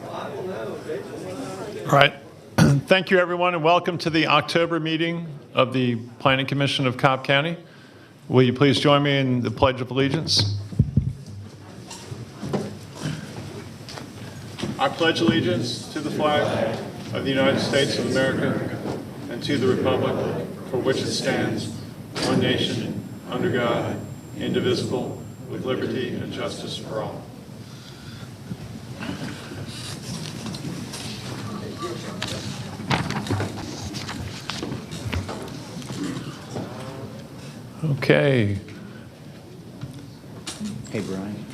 All right. Thank you, everyone, and welcome to the October meeting of the Planning Commission of Cobb County. Will you please join me in the Pledge of Allegiance? I pledge allegiance to the flag of the United States of America and to the republic for which it stands, one nation, under God, indivisible, with liberty and justice for all. Okay. Hey, Brian.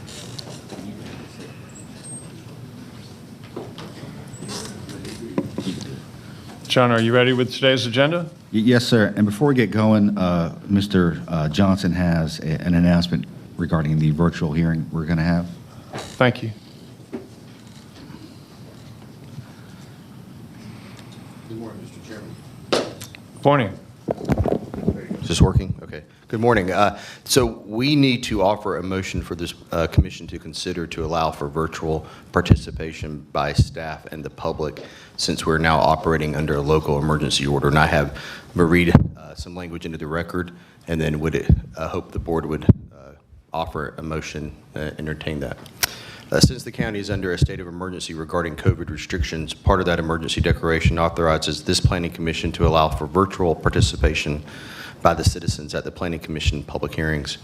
John, are you ready with today's agenda? Yes, sir. And before we get going, Mr. Johnson has an announcement regarding the virtual hearing we're going to have. Thank you. Good morning, Mr. Chairman. Morning. Is this working? Okay. Good morning. So we need to offer a motion for this commission to consider to allow for virtual participation by staff and the public since we're now operating under a local emergency order. And I have read some language into the record and then hope the board would offer a motion, entertain that. Since the county is under a state of emergency regarding COVID restrictions, part of that emergency declaration authorizes this planning commission to allow for virtual participation by the citizens at the Planning Commission public hearings.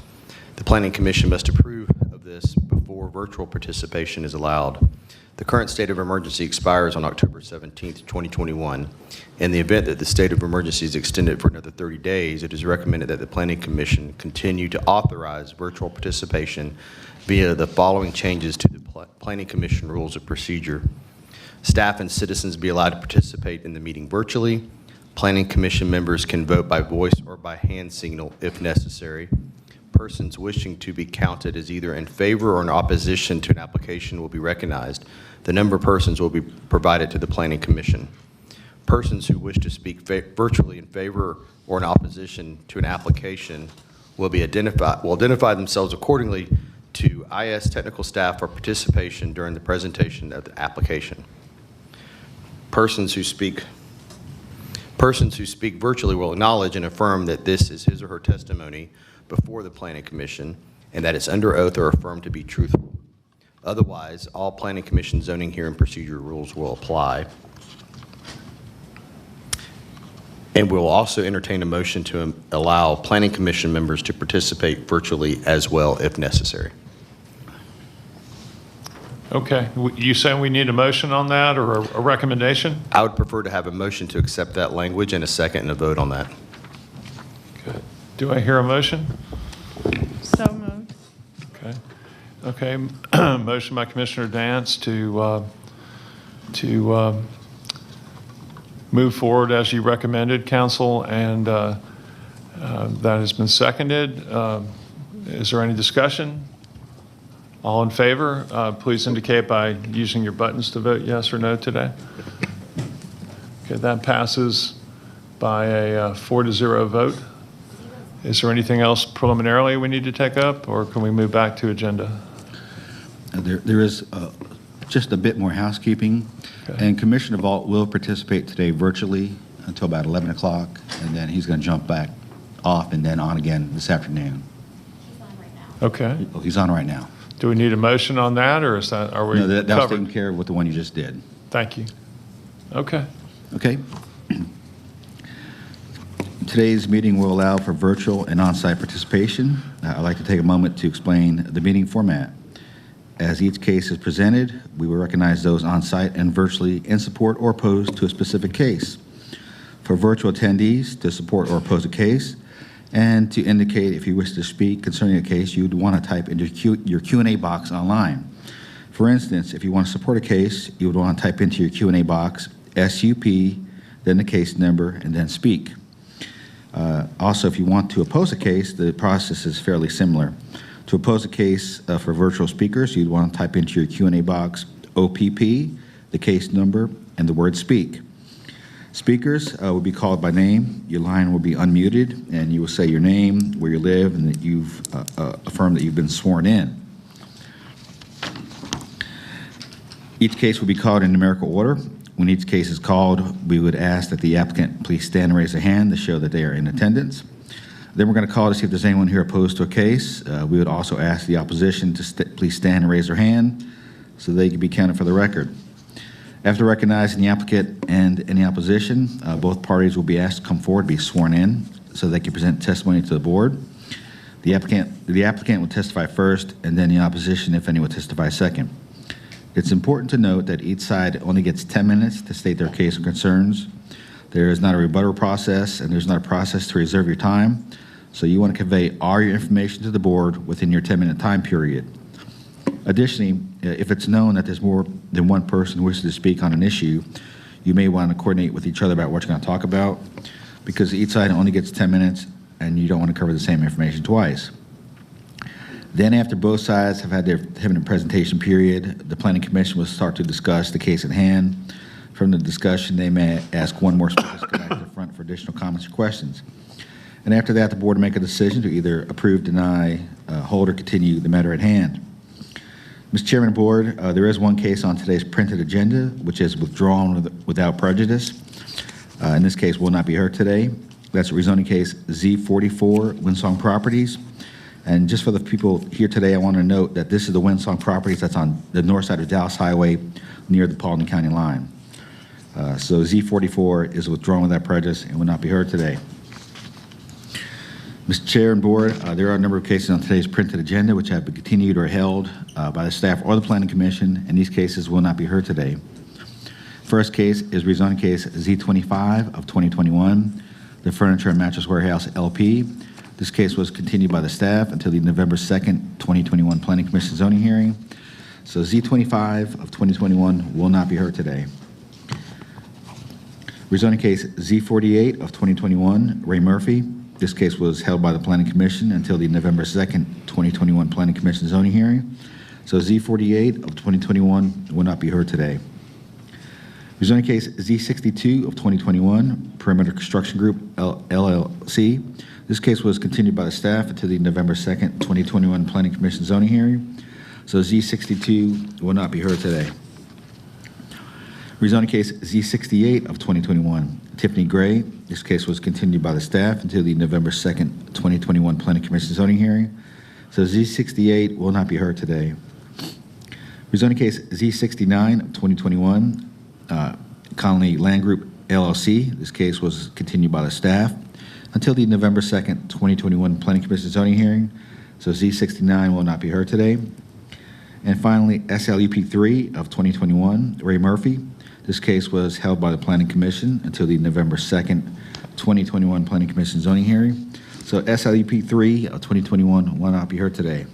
The Planning Commission must approve of this before virtual participation is allowed. The current state of emergency expires on October 17th, 2021. In the event that the state of emergency is extended for another 30 days, it is recommended that the Planning Commission continue to authorize virtual participation via the following changes to the Planning Commission rules of procedure. Staff and citizens be allowed to participate in the meeting virtually. Planning Commission members can vote by voice or by hand signal if necessary. Persons wishing to be counted as either in favor or in opposition to an application will be recognized. The number of persons will be provided to the Planning Commission. Persons who wish to speak virtually in favor or in opposition to an application will identify themselves accordingly to IS technical staff for participation during the presentation of the application. Persons who speak virtually will acknowledge and affirm that this is his or her testimony before the Planning Commission and that it's under oath or affirmed to be truthful. Otherwise, all Planning Commission zoning hearing procedure rules will apply. And we'll also entertain a motion to allow Planning Commission members to participate virtually as well if necessary. Okay. You saying we need a motion on that or a recommendation? I would prefer to have a motion to accept that language and a second and a vote on that. Good. Do I hear a motion? So moved. Okay. Okay. Motion by Commissioner Dance to move forward as you recommended, Council, and that has been seconded. Is there any discussion? All in favor, please indicate by using your buttons to vote yes or no today. Okay, that passes by a 4-0 vote. Is there anything else preliminarily we need to take up, or can we move back to agenda? There is just a bit more housekeeping. Okay. And Commissioner Vaught will participate today virtually until about 11 o'clock, and then he's going to jump back off and then on again this afternoon. He's on right now. Okay. Oh, he's on right now. Do we need a motion on that, or are we No, that was covered? taken care of with the one you just did. Thank you. Okay. Okay. Today's meeting will allow for virtual and on-site participation. I'd like to take a moment to explain the meeting format. As each case is presented, we will recognize those on-site and virtually in support or opposed to a specific case. For virtual attendees, to support or oppose a case, and to indicate if you wish to speak concerning a case, you'd want to type into your Q&A box online. For instance, if you want to support a case, you would want to type into your Q&A box SUP, then the case number, and then speak. Also, if you want to oppose a case, the process is fairly similar. To oppose a case for virtual speakers, you'd want to type into your Q&A box OPP, the case number, and the word speak. Speakers will be called by name. Your line will be unmuted, and you will say your name, where you live, and that you've affirmed that you've been sworn in. Each case will be called in numerical order. When each case is called, we would ask that the applicant please stand and raise their hand to show that they are in attendance. Then we're going to call to see if there's anyone here opposed to a case. We would also ask the opposition to please stand and raise their hand so they can be counted for the record. After recognizing the applicant and any opposition, both parties will be asked to come forward, be sworn in, so they can present testimony to the board. The applicant will testify first, and then the opposition, if any, will testify second. It's important to note that each side only gets 10 minutes to state their case or concerns. There is not a rebuttal process, and there's not a process to reserve your time. So you want to convey all your information to the board within your 10-minute time period. Additionally, if it's known that there's more than one person who wishes to speak on an issue, you may want to coordinate with each other about what you're going to talk about, because each side only gets 10 minutes, and you don't want to cover the same information twice. Then after both sides have had their 10-minute presentation period, the Planning Commission will start to discuss the case at hand. From the discussion, they may ask one more speaker to come back to the front for additional comments or questions. And after that, the board will make a decision to either approve, deny, hold, or continue the matter at hand. Mr. Chairman of the Board, there is one case on today's printed agenda, which is withdrawn without prejudice. In this case, will not be heard today. That's a rezoning case Z44, Winsong Properties. And just for the people here today, I want to note that this is the Winsong Properties that's on the north side of Dallas Highway near the Paulding County line. So Z44 is withdrawn without prejudice and will not be heard today. Mr. Chair and Board, there are a number of cases on today's printed agenda which have been continued or held by the staff or the Planning Commission, and these cases will not be heard today. First case is rezoning case Z25 of 2021, the Furniture and Mattress Warehouse LP. This case was continued by the staff until the November 2nd, 2021 Planning Commission zoning hearing. So Z25 of 2021 will not be heard today. Rezoning case Z48 of 2021, Ray Murphy. This case was held by the Planning Commission until the November 2nd, 2021 Planning Commission zoning hearing. So Z48 of 2021 will not be heard today. Rezoning case Z62 of 2021, Perimeter Construction Group LLC. This case was continued by the staff until the November 2nd, 2021 Planning Commission zoning hearing. So Z62 will not be heard today. Rezoning case Z68 of 2021, Tiffany Gray. This case was continued by the staff until the November 2nd, 2021 Planning Commission zoning hearing. So Z68 will not be heard today. Rezoning case Z69 of 2021, Conley Land Group LLC. This case was continued by the staff until the November 2nd, 2021 Planning Commission zoning hearing. So Z69 will not be heard today. And finally, SLUP3 of 2021, Ray Murphy. This case was held by the Planning Commission until the November 2nd, 2021 Planning Commission zoning hearing. So SLUP3 of 2021 will not be heard today.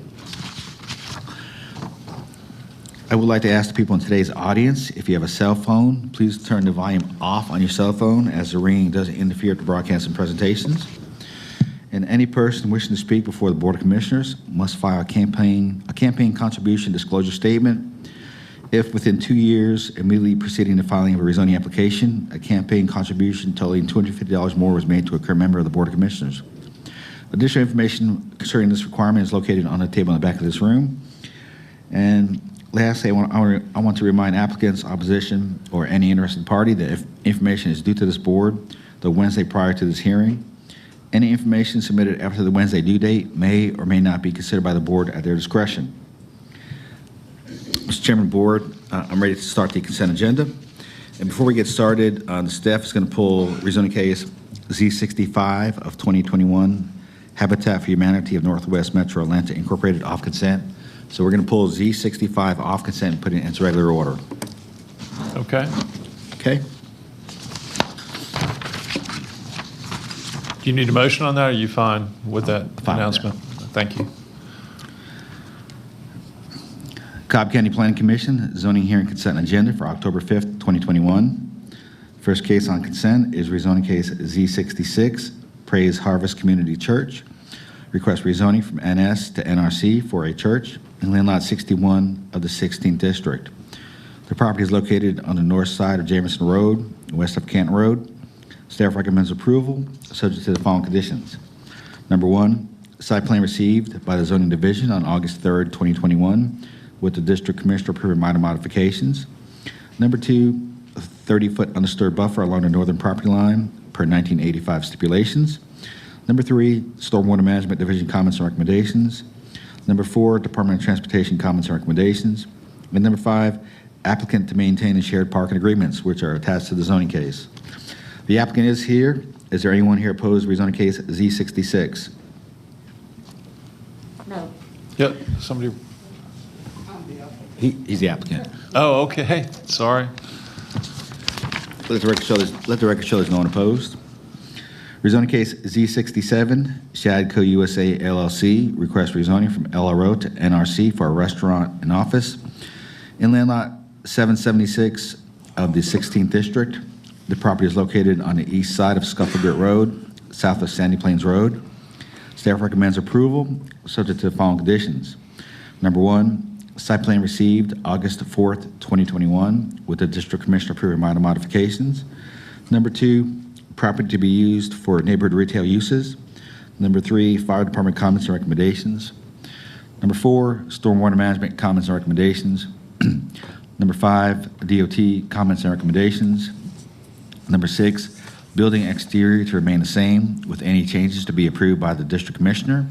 I would like to ask the people in today's audience, if you have a cell phone, please turn the volume off on your cell phone as the ringing doesn't interfere with the broadcast and presentations. And any person wishing to speak before the Board of Commissioners must file a campaign contribution disclosure statement. If within 2 years immediately preceding the filing of a rezoning application, a campaign contribution totaling $250 more was made to a current member of the Board of Commissioners. Additional information concerning this requirement is located on the table in the back of this room. And lastly, I want to remind applicants, opposition, or any interested party that if information is due to this board the Wednesday prior to this hearing, any information submitted after the Wednesday due date may or may not be considered by the board at their discretion. Mr. Chairman, Board, I'm ready to start the consent agenda. And before we get started, the staff is going to pull rezoning case Z65 of 2021, Habitat for Humanity of Northwest Metro Atlanta Incorporated off consent. So we're going to pull Z65 off consent and put it in its regular order. Okay. Okay? Do you need a motion on that, or are you fine with that Fine with that. announcement? Thank you. Cobb County Planning Commission zoning hearing consent agenda for October 5th, 2021. First case on consent is rezoning case Z66, Praise Harvest Community Church. Request rezoning from NS to NRC for a church in land lot 61 of the 16th district. The property is located on the north side of Jameson Road, west of Canton Road. Staff recommends approval, subject to the following conditions. Number one, site plan received by the zoning division on August 3rd, 2021, with the district commissioner approving minor modifications. Number 2, a 30-foot undisturbed buffer along the northern property line per 1985 stipulations. Number 3, Stormwater Management Division comments and recommendations. Number 4, Department of Transportation comments and recommendations. And number 5, applicant to maintain the shared parking agreements, which are attached to the zoning case. The applicant is here. Is there anyone here opposed to rezoning case Z66? No. Yep, somebody, He's the applicant. oh, okay, sorry. Let the record show there's no one opposed. Rezoning case Z67, Shadco USA LLC, request rezoning from LRO to NRC for a restaurant and office in land lot 776 of the 16th District. The property is located on the east side of Scufflegirt Road, south of Sandy Plains Road. Staff recommends approval, subject to the following conditions. Number 1, site plan received August 4th, 2021, with the District Commissioner approving minor modifications. Number 2, property to be used for neighborhood retail uses. Number 3, fire department comments and recommendations. Number 4, stormwater management comments and recommendations. Number 5, DOT comments and recommendations. Number 6, building exterior to remain the same with any changes to be approved by the district commissioner.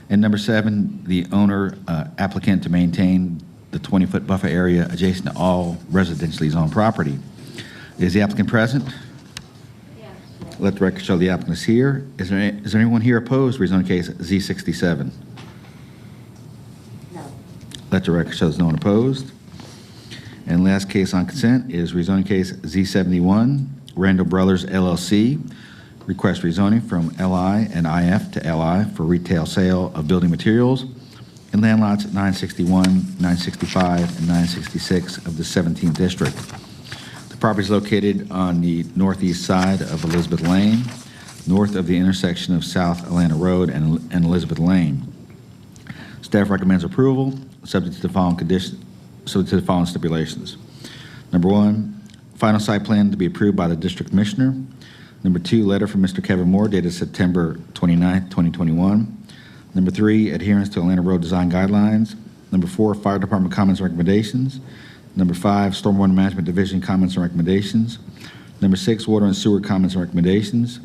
And number 7, the owner applicant to maintain the 20-foot buffer area adjacent to all residentially zoned property. Is the applicant present? Yes. Let the record show the applicant is here. Is there anyone here opposed to rezoning case Z67? No. Let the record show there's no one opposed. And last case on consent is rezoning case Z71, Randall Brothers LLC, request rezoning from LI and IF to LI for retail sale of building materials in land lots 961, 965, and 966 of the 17th District. The property is located on the northeast side of Elizabeth Lane, north of the intersection of South Atlanta Road and Elizabeth Lane. Staff recommends approval, subject to the following conditions, subject to the following stipulations. Number 1, final site plan to be approved by the district commissioner. Number 2, letter from Mr. Kevin Moore dated September 29, 2021. Number 3, adherence to Atlanta Road Design Guidelines. Number 4, fire department comments and recommendations. Number 5, stormwater management division comments and recommendations. Number 6, water and sewer comments and recommendations.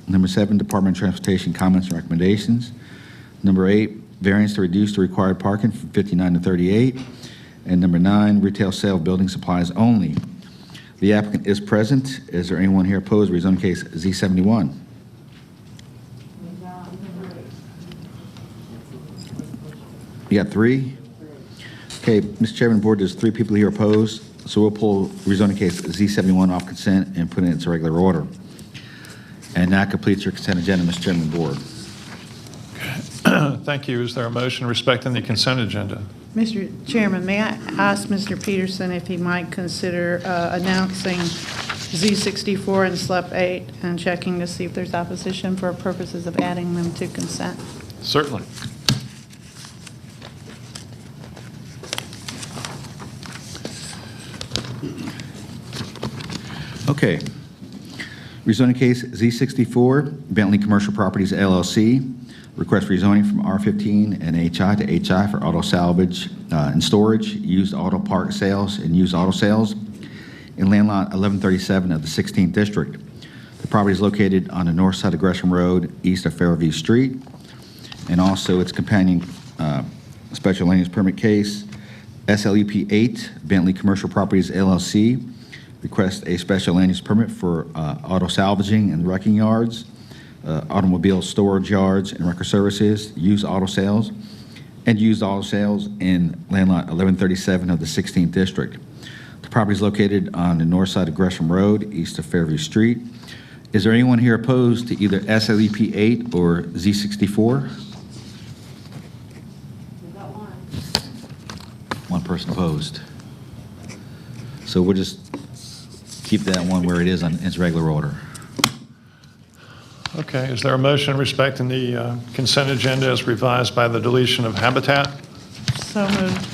Number 7, Department of Transportation comments and recommendations. Number 8, variance to reduce the required parking from 59 to 38. And number 9, retail sale of building supplies only. The applicant is present. Is there anyone here opposed to rezoning case Z71? You got 3? Okay, Mr. Chairman, board, there's 3 people here opposed, so we'll pull rezoning case Z71 off consent and put it into regular order. And that completes your consent agenda, Mr. Chairman, board. Thank you. Is there a motion respecting the consent agenda? Mr. Chairman, may I ask Mr. Peterson if he might consider announcing Z64 and SLEP 8 and checking to see if there's opposition for purposes of adding them to consent? Certainly. Okay. Rezoning case Z64, Bentley Commercial Properties LLC. Request rezoning from R15 and HI to HI for auto salvage and storage, used auto part sales, and used auto sales in land lot 1137 of the 16th District. The property is located on the north side of Gresham Road, east of Fairview Street, and also its companion special land use permit case, SLEP 8, Bentley Commercial Properties LLC, request a special land use permit for auto salvaging and wrecking yards, automobile storage yards and record services, used auto sales, and used auto sales in land lot 1137 of the 16th District. The property is located on the north side of Gresham Road, east of Fairview Street. Is there anyone here opposed to either SLEP 8 or Z64? We got one. One person opposed. So we'll just keep that one where it is on its regular order. Okay, is there a motion respecting the consent agenda as revised by the deletion of habitat? So moved.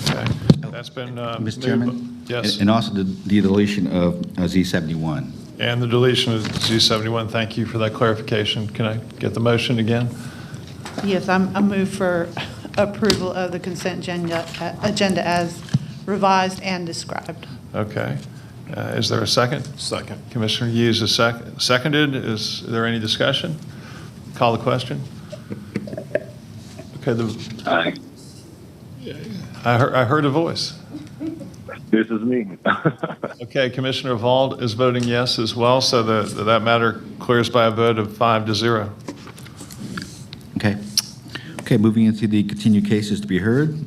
Okay, that's been Mr. moved- Chairman? Yes, And also the deletion of Z71. and the deletion of Z71. Thank you for that clarification. Can I get the motion again? Yes, I move for approval of the consent agenda as revised and described. Okay. Is there a second? Second. Commissioner Hughes is seconded. Is there any discussion? Call the question. Okay, Aye. I heard a voice. This is me. Okay, Commissioner Vald is voting yes as well, so that matter clears by a vote of 5-0. Okay. Okay, moving into the continued cases to be heard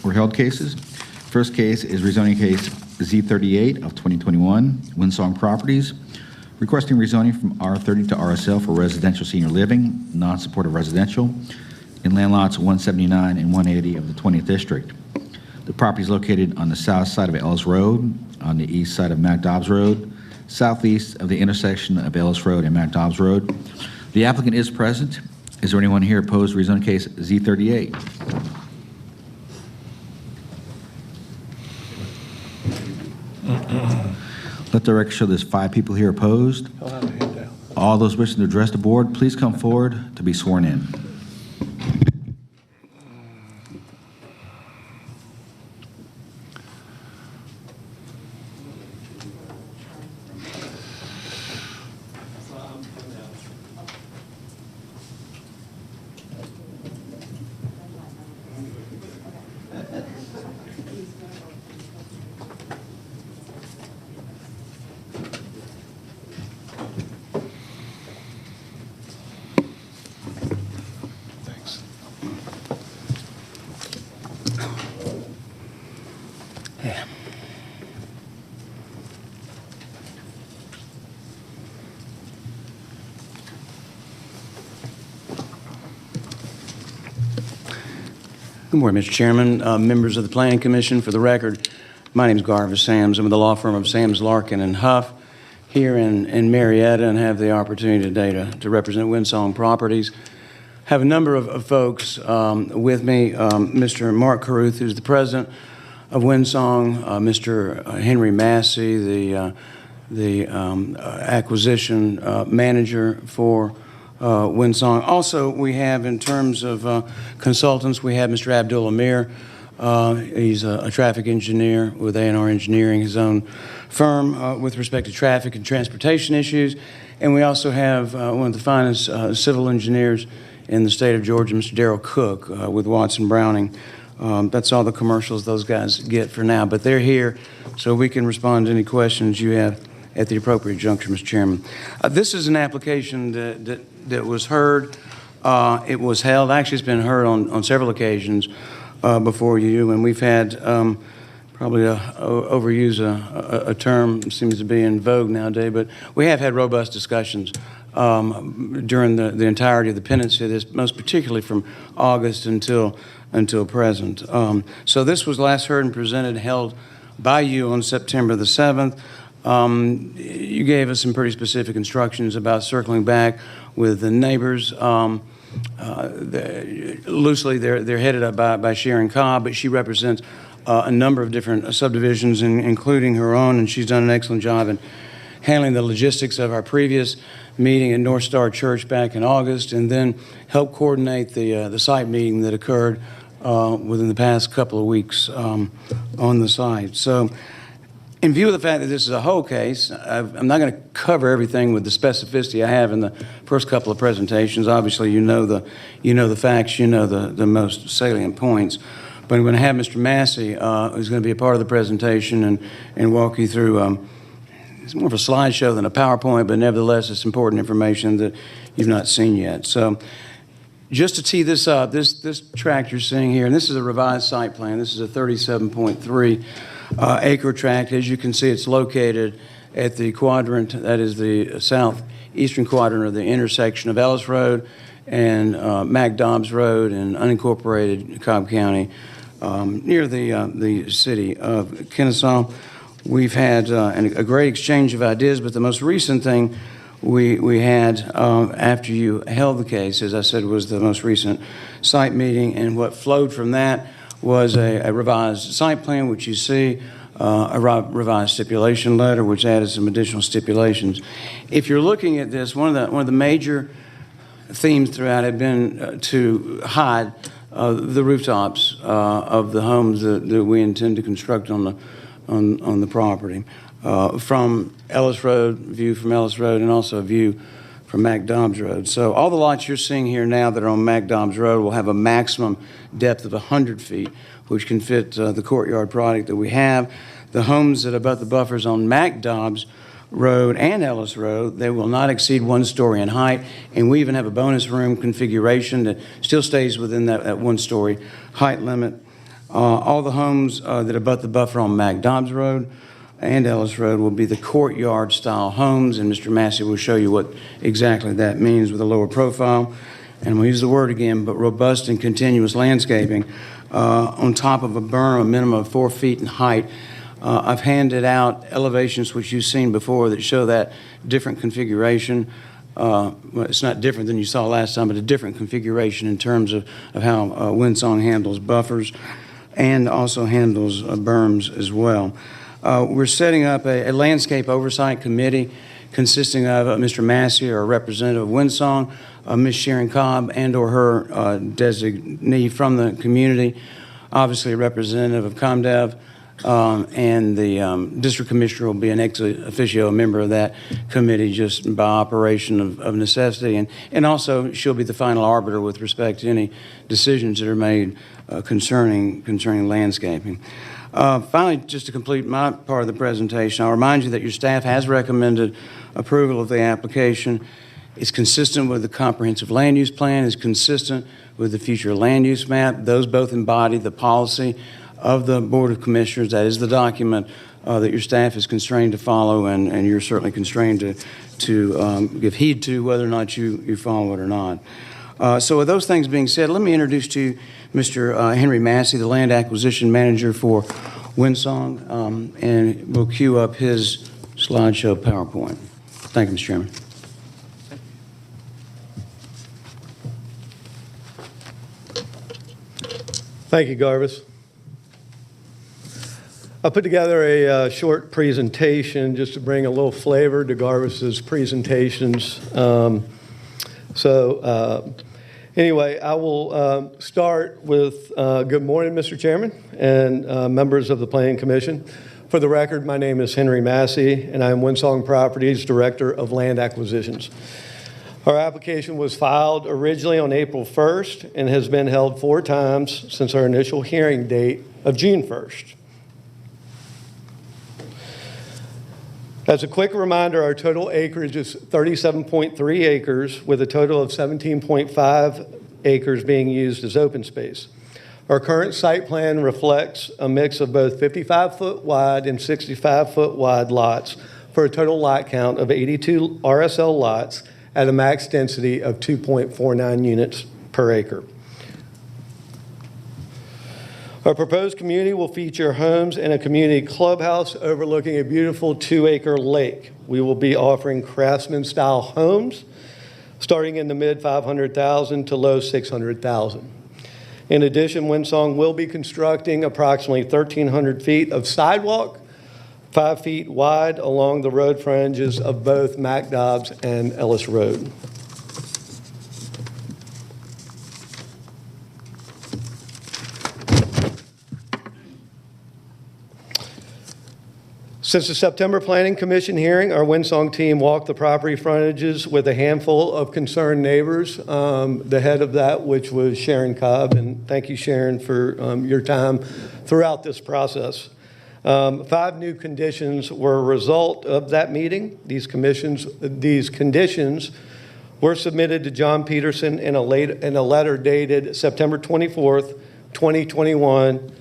or held cases. First case is rezoning case Z38 of 2021, Windsong Properties, requesting rezoning from R30 to RSL for residential senior living, non-supportive residential, in land lots 179 and 180 of the 20th District. The property is located on the south side of Ellis Road, on the east side of Mac Dobbs Road, southeast of the intersection of Ellis Road and Mac Dobbs Road. The applicant is present. Is there anyone here opposed to rezoning case Z38? Let the record show there's 5 people here opposed. All those wishing to address the board, please come forward to be sworn in. Thanks. Good morning, Mr. Chairman, members of the Planning Commission. For the record, my name is Garvis Sams. I'm with the law firm of Sams, Larkin, and Huff here in Marietta, and have the opportunity today to represent Windsong Properties. Have a number of folks with me. Mr. Mark Caruth, who's the president of Windsong, Mr. Henry Massey, the acquisition manager for Windsong. Also, we have, in terms of consultants, we have Mr. Abdul Amir. He's a traffic engineer with A&R Engineering, his own firm with respect to traffic and transportation issues. And we also have one of the finest civil engineers in the state of Georgia, Mr. Darrell Cook, with Watson Browning. That's all the commercials those guys get for now, but they're here so we can respond to any questions you have at the appropriate juncture, Mr. Chairman. This is an application that was heard. It was held. Actually, it's been heard on several occasions before you, and we've had probably overuse a term seems to be in vogue nowadays, but we have had robust discussions during the entirety of the pendency of this, most particularly from August until present. So this was last heard and presented, held by you on September the 7th. You gave us some pretty specific instructions about circling back with the neighbors. Loosely, they're headed up by Sharon Cobb, but she represents a number of different subdivisions, including her own, and she's done an excellent job in handling the logistics of our previous meeting at North Star Church back in August, and then helped coordinate the site meeting that occurred within the past couple of weeks on the site. So, in view of the fact that this is a whole case, I'm not going to cover everything with the specificity I have in the first couple of presentations. Obviously, you know the facts, you know the most salient points. But I'm going to have Mr. Massey, who's going to be a part of the presentation and walk you through. It's more of a slideshow than a PowerPoint, but nevertheless, it's important information that you've not seen yet. So, just to tee this up, this tract you're seeing here, and this is a revised site plan. This is a 37.3 acre tract. As you can see, it's located at the quadrant, that is the southeastern quadrant of the intersection of Ellis Road and Mac Dobbs Road in unincorporated Cobb County, near the city of Kennesaw. We've had a great exchange of ideas, but the most recent thing we had after you held the case, as I said, was the most recent site meeting, and what flowed from that was a revised site plan, which you see, a revised stipulation letter, which added some additional stipulations. If you're looking at this, one of the major themes throughout have been to hide the rooftops of the homes that we intend to construct on on the property. From Ellis Road, view from Ellis Road, and also a view from McDobbs Road. So all the lots you're seeing here now that are on McDobbs Road will have a maximum depth of 100 feet, which can fit the courtyard product that we have. The homes that abut the buffers on McDobbs Road and Ellis Road, they will not exceed 1 story in height, and we even have a bonus room configuration that still stays within that 1 story height limit. All the homes that abut the buffer on McDobbs Road and Ellis Road will be the courtyard-style homes, and Mr. Massey will show you what exactly that means with a lower profile. And we'll use the word again, but robust and continuous landscaping on top of a berm, a minimum of 4 feet in height. I've handed out elevations which you've seen before that show that different configuration. Well, it's not different than you saw last time, but a different configuration in terms of how Windsong handles buffers and also handles berms as well. We're setting up a landscape oversight committee consisting of Mr. Massey, or a representative of Windsong, Ms. Sharon Cobb, and/or her designee from the community, obviously a representative of ComDev, and the district commissioner will be an ex officio member of that committee just by operation of necessity, and also she'll be the final arbiter with respect to any decisions that are made concerning landscaping. Finally, just to complete my part of the presentation, I'll remind you that your staff has recommended approval of the application. It's consistent with the comprehensive land use plan, it's consistent with the future land use map. Those both embody the policy of the Board of Commissioners. That is the document that your staff is constrained to follow, and you're certainly constrained to give heed to whether or not you follow it or not. So with those things being said, let me introduce to you Mr. Henry Massey, the Land Acquisition Manager for Windsong, and we'll cue up his slideshow PowerPoint. Thank you, Mr. Chairman. Thank you, Garvis. I put together a short presentation just to bring a little flavor to Garvis's presentations. Anyway, I will start with good morning, Mr. Chairman, and members of the Planning Commission. For the record, my name is Henry Massey, and I am Windsong Properties Director of Land Acquisitions. Our application was filed originally on April 1st and has been held 4 times since our initial hearing date of June 1st. As a quick reminder, our total acreage is 37.3 acres, with a total of 17.5 acres being used as open space. Our current site plan reflects a mix of both 55-foot wide and 65-foot wide lots for a total lot count of 82 RSL lots at a max density of 2.49 units per acre. Our proposed community will feature homes and a community clubhouse overlooking a beautiful 2-acre lake. We will be offering craftsman-style homes starting in the mid-500,000 to low 600,000. In addition, Windsong will be constructing approximately 1,300 feet of sidewalk, 5 feet wide along the road frontages of both McDobbs and Ellis Road. Since the September Planning Commission hearing, our Windsong team walked the property frontages with a handful of concerned neighbors. The head of that, which was Sharon Cobb, and thank you, Sharon, for your time throughout this process. 5 new conditions were a result of that meeting. These conditions were submitted to John Peterson in a letter dated September 24th, 2021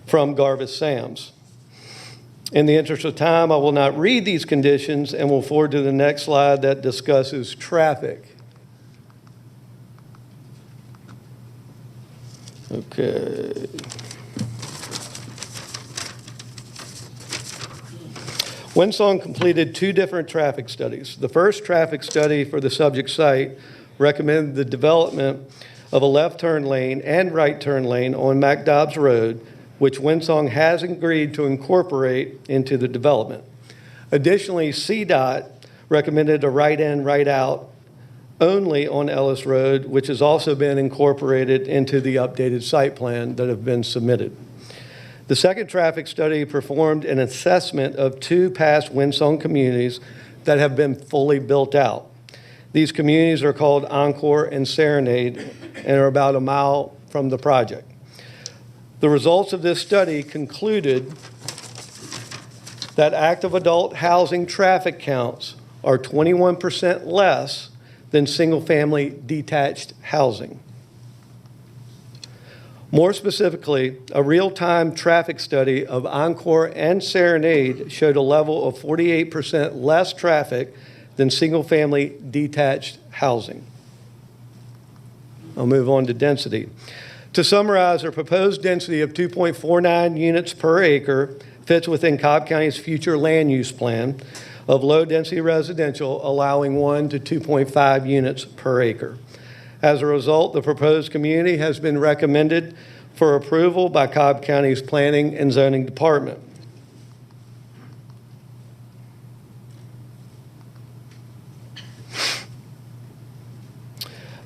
from Garvis Sams. In the interest of time, I will not read these conditions and will forward to the next slide that discusses traffic. Okay. Windsong completed 2 different traffic studies. The first traffic study for the subject site recommended the development of a left turn lane and right turn lane on McDobbs Road, which Windsong has agreed to incorporate into the development. Additionally, CDOT recommended a right in, right out only on Ellis Road, which has also been incorporated into the updated site plan that have been submitted. The second traffic study performed an assessment of 2 past Windsong communities that have been fully built out. These communities are called Encore and Serenade and are about a mile from the project. The results of this study concluded that active adult housing traffic counts are 21% less than single-family detached housing. More specifically, a real-time traffic study of Encore and Serenade showed a level of 48% less traffic than single-family detached housing. I'll move on to density. To summarize, our proposed density of 2.49 units per acre fits within Cobb County's future land use plan of low-density residential, allowing 1 to 2.5 units per acre. As a result, the proposed community has been recommended for approval by Cobb County's Planning and Zoning Department.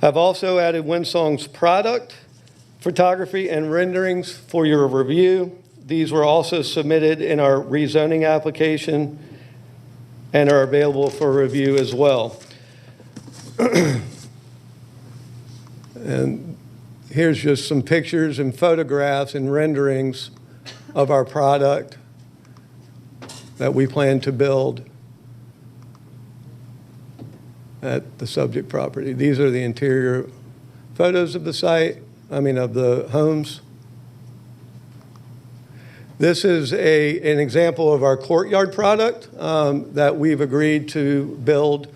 I've also added Windsong's product, photography, and renderings for your review. These were also submitted in our rezoning application and are available for review as well. And here's just some pictures and photographs and renderings of our product that we plan to build at the subject property. These are the interior photos of the site, of the homes. This is an example of our courtyard product that we've agreed to build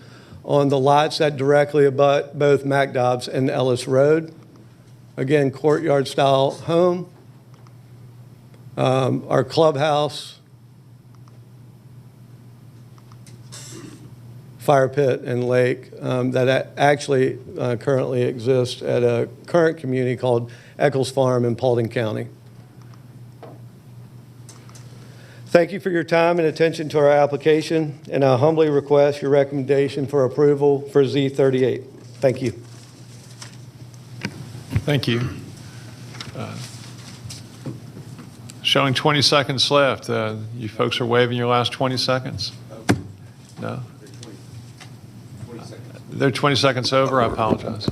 on the lots that directly abut both McDobbs and Ellis Road. Again, courtyard style home. Our clubhouse, fire pit, and lake that actually currently exists at a current community called Eccles Farm in Paulding County. Thank you for your time and attention to our application, and I humbly request your recommendation for approval for Z38. Thank you. Thank you. Showing 20 seconds left. You folks are waving your last 20 seconds? No? They're 20 seconds over? I apologize.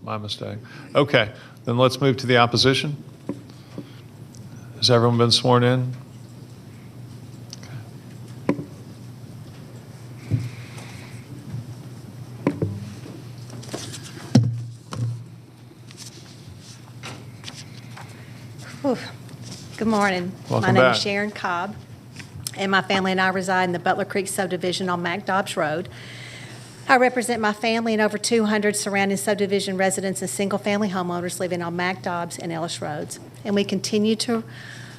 My mistake. Okay, then let's move to the opposition. Has everyone been sworn in? Good morning. Welcome My name back. is Sharon Cobb, and my family and I reside in the Butler Creek subdivision on McDobbs Road. I represent my family and over 200 surrounding subdivision residents and single-family homeowners living on McDobbs and Ellis Roads. And we continue to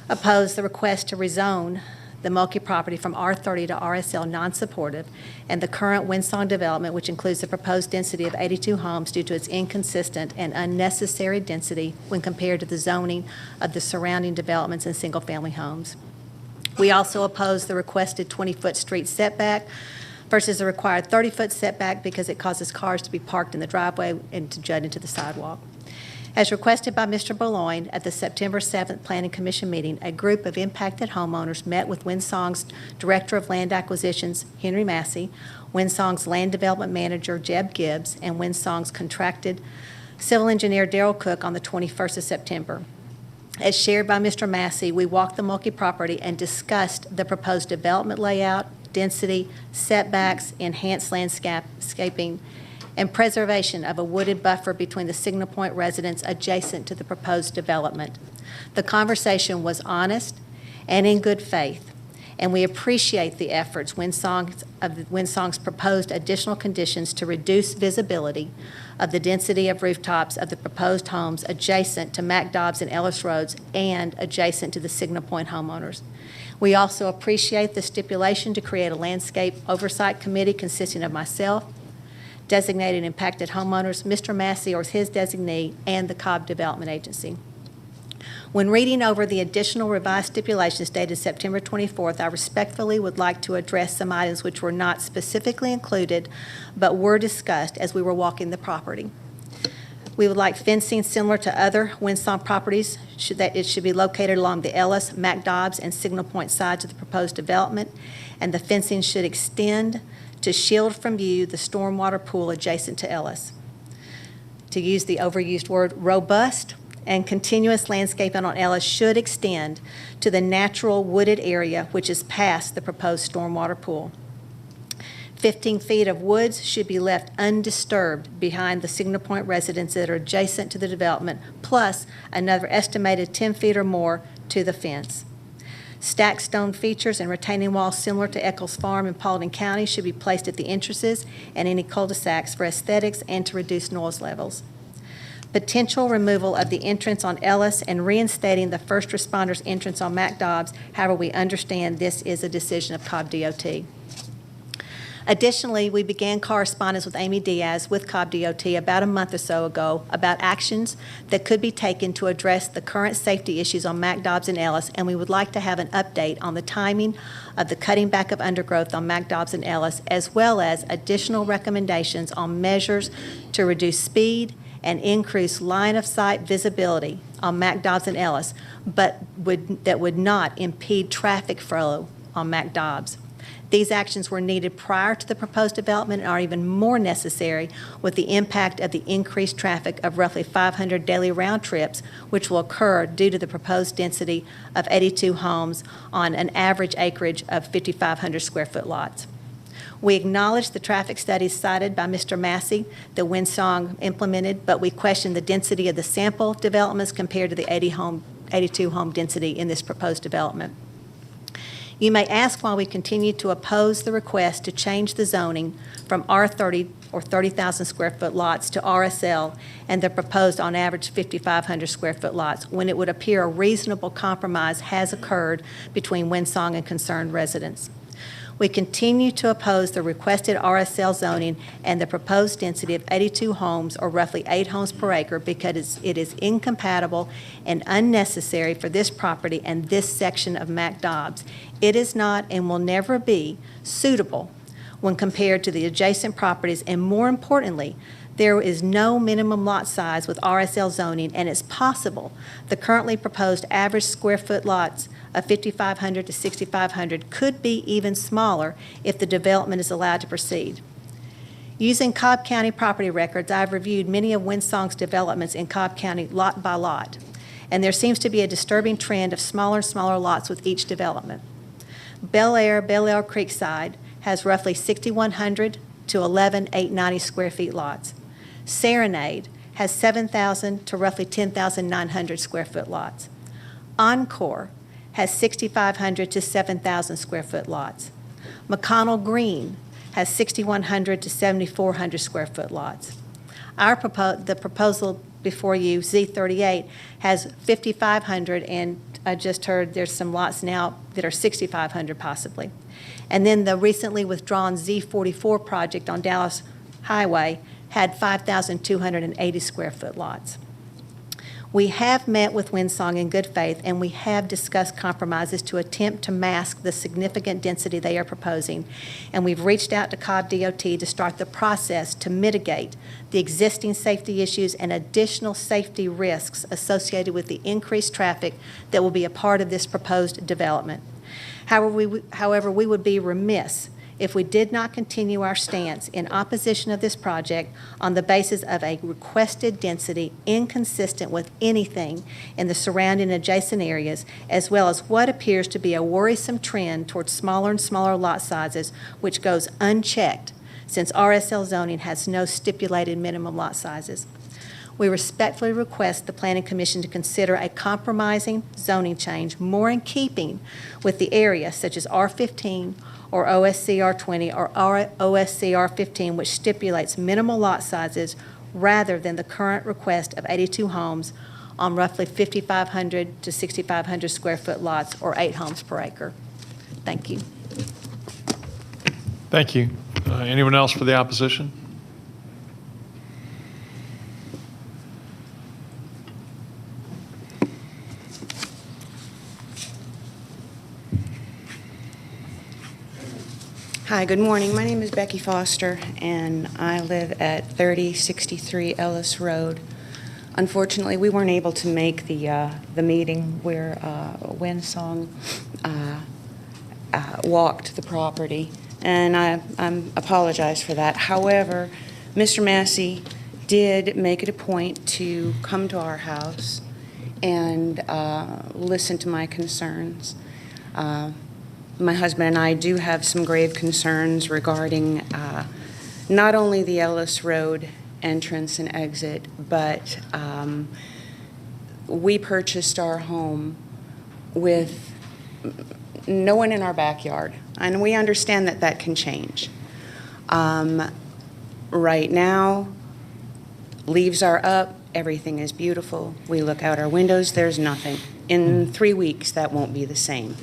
oppose the request to rezone the Mulkey property from R30 to RSL non-supportive and the current Windsong development, which includes the proposed density of 82 homes due to its inconsistent and unnecessary density when compared to the zoning of the surrounding developments and single-family homes. We also oppose the requested 20-foot street setback versus the required 30-foot setback because it causes cars to be parked in the driveway and to jut into the sidewalk. As requested by Mr. Boulogne at the September 7th Planning Commission meeting, a group of impacted homeowners met with Windsong's Director of Land Acquisitions, Henry Massey, Windsong's Land Development Manager, Jeb Gibbs, and Windsong's contracted civil engineer, Darrell Cook, on the 21st of September. As shared by Mr. Massey, we walked the Mulkey property and discussed the proposed development layout, density, setbacks, enhanced landscaping, and preservation of a wooded buffer between the Signal Point residents adjacent to the proposed development. The conversation was honest and in good faith, and we appreciate the efforts Windsong's proposed additional conditions to reduce visibility of the density of rooftops of the proposed homes adjacent to McDobbs and Ellis Roads and adjacent to the Signal Point homeowners. We also appreciate the stipulation to create a landscape oversight committee consisting of myself, designated impacted homeowners, Mr. Massey or his designee, and the Cobb Development Agency. When reading over the additional revised stipulations dated September 24th, I respectfully would like to address some items which were not specifically included but were discussed as we were walking the property. We would like fencing similar to other Windsong properties, it should be located along the Ellis, McDobbs, and Signal Point sides of the proposed development, and the fencing should extend to shield from view the stormwater pool adjacent to Ellis. To use the overused word, robust and continuous landscaping on Ellis should extend to the natural wooded area which is past the proposed stormwater pool. 15 feet of woods should be left undisturbed behind the Signal Point residents that are adjacent to the development, plus another estimated 10 feet or more to the fence. Stacked stone features and retaining walls similar to Eccles Farm in Paulding County should be placed at the entrances and any cul-de-sacs for aesthetics and to reduce noise levels. Potential removal of the entrance on Ellis and reinstating the first responders entrance on McDobbs. However, we understand this is a decision of Cobb DOT. Additionally, we began correspondence with Amy Diaz with Cobb DOT about a month or so ago about actions that could be taken to address the current safety issues on McDobbs and Ellis, and we would like to have an update on the timing of the cutting back of undergrowth on McDobbs and Ellis, as well as additional recommendations on measures to reduce speed and increase line-of-sight visibility on McDobbs and Ellis, but that would not impede traffic flow on McDobbs. These actions were needed prior to the proposed development and are even more necessary with the impact of the increased traffic of roughly 500 daily round trips, which will occur due to the proposed density of 82 homes on an average acreage of 5,500 square foot lots. We acknowledge the traffic studies cited by Mr. Massey that Windsong implemented, but we question the density of the sample developments compared to the 82 home density in this proposed development. You may ask why we continue to oppose the request to change the zoning from R30 or 30,000 square foot lots to RSL and the proposed on average 5,500 square foot lots when it would appear a reasonable compromise has occurred between Windsong and concerned residents. We continue to oppose the requested RSL zoning and the proposed density of 82 homes, or roughly 8 homes per acre, because it is incompatible and unnecessary for this property and this section of McDobbs. It is not and will never be suitable when compared to the adjacent properties, and more importantly, there is no minimum lot size with RSL zoning, and it's possible the currently proposed average square foot lots of 5,500 to 6,500 could be even smaller if the development is allowed to proceed. Using Cobb County property records, I've reviewed many of Windsong's developments in Cobb County lot by lot, and there seems to be a disturbing trend of smaller and smaller lots with each development. Bel Air Creekside has roughly 6,100 to 11,890 square feet lots. Serenade has 7,000 to roughly 10,900 square foot lots. Encore has 6,500 to 7,000 square foot lots. McConnell Green has 6,100 to 7,400 square foot lots. The proposal before you, Z38, has 5,500, and I just heard there's some lots now that are 6,500 possibly. And then the recently withdrawn Z44 project on Dallas Highway had 5,280 square foot lots. We have met with Windsong in good faith, and we have discussed compromises to attempt to mask the significant density they are proposing, and we've reached out to Cobb DOT to start the process to mitigate the existing safety issues and additional safety risks associated with the increased traffic that will be a part of this proposed development. However, we would be remiss if we did not continue our stance in opposition of this project on the basis of a requested density inconsistent with anything in the surrounding adjacent areas, as well as what appears to be a worrisome trend towards smaller and smaller lot sizes, which goes unchecked since RSL zoning has no stipulated minimum lot sizes. We respectfully request the Planning Commission to consider a compromising zoning change more in keeping with the area, such as R15 or OSCR 20 or OSCR 15, which stipulates minimal lot sizes rather than the current request of 82 homes on roughly 5,500 to 6,500 square foot lots, or 8 homes per acre. Thank you. Thank you. Anyone else for the opposition? Hi, good morning. My name is Becky Foster, and I live at 3063 Ellis Road. Unfortunately, we weren't able to make the meeting where Windsong walked the property, and I apologize for that. However, Mr. Massey did make it a point to come to our house and listen to my concerns. My husband and I do have some grave concerns regarding not only the Ellis Road entrance and exit, but we purchased our home with no one in our backyard, and we understand that that can change. Right now, leaves are up, everything is beautiful. We look out our windows, there's nothing. In 3 weeks, that won't be the same.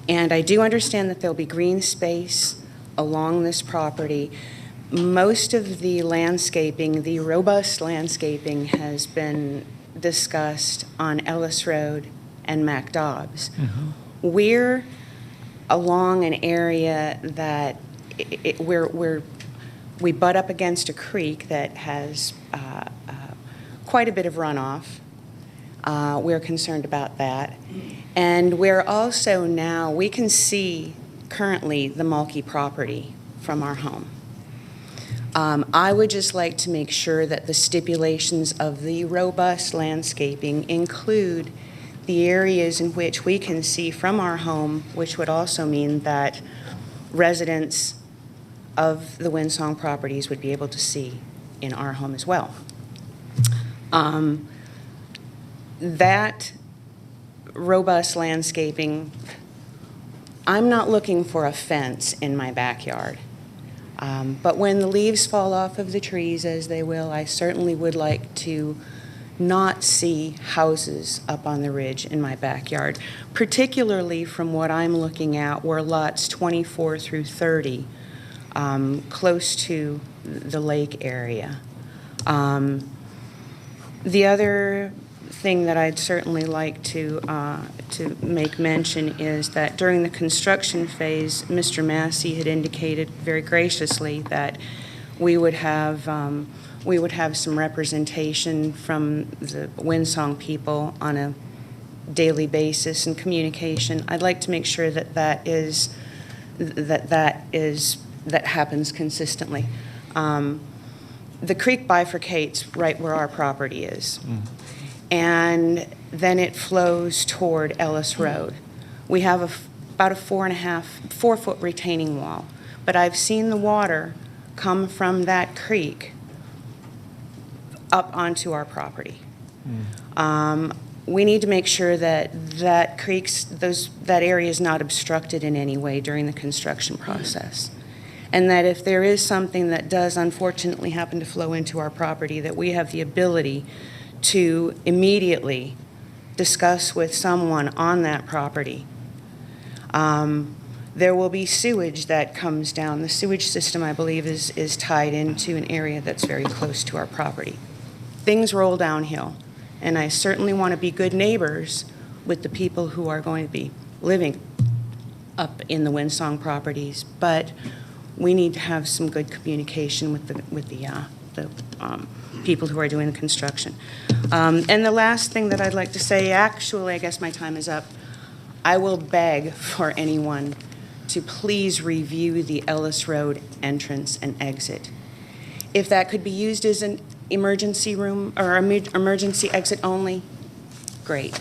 And I do understand that there'll be green space along this property. Most of the landscaping, the robust landscaping, has been discussed on Ellis Road and MacDobbs. We're along an area that we butt up against a creek that has quite a bit of runoff. We're concerned about that. And we're also now, we can see currently the Mulkey property from our home. I would just like to make sure that the stipulations of the robust landscaping include the areas in which we can see from our home, which would also mean that residents of the Windsong properties would be able to see in our home as well. That robust landscaping, I'm not looking for a fence in my backyard. But when the leaves fall off of the trees, as they will, I certainly would like to not see houses up on the ridge in my backyard, particularly from what I'm looking at were lots 24 through 30, close to the lake area. The other thing that I'd certainly like to make mention is that during the construction phase, Mr. Massey had indicated very graciously that we would have some representation from the Windsong people on a daily basis and communication. I'd like to make sure that that happens consistently. The creek bifurcates right where our property is. And then it flows toward Ellis Road. We have about a 4-foot retaining wall, but I've seen the water come from that creek up onto our property. We need to make sure that that area is not obstructed in any way during the construction process. And that if there is something that does unfortunately happen to flow into our property, that we have the ability to immediately discuss with someone on that property. There will be sewage that comes down. The sewage system, I believe, is tied into an area that's very close to our property. Things roll downhill, and I certainly want to be good neighbors with the people who are going to be living up in the Windsong properties, but we need to have some good communication with the people who are doing the construction. And the last thing that I'd like to say, actually, I guess my time is up. I will beg for anyone to please review the Ellis Road entrance and exit. If that could be used as an emergency room or emergency exit only, great.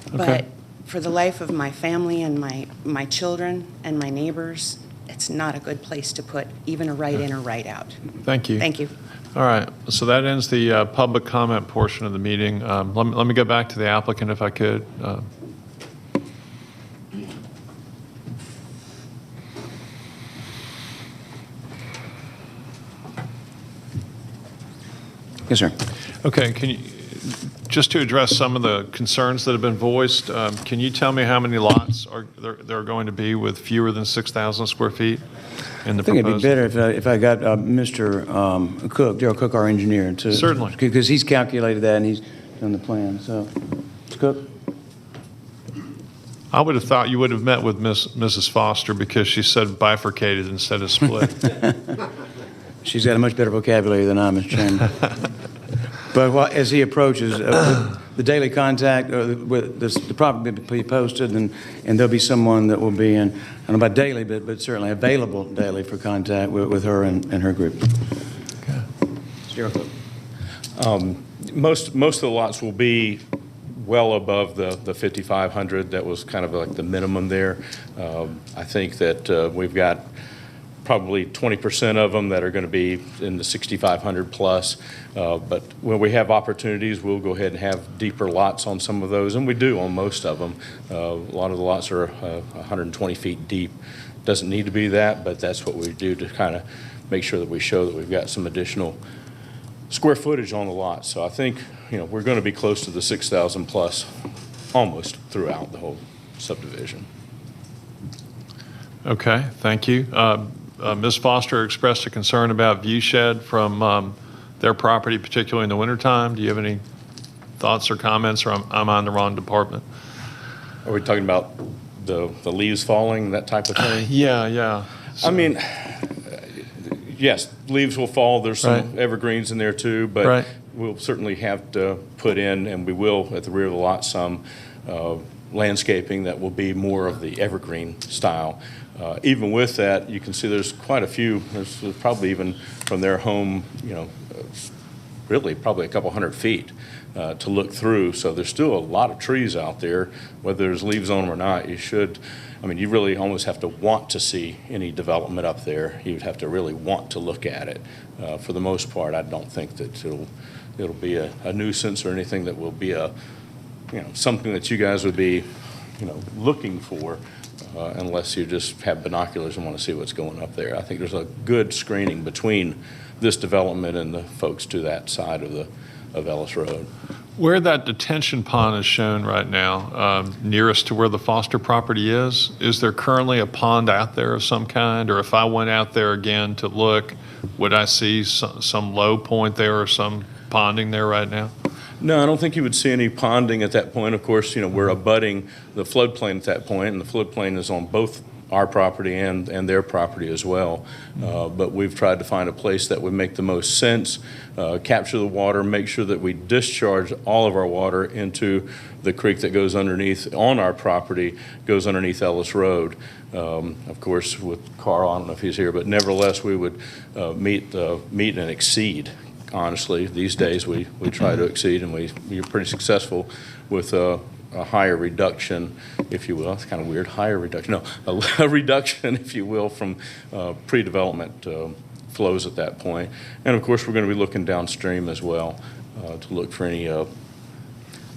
Okay. But for the life of my family and my children and my neighbors, it's not a good place to put even a right in or right out. Thank you. Thank you. All right, so that ends the public comment portion of the meeting. Let me go back to the applicant if I could. Yes, sir. Okay, can you, just to address some of the concerns that have been voiced, can you tell me how many lots there are going to be with fewer than 6,000 square feet in the I think it'd be proposed? better if I got Mr. Cook, Darrell Cook, our engineer, to... Certainly. Because he's calculated that and he's done the plan, so. Mr. Cook? I would have thought you would have met with Mrs. Foster because she said bifurcated instead of split. She's got a much better vocabulary than I, Mr. Chairman. But as he approaches, the daily contact, with the property will be posted, and there'll be someone that will be in, I don't know about daily, but certainly available daily for contact with her and her group. Most of the lots will be well above the 5,500. That was kind of like the minimum there. I think that we've got probably 20% of them that are going to be in the 6,500 plus. But when we have opportunities, we'll go ahead and have deeper lots on some of those, and we do on most of them. A lot of the lots are 120 feet deep. Doesn't need to be that, but that's what we do to kind of make sure that we show that we've got some additional square footage on the lot. So I think, we're going to be close to the 6,000 plus almost throughout the whole subdivision. Okay, thank you. Ms. Foster expressed a concern about view shed from their property, particularly in the wintertime. Do you have any thoughts or comments, or I'm on the wrong department? Are we talking about the leaves falling, that type of thing? Yeah. I mean, yes, leaves will fall. There's some Right. evergreens in there too, but Right. we'll certainly have to put in, and we will at the rear of the lot, some landscaping that will be more of the evergreen style. Even with that, you can see there's quite a few. There's probably even from their home, really probably a couple hundred feet to look through. So there's still a lot of trees out there, whether there's leaves on them or not. You really almost have to want to see any development up there. You would have to really want to look at it. For the most part, I don't think that it'll be a nuisance or anything that will be something that you guys would be, looking for, unless you just have binoculars and want to see what's going up there. I think there's a good screening between this development and the folks to that side of Ellis Road. Where that detention pond is shown right now, nearest to where the Foster property is there currently a pond out there of some kind? Or if I went out there again to look, would I see some low point there or some ponding there right now? No, I don't think you would see any ponding at that point. Of course, we're abutting the floodplain at that point, and the floodplain is on both our property and their property as well. But we've tried to find a place that would make the most sense, capture the water, make sure that we discharge all of our water into the creek that goes underneath on our property, goes underneath Ellis Road. Of course, with Carl, I don't know if he's here, but nevertheless, we would meet and exceed. Honestly, these days we try to exceed, and we're pretty successful with a higher reduction, if you will. It's kind of weird, higher reduction. No, a reduction, if you will, from pre-development flows at that point. And of course, we're going to be looking downstream as well to look for any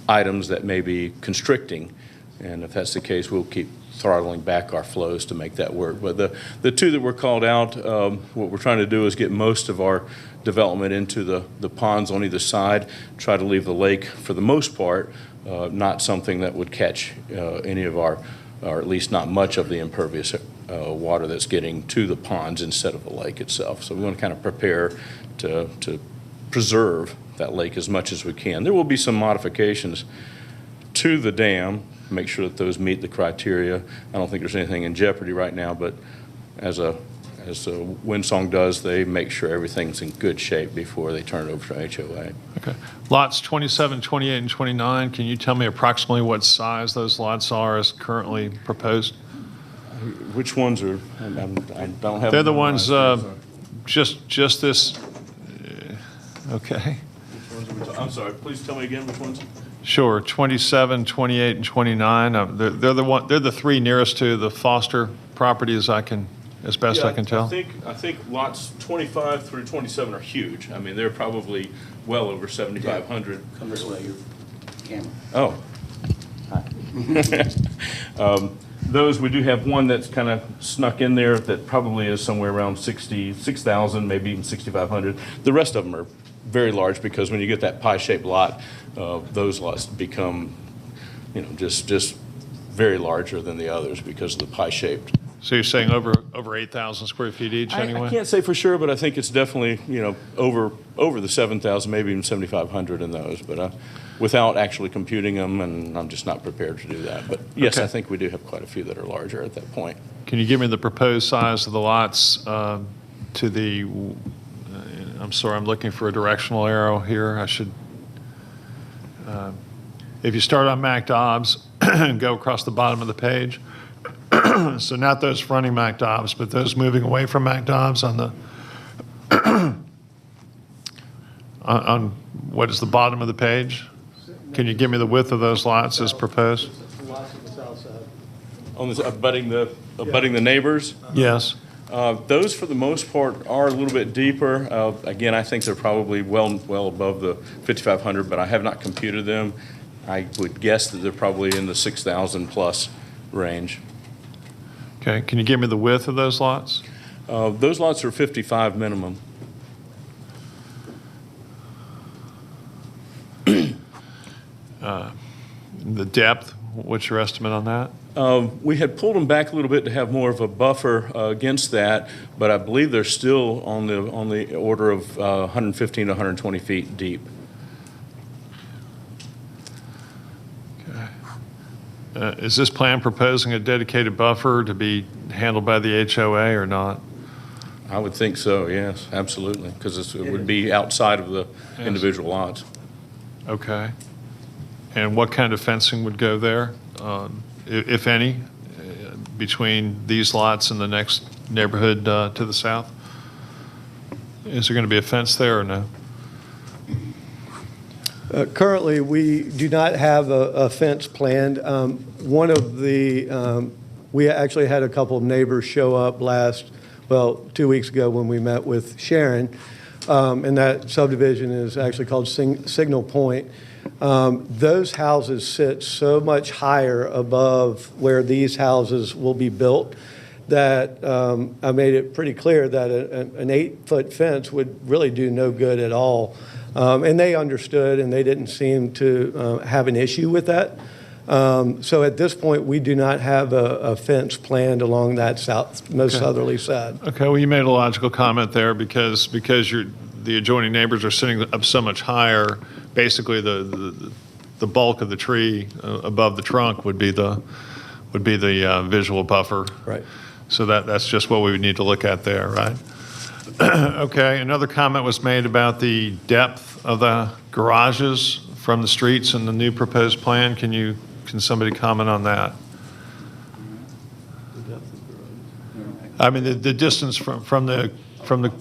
items that may be constricting. And if that's the case, we'll keep throttling back our flows to make that work. But the two that were called out, what we're trying to do is get most of our development into the ponds on either side, try to leave the lake, for the most part, not something that would catch any of our, or at least not much of the impervious water that's getting to the ponds instead of the lake itself. So we want to kind of prepare to preserve that lake as much as we can. There will be some modifications to the dam, make sure that those meet the criteria. I don't think there's anything in jeopardy right now, but as Windsong does, they make sure everything's in good shape before they turn it over to HOA. Okay. Lots 27, 28, and 29, can you tell me approximately what size those lots are as currently proposed? Which ones are, I don't have. They're the them ones, memorized. just this, okay. I'm sorry, please tell me again which ones? Sure, 27, 28, and 29. They're the three nearest to the Foster property as best I can tell. I think lots 25 through 27 are huge. I mean, they're probably well over 7,500. Come this way, your camera. Oh. Hi. Those, we do have one that's kind of snuck in there that probably is somewhere around 6,000, maybe even 6,500. The rest of them are very large, because when you get that pie-shaped lot, those lots become, just very larger than the others because of the pie-shaped. So you're saying over 8,000 square feet each anyway? I can't say for sure, but I think it's definitely, over the 7,000, maybe even 7,500 in those, but without actually computing them, and I'm just not prepared to do that. But yes, Okay. I think we do have quite a few that are larger at that point. Can you give me the proposed size of the lots to the, I'm sorry, I'm looking for a directional arrow here. I should If you start on MacDobbs and go across the bottom of the page, so not those fronting MacDobbs, but those moving away from MacDobbs on the, on what is the bottom of the page? Can you give me the width of those lots as proposed? On this, abutting the neighbors? Yes. Those, for the most part, are a little bit deeper. Again, I think they're probably well above the 5,500, but I have not computed them. I would guess that they're probably in the 6,000 plus range. Okay, can you give me the width of those lots? Those lots are 55 minimum. The depth, what's your estimate on that? We had pulled them back a little bit to have more of a buffer against that, but I believe they're still on the order of 115 to 120 feet deep. Is this plan proposing a dedicated buffer to be handled by the HOA or not? I would think so, yes, absolutely, because it would be outside of the Yes. individual lots. Okay. And what kind of fencing would go there, if any, between these lots and the next neighborhood to the south? Is there going to be a fence there or no? Currently, we do not have a fence planned. One of the, we actually had a couple of neighbors show up 2 weeks ago when we met with Sharon, and that subdivision is actually called Signal Point. Those houses sit so much higher above where these houses will be built that I made it pretty clear that an 8-foot fence would really do no good at all. And they understood, and they didn't seem to have an issue with that. So at this point, we do not have a fence planned along that most southerly side. Okay, well, you made a logical comment there because the adjoining neighbors are sitting up so much higher. Basically, the bulk of the tree above the trunk would be the visual buffer. Right. So that's just what we would need to look at there, right? Okay, another comment was made about the depth of the garages from the streets in the new proposed plan. Can somebody comment on that? I mean, the distance from the. Sorry.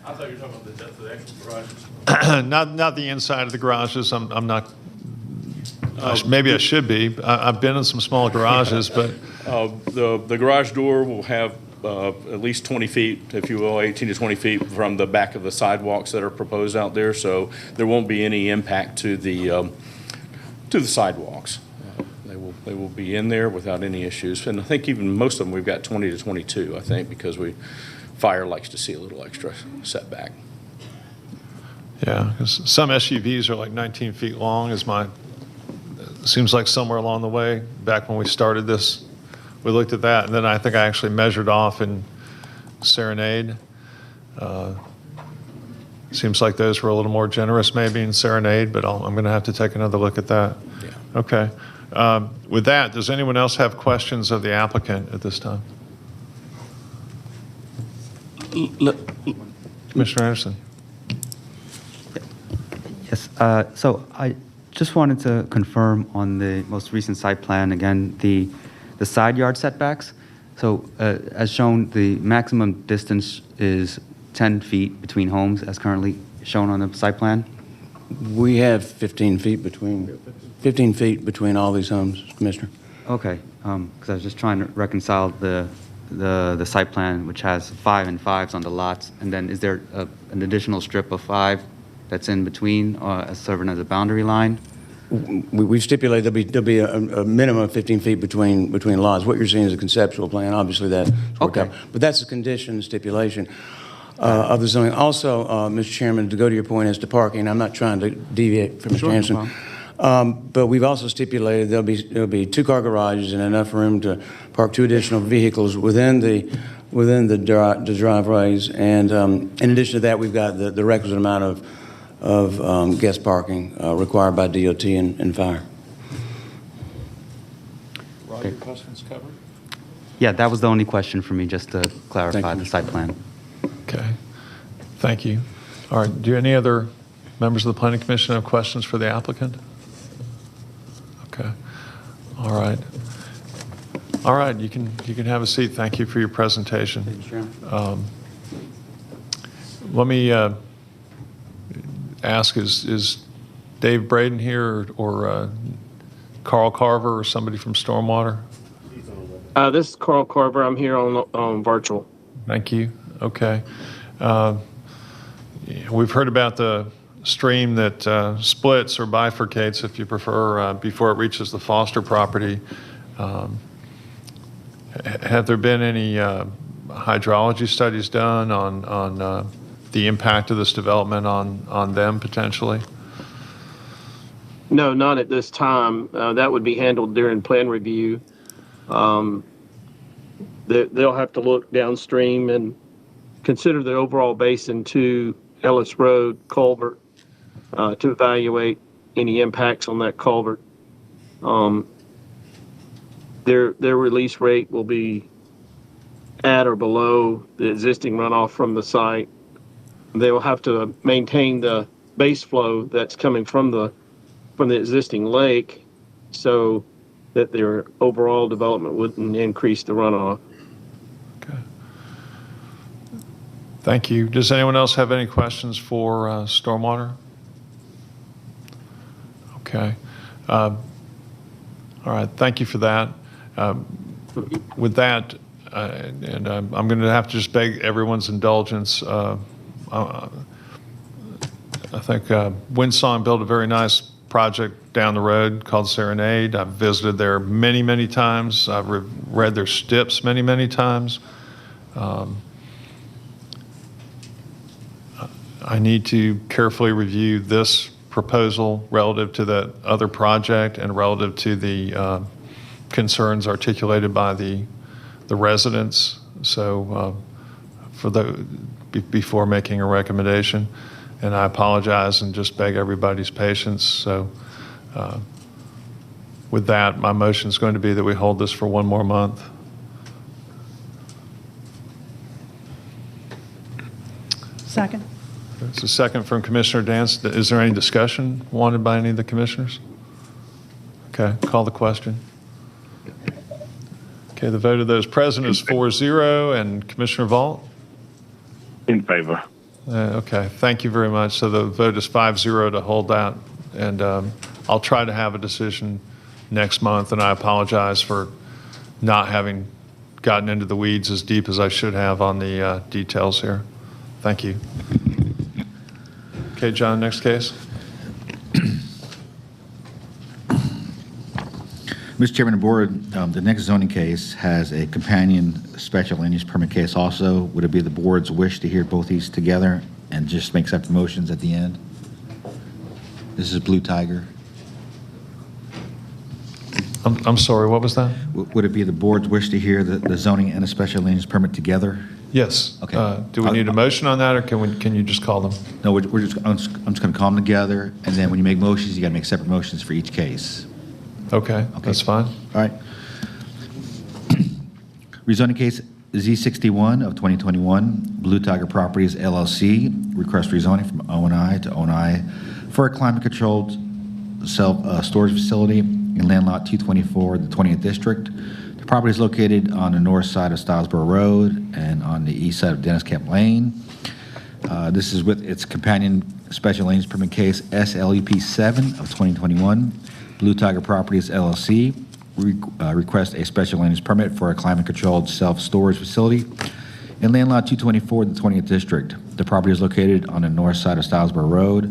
I thought you were talking about the depth of the actual garages. Not the inside of the garages. I'm not. Maybe I should be. I've been in some small garages, but The garage door will have at least 20 feet, if you will, 18 to 20 feet from the back of the sidewalks that are proposed out there, so there won't be any impact to the sidewalks. They will be in there without any issues, and I think even most of them, we've got 20 to 22, I think, because fire likes to see a little extra setback. yeah, 'cause some SUVs are like 19 feet long. Seems like somewhere along the way, back when we started this, we looked at that, and then I think I actually measured off in Serenade. Seems like those were a little more generous maybe in Serenade, but I'm going to have to take another look at that. Yeah. Okay. With that, does anyone else have questions of the applicant at this time? Commissioner Anderson. Yes, so I just wanted to confirm on the most recent site plan, again, the side yard setbacks. So as shown, the maximum distance is 10 feet between homes as currently shown on the site plan? We have 15 feet between all these homes, Commissioner. Okay, because I was just trying to reconcile the site plan, which has 5 and 5s on the lots, and then is there an additional strip of 5 that's in between, as serving as a boundary line? We've stipulated there'll be a minimum of 15 feet between lots. What you're seeing is a conceptual plan, obviously that's worked out. Okay. But that's a condition, stipulation of the zoning. Also, Mr. Chairman, to go to your point as to parking, I'm not trying to deviate from Mr. Sure, no Anderson. But we've also stipulated there'll be 2-car garages and enough room to park 2 additional vehicles within the driveways. And in addition to that, we've got the requisite amount of guest parking required by DOT and fire. Roger, questions covered? Yeah, that was the only question for me, just to clarify you, the site plan. Okay, thank you. All right, do any other Members of the Planning Commission have questions for the applicant? Okay. All right. All right, you can have a seat. Thank you for your presentation. Thank you, Chairman. Let me ask, is Dave Braden here or Carl Carver or somebody from Stormwater? This is Carl Carver. I'm here on virtual. Thank you. Okay. We've heard about the stream that splits or bifurcates, if you prefer, before it reaches the Foster property. Have there been any hydrology studies done on the impact of this development on them potentially? No, not at this time. That would be handled during plan review. They'll have to look downstream and consider the overall basin to Ellis Road culvert to evaluate any impacts on that culvert. Their release rate will be at or below the existing runoff from the site. They will have to maintain the base flow that's coming from the existing lake so that their overall development wouldn't increase the runoff. Okay. Thank you. Does anyone else have any questions for Stormwater? Okay. All right. Thank you for that. With that, and I'm going to have to just beg everyone's indulgence. I think Windsong built a very nice project down the road called Serenade. I've visited there many, many times. I've read their STIPs many, many times. I need to carefully review this proposal relative to that other project and relative to the concerns articulated by the residents. So before making a recommendation, and I apologize and just beg everybody's patience. So with that, my motion is going to be that we hold this for one more month. Second. It's a second from Commissioner Dance. Is there any discussion wanted by any of the commissioners? Okay, call the question. Okay, the vote of those present is 4-0, and Commissioner Vaught? In favor. Okay, thank you very much. So the vote is 5-0 to hold that, and I'll try to have a decision next month, and I apologize for not having gotten into the weeds as deep as I should have on the details here. Thank you. Okay, John, next case. Mr. Chairman of the Board, the next zoning case has a companion special land use permit case also. Would it be the board's wish to hear both these together and just make separate motions at the end? This is Blue Tiger. I'm sorry, what was that? Would it be the board's wish to hear the zoning and a special land use permit together? Yes. Okay. Do we need a motion on that, or can you just call them? No, I'm just going to call them together, and then when you make motions, you got to make separate motions for each case. Okay, that's fine. All right. Rezoning case Z61 of 2021, Blue Tiger Properties LLC, request rezoning from O&I to O&I for a climate-controlled self-storage facility in land lot 224, the 20th District. The property is located on the north side of Stylesboro Road and on the east side of Dennis Camp Lane. This is with its companion special land use permit case SLEP 7 of 2021. Blue Tiger Properties LLC request a special land use permit for a climate-controlled self-storage facility in land lot 224, the 20th District. The property is located on the north side of Stylesboro Road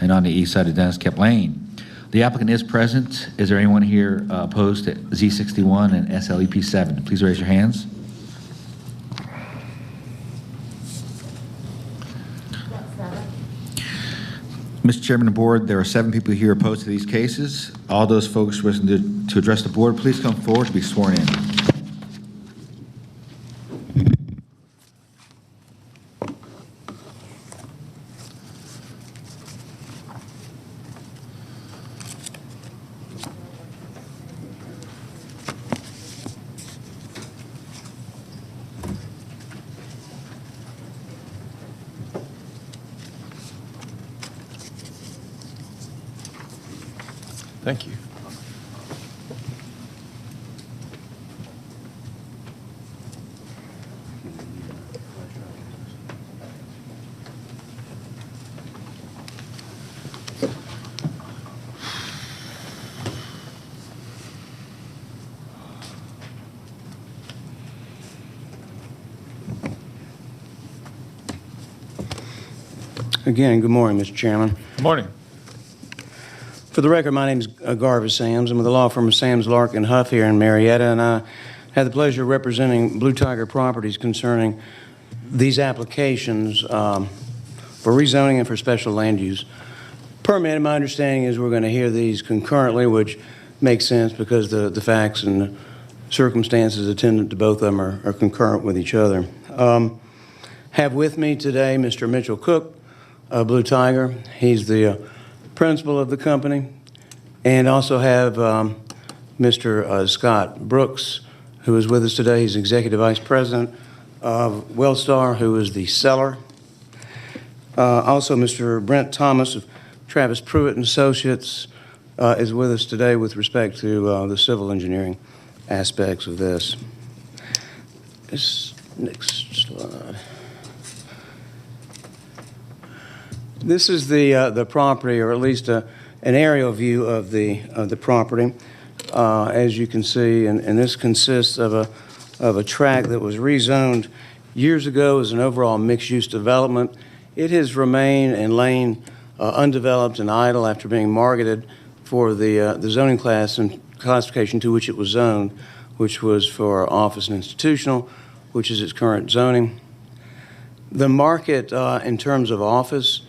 and on the east side of Dennis Camp Lane. The applicant is present. Is there anyone here opposed to Z61 and SLEP 7? Please raise your hands. Mr. Chairman of the Board, there are 7 people here opposed to these cases. All those folks wishing to address the board, please come forward to be sworn in. Thank you. Again, good morning, Mr. Chairman. Good morning. For the record, my name is Garvis Sams. I'm with the law firm of Sams, Larkin, Huff here in Marietta, and I had the pleasure of representing Blue Tiger Properties concerning these applications for rezoning and for special land use permit. My understanding is we're going to hear these concurrently, which makes sense because the facts and the circumstances attendant to both of them are concurrent with each other. Have with me today Mr. Mitchell Cook, Blue Tiger. He's the principal of the company, and also have Mr. Scott Brooks, who is with us today. He's Executive Vice President of Wellstar, who is the seller. Also, Mr. Brent Thomas of Travis Pruitt and Associates is with us today with respect to the civil engineering aspects of this. This next slide. This is the property, or at least an aerial view of the property. As you can see, and this consists of a tract that was rezoned years ago as an overall mixed-use development. It has remained and lain undeveloped and idle after being marketed for the zoning class and classification to which it was zoned, which was for office and institutional, which is its current zoning. The market in terms of office,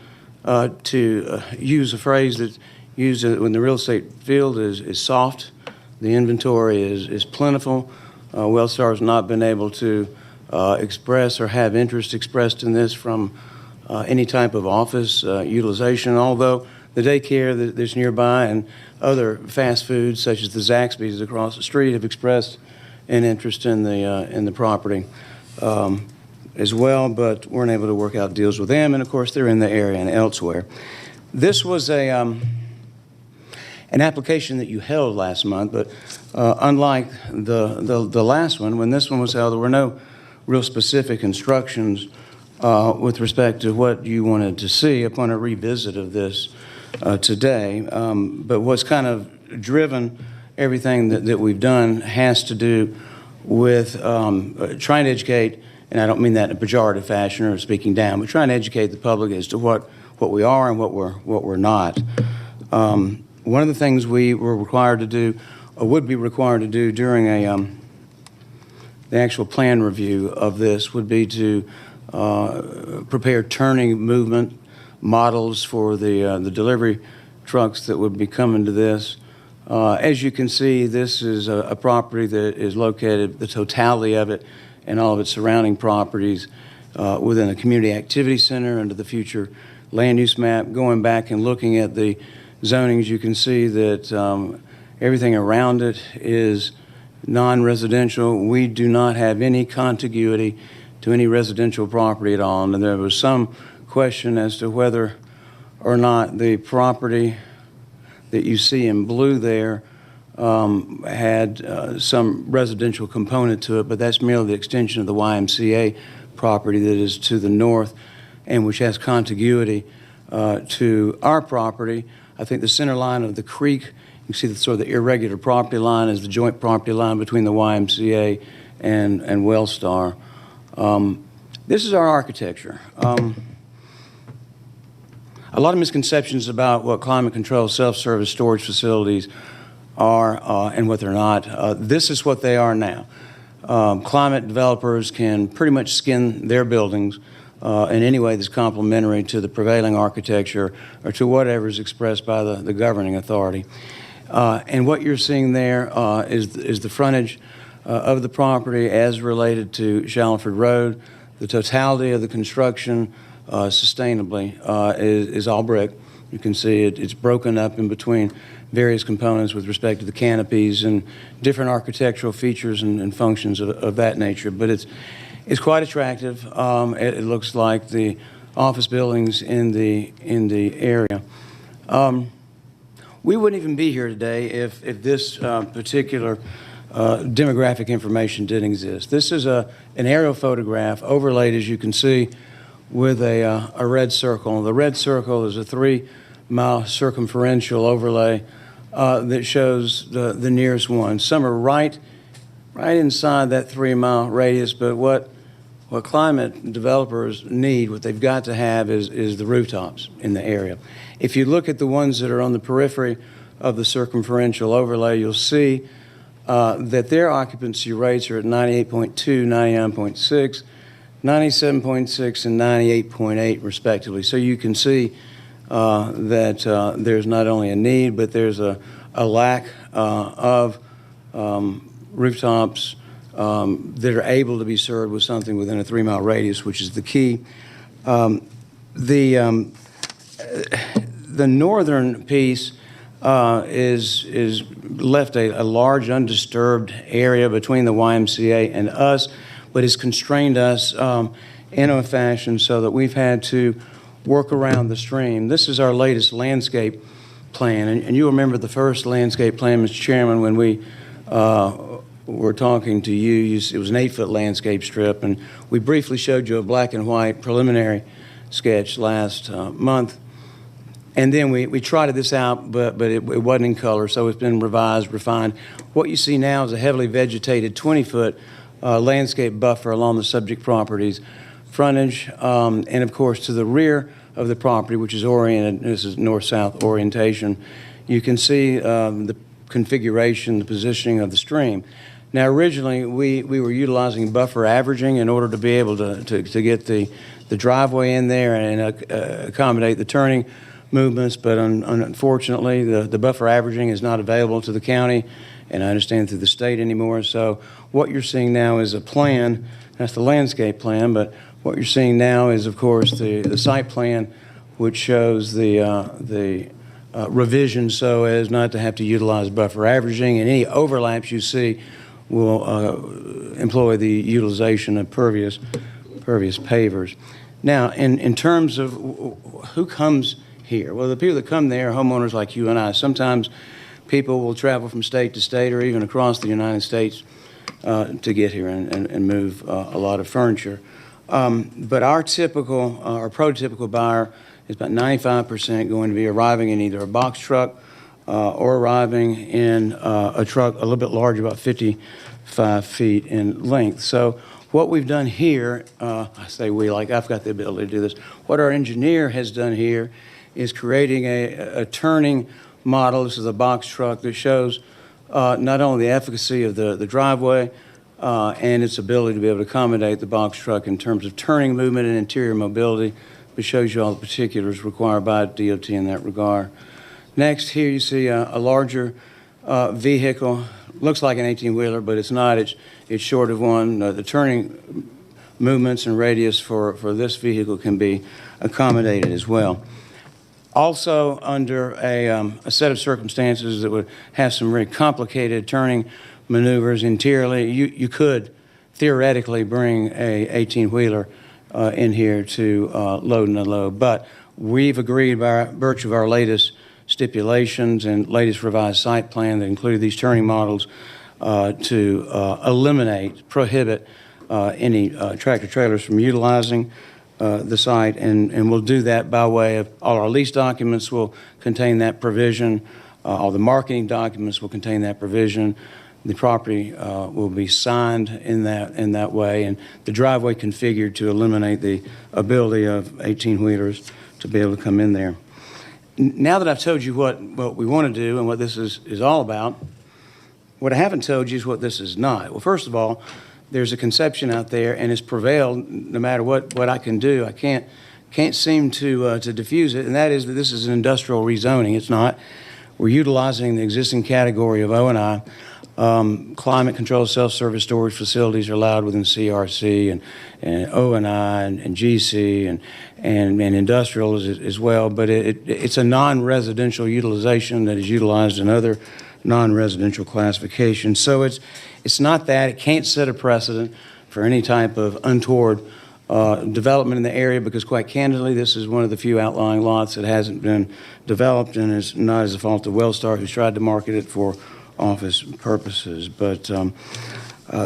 to use a phrase that's used in the real estate field, is soft. The inventory is plentiful. Wellstar has not been able to express or have interest expressed in this from any type of office utilization, although the daycare that's nearby and other fast foods such as the Zaxby's across the street have expressed an interest in the property as well, but weren't able to work out deals with them, and of course they're in the area and elsewhere. This was an application that you held last month, but unlike the last one, when this one was held, there were no real specific instructions with respect to what you wanted to see upon a revisit of this today. But what's kind of driven everything that we've done has to do with trying to educate, and I don't mean that in a pejorative fashion or speaking down, but trying to educate the public as to what we are and what we're not. One of the things we were required to do, or would be required to do during the actual plan review of this, would be to prepare turning movement models for the delivery trucks that would be coming to this. As you can see, this is a property that is located, the totality of it and all of its surrounding properties, within a community activity center under the future land use map. Going back and looking at the zonings, you can see that everything around it is non-residential. We do not have any contiguity to any residential property at all. And there was some question as to whether or not the property that you see in blue there had some residential component to it, but that's merely the extension of the YMCA property that is to the north and which has contiguity to our property. I think the center line of the creek, you can see the sort of the irregular property line is the joint property line between the YMCA and Wellstar. This is our architecture. A lot of misconceptions about what climate control self-service storage facilities are and what they're not. This is what they are now. Climate developers can pretty much skin their buildings in any way that's complementary to the prevailing architecture or to whatever is expressed by the governing authority. And what you're seeing there is the frontage of the property as related to Shallowford Road. The totality of the construction sustainably is all brick. You can see it's broken up in between various components with respect to the canopies and different architectural features and functions of that nature. But it's quite attractive. It looks like the office buildings in the area. We wouldn't even be here today if this particular demographic information didn't exist. This is an aerial photograph overlaid, as you can see, with a red circle. The red circle is a 3-mile circumferential overlay that shows the nearest one. Some are right inside that 3-mile radius, but what climate developers need, what they've got to have is the rooftops in the area. If you look at the ones that are on the periphery of the circumferential overlay, you'll see that their occupancy rates are at 98.2, 99.6, 97.6, and 98.8 respectively. So you can see that there's not only a need, but there's a lack of rooftops that are able to be served with something within a 3-mile radius, which is the key. The northern piece is left a large undisturbed area between the YMCA and us, but has constrained us in a fashion so that we've had to work around the stream. This is our latest landscape plan, and you remember the first landscape plan, Mr. Chairman, when we were talking to you, it was an 8-foot landscape strip, and we briefly showed you a black and white preliminary sketch last month. And then we trotted this out, but it wasn't in color, so it's been revised, refined. What you see now is a heavily vegetated 20-foot landscape buffer along the subject property's frontage, and of course to the rear of the property, which is oriented, this is north-south orientation, you can see the configuration, the positioning of the stream. Now originally we were utilizing buffer averaging in order to be able to get the driveway in there and accommodate the turning movements, but unfortunately the buffer averaging is not available to the county, and I understand through the state anymore. So what you're seeing now is a plan, that's the landscape plan, but what you're seeing now is, of course, the site plan, which shows the revision so as not to have to utilize buffer averaging, and any overlaps you see will employ the utilization of pervious pavers. Now, in terms of who comes here, well, the people that come there are homeowners like you and I. Sometimes people will travel from state to state or even across the United States to get here and move a lot of furniture. But our typical, our prototypical buyer is about 95% going to be arriving in either a box truck or arriving in a truck a little bit larger, about 55 feet in length. So what we've done here, I say we, like I've got the ability to do this, what our engineer has done here is creating a turning model. This is a box truck that shows not only the efficacy of the driveway and its ability to be able to accommodate the box truck in terms of turning movement and interior mobility, but shows you all the particulars required by DOT in that regard. Next, here you see a larger vehicle. Looks like an 18-wheeler, but it's not. It's short of one. The turning movements and radius for this vehicle can be accommodated as well. Also, under a set of circumstances that would have some very complicated turning maneuvers interiorly, you could theoretically bring a 18-wheeler in here to load and unload. But we've agreed by virtue of our latest stipulations and latest revised site plan that included these turning models to prohibit any tractor trailers from utilizing the site, and we'll do that by way of all our lease documents will contain that provision, all the marketing documents will contain that provision, the property will be signed in that way, and the driveway configured to eliminate the ability of 18-wheelers to be able to come in there. Now that I've told you what we want to do and what this is all about, what I haven't told you is what this is not. Well, first of all, there's a conception out there, and it's prevailed no matter what I can do. I can't seem to diffuse it, and that is that this is an industrial rezoning. It's not. We're utilizing the existing category of O&I. Climate controlled self-service storage facilities are allowed within CRC and O&I and GC and industrial as well, but it's a non-residential utilization that is utilized in other non-residential classifications. So it's not that. It can't set a precedent for any type of untoward development in the area, because quite candidly, this is one of the few outlying lots that hasn't been developed, and it's not as a fault of Wellstar, who's tried to market it for office purposes. But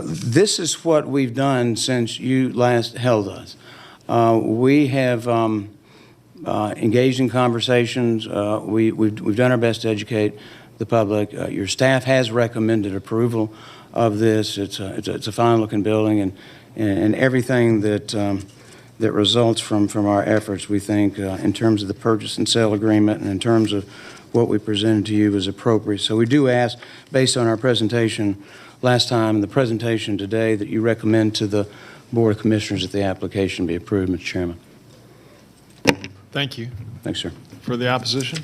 this is what we've done since you last held us. We have engaged in conversations. We've done our best to educate the public. Your staff has recommended approval of this. It's a fine-looking building, and everything that that results from our efforts, we think, in terms of the purchase and sale agreement and in terms of what we presented to you is appropriate. So we do ask, based on our presentation last time and the presentation today, that you recommend to the Board of Commissioners that the application be approved, Mr. Chairman. Thank you. Thanks, sir. For the opposition?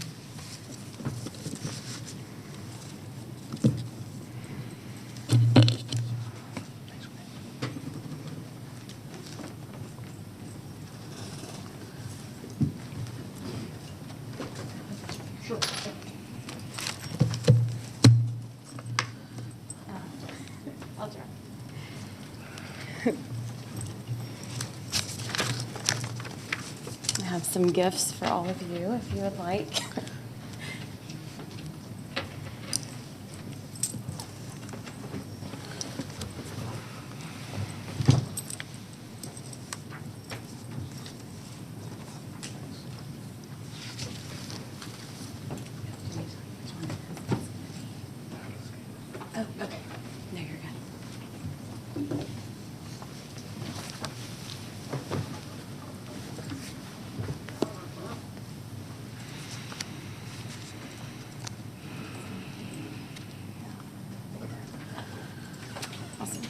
I'll try. I have some gifts for all of you, if you would like. Oh, okay. No, you're good. Awesome.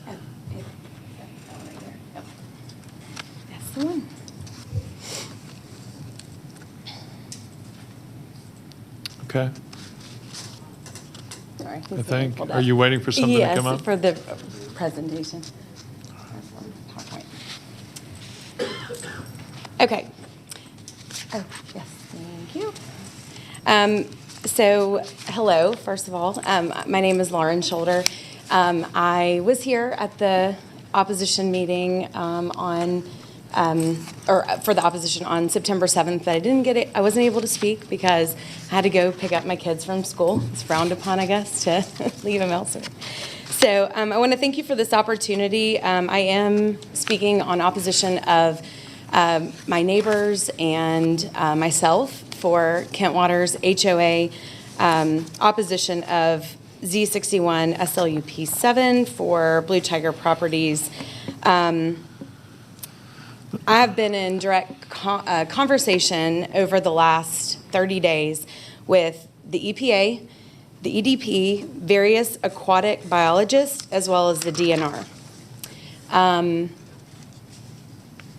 Oh, yeah. That one right there. Yep. That's the one. Okay. Sorry. I think, are you waiting for something to come up? Yes, for the presentation. Okay. Oh, yes, thank you. So, hello, first of all. My name is Lauren Shoulder. I was here at the opposition meeting for the opposition on September 7th, but I wasn't able to speak because I had to go pick up my kids from school. It's frowned upon, I guess, to leave them elsewhere. So I want to thank you for this opportunity. I am speaking on opposition of my neighbors and myself for Kent Water's HOA opposition of Z61 SLUP 7 for Blue Tiger Properties. I have been in direct conversation over the last 30 days with the EPA, the EDP, various aquatic biologists, as well as the DNR.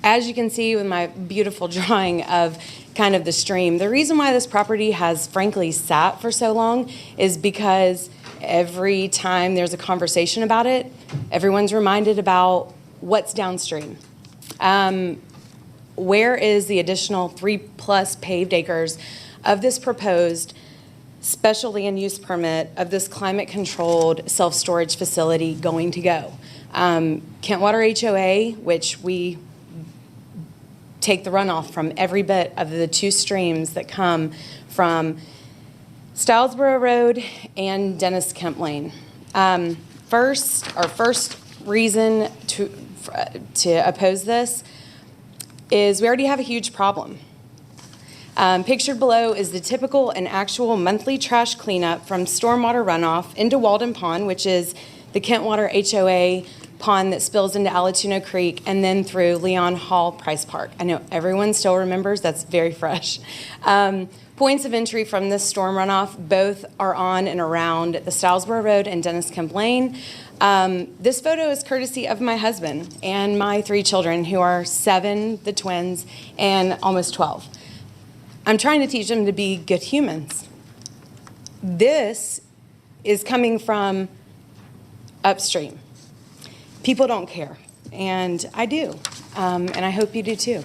As you can see with my beautiful drawing of kind of the stream, the reason why this property has frankly sat for so long is because every time there's a conversation about it, everyone's reminded about what's downstream. Where is the additional 3+ paved acres of this proposed special land use permit of this climate-controlled self-storage facility going to go? Kent Water HOA, which we take the runoff from every bit of the 2 streams that come from Stylesboro Road and Dennis Kemp Lane. Our first reason to oppose this is we already have a huge problem. Pictured below is the typical and actual monthly trash cleanup from stormwater runoff into Walden Pond, which is the Kent Water HOA pond that spills into Alatoona Creek, and then through Leon Hall Price Park. I know everyone still remembers, that's very fresh. Points of entry from this storm runoff both are on and around the Stylesboro Road and Dennis Kemp Lane. This photo is courtesy of my husband and my 3 children, who are 7, the twins, and almost 12. I'm trying to teach them to be good humans. This is coming from upstream. People don't care, and I do, and I hope you do too.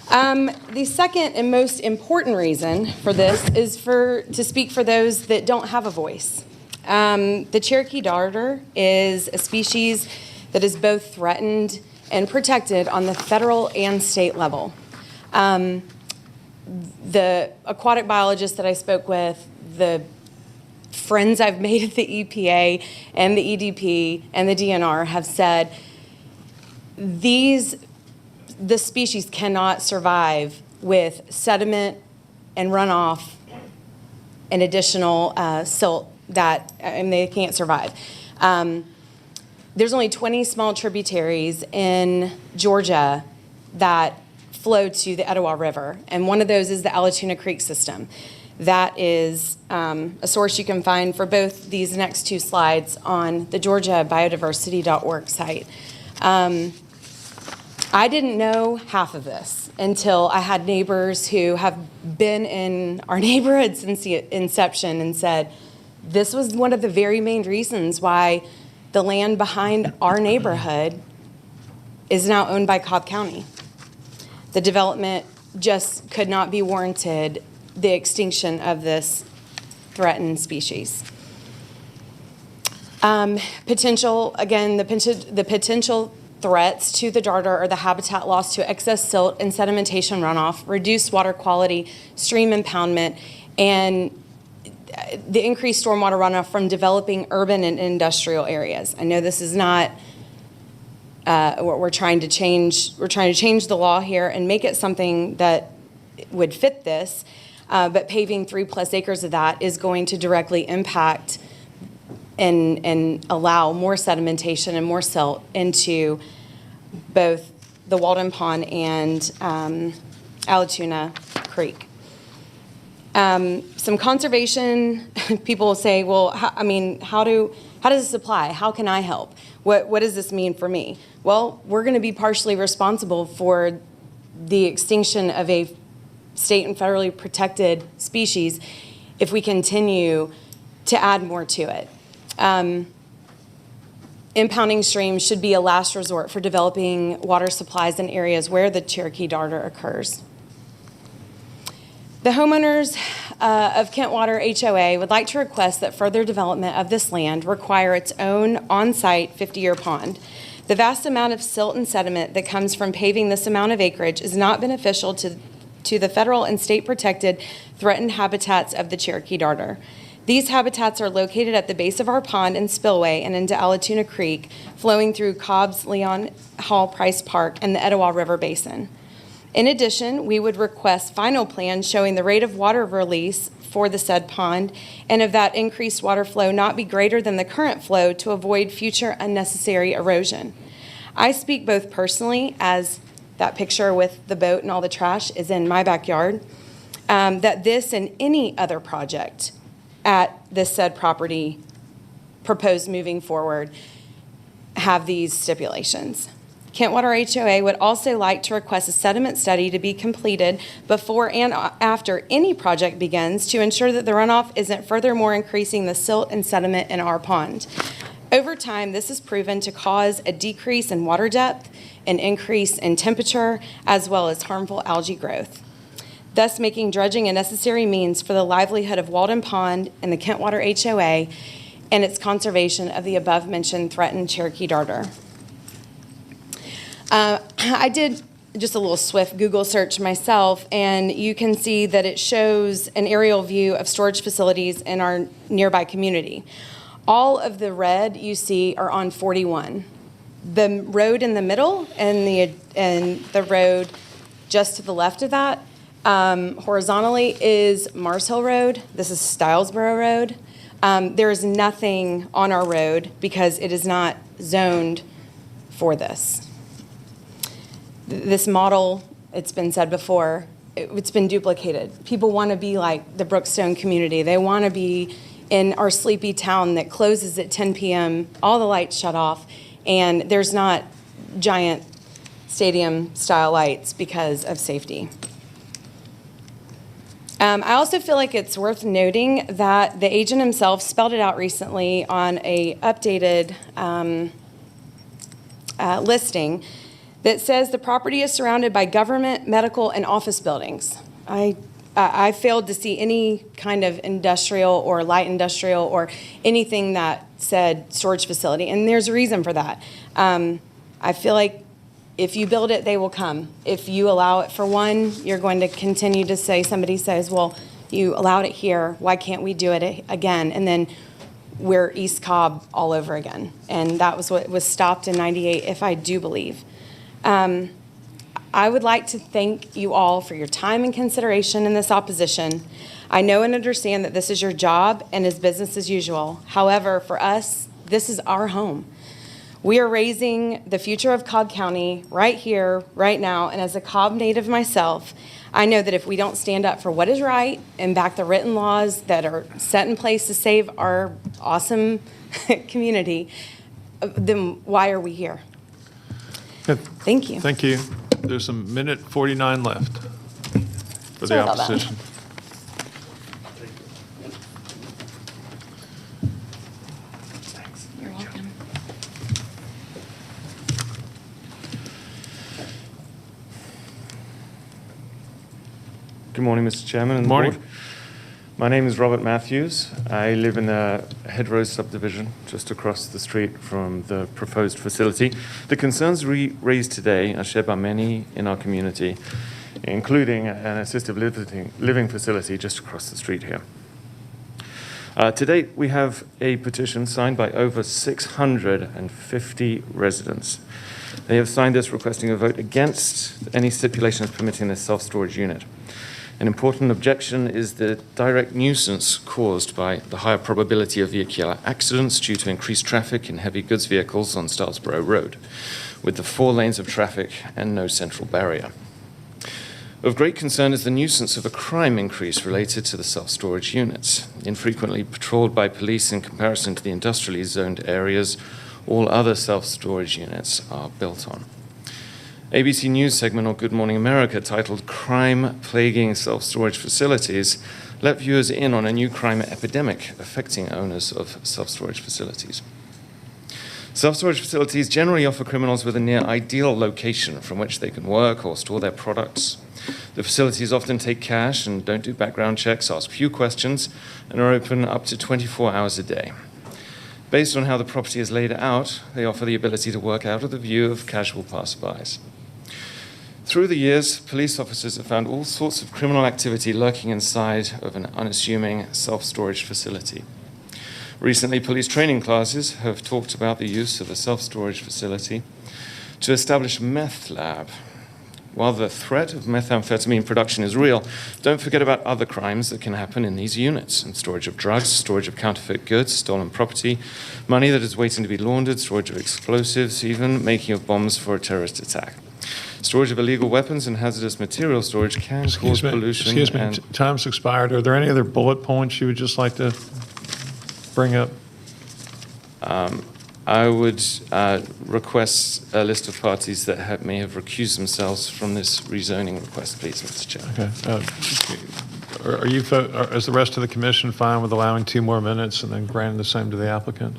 The second and most important reason for this is to speak for those that don't have a voice. The Cherokee darter is a species that is both threatened and protected on the federal and state level. The aquatic biologists that I spoke with, the friends I've made at the EPA and the EDP and the DNR have said the species cannot survive with sediment and runoff and additional silt they can't survive. There's only 20 small tributaries in Georgia that flow to the Etowah River, and one of those is the Alatoona Creek system. That is a source you can find for both these next two slides on the georgiabiodiversity.org site. I didn't know half of this until I had neighbors who have been in our neighborhood since the inception and said, this was one of the very main reasons why the land behind our neighborhood is now owned by Cobb County. The development just could not be warranted, the extinction of this threatened species. The potential threats to the darter are the habitat loss to excess silt and sedimentation runoff, reduced water quality, stream impoundment, and the increased stormwater runoff from developing urban and industrial areas. I know this is not what we're trying to change. We're trying to change the law here and make it something that would fit this, but paving 3+ acres of that is going to directly impact and allow more sedimentation and more silt into both the Walden Pond and Alatoona Creek. Some conservation people will say, well, how does this apply? How can I help? What does this mean for me? Well, we're going to be partially responsible for the extinction of a state and federally protected species if we continue to add more to it. Impounding streams should be a last resort for developing water supplies in areas where the Cherokee darter occurs. The homeowners of Kentwater HOA would like to request that further development of this land require its own on-site 50-year pond. The vast amount of silt and sediment that comes from paving this amount of acreage is not beneficial to the federal and state protected threatened habitats of the Cherokee darter. These habitats are located at the base of our pond and spillway and into Alatoona Creek, flowing through Cobb's Leon Hall Price Park and the Etowah River Basin. In addition, we would request final plans showing the rate of water release for the said pond and of that increased water flow not be greater than the current flow to avoid future unnecessary erosion. I speak both personally, as that picture with the boat and all the trash is in my backyard, that this and any other project at this said property proposed moving forward have these stipulations. Kentwater HOA would also like to request a sediment study to be completed before and after any project begins to ensure that the runoff isn't furthermore increasing the silt and sediment in our pond. Over time, this is proven to cause a decrease in water depth, an increase in temperature, as well as harmful algae growth, thus making dredging a necessary means for the livelihood of Walden Pond and the Kentwater HOA and its conservation of the above-mentioned threatened Cherokee darter. I did just a little swift Google search myself, and you can see that it shows an aerial view of storage facilities in our nearby community. All of the red you see are on 41. The road in the middle and the road just to the left of that, horizontally, is Mars Hill Road. This is Stylesboro Road. There is nothing on our road because it is not zoned for this. This model, it's been said before, it's been duplicated. People want to be like the Brookstone community. They want to be in our sleepy town that closes at 10 p.m., all the lights shut off, and there's not giant stadium-style lights because of safety. I also feel like it's worth noting that the agent himself spelled it out recently on a updated listing that says the property is surrounded by government, medical, and office buildings. I failed to see any kind of industrial or light industrial or anything that said storage facility, and there's a reason for that. I feel like if you build it, they will come. If you allow it for one, you're going to continue to say, somebody says, well, you allowed it here, why can't we do it again? And then we're East Cobb all over again. And that was what was stopped in 98, if I do believe. I would like to thank you all for your time and consideration in this opposition. I know and understand that this is your job and is business as usual. However, for us, this is our home. We are raising the future of Cobb County right here, right now, and as a Cobb native myself, I know that if we don't stand up for what is right and back the written laws that are set in place to save our awesome community, then why are we here? Good. Thank you. Thank you. There's a minute 49 left for Sorry the about that. opposition. You're welcome. Good morning, Mr. Chairman and the Morning. board. My name is Robert Matthews. I live in the Headrose subdivision, just across the street from the proposed facility. The concerns raised today are shared by many in our community, including an assisted living facility just across the street here. To date, we have a petition signed by over 650 residents. They have signed this requesting a vote against any stipulations permitting this self-storage unit. An important objection is the direct nuisance caused by the higher probability of vehicular accidents due to increased traffic in heavy goods vehicles on Stilesborough Road, with the 4 lanes of traffic and no central barrier. Of great concern is the nuisance of a crime increase related to the self-storage units. Infrequently patrolled by police in comparison to the industrially zoned areas all other self-storage units are built on. ABC News segment on Good Morning America titled "Crime Plaguing Self-Storage Facilities" let viewers in on a new crime epidemic affecting owners of self-storage facilities. Self-storage facilities generally offer criminals with a near ideal location from which they can work or store their products. The facilities often take cash and don't do background checks, ask few questions, and are open up to 24 hours a day. Based on how the property is laid out, they offer the ability to work out of the view of casual passerbys. Through the years, police officers have found all sorts of criminal activity lurking inside of an unassuming self-storage facility. Recently, police training classes have talked about the use of a self-storage facility to establish a meth lab. While the threat of methamphetamine production is real, don't forget about other crimes that can happen in these units: and storage of drugs, storage of counterfeit goods, stolen property, money that is waiting to be laundered, storage of explosives, even making of bombs for a terrorist attack. Storage of illegal weapons and hazardous material storage can cause pollution. Excuse me, and time's expired. Are there any other bullet points you would just like to bring up? I would request a list of parties that may have recused themselves from this rezoning request, please, Mr. Chair. Okay. Are you, is the rest of the commission fine with allowing 2 more minutes and then granting the same to the applicant?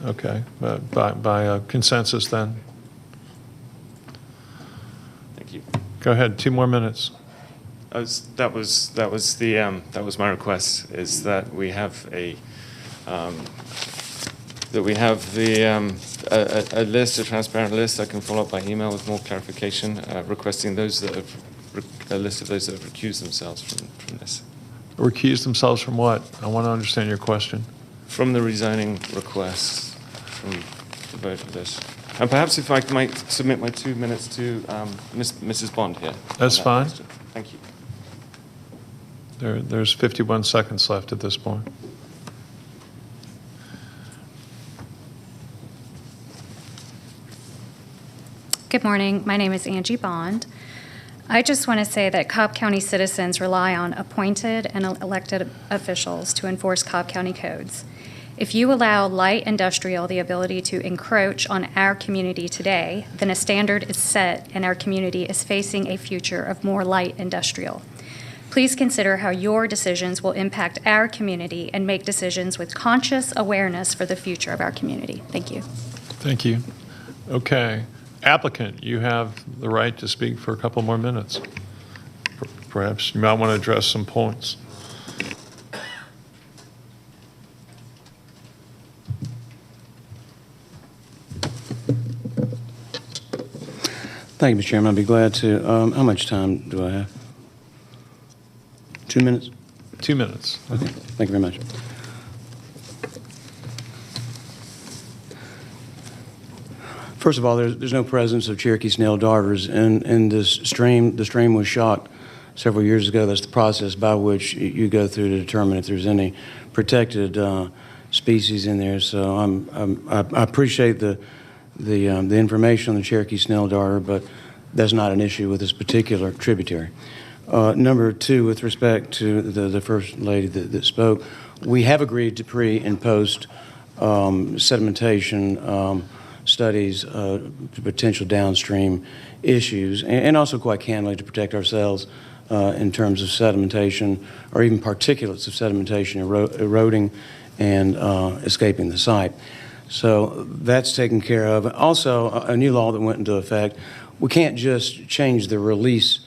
Okay, by consensus then. Thank you. Go ahead, 2 more minutes. That was my request, is that we have a list, a transparent list. I can follow up by email with more clarification, requesting those that have a list of those that have recused themselves from this. Recuse themselves from what? I want to understand your question. From the rezoning request, from the vote of this. And perhaps if I might submit my 2 minutes to Mrs. Bond here. That's fine. Question. Thank you. There's 51 seconds left at this point. Good morning. My name is Angie Bond. I just want to say that Cobb County citizens rely on appointed and elected officials to enforce Cobb County codes. If you allow light industrial the ability to encroach on our community today, then a standard is set and our community is facing a future of more light industrial. Please consider how your decisions will impact our community and make decisions with conscious awareness for the future of our community. Thank you. Thank you. Okay. Applicant, you have the right to speak for a couple more minutes. Perhaps you might want to address some points. Thank you, Mr. Chairman. I'd be glad to. How much time do I have? 2 minutes? 2 minutes. Okay. Thank you very much. First of all, there's no presence of Cherokee snail darters in this stream. The stream was shot several years ago. That's the process by which you go through to determine if there's any protected species in there. So I appreciate the information on the Cherokee snail darter, but that's not an issue with this particular tributary. Number two, with respect to the first lady that spoke, we have agreed to pre and post sedimentation studies, potential downstream issues, and also quite candidly to protect ourselves in terms of sedimentation or even particulates of sedimentation eroding and escaping the site. So that's taken care of. Also, a new law that went into effect, we can't just change the release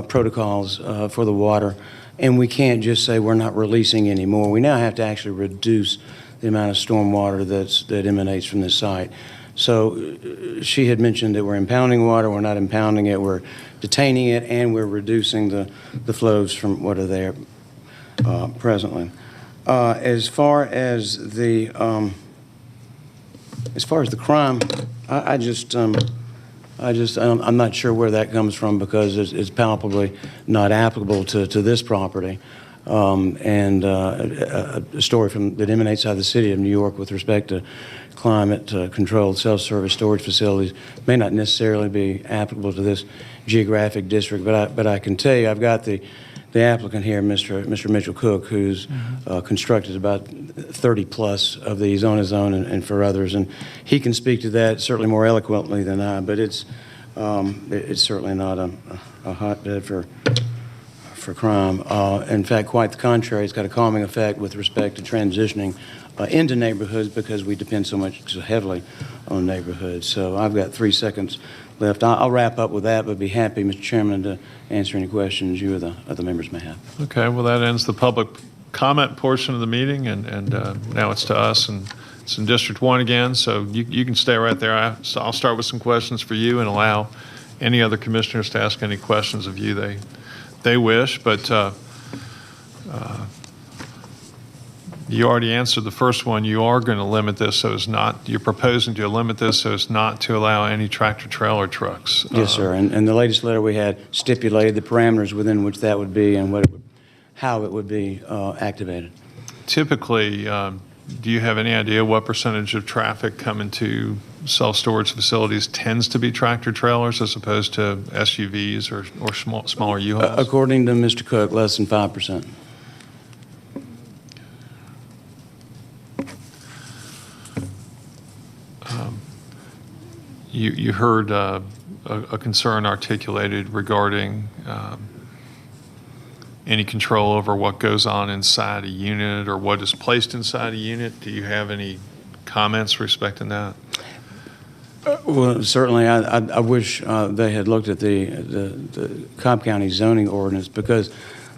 protocols for the water, and we can't just say we're not releasing anymore. We now have to actually reduce the amount of stormwater that emanates from this site. So she had mentioned that we're impounding water, we're not impounding it, we're detaining it, and we're reducing the flows from what are there presently. As far as the crime, I'm not sure where that comes from because it's palpably not applicable to this property. And a story that emanates out of the city of New York with respect to climate-controlled self-service storage facilities may not necessarily be applicable to this geographic district, but I can tell you I've got the applicant here, Mr. Mitchell Cook, who's constructed about 30 plus of these on his own and for others, and he can speak to that certainly more eloquently than I. But it's certainly not a hotbed for crime. In fact, quite the contrary. It's got a calming effect with respect to transitioning into neighborhoods because we depend so heavily on neighborhoods. So I've got 3 seconds left. I'll wrap up with that, but be happy, Mr. Chairman, to answer any questions you or the other members may have. Okay, well, that ends the public comment portion of the meeting, and now it's to us, and it's in District 1 again, so you can stay right there. I'll start with some questions for you and allow any other commissioners to ask any questions of you they wish, but you already answered the first one. You are going to limit this so as not, you're proposing to limit this so as not to allow any tractor trailer trucks. Yes, sir. And the latest letter we had stipulated the parameters within which that would be and how it would be activated. Typically, do you have any idea what percentage of traffic coming to self-storage facilities tends to be tractor trailers as opposed to SUVs or smaller U-Hauls? According to Mr. Cook, less than 5%. You heard a concern articulated regarding any control over what goes on inside a unit or what is placed inside a unit. Do you have any comments respecting that? Well, certainly, I wish they had looked at the Cobb County zoning ordinance because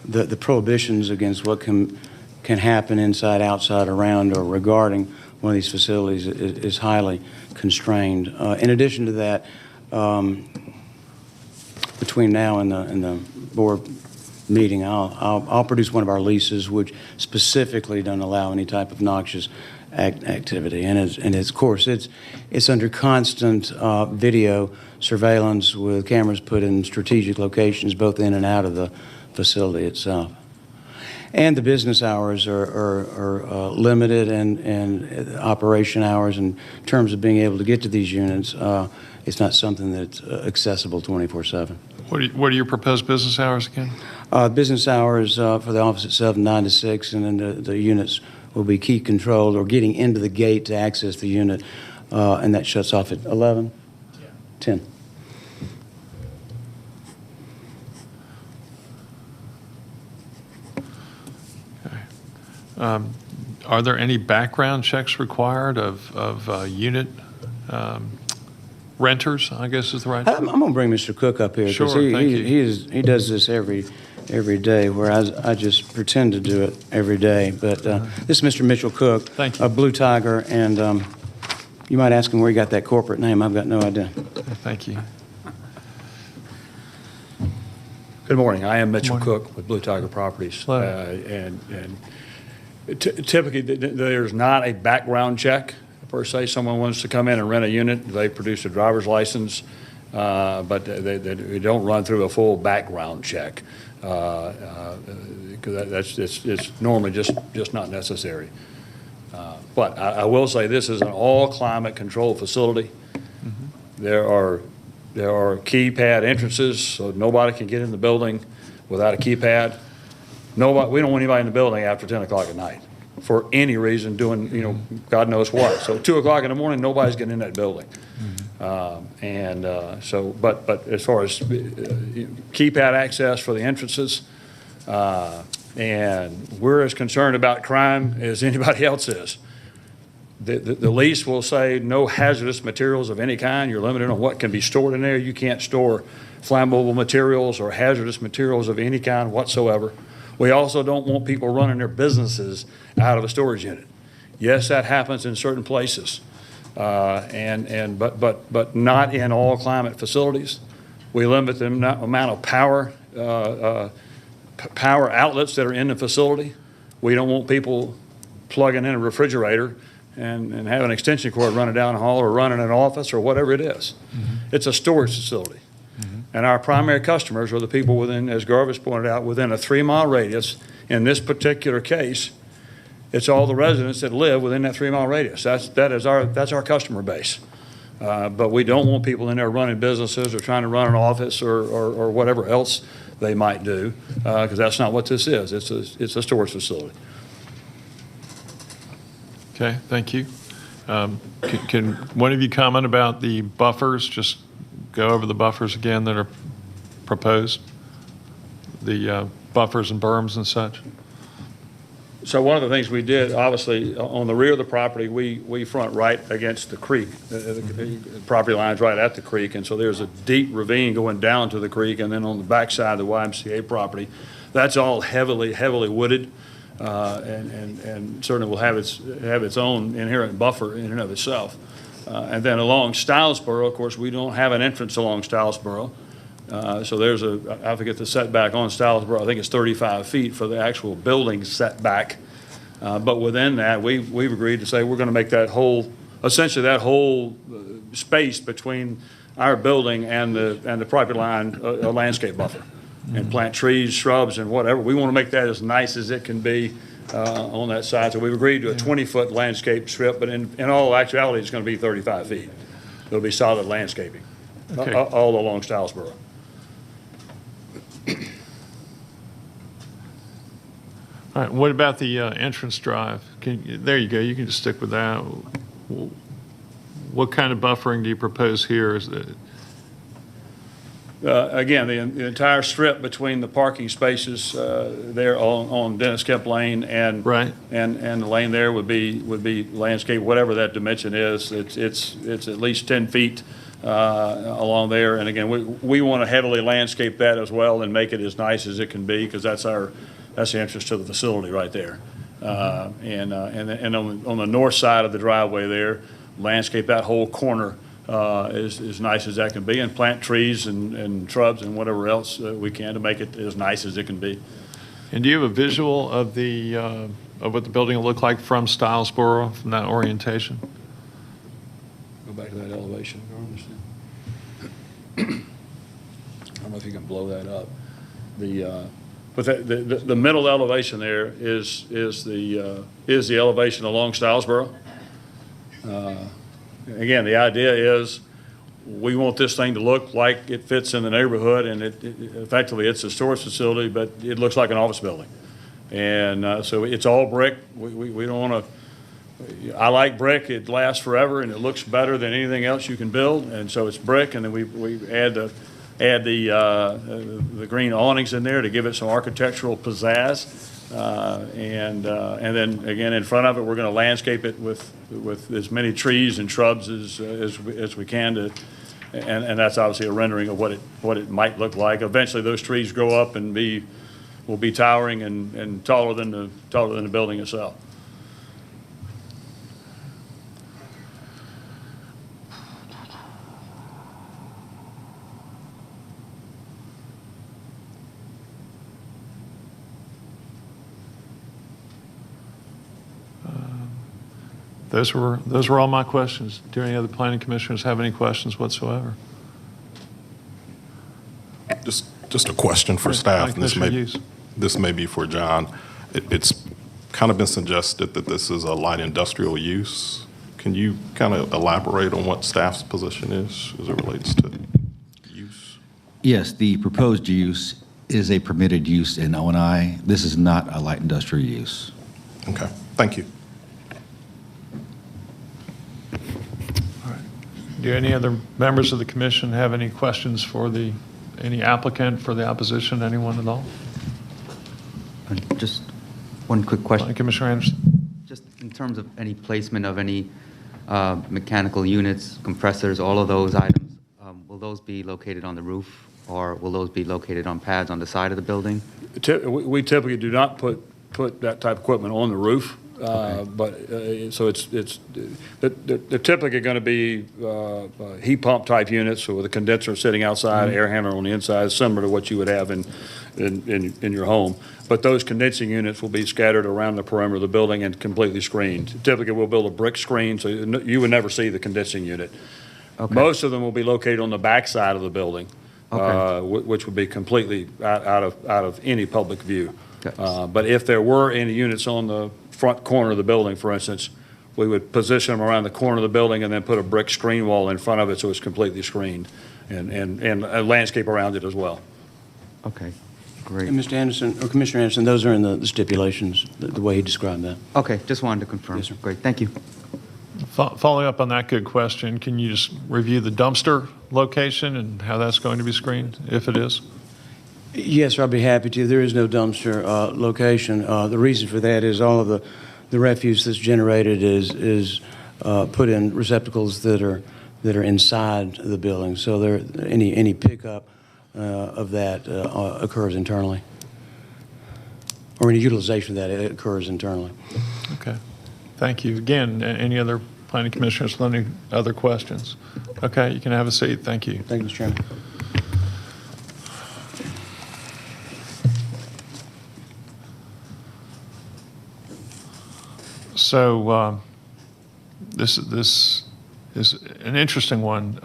the prohibitions against what can happen inside, outside, around, or regarding one of these facilities is highly constrained. In addition to that, between now and the board meeting, I'll produce one of our leases which specifically don't allow any type of noxious activity, and of course it's under constant video surveillance with cameras put in strategic locations both in and out of the facility itself. And the business hours are limited, and operation hours in terms of being able to get to these units, it's not something that's accessible 24/7. What are your proposed business hours again? Business hours for the office itself, 9 to 6, and then the units will be key controlled or getting into the gate to access the unit, and that shuts off at 11? Yeah. 10. Are there any background checks required of unit renters, I guess is the right I'm term? going to bring Mr. Cook up here. 'cause Sure, thank you. He does this every day, whereas I just pretend to do it every day. But this is Mr. Mitchell Cook. Thank you. Of Blue Tiger, and you might ask him where he got that corporate name. I've got no idea. Thank you. Good morning. I am Mitchell Morning. Cook with Blue Tiger Properties. Hello. And typically, there's not a background check per se. Someone wants to come in and rent a unit, they produce a driver's license, but they don't run through a full background check. Because it's normally just not necessary. But I will say this is an all-climate controlled facility. There are keypad entrances, so nobody can get in the building without a keypad. We don't want anybody in the building after 10 o'clock at night for any reason, doing, God knows what. So 2 o'clock in the morning, nobody's getting in that building. But as far as keypad access for the entrances, and we're as concerned about crime as anybody else is. The lease will say no hazardous materials of any kind. You're limited on what can be stored in there. You can't store flammable materials or hazardous materials of any kind whatsoever. We also don't want people running their businesses out of a storage unit. Yes, that happens in certain places, but not in all climate facilities. We limit the amount of power outlets that are in the facility. We don't want people plugging in a refrigerator and have an extension cord running down the hall or running an office or whatever it is. It's a storage facility. And our primary customers are the people within, as Garvis pointed out, within a 3-mile radius. In this particular case, it's all the residents that live within that 3-mile radius. That's our customer base. But we don't want people in there running businesses or trying to run an office or whatever else they might do, because that's not what this is. It's a storage facility. Okay, thank you. Can one of you comment about the buffers? Just go over the buffers again that are proposed, the buffers and berms and such. So one of the things we did, obviously, on the rear of the property, we front right against the creek. The property line's right at the creek, and so there's a deep ravine going down to the creek, and then on the backside of the YMCA property, that's all heavily wooded, and certainly will have its own inherent buffer in and of itself. And then along Stylesboro, of course, we don't have an entrance along Stylesboro. So there's I forget the setback on Stylesboro, I think it's 35 feet for the actual building setback. But within that, we've agreed to say we're going to make essentially that whole space between our building and the property line a landscape buffer. And plant trees, shrubs, and whatever. We want to make that as nice as it can be on that side. So we've agreed to a 20-foot landscape strip, but in all actuality, it's going to be 35 feet. It'll be solid landscaping, Okay. all along Stylesboro. All right, what about the entrance drive? There you go, you can just stick with that. What kind of buffering do you propose here? Is it? Again, the entire strip between the parking spaces there on Dennis Kemp Lane and Right. and the lane there would be landscape, whatever that dimension is. It's at least 10 feet along there. And again, we want to heavily landscape that as well and make it as nice as it can be, because that's the entrance to the facility right there. And on the north side of the driveway there, landscape that whole corner as nice as that can be, and plant trees and shrubs and whatever else we can to make it as nice as it can be. And do you have a visual of of what the building will look like from Stylesboro, from that orientation? Go back to that elevation. I don't know if you can blow that up. But the middle elevation there is the elevation along Stylesboro. Again, the idea is we want this thing to look like it fits in the neighborhood, and effectively it's a storage facility, but it looks like an office building. And so it's all brick. We don't want to, I like brick. It lasts forever and it looks better than anything else you can build. And so it's brick, and then we add add the green awnings in there to give it some architectural pizzazz. And then again, in front of it, we're going to landscape it with as many trees and shrubs as we can to, and that's obviously a rendering of what it might look like. Eventually, those trees grow up and will be towering and taller than the building itself. Those were all my questions. Do any other planning commissioners have any questions whatsoever? Just a question for staff, and this may be for John. It's kind of been suggested that this is a light industrial use. Can you kind of elaborate on what staff's position is as it relates to use? Yes, the proposed use is a permitted use in O&I. This is not a light industrial use. Okay, thank you. Do any other members of the commission have any questions for any applicant, for the opposition, anyone at all? Just one quick question. Commissioner Anderson? Just in terms of any placement of any mechanical units, compressors, all of those items, will those be located on the roof, or will those be located on pads on the side of the building? We typically do not put that type of equipment on the roof. But so they're typically going to be heat pump type units, so with a condenser sitting outside, air handler on the inside, similar to what you would have in your home. But those condensing units will be scattered around the perimeter of the building and completely screened. Typically, we'll build a brick screen, so you would never see the condensing unit. Okay. Most of them will be located on the back side of the building, which would be completely out of any public view. Okay. But if there were any units on the front corner of the building, for instance, we would position them around the corner of the building and then put a brick screen wall in front of it so it's completely screened, and a landscape around it as well. Okay, great. And Mr. Anderson, or Commissioner Anderson, those are in the stipulations, the way he described that. Okay, just wanted to confirm. Yes, sir. Great, thank you. Following up on that good question, can you just review the dumpster location and how that's going to be screened, if it is? Yes, sir, I'd be happy to. There is no dumpster location. The reason for that is all of the refuse that's generated is put in receptacles that are inside the building. So any pickup of that occurs internally, or any utilization of that it occurs internally. Okay, thank you. Again, any other planning commissioners with any other questions? Okay, you can have a seat. Thank you. Thank you, Mr. Chairman. So this is an interesting one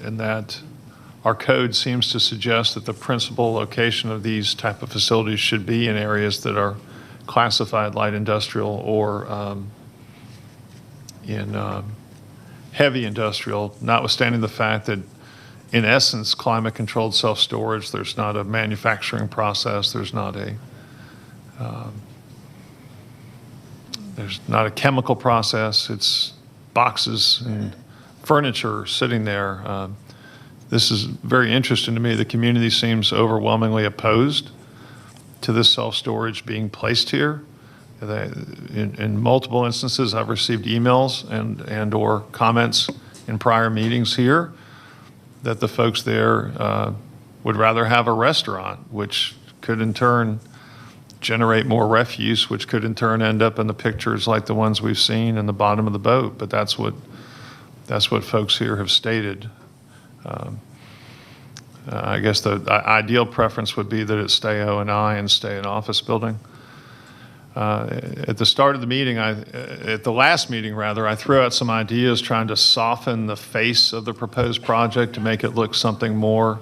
in that our code seems to suggest that the principal location of these type of facilities should be in areas that are classified light industrial or in heavy industrial, notwithstanding the fact that in essence, climate-controlled self-storage, there's not a manufacturing process, there's not a chemical process. It's boxes and furniture sitting there. This is very interesting to me. The community seems overwhelmingly opposed to this self-storage being placed here. In multiple instances, I've received emails and or comments in prior meetings here that the folks there would rather have a restaurant, which could in turn generate more refuse, which could in turn end up in the pictures like the ones we've seen in the bottom of the boat. But that's what folks here have stated. I guess the ideal preference would be that it stay O&I and stay an office building. At the start of the meeting, at the last meeting rather, I threw out some ideas trying to soften the face of the proposed project to make it look something more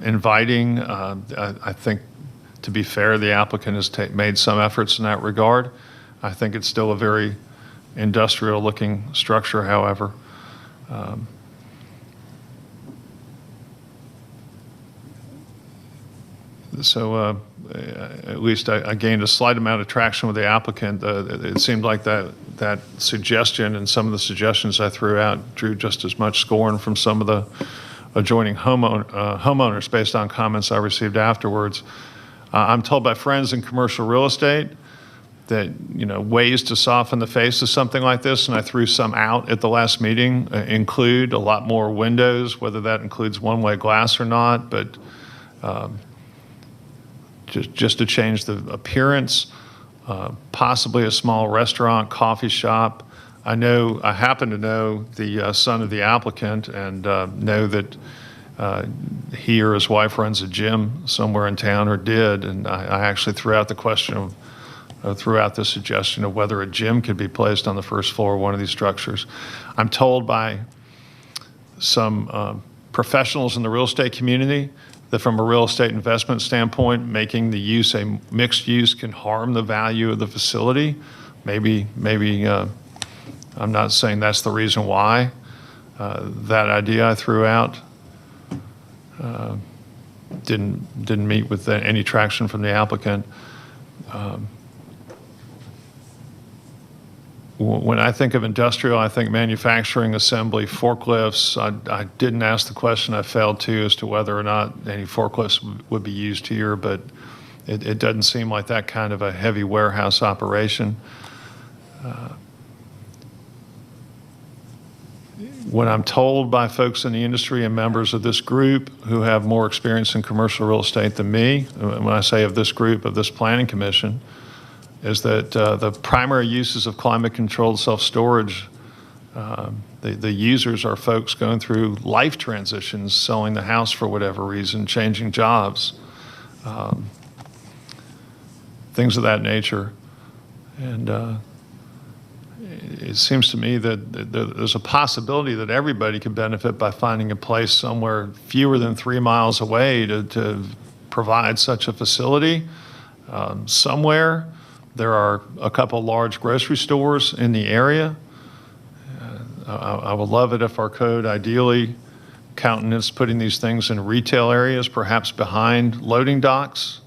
inviting. I think, to be fair, the applicant has made some efforts in that regard. I think it's still a very industrial-looking structure, however. So at least I gained a slight amount of traction with the applicant. It seemed like that suggestion and some of the suggestions I threw out drew just as much scorn from some of the adjoining homeowners based on comments I received afterwards. I'm told by friends in commercial real estate that, ways to soften the face of something like this, and I threw some out at the last meeting, include a lot more windows, whether that includes one-way glass or not, but just to change the appearance, possibly a small restaurant, coffee shop. I happen to know the son of the applicant and know that he or his wife runs a gym somewhere in town, or did, and I actually threw out the question threw out the suggestion of whether a gym could be placed on the first floor of one of these structures. I'm told by some professionals in the real estate community that from a real estate investment standpoint, making the use a mixed use can harm the value of the facility. Maybe I'm not saying that's the reason why. That idea I threw out didn't meet with any traction from the applicant. When I think of industrial, I think manufacturing, assembly, forklifts. I didn't ask the question, I failed to, as to whether or not any forklifts would be used here, but it doesn't seem like that kind of a heavy warehouse operation. What I'm told by folks in the industry and members of this group who have more experience in commercial real estate than me, when I say of this group, of this planning commission, is that the primary uses of climate-controlled self-storage, the users are folks going through life transitions, selling the house for whatever reason, changing jobs, things of that nature. And it seems to me that there's a possibility that everybody could benefit by finding a place somewhere fewer than 3 miles away to provide such a facility somewhere. There are a couple large grocery stores in the area. I would love it if our code ideally countenanced putting these things in retail areas, perhaps behind loading docks.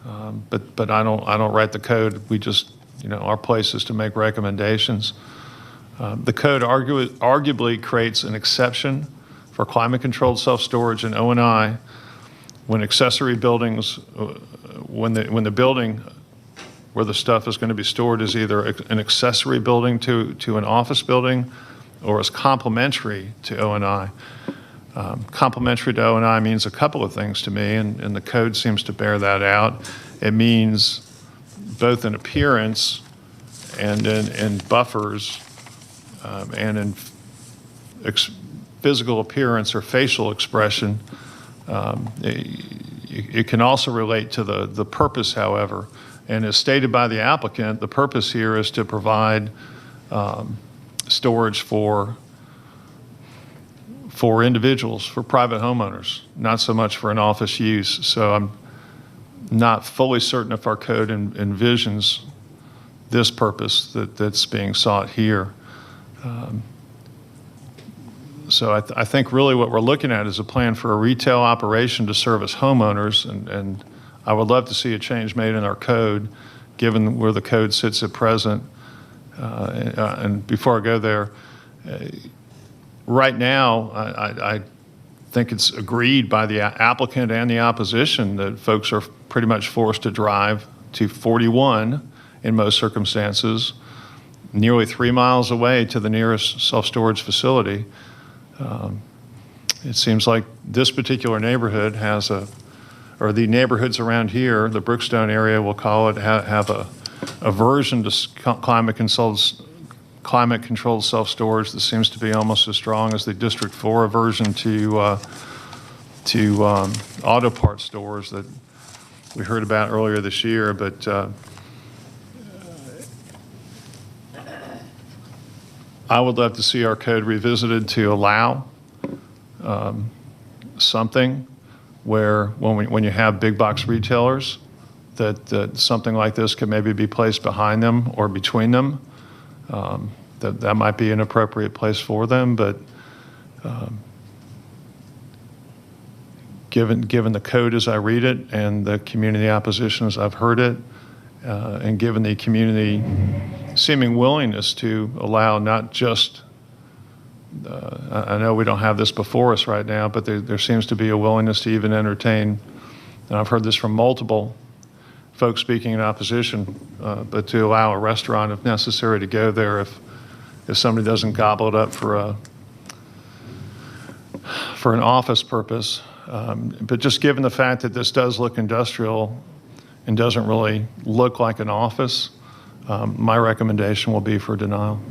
But I don't write the code. We just, our place is to make recommendations. The code arguably creates an exception for climate-controlled self-storage in O&I when accessory buildings, when the building where the stuff is going to be stored is either an accessory building to an office building or is complementary to O&I. Complementary to O&I means a couple of things to me, and the code seems to bear that out. It means both in appearance and in buffers and in physical appearance or facial expression. It can also relate to the purpose, however. And as stated by the applicant, the purpose here is to provide storage for individuals, for private homeowners, not so much for an office use. So I'm not fully certain if our code envisions this purpose that's being sought here. So I think really what we're looking at is a plan for a retail operation to service homeowners, and I would love to see a change made in our code, given where the code sits at present. And before I go there, right now, I think it's agreed by the applicant and the opposition that folks are pretty much forced to drive to 41 in most circumstances, nearly 3 miles away to the nearest self-storage facility. It seems like this particular neighborhood has or the neighborhoods around here, the Brookstone area, we'll call it, have a aversion to climate-controlled self-storage that seems to be almost as strong as the District 4 aversion to auto parts stores that we heard about earlier this year. But I would love to see our code revisited to allow something where when you have big box retailers, that something like this could maybe be placed behind them or between them. That might be an appropriate place for them, but given the code as I read it and the community opposition as I've heard it, and given the community seeming willingness to allow not just I know we don't have this before us right now, but there seems to be a willingness to even entertain, and I've heard this from multiple folks speaking in opposition, but to allow a restaurant, if necessary, to go there if somebody doesn't gobble it up for an office purpose. But just given the fact that this does look industrial and doesn't really look like an office, my recommendation will be for denial.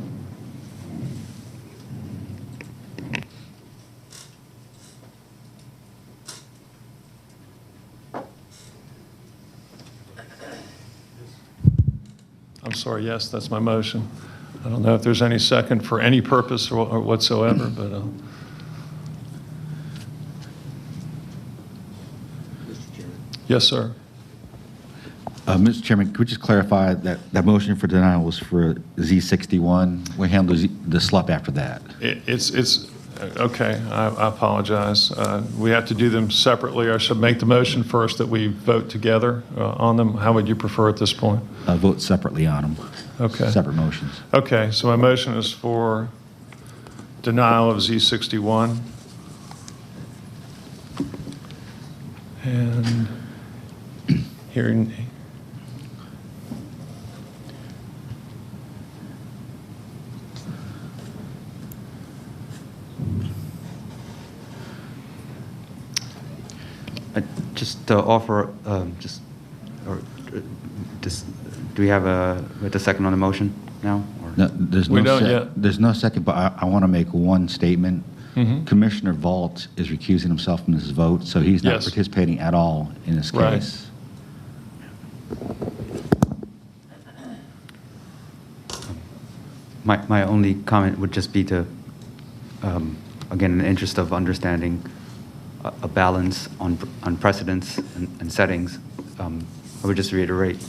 I'm sorry, yes, that's my motion. I don't know if there's any second for any purpose or whatsoever, but. Yes, sir. Mr. Chairman, could we just clarify that motion for denial was for Z61? We handle the SLUP after that. It's okay. I apologize. We have to do them separately. I should make the motion first that we vote together on them. How would you prefer at this point? Vote separately on them. Okay. Separate motions. Okay, so my motion is for denial of Z61. And hearing. Just to offer, do we have a second on the motion now? Or? No, there's We no don't yet. There's no second, but I want to make one statement. Mhm. Commissioner Vaught is recusing himself from this vote, so he's not Yes. participating at all in this Right. case. My only comment would just be to, again, in the interest of understanding a balance on precedents and settings, I would just reiterate,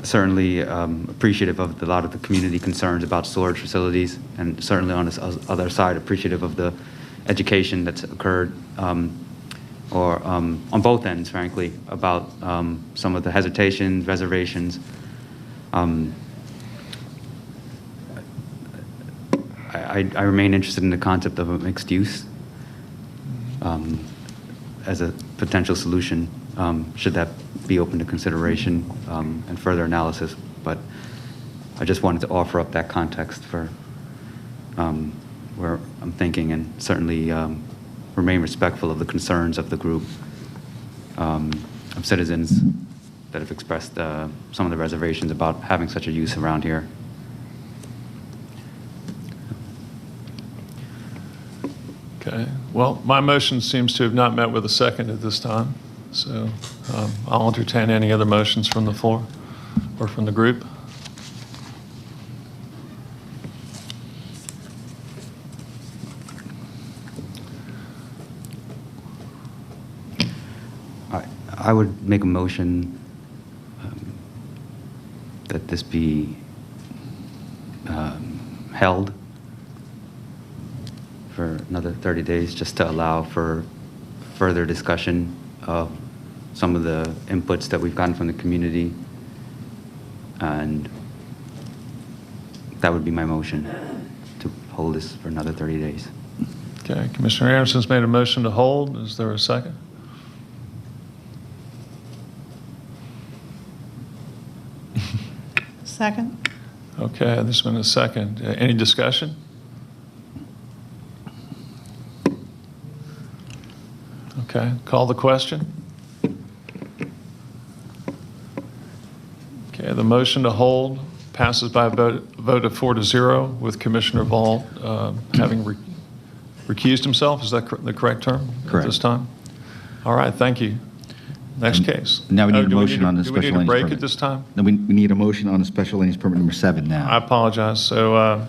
certainly appreciative of a lot of the community concerns about storage facilities, and certainly on this other side, appreciative of the education that's occurred, or on both ends, frankly, about some of the hesitations, reservations. I remain interested in the concept of a mixed use as a potential solution, should that be open to consideration and further analysis. But I just wanted to offer up that context for where I'm thinking, and certainly remain respectful of the concerns of the group of citizens that have expressed some of the reservations about having such a use around here. Okay, well, my motion seems to have not met with a second at this time, so I'll entertain any other motions from the floor or from the group. I would make a motion that this be held for another 30 days, just to allow for further discussion of some of the inputs that we've gotten from the community. And that would be my motion, to hold this for another 30 days. Okay, Commissioner Anderson's made a motion to hold. Is there a second? Second? Okay, there's been a second. Any discussion? Okay, call the question. Okay, the motion to hold passes by a vote of 4-0, with Commissioner Vaught having recused himself. Is that the correct term? Correct. At this time? All right, thank you. Next case. Now we need a Do motion on the Do we special need a land use break permit. at this time? No, we need a motion on the special land use permit number 7 I now. apologize. So,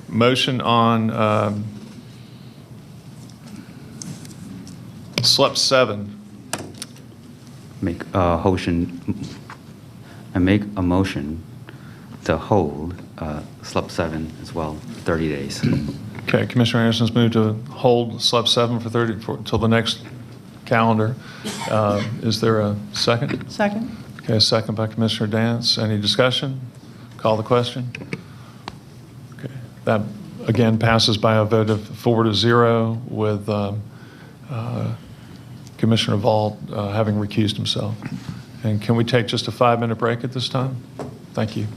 motion on SLUP 7. Make a motion. I make a motion to hold SLUP 7 as well, 30 days. Okay, Commissioner Anderson's moved to hold SLUP 7 for 30, until the next calendar. Is there a second? Second? Okay, a second by Commissioner Dance. Any discussion? Call the question. Okay. That, again, passes by a vote of 4-0 with Commissioner Vaught having recused himself. And can we take just a 5-minute break at this time? Thank you.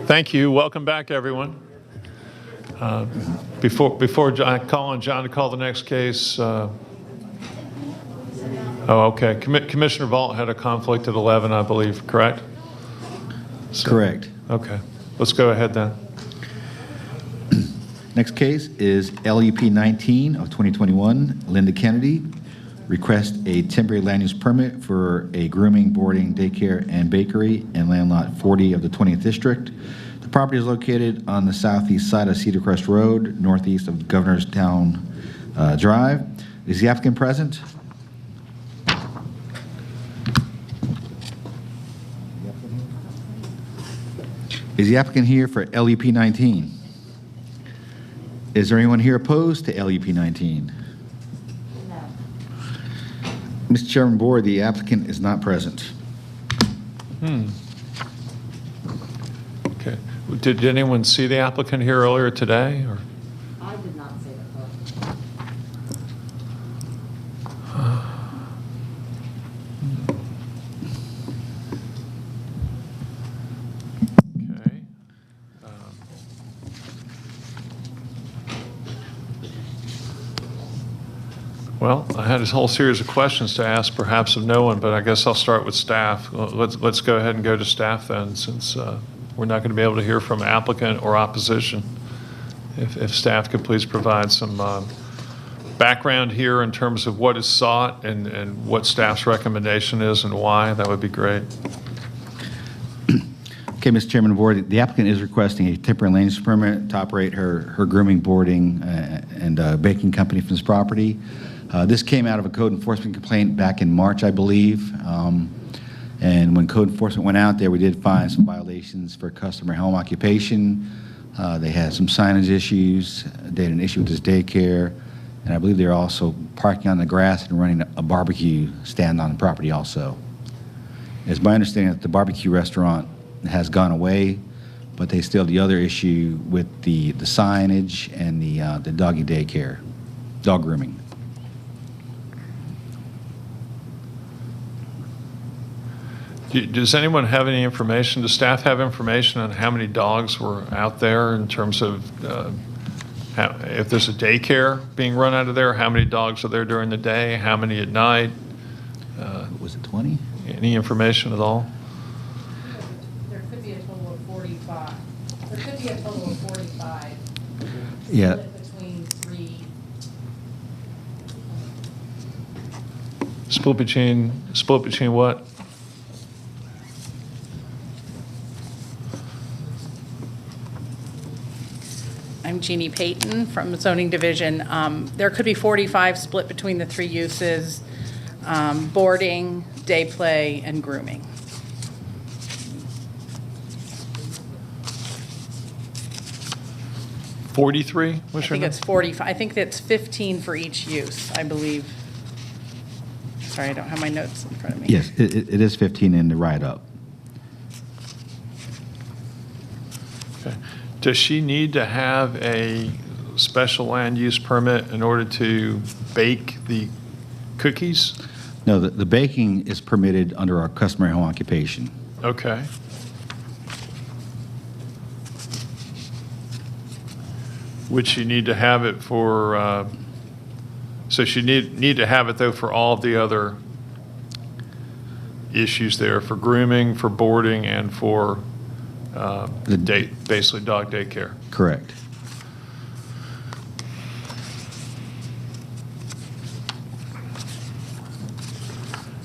Thank you. Welcome back, everyone. Before I call on John to call the next case, okay. Commissioner Vaught had a conflict at 11, I believe, correct? Correct. Okay. Let's go ahead then. Next case is LUP 19 of 2021, Linda Kennedy. Request a temporary land use permit for a grooming, boarding, daycare, and bakery in land lot 40 of the 20th District. The property is located on the southeast side of Cedar Crest Road, northeast of Governorstown Drive. Is the applicant present? Is the applicant here for LUP 19? Is there anyone here opposed to LUP 19? No. Mr. Chairman, Board, the applicant is not present. Okay. Did anyone see the applicant here earlier today? Or? I did not see the photo. Okay. Well, I had a whole series of questions to ask, perhaps of no one, but I guess I'll start with staff. Let's go ahead and go to staff then, since we're not going to be able to hear from applicant or opposition. If staff could please provide some background here in terms of what is sought and what staff's recommendation is and why, that would be great. Okay, Mr. Chairman of the Board, the applicant is requesting a temporary land use permit to operate her grooming, boarding, and baking company from this property. This came out of a code enforcement complaint back in March, I believe. And when code enforcement went out there, we did find some violations for customer home occupation. They had some signage issues. They had an issue with this daycare. And I believe they're also parking on the grass and running a barbecue stand on the property also. It's my understanding that the barbecue restaurant has gone away, but they still have the other issue with the signage and the doggy daycare, dog grooming. Does anyone have any information? Does staff have information on how many dogs were out there in terms of if there's a daycare being run out of there, how many dogs are there during the day, how many at night? Was it 20? Any information at all? There could be a total of 45. There could be a total of 45. Yeah. Split between three. Split between what? I'm Jeannie Payton from Zoning Division. There could be 45 split between the three uses, boarding, day play, and grooming. $43? I think it's 45. I think it's 15 for each use, I believe. Sorry, I don't have my notes in front of me. Yes, it is 15 in the write-up. Okay. Does she need to have a special land use permit in order to bake the cookies? No, the baking is permitted under our customary home occupation. Okay. Would she need to have it for, so she need to have it though for all of the other issues there, for grooming, for boarding, and for basically dog daycare? Correct.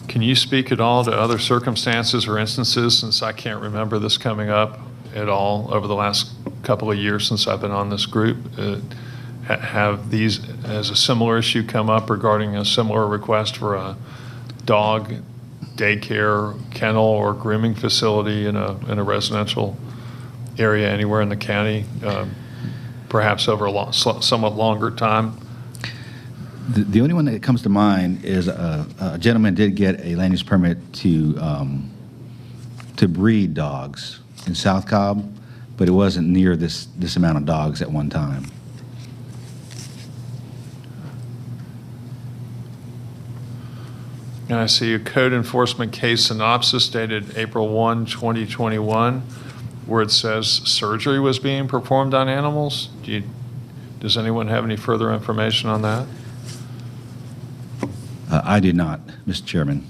Can you speak at all to other circumstances or instances, since I can't remember this coming up at all over the last couple of years since I've been on this group? Have these, as a similar issue come up regarding a similar request for a dog daycare, kennel, or grooming facility in a residential area anywhere in the county, perhaps over a somewhat longer time? The only one that comes to mind is a gentleman did get a land use permit to breed dogs in South Cobb, but it wasn't near this amount of dogs at one time. And I see a code enforcement case synopsis dated April 1, 2021. where it says surgery was being performed on animals. Does anyone have any further information on that? I did not, Mr. Chairman.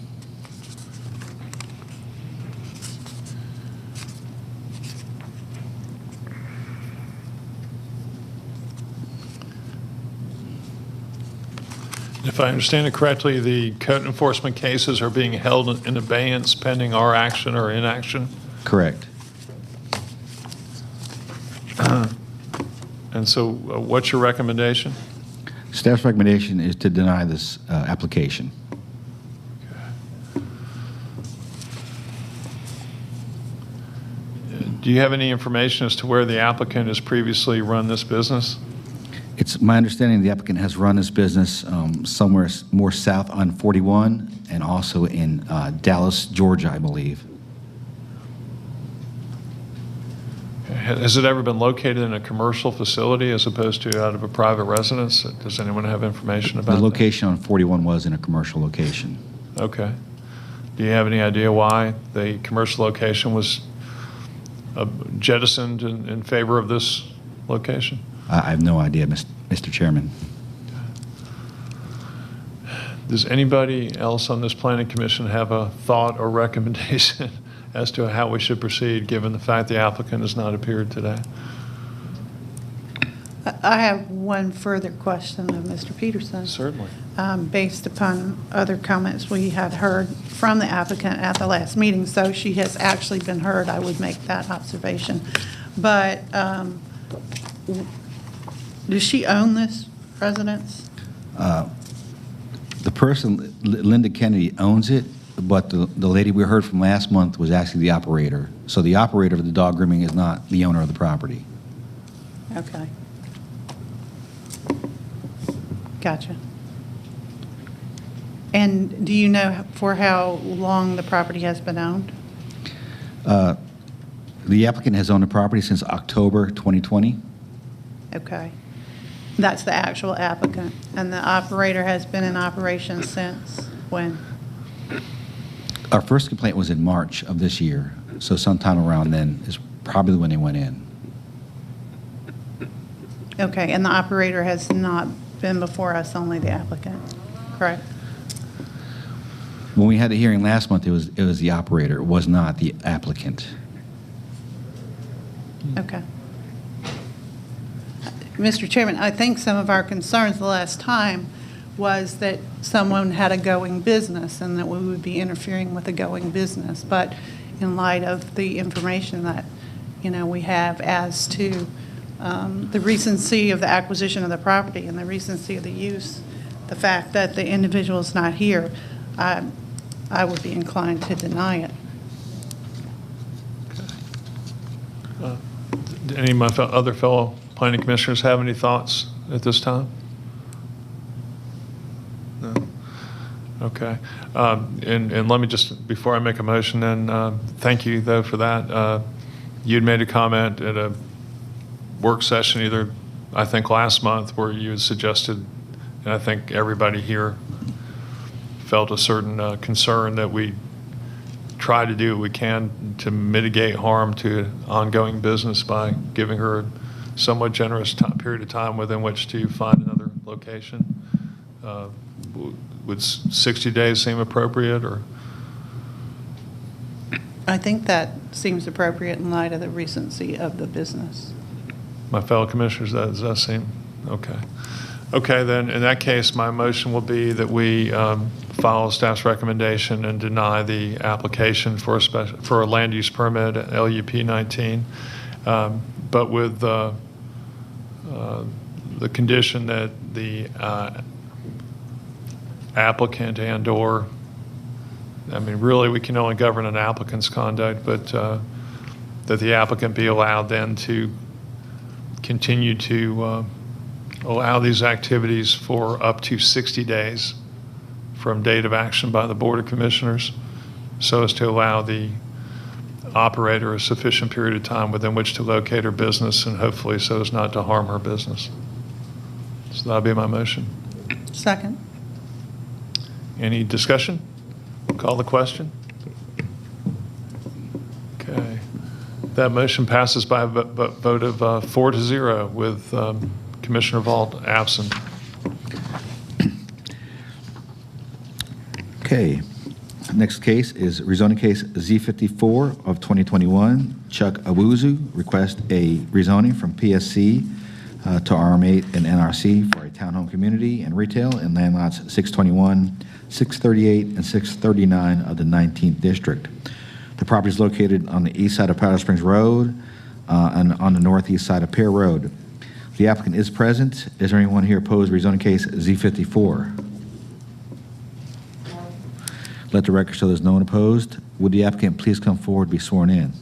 If I understand it correctly, the code enforcement cases are being held in abeyance pending our action or inaction? Correct. And so what's your recommendation? Staff's recommendation is to deny this application. Do you have any information as to where the applicant has previously run this business? It's my understanding the applicant has run his business somewhere more south on 41 and also in Dallas, Georgia, I believe. Has it ever been located in a commercial facility as opposed to out of a private residence? Does anyone have information about that? The location on 41 was in a commercial location. Okay. Do you have any idea why the commercial location was jettisoned in favor of this location? I have no idea, Mr. Chairman. Does anybody else on this planning commission have a thought or recommendation as to how we should proceed, given the fact the applicant has not appeared today? I have one further question of Mr. Peterson. Certainly. Based upon other comments we had heard from the applicant at the last meeting, so she has actually been heard, I would make that observation. But does she own this residence? The person, Linda Kennedy, owns it, but the lady we heard from last month was actually the operator. So the operator of the dog grooming is not the owner of the property. Okay. Gotcha. And do you know for how long the property has been owned? The applicant has owned the property since October 2020. Okay. That's the actual applicant. And the operator has been in operation since when? Our first complaint was in March of this year, so sometime around then is probably when they went in. Okay, and the operator has not been before us, only the applicant, correct? When we had the hearing last month, it was the operator, it was not the applicant. Okay. Mr. Chairman, I think some of our concerns the last time was that someone had a going business and that we would be interfering with a going business. But in light of the information that, we have as to the recency of the acquisition of the property and the recency of the use, the fact that the individual is not here, I would be inclined to deny it. Do any of my other fellow planning commissioners have any thoughts at this time? No? Okay. And let me just, before I make a motion then, thank you though for that. You'd made a comment at a work session either, I think last month, where you had suggested, and I think everybody here felt a certain concern that we try to do what we can to mitigate harm to ongoing business by giving her a somewhat generous period of time within which to find another location. Would 60 days seem appropriate, or? I think that seems appropriate in light of the recency of the business. My fellow commissioners, does that seem okay? Okay, then in that case, my motion will be that we follow staff's recommendation and deny the application for a land use permit at LUP 19, but with the condition that the applicant and/or, really we can only govern an applicant's conduct, but that the applicant be allowed then to continue to allow these activities for up to 60 days from date of action by the Board of Commissioners, so as to allow the operator a sufficient period of time within which to locate her business and hopefully so as not to harm her business. So that'll be my motion. Second. Any discussion? Call the question. Okay. That motion passes by a vote of 4-0 with Commissioner Vaught absent. Okay. Next case is rezoning case Z54 of 2021. Chuck Awuzu requests a rezoning from PSC to RM8 and NRC for a townhome community and retail in land lots 621, 638, and 639 of the 19th District. The property is located on the east side of Powder Springs Road and on the northeast side of Pear Road. The applicant is present. Is there anyone here opposed to rezoning case Z54? Let the record show there's no one opposed. Would the applicant please come forward and be sworn in?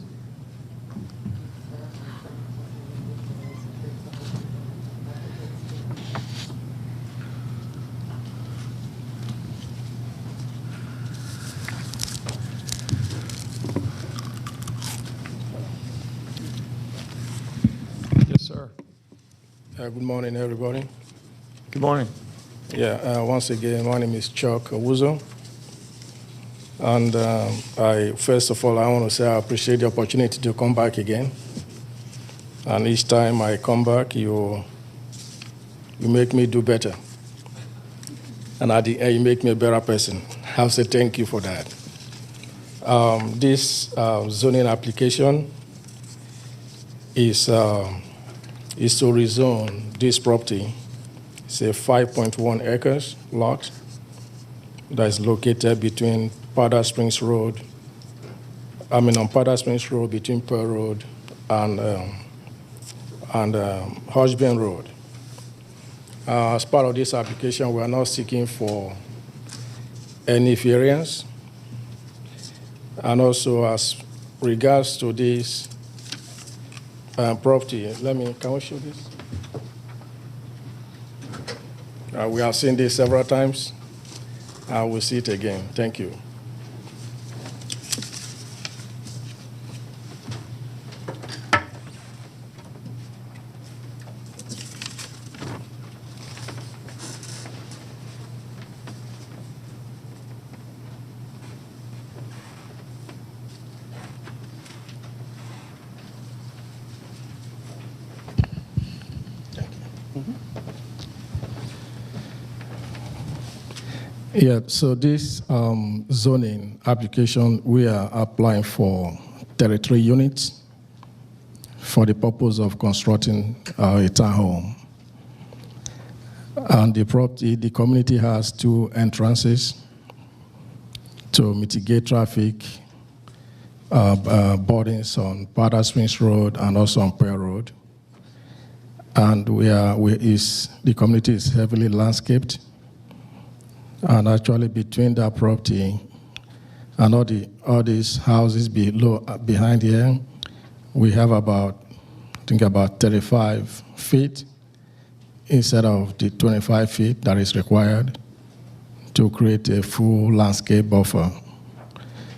Yes, sir. Good morning, everybody. Good morning. Yeah, once again, my name is Chuck Awuzo. And first of all, I want to say I appreciate the opportunity to come back again. And each time I come back, you make me do better. And at the end, you make me a better person. I'll say thank you for that. This zoning application is to rezone this property. It's a 5.1 acres lot that is located between Powder Springs Road, on Powder Springs Road between Pearl Road and Hodgeben Road. As part of this application, we are not seeking for any variance. And also, as regards to this property, can we show this? We have seen this several times. I will see it again. Thank you. Yeah, so this zoning application, we are applying for 33 units for the purpose of constructing a townhome. And the property, the community has 2 entrances to mitigate traffic burdens on Powder Springs Road and also on Pearl Road. And the community is heavily landscaped. And actually, between that property and all these houses behind here, we have about 35 feet instead of the 25 feet that is required to create a full landscape buffer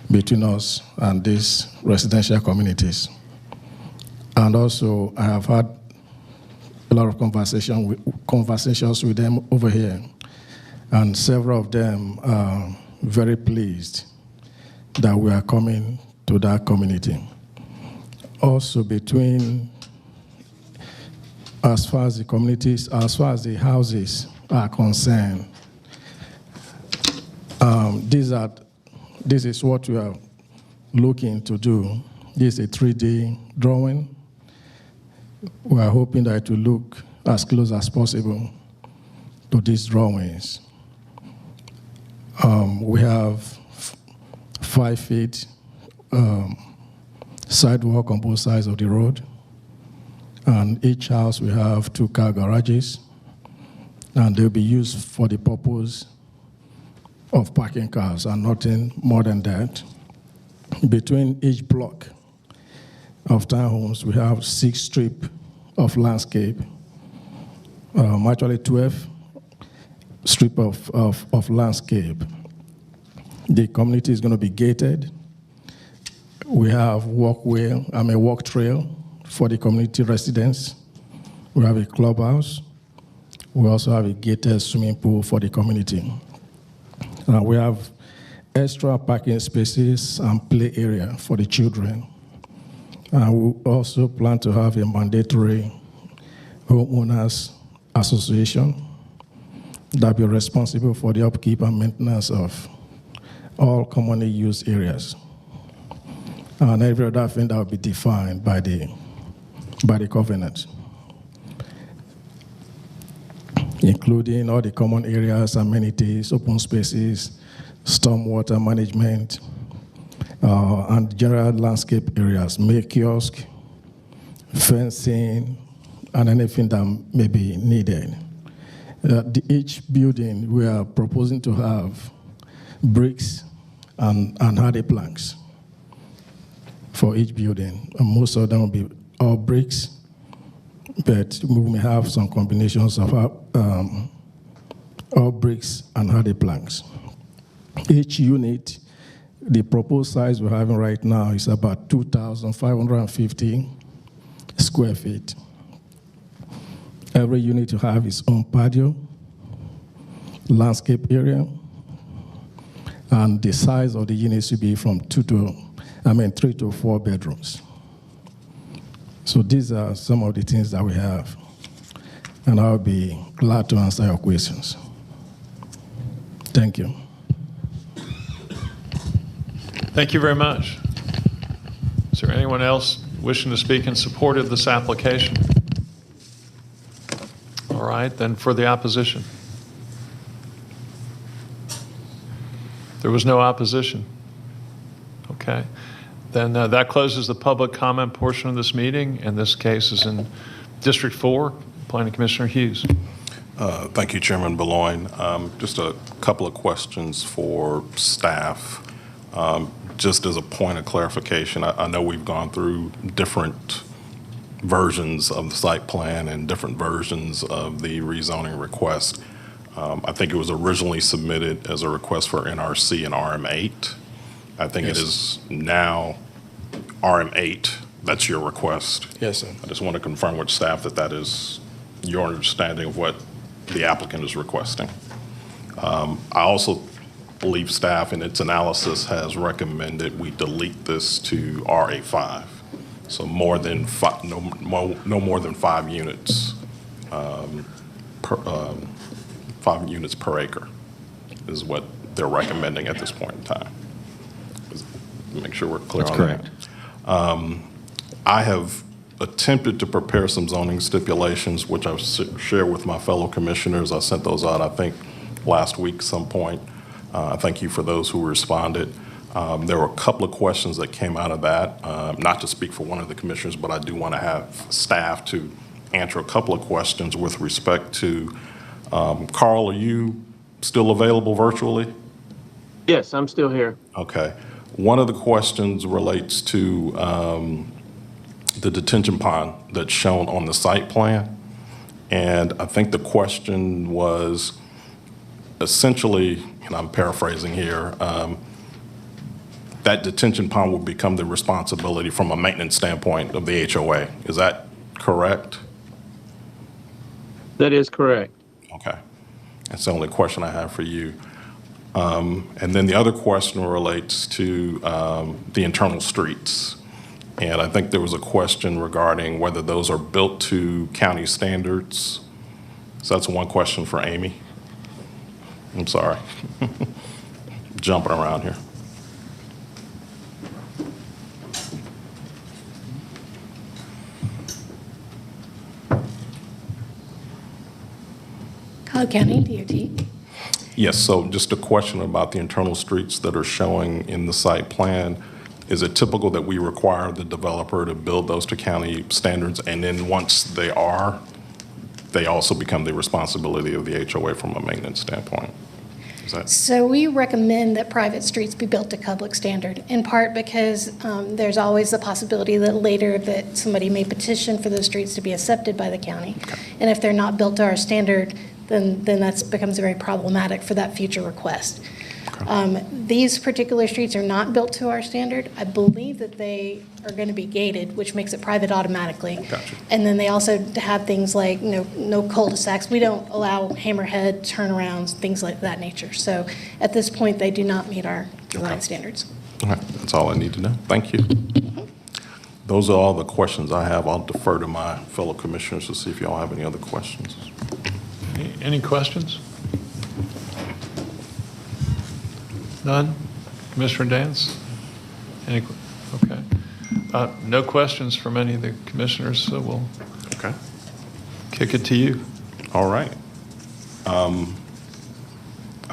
between us and these residential communities. And also, I have had a lot of conversations with them over here. And several of them are very pleased that we are coming to that community. Also, as far as the communities, as far as the houses are concerned, this is what we are looking to do. This is a 3D drawing. We are hoping that it will look as close as possible to these drawings. We have 5 feet sidewalk on both sides of the road. And each house will have 2 car garages. And they'll be used for the purpose of parking cars and nothing more than that. Between each block of townhomes, we have 6 strips of landscape, actually 12 strip of landscape. The community is going to be gated. We have walk trail for the community residents. We have a clubhouse. We also have a gated swimming pool for the community. We have extra parking spaces and play area for the children. We also plan to have a mandatory homeowners association that will be responsible for the upkeep and maintenance of all commonly used areas. And every other thing that will be defined by the covenant, including all the common areas, amenities, open spaces, stormwater management, and general landscape areas, kiosk, fencing, and anything that may be needed. Each building, we are proposing to have bricks and hardy planks for each building. And most of them will be all bricks, but we may have some combinations of all bricks and hardy planks. Each unit, the proposed size we're having right now is about 2,550 square feet. Every unit will have its own patio, landscape area, and the size of the units should be from 3 to 4 bedrooms. So these are some of the things that we have, and I'll be glad to answer your questions. Thank you. Thank you very much. Is there anyone else wishing to speak in support of this application? All right, then for the opposition. There was no opposition. Okay. Then that closes the public comment portion of this meeting, and this case is in District 4. Planning Commissioner Hughes. Thank you, Chairman Beloin. Just a couple of questions for staff. Just as a point of clarification, I know we've gone through different versions of the site plan and different versions of the rezoning request. I think it was originally submitted as a request for NRC and RM8. I think Yes. it is now RM8. That's your request. Yes, sir. I just want to confirm with staff that that is your understanding of what the applicant is requesting. I also believe staff in its analysis has recommended we delete this to RA5. So more than five, no more than 5 units, 5 units per acre is what they're recommending at this point in time. Make sure we're clear That's on correct. that. I have attempted to prepare some zoning stipulations, which I've shared with my fellow commissioners. I sent those out, I think, last week some point. Thank you for those who responded. There were a couple of questions that came out of that, not to speak for one of the commissioners, but I do want to have staff to answer a couple of questions with respect to, Carl, are you still available virtually? Yes, I'm still here. Okay. One of the questions relates to the detention pond that's shown on the site plan. And I think the question was essentially, and I'm paraphrasing here, that detention pond will become the responsibility from a maintenance standpoint of the HOA. Is that correct? That is correct. Okay. That's the only question I have for you. And then the other question relates to the internal streets. And I think there was a question regarding whether those are built to county standards. So that's one question for Amy. I'm sorry. Jumping around here. Cobb County DOT. Yes, so just a question about the internal streets that are showing in the site plan. Is it typical that we require the developer to build those to county standards, and then once they are, they also become the responsibility of the HOA from a maintenance standpoint? Is that? So we recommend that private streets be built to public standard, in part because there's always the possibility that later that somebody may petition for those streets to be accepted by the county. And if they're not built to our standard, then that becomes very problematic for that future request. These particular streets are not built to our standard. I believe that they are going to be gated, which makes it private automatically. Gotcha. And then they also have things like no cul-de-sacs. We don't allow hammerhead turnarounds, things like that nature. So at this point, they do not meet our design standards. All right, that's all I need to know. Thank you. Those are all the questions I have. I'll defer to my fellow commissioners to see if y'all have any other questions. Any questions? None? Commissioner Dance? Okay. No questions from any of the commissioners, so we'll kick it to you. All right. I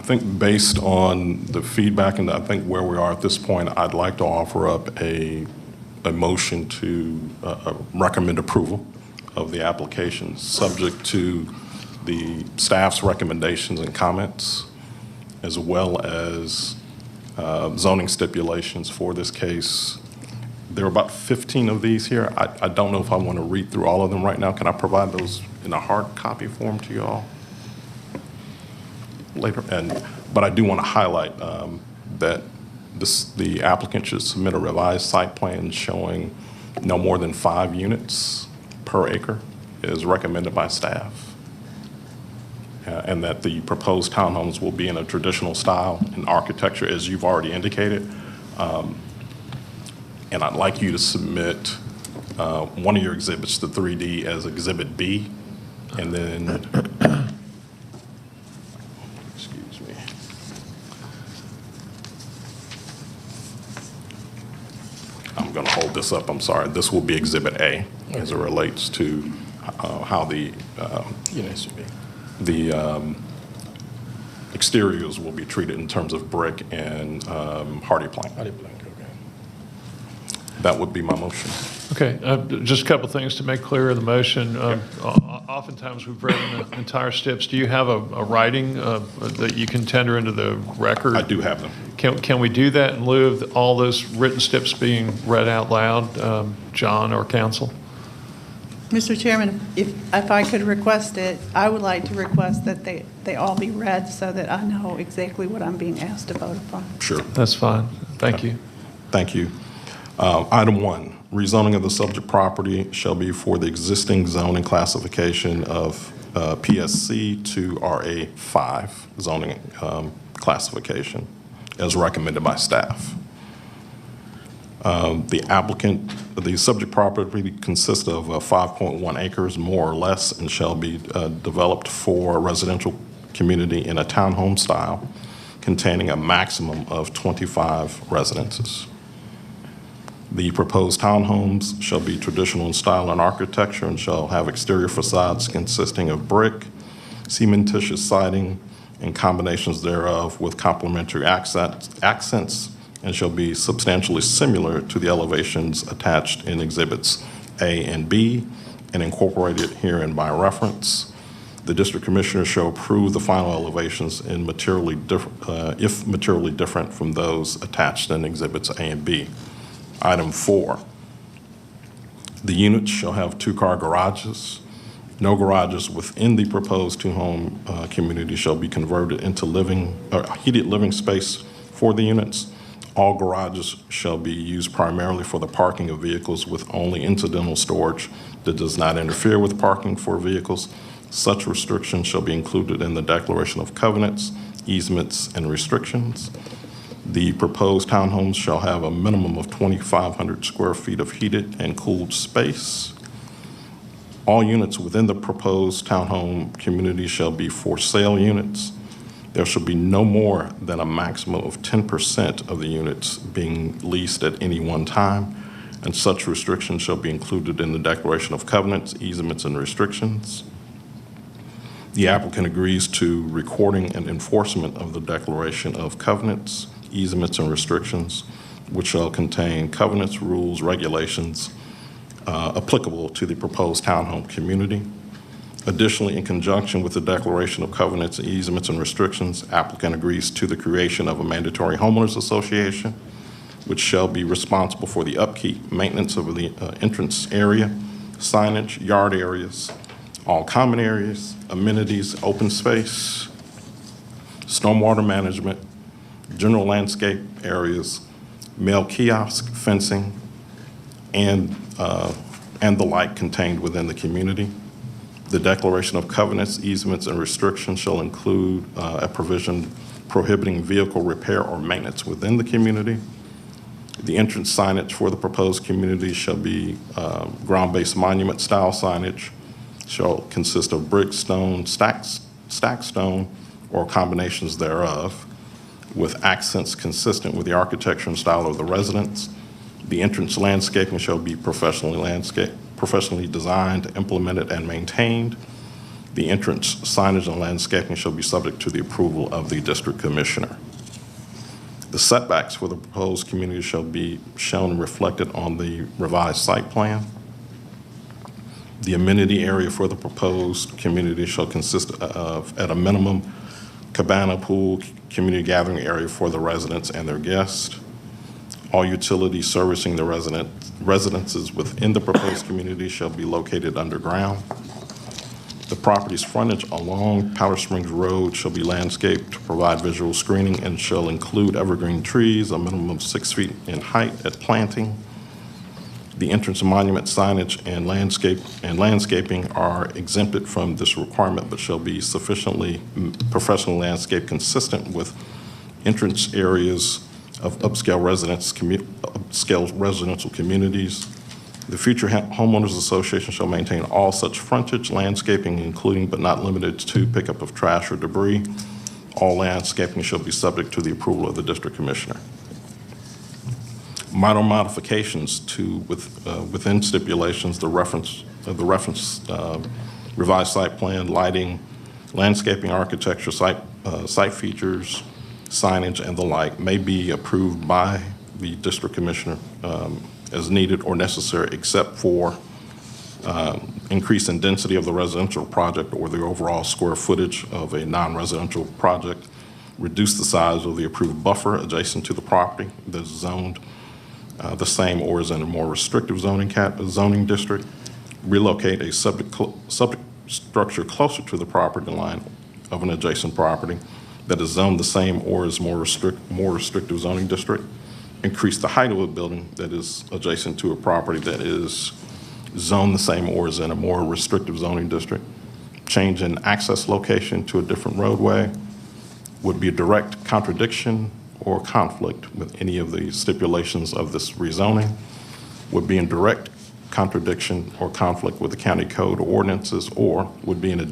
think based on the feedback and I think where we are at this point, I'd like to offer up a motion to recommend approval of the application, subject to the staff's recommendations and comments, as well as zoning stipulations for this case. There are about 15 of these here. I don't know if I want to read through all of them right now. Can I provide those in a hard copy form to you all later? But I do want to highlight that the applicant should submit a revised site plan showing no more than 5 units per acre as recommended by staff. And that the proposed townhomes will be in a traditional style and architecture as you've already indicated. And I'd like you to submit one of your exhibits to 3D as Exhibit B, and then, excuse me. I'm going to hold this up, I'm sorry. This will be Exhibit A as it relates to how the exteriors will be treated in terms of brick and hardy plank. That would be my motion. Okay, just a couple things to make clear in the motion. Oftentimes we've written the entire steps. Do you have a writing that you can tender into the record? I do have them. Can we do that in lieu of all those written steps being read out loud, John or council? Mr. Chairman, if I could request it, I would like to request that they all be read so that I know exactly what I'm being asked to vote upon. Sure. That's fine. Thank you. Thank you. Item 1, rezoning of the subject property shall be for the existing zoning classification of PSC to RA5 zoning classification as recommended by staff. The subject property consists of 5.1 acres more or less and shall be developed for a residential community in a townhome style containing a maximum of 25 residences. The proposed townhomes shall be traditional in style and architecture and shall have exterior facades consisting of brick, cementitious siding, and combinations thereof with complementary accents and shall be substantially similar to the elevations attached in Exhibits A and B and incorporated herein by reference. The District Commissioner shall approve the final elevations in if materially different from those attached in Exhibits A and B. Item 4, the units shall have 2-car garages. No garages within the proposed 2-home community shall be converted into heated living space for the units. All garages shall be used primarily for the parking of vehicles with only incidental storage that does not interfere with parking for vehicles. Such restrictions shall be included in the Declaration of Covenants, easements, and restrictions. The proposed townhomes shall have a minimum of 2,500 square feet of heated and cooled space. All units within the proposed townhome community shall be for sale units. There shall be no more than a maximum of 10% of the units being leased at any one time, and such restrictions shall be included in the Declaration of Covenants, easements, and restrictions. The applicant agrees to recording and enforcement of the Declaration of Covenants, easements, and restrictions, which shall contain covenants, rules, regulations applicable to the proposed townhome community. Additionally, in conjunction with the Declaration of Covenants, easements, and restrictions, applicant agrees to the creation of a mandatory homeowners association, which shall be responsible for the upkeep, maintenance of the entrance area, signage, yard areas, all common areas, amenities, open space, stormwater management, general landscape areas, mail kiosk, fencing, and the like contained within the community. The Declaration of Covenants, easements, and restrictions shall include a provision prohibiting vehicle repair or maintenance within the community. The entrance signage for the proposed community shall be ground-based monument-style signage, shall consist of brick, stone, stacked stone, or combinations thereof, with accents consistent with the architecture and style of the residence. The entrance landscaping shall be professionally designed, implemented, and maintained. The entrance signage and landscaping shall be subject to the approval of the district commissioner. The setbacks for the proposed community shall be shown and reflected on the revised site plan. The amenity area for the proposed community shall consist of, at a minimum, cabana, pool, community gathering area for the residents and their guests. All utilities servicing the residences within the proposed community shall be located underground. The property's frontage along Powder Springs Road shall be landscaped to provide visual screening and shall include evergreen trees, a minimum of 6 feet in height at planting. The entrance monument signage and landscaping are exempted from this requirement, but shall be sufficiently professional landscape consistent with entrance areas of upscale residential communities. The future homeowners association shall maintain all such frontage, landscaping, including but not limited to pickup of trash or debris. All landscaping shall be subject to the approval of the district commissioner. Minor modifications to within stipulations, the reference revised site plan, lighting, landscaping, architecture, site features, signage, and the like may be approved by the district commissioner as needed or necessary, except for increase in density of the residential project or the overall square footage of a non-residential project, reduce the size of the approved buffer adjacent to the property that is zoned the same or is in a more restrictive zoning district, relocate a subject structure closer to the property line of an adjacent property that is zoned the same or is more restrictive zoning district, increase the height of a building that is adjacent to a property that is zoned the same or is in a more restrictive zoning district, change in access location to a different roadway, would be a direct contradiction or conflict with any of the stipulations of this rezoning, would be in direct contradiction or conflict with the county code or ordinances, or would be in a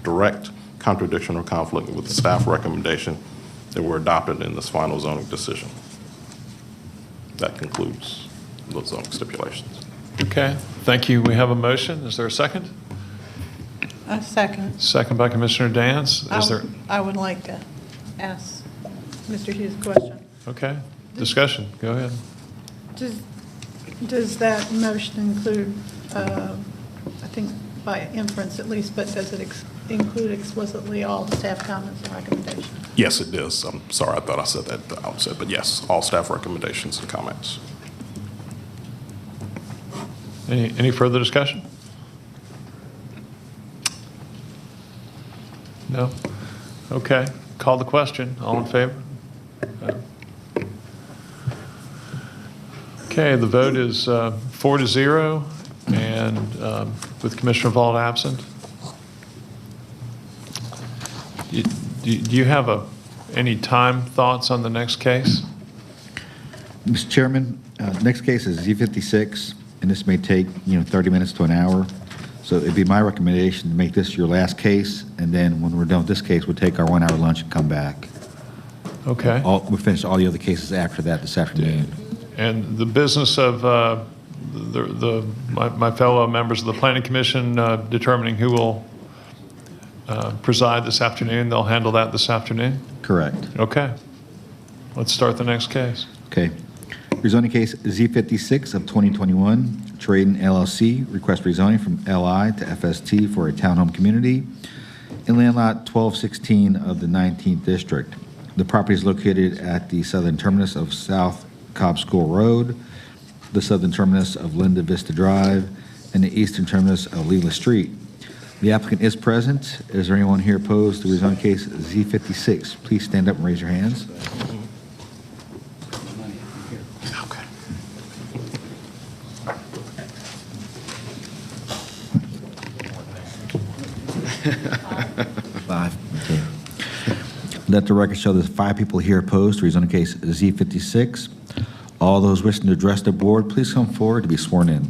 direct contradiction or conflict with the staff recommendation that were adopted in this final zoning decision. That concludes those zoning stipulations. Okay, thank you. We have a motion. Is there a second? A second. Second by Commissioner Dance. Is there? I would like to ask Mr. Hughes a question. Okay, discussion. Go ahead. Does that motion include, I think by inference at least, but does it include explicitly all the staff comments and recommendations? Yes, it does. I'm sorry, I thought I said that at the outset, but yes, all staff recommendations and comments. Any further discussion? No? Okay, call the question. All in favor? Okay, the vote is 4-0, and with Commissioner Vaught absent. Do you have any time thoughts on the next case? Mr. Chairman, next case is Z56, and this may take 30 minutes to an hour. So it'd be my recommendation to make this your last case, and then when we're done with this case, we'll take our 1-hour lunch and come back. Okay. We'll finish all the other cases after that this afternoon. And the business of my fellow members of the Planning Commission determining who will preside this afternoon, they'll handle that this afternoon? Correct. Okay. Let's start the next case. Okay. Rezoning case Z56 of 2021, Tradin LLC, request rezoning from LI to FST for a townhome community in land lot 1216 of the 19th District. The property is located at the southern terminus of South Cobb School Road, the southern terminus of Linda Vista Drive, and the eastern terminus of Leela Street. The applicant is present. Is there anyone here opposed to rezoning case Z56? Please stand up and raise your hands. Five. Okay. Let the record show there's 5 people here opposed to rezoning case Z56. All those wishing to address the board, please come forward to be sworn in.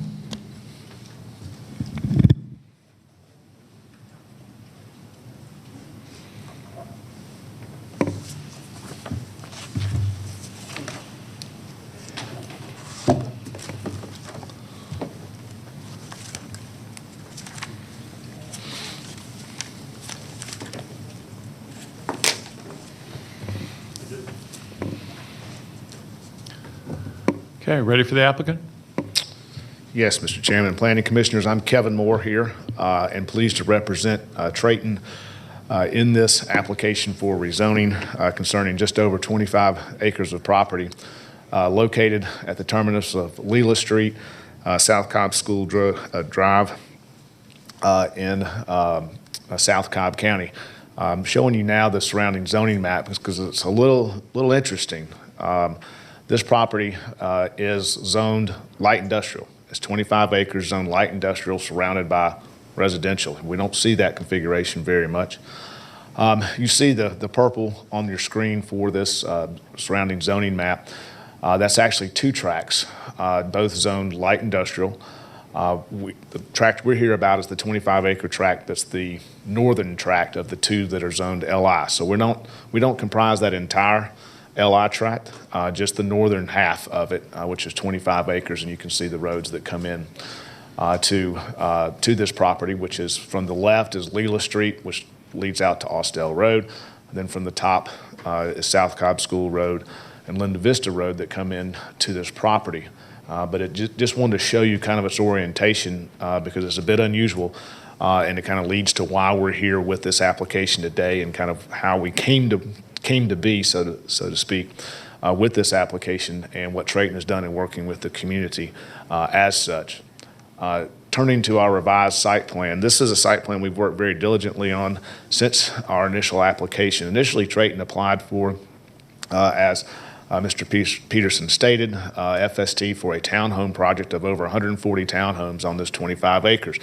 Okay, ready for the applicant? Yes, Mr. Chairman, Planning Commissioners, I'm Kevin Moore here, and pleased to represent Trayton in this application for rezoning concerning just over 25 acres of property located at the terminus of Leela Street, South Cobb School Drive in South Cobb County. I'm showing you now the surrounding zoning map because it's a little interesting. This property is zoned light industrial. It's 25 acres zoned light industrial surrounded by residential. We don't see that configuration very much. You see the purple on your screen for this surrounding zoning map. That's actually 2 tracts, both zoned light industrial. The tract we're here about is the 25-acre tract. That's the northern tract of the 2 that are zoned LI. So we don't comprise that entire LI tract, just the northern half of it, which is 25 acres, and you can see the roads that come in to this property, which is from the left is Leela Street, which leads out to Austell Road. And then from the top is South Cobb School Road and Linda Vista Road that come in to this property. But it just wanted to show you kind of its orientation because it's a bit unusual, and it kind of leads to why we're here with this application today and kind of how we came to be, so to speak, with this application and what Trayton has done in working with the community as such. Turning to our revised site plan, this is a site plan we've worked very diligently on since our initial application. Initially, Trayton applied for, as Mr. Peterson stated, FST for a townhome project of over 140 townhomes on this 25 acres.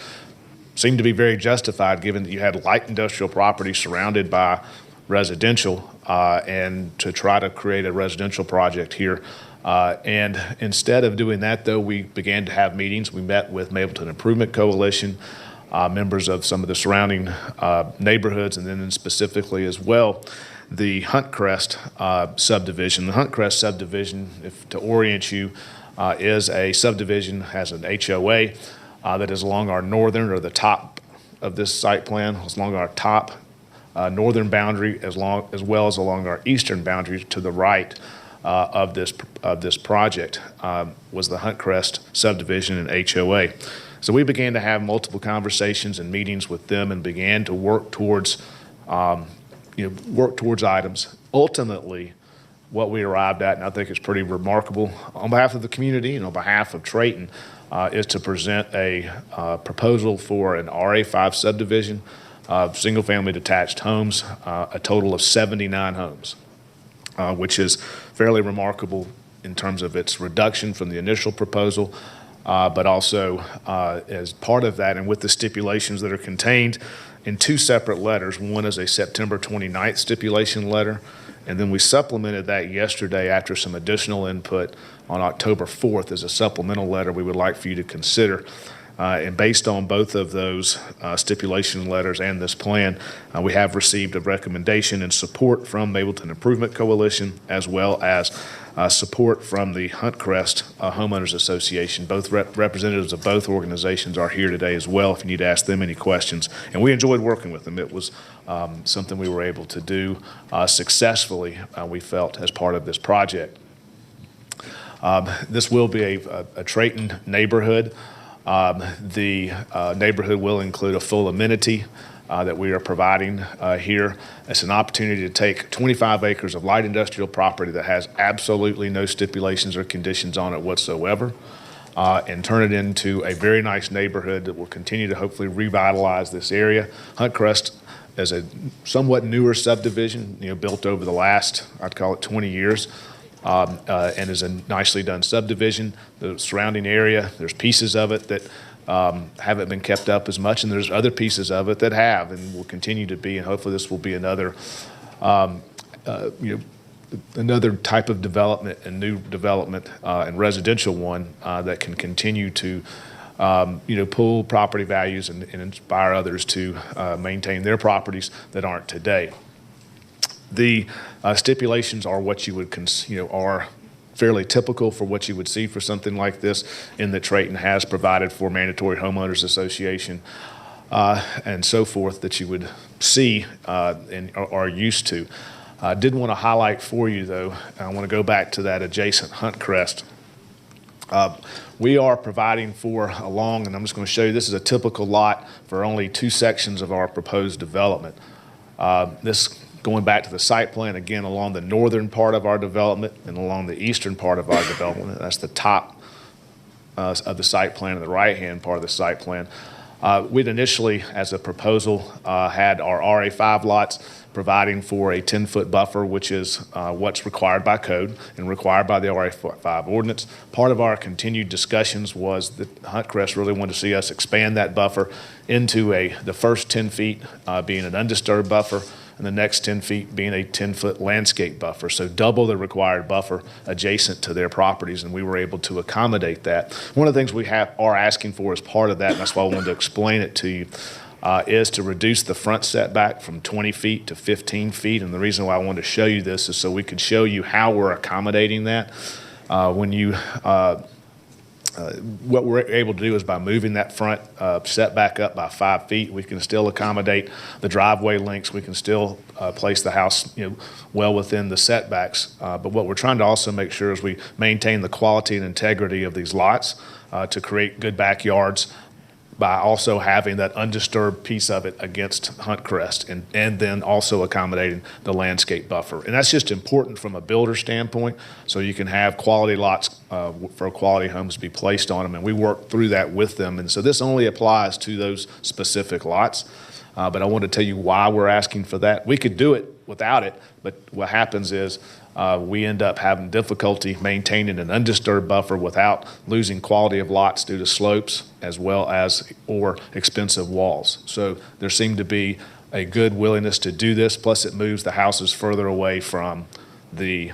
Seemed to be very justified given that you had light industrial property surrounded by residential, and to try to create a residential project here. And instead of doing that, though, we began to have meetings. We met with Mableton Improvement Coalition, members of some of the surrounding neighborhoods, and then specifically as well, the Huntcrest subdivision. The Huntcrest subdivision, to orient you, is a subdivision, has an HOA that is along our northern, or the top of this site plan, is along our top northern boundary as well as along our eastern boundary to the right of this project was the Huntcrest subdivision and HOA. So we began to have multiple conversations and meetings with them and began to work towards items. Ultimately, what we arrived at, and I think it's pretty remarkable on behalf of the community and on behalf of Trayton, is to present a proposal for an RA5 subdivision of single-family detached homes, a total of 79 homes, which is fairly remarkable in terms of its reduction from the initial proposal, but also as part of that and with the stipulations that are contained in 2 separate letters. One is a September 29th stipulation letter, and then we supplemented that yesterday after some additional input on October 4th as a supplemental letter we would like for you to consider. And based on both of those stipulation letters and this plan, we have received a recommendation and support from Mableton Improvement Coalition, as well as support from the Huntcrest Homeowners Association. Both representatives of both organizations are here today as well if you need to ask them any questions. And we enjoyed working with them. It was something we were able to do successfully, we felt, as part of this project. This will be a Trayton neighborhood. The neighborhood will include a full amenity that we are providing here. It's an opportunity to take 25 acres of light industrial property that has absolutely no stipulations or conditions on it whatsoever, and turn it into a very nice neighborhood that will continue to hopefully revitalize this area. Huntcrest is a somewhat newer subdivision, built over the last, I'd call it 20 years. And is a nicely done subdivision. The surrounding area, there's pieces of it that haven't been kept up as much, and there's other pieces of it that have and will continue to be, and hopefully this will be another another type of development and new development and residential one that can continue to pull property values and inspire others to maintain their properties that aren't today. The stipulations are what you would are fairly typical for what you would see for something like this, in that Trayton has provided for mandatory homeowners association and so forth that you would see and are used to. I did want to highlight for you, though, I want to go back to that adjacent Hunt Crest. We are providing for along, and I'm just going to show you, this is a typical lot for only 2 sections of our proposed development. This going back to the site plan, again, along the northern part of our development and along the eastern part of our development. That's the top of the site plan and the right-hand part of the site plan. We'd initially, as a proposal, had our RA5 lots providing for a 10-foot buffer, which is what's required by code and required by the RA5 ordinance. Part of our continued discussions was that Hunt Crest really wanted to see us expand that buffer into the first 10 feet being an undisturbed buffer, and the next 10 feet being a 10-foot landscape buffer, so double the required buffer adjacent to their properties, and we were able to accommodate that. One of the things we are asking for as part of that, and that's why I wanted to explain it to you, is to reduce the front setback from 20 feet to 15 feet, and the reason why I wanted to show you this is so we could show you how we're accommodating that. What we're able to do is by moving that front setback up by 5 feet, we can still accommodate the driveway lengths. We can still place the house, well within the setbacks. But what we're trying to also make sure is we maintain the quality and integrity of these lots to create good backyards by also having that undisturbed piece of it against Hunt Crest and then also accommodating the landscape buffer. And that's just important from a builder standpoint, so you can have quality lots for quality homes be placed on them, and we work through that with them. And so this only applies to those specific lots, but I want to tell you why we're asking for that. We could do it without it, but what happens is we end up having difficulty maintaining an undisturbed buffer without losing quality of lots due to slopes as well as or expensive walls. So there seemed to be a good willingness to do this, plus it moves the houses further away from the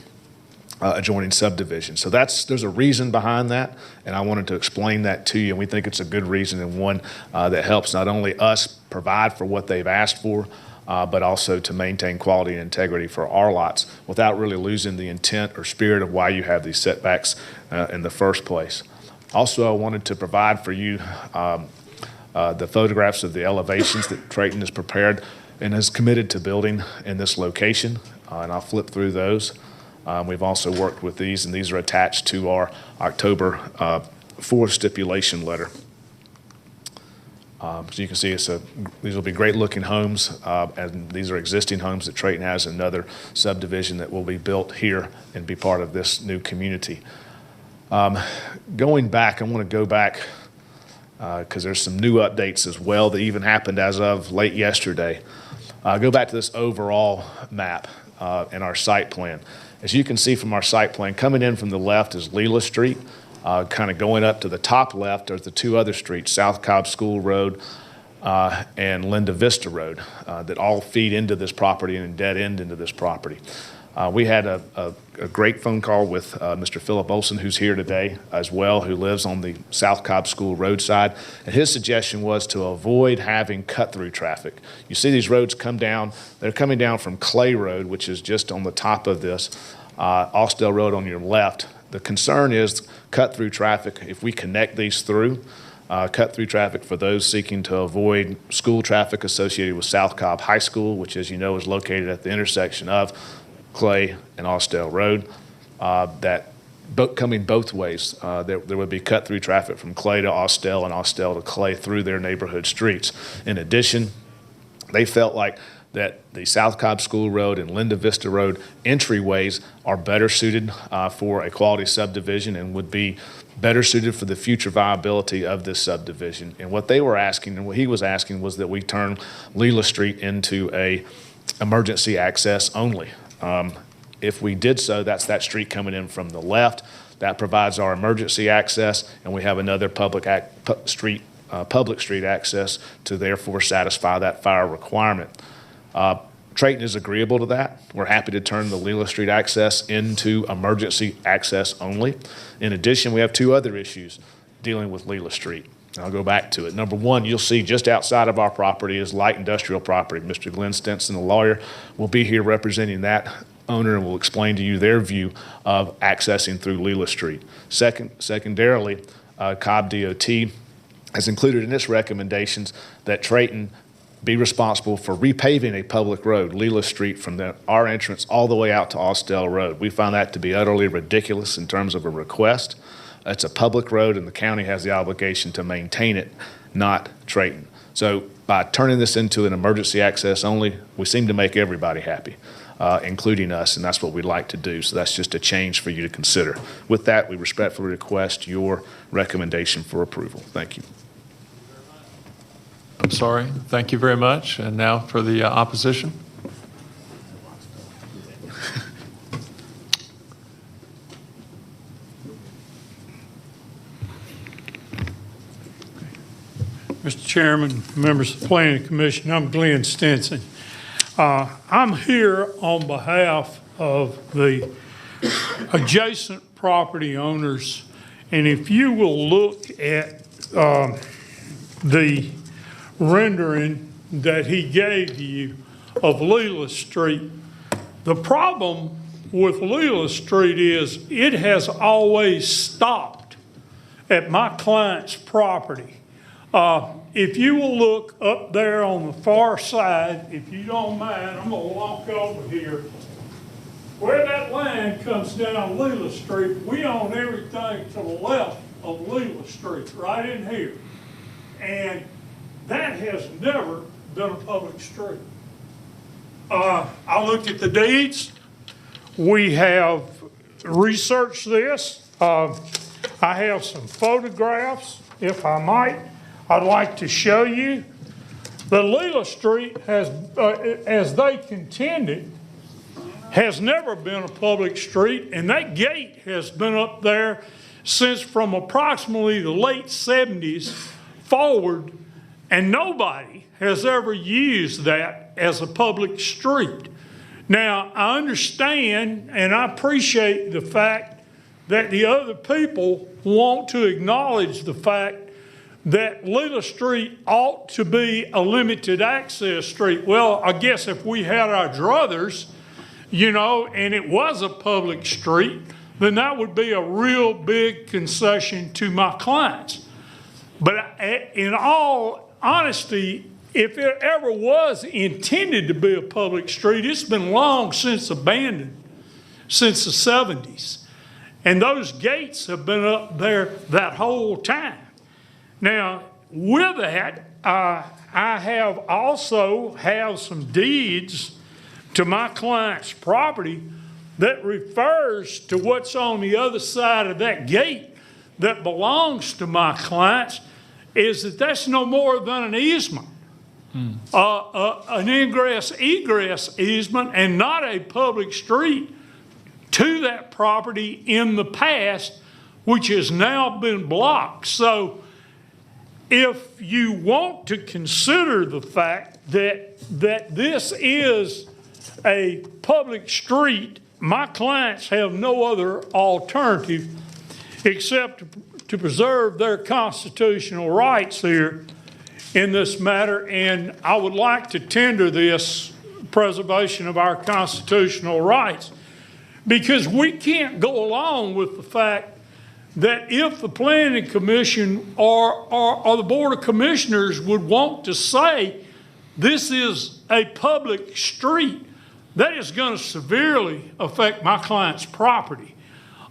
adjoining subdivision. So there's a reason behind that, and I wanted to explain that to you, and we think it's a good reason and one that helps not only us provide for what they've asked for, but also to maintain quality and integrity for our lots without really losing the intent or spirit of why you have these setbacks in the first place. Also, I wanted to provide for you the photographs of the elevations that Trayton has prepared and has committed to building in this location, and I'll flip through those. We've also worked with these, and these are attached to our October 4th stipulation letter. So you can see these will be great-looking homes, and these are existing homes that Trayton has, another subdivision that will be built here and be part of this new community. Going back, I want to go back because there's some new updates as well that even happened as of late yesterday. Go back to this overall map in our site plan. As you can see from our site plan, coming in from the left is Leela Street. Kind of going up to the top left are the 2 other streets, South Cobb School Road and Linda Vista Road, that all feed into this property and dead end into this property. We had a great phone call with Mr. Philip Olson, who's here today as well, who lives on the South Cobb School Road side. And his suggestion was to avoid having cut-through traffic. You see these roads come down. They're coming down from Clay Road, which is just on the top of this, Austell Road on your left. The concern is cut-through traffic. If we connect these through, cut-through traffic for those seeking to avoid school traffic associated with South Cobb High School, which, as you know, is located at the intersection of Clay and Austell Road, coming both ways. There would be cut-through traffic from Clay to Austell and Austell to Clay through their neighborhood streets. In addition, they felt like that the South Cobb School Road and Linda Vista Road entryways are better suited for a quality subdivision and would be better suited for the future viability of this subdivision. And what they were asking, and what he was asking, was that we turn Leela Street into a emergency access only. If we did so, that's that street coming in from the left. That provides our emergency access, and we have another public street access to therefore satisfy that fire requirement. Trayton is agreeable to that. We're happy to turn the Leela Street access into emergency access only. In addition, we have two other issues dealing with Leela Street. I'll go back to it. Number one, you'll see just outside of our property is light industrial property. Mr. Glenn Stinson, the lawyer, will be here representing that owner and will explain to you their view of accessing through Leela Street. Secondarily, Cobb DOT has included in its recommendations that Trayton be responsible for repaving a public road, Leela Street, from our entrance all the way out to Austell Road. We found that to be utterly ridiculous in terms of a request. It's a public road, and the county has the obligation to maintain it, not Trayton. So by turning this into an emergency access only, we seem to make everybody happy, including us, and that's what we'd like to do. So that's just a change for you to consider. With that, we respectfully request your recommendation for approval. Thank you. I'm sorry. Thank you very much. And now for the opposition. Mr. Chairman, members of the Planning Commission, I'm Glenn Stinson. I'm here on behalf of the adjacent property owners, and if you will look at the rendering that he gave you of Leela Street, the problem with Leela Street is it has always stopped at my client's property. If you will look up there on the far side, if you don't mind, I'm going to walk over here. Where that line comes down Leela Street, we own everything to the left of Leela Street, right in here. And that has never been a public street. I looked at the deeds. We have researched this. I have some photographs, if I might. I'd like to show you. The Leela Street has, as they contended, has never been a public street, and that gate has been up there since from approximately the late 70s forward, and nobody has ever used that as a public street. Now, I understand and I appreciate the fact that the other people want to acknowledge the fact that Leela Street ought to be a limited access street. Well, I guess if we had our druthers, you know, and it was a public street, then that would be a real big concession to my clients. But in all honesty, if it ever was intended to be a public street, it's been long since abandoned, since the 70s. And those gates have been up there that whole time. Now, with that, I have also have some deeds to my client's property that refers to what's on the other side of that gate that belongs to my clients, is that that's no more than an easement, an ingress-egress easement, and not a public street to that property in the past, which has now been blocked. So if you want to consider the fact that this is a public street, my clients have no other alternative except to preserve their constitutional rights here in this matter, and I would like to tender this preservation of our constitutional rights, because we can't go along with the fact that if the Planning Commission or the Board of Commissioners would want to say this is a public street, that is going to severely affect my client's property.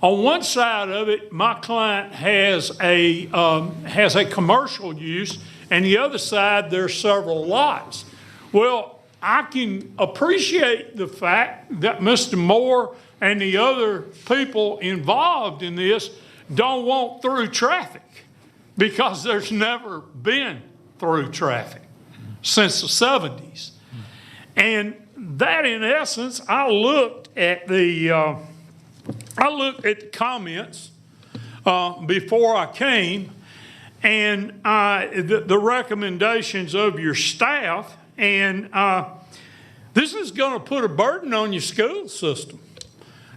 On one side of it, my client has a commercial use, and the other side, there's several lots. Well, I can appreciate the fact that Mr. Moore and the other people involved in this don't want through traffic, because there's never been through traffic since the 70s. And that, in essence, I looked at the comments before I came, and the recommendations of your staff, and this is going to put a burden on your school system.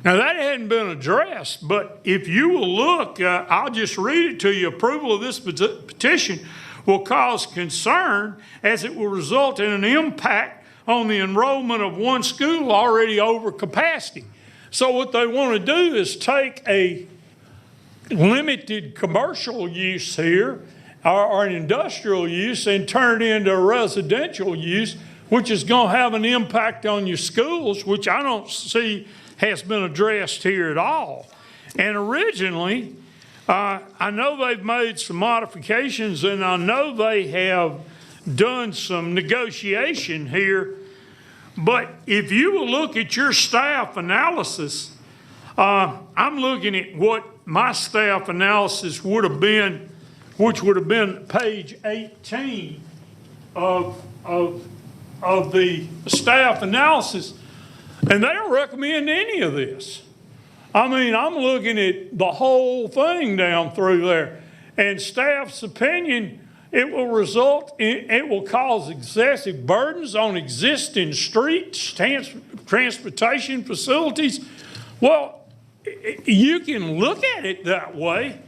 Now, that hadn't been addressed, but if you will look, I'll just read it to you. Approval of this petition will cause concern as it will result in an impact on the enrollment of one school already over capacity. So what they want to do is take a limited commercial use here or an industrial use and turn it into a residential use, which is going to have an impact on your schools, which I don't see has been addressed here at all. And originally, I know they've made some modifications, and I know they have done some negotiation here, but if you will look at your staff analysis, I'm looking at what my staff analysis would have been, which would have been page 18 of the staff analysis, and they don't recommend any of this. I mean, I'm looking at the whole thing down through there, and staff's opinion, it will cause excessive burdens on existing streets, transportation facilities. Well, you can look at it that way,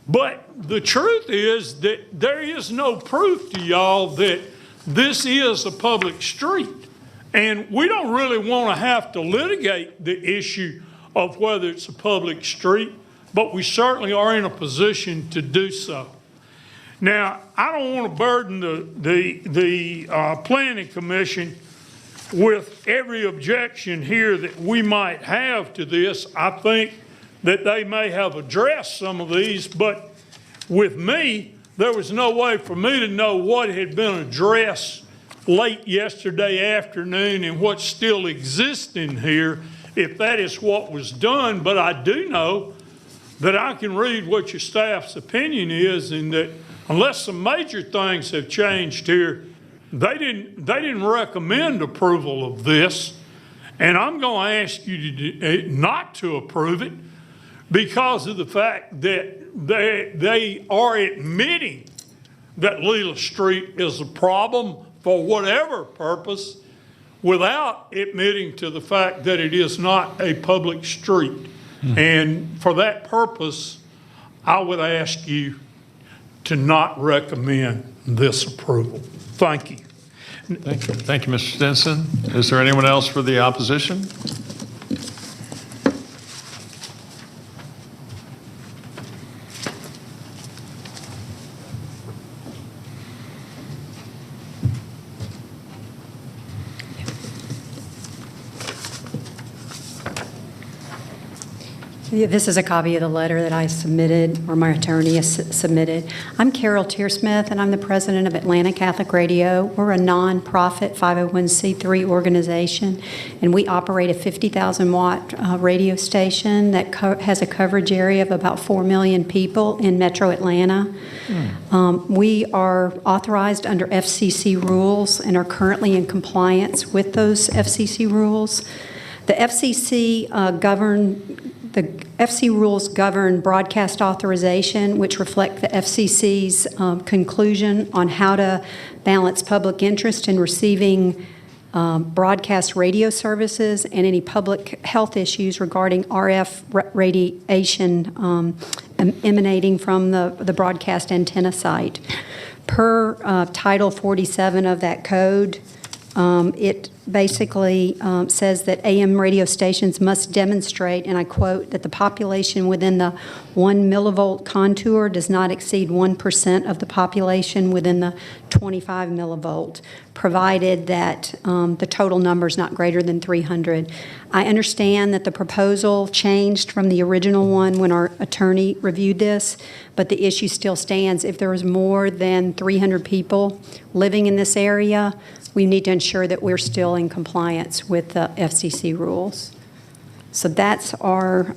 but the truth is that there is no proof to y'all that this is a public street. And we don't really want to have to litigate the issue of whether it's a public street, but we certainly are in a position to do so. Now, I don't want to burden the Planning Commission with every objection here that we might have to this. I think that they may have addressed some of these, but with me, there was no way for me to know what had been addressed late yesterday afternoon and what's still existing here, if that is what was done. But I do know that I can read what your staff's opinion is, and that unless some major things have changed here, they didn't recommend approval of this. And I'm going to ask you not to approve it because of the fact that they are admitting that Leela Street is a problem for whatever purpose, without admitting to the fact that it is not a public street. And for that purpose, I would ask you to not recommend this approval. Thank you. Thank you. Thank you, Mr. Stinson. Is there anyone else for the opposition? This is a copy of the letter that I submitted, or my attorney has submitted. I'm Carol Tearsmith, and I'm the president of Atlanta Catholic Radio. We're a nonprofit 501c3 organization, and we operate a 50,000-watt radio station that has a coverage area of about 4 million people in metro Atlanta. We are authorized under FCC rules and are currently in compliance with those FCC rules. The FCC The FC rules govern broadcast authorization, which reflect the FCC's conclusion on how to balance public interest in receiving broadcast radio services and any public health issues regarding RF radiation emanating from the broadcast antenna site. Per Title 47 of that code, it basically says that AM radio stations must demonstrate, and I quote, that the population within the 1 millivolt contour does not exceed 1% of the population within the 25 millivolt, provided that the total number is not greater than 300. I understand that the proposal changed from the original one when our attorney reviewed this, but the issue still stands. If there is more than 300 people living in this area, we need to ensure that we're still in compliance with the FCC rules. So that's our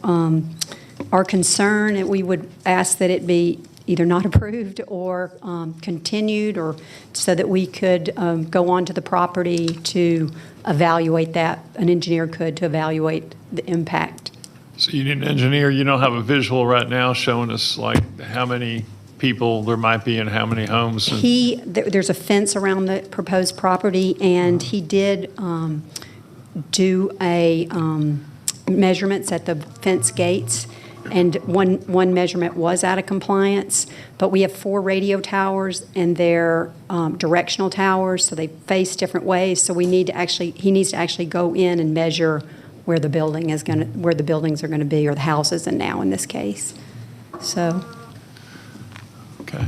concern, and we would ask that it be either not approved or continued, or so that we could go onto the property to evaluate that, an engineer could, to evaluate the impact. So you need an engineer. You don't have a visual right now showing us like how many people there might be and how many homes? And- There's a fence around the proposed property, and he did do measurements at the fence gates, and one measurement was out of compliance, but we have 4 radio towers, and they're directional towers, so they face different ways, so he needs to actually go in and measure where the buildings are going to be, or the houses, and now in this case. So. Okay.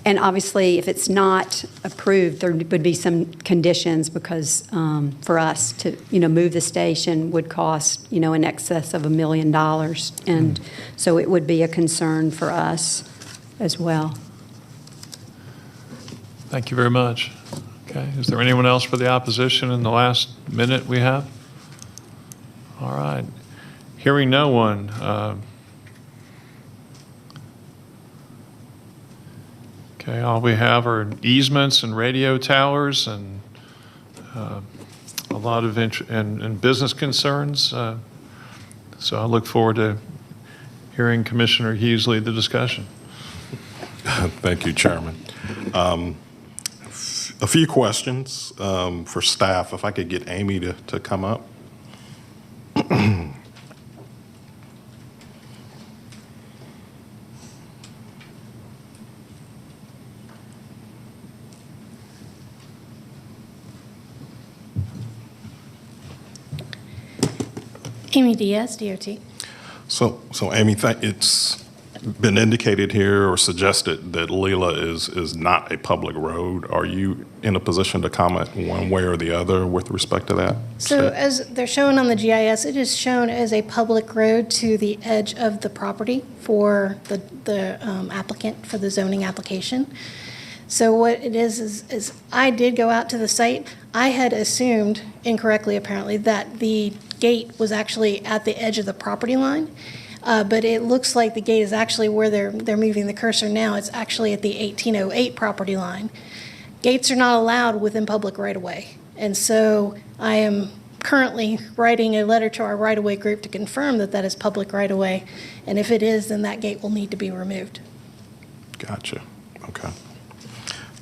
And obviously, if it's not approved, there would be some conditions, because for us to, move the station would cost, in excess of $1 million. And so it would be a concern for us as well. Thank you very much. Okay, is there anyone else for the opposition in the last minute we have? All right. Hearing no one, okay, all we have are easements and radio towers and a lot of and business concerns. So I look forward to hearing Commissioner Hughes lead the discussion. Thank you, Chairman. A few questions for staff. If I could get Amy to come up. Amy Diaz, DOT. So Amy, it's been indicated here or suggested that Leela is not a public road. Are you in a position to comment one way or the other with respect to that? So as they're shown on the GIS, it is shown as a public road to the edge of the property for the applicant for the zoning application. So what it is I did go out to the site. I had assumed, incorrectly apparently, that the gate was actually at the edge of the property line. But it looks like the gate is actually where they're moving the cursor now. It's actually at the 1808 property line. Gates are not allowed within public right-of-way. And so I am currently writing a letter to our right-of-way group to confirm that that is public right-of-way. And if it is, then that gate will need to be removed. Gotcha. Okay.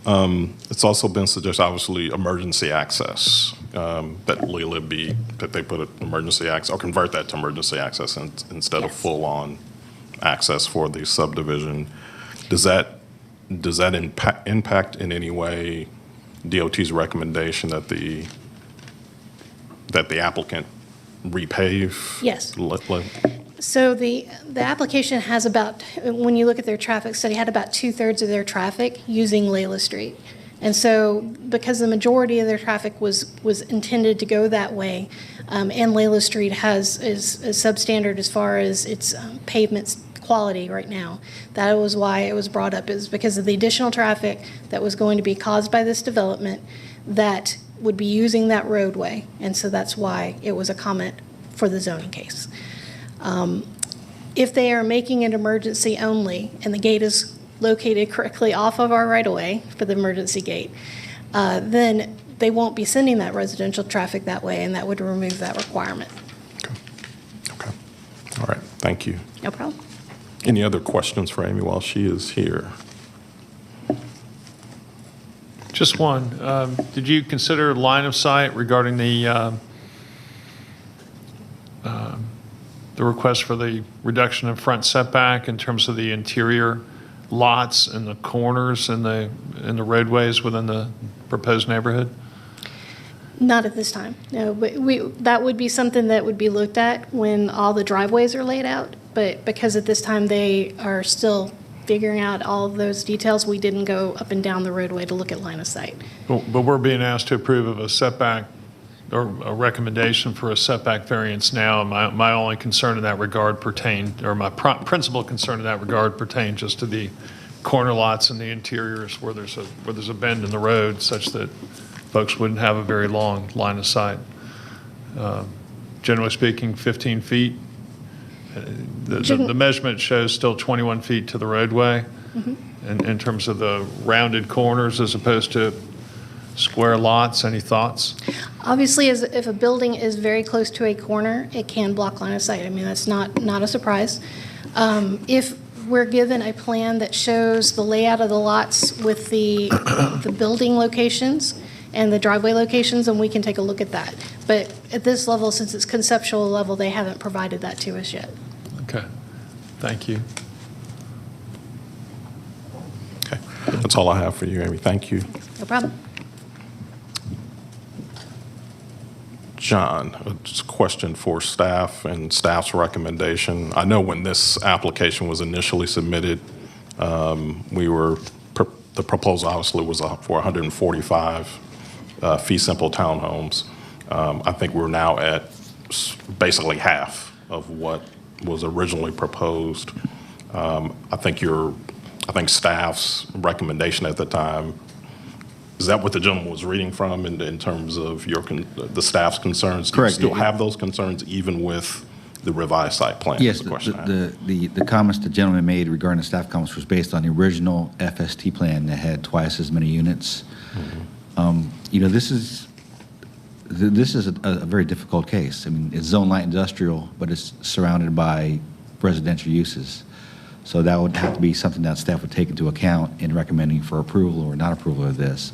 It's also been suggested, obviously, emergency access, that they put an emergency access or convert that to emergency access instead of full-on access for the subdivision. Does that impact in any way DOT's recommendation that the applicant repave? Yes. So the application has about, when you look at their traffic study, had about 2/3 of their traffic using Layla Street. And so because the majority of their traffic was intended to go that way, and Layla Street is substandard as far as its pavement quality right now, that was why it was brought up, is because of the additional traffic that was going to be caused by this development that would be using that roadway. And so that's why it was a comment for the zoning case. If they are making it emergency only and the gate is located correctly off of our right-of-way for the emergency gate, then they won't be sending that residential traffic that way, and that would remove that requirement. Okay. All right. Thank you. No problem. Any other questions for Amy while she is here? Just one. Did you consider line of sight regarding the request for the reduction in front setback in terms of the interior lots and the corners and the roadways within the proposed neighborhood? Not at this time, no, but that would be something that would be looked at when all the driveways are laid out, but because at this time they are still figuring out all of those details, we didn't go up and down the roadway to look at line of sight. But we're being asked to approve of a setback or a recommendation for a setback variance now. My only concern in that regard pertained, or my principal concern in that regard pertained just to the corner lots and the interiors where there's a bend in the road such that folks wouldn't have a very long line of sight. Generally speaking, 15 feet. The measurement shows still 21 feet to the roadway in terms of the rounded corners as opposed to square lots. Any thoughts? Obviously, if a building is very close to a corner, it can block line of sight. I mean, that's not a surprise. If we're given a plan that shows the layout of the lots with the building locations and the driveway locations, and we can take a look at that. But at this level, since it's conceptual level, they haven't provided that to us yet. Okay, thank you. Okay, that's all I have for you, Amy. Thank you. No problem. John, just a question for staff and staff's recommendation. I know when this application was initially submitted, the proposal obviously was for 145 fee simple townhomes. I think we're now at basically half of what was originally proposed. I think staff's recommendation at the time, is that what the gentleman was reading from in terms of the staff's concerns? Correct. Do you still have those concerns even with the revised site plan? Yes, Is the question I have. the comments the gentleman made regarding the staff comments was based on the original FST plan that had twice as many units. This is a very difficult case. I mean, it's zone light industrial, but it's surrounded by residential uses. So that would have to be something that staff would take into account in recommending for approval or not approval of this.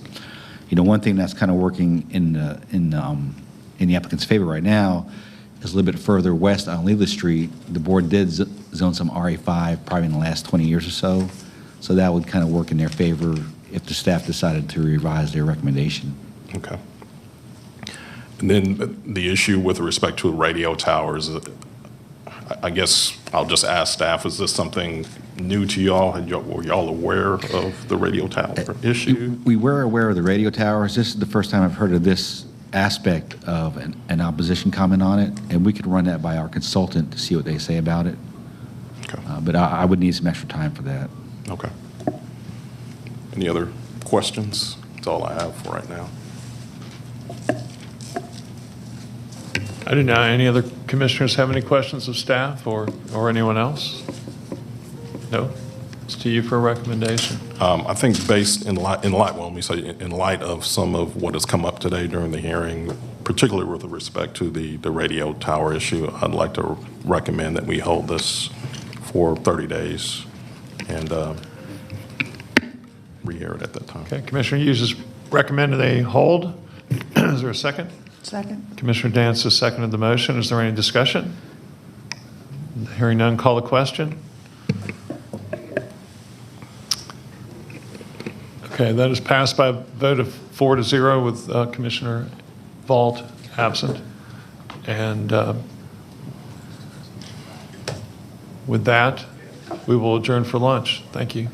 One thing that's kind of working in the applicant's favor right now is a little bit further west on Leland Street. The board did zone some RA5 probably in the last 20 years or so. So that would kind of work in their favor if the staff decided to revise their recommendation. Okay. And then the issue with respect to radio towers, I guess I'll just ask staff, is this something new to y'all? Were y'all aware of the radio tower issue? We were aware of the radio towers. This is the first time I've heard of this aspect of an opposition comment on it, and we could run that by our consultant to see what they say about it. Okay. But I would need some extra time for that. Okay. Any other questions? That's all I have for right now. I do not. Any other commissioners have any questions of staff or anyone else? No? It's to you for a recommendation. I think based in light of some of what has come up today during the hearing, particularly with respect to the radio tower issue, I'd like to recommend that we hold this for 30 days and re-hear it at that time. Okay, Commissioner Hughes has recommended a hold. Is there a second? Second. Commissioner Dance has seconded the motion. Is there any discussion? Hearing none, call the question. Okay, that is passed by a vote of 4-0 with Commissioner Vaught absent. And with that, we will adjourn for lunch. Thank you.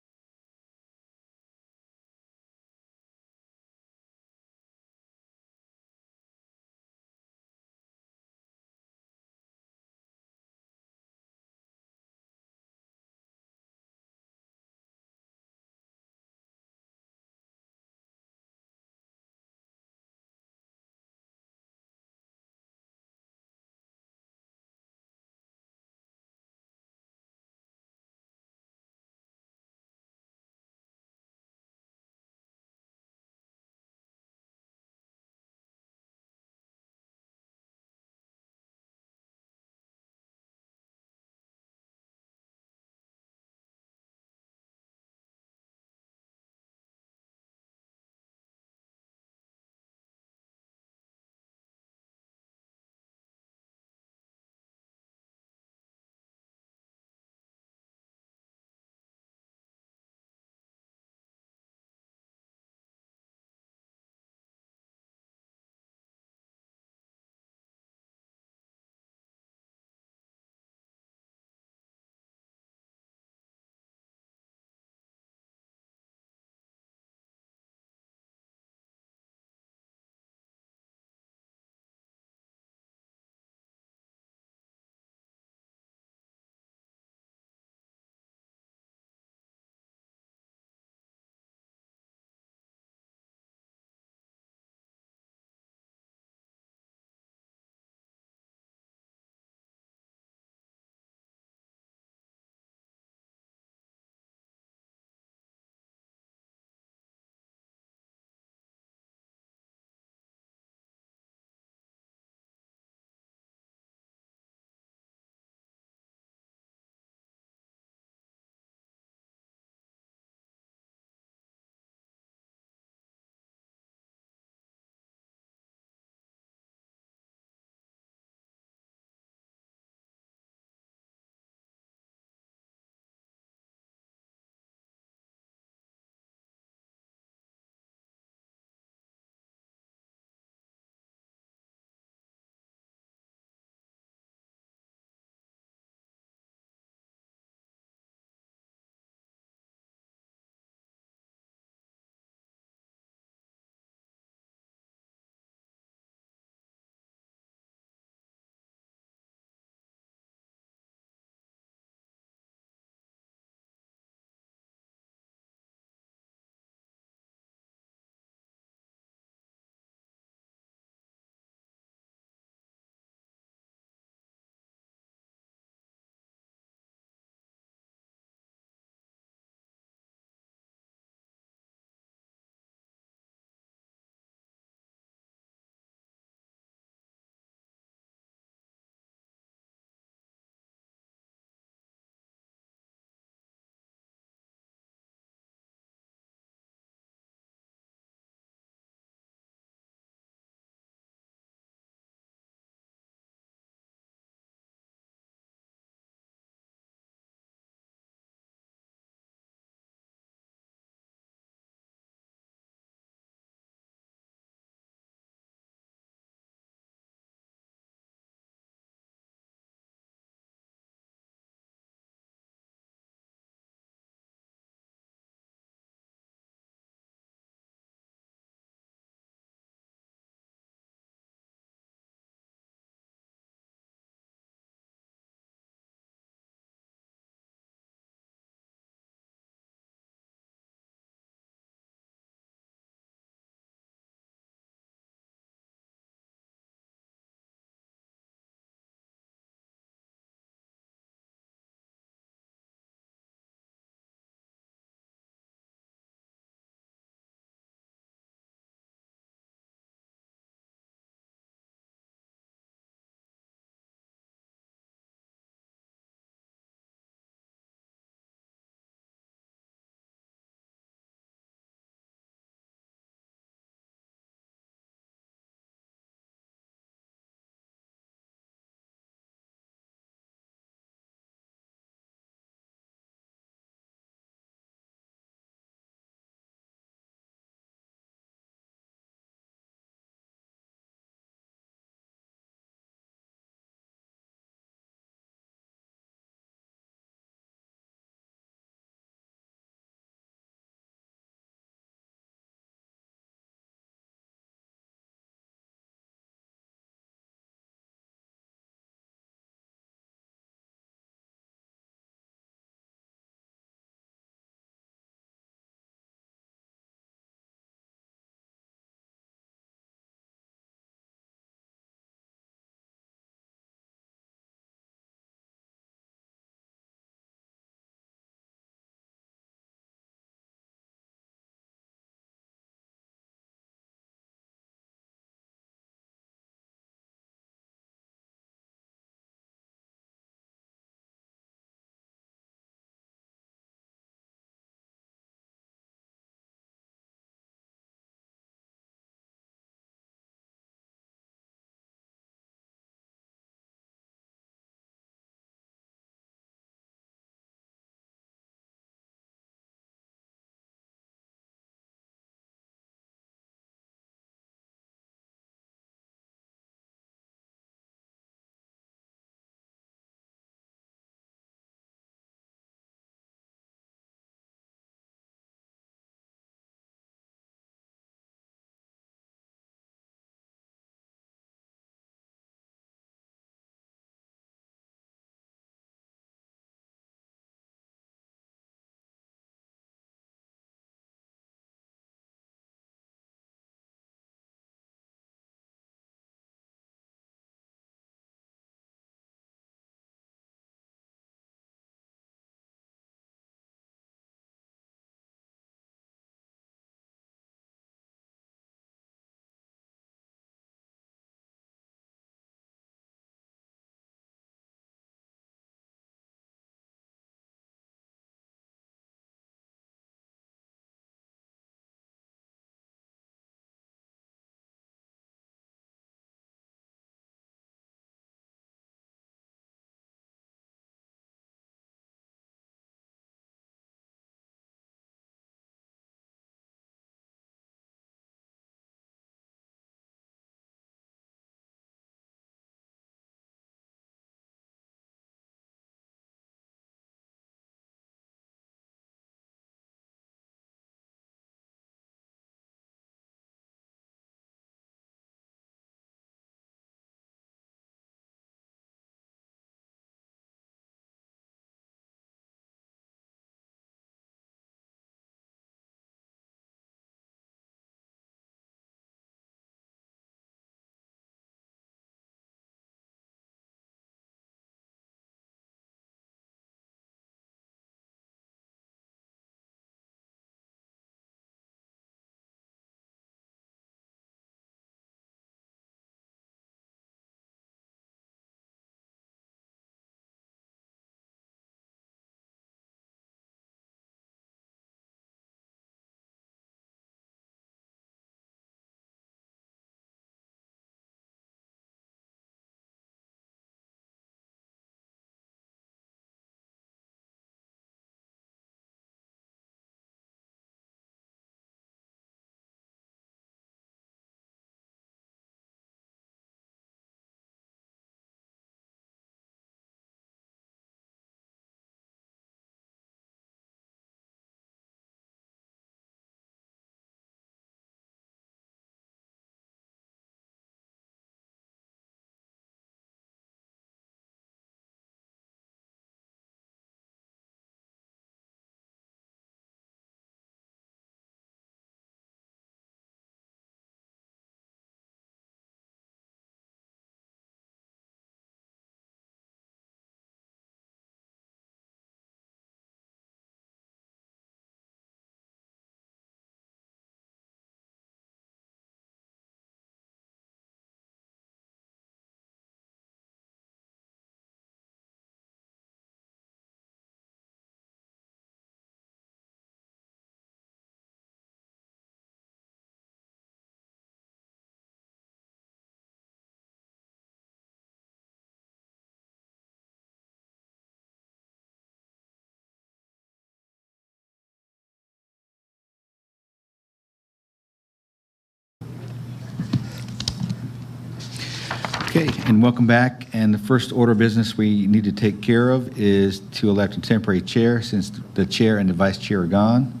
Okay, and welcome back. And the first order of business we need to take care of is to elect a temporary chair since the chair and the vice chair are gone.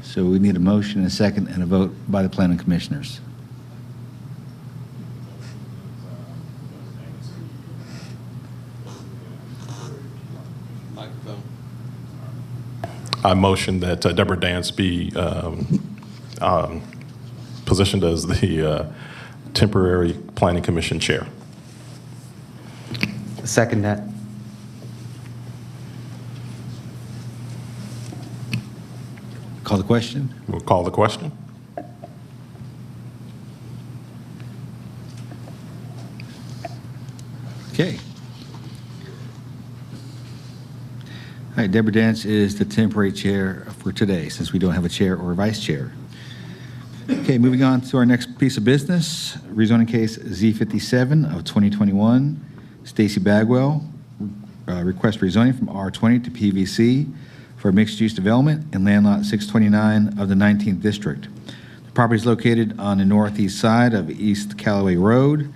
So we need a motion, a second, and a vote by the planning commissioners. I motion that Deborah Dance be positioned as the temporary planning commission chair. Second that. Call the question. We'll call the question. Okay. All right, Deborah Dance is the temporary chair for today, since we don't have a chair or a vice chair. Okay, moving on to our next piece of business, rezoning case Z57 of 2021. Stacy Bagwell, request rezoning from R20 to PVC for mixed-use development in land lot 629 of the 19th District. The property is located on the northeast side of East Callaway Road,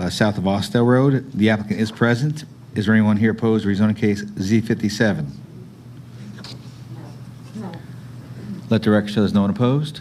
south of Austell Road. The applicant is present. Is there anyone here opposed to rezoning case Z57? Let the record show there's no one opposed.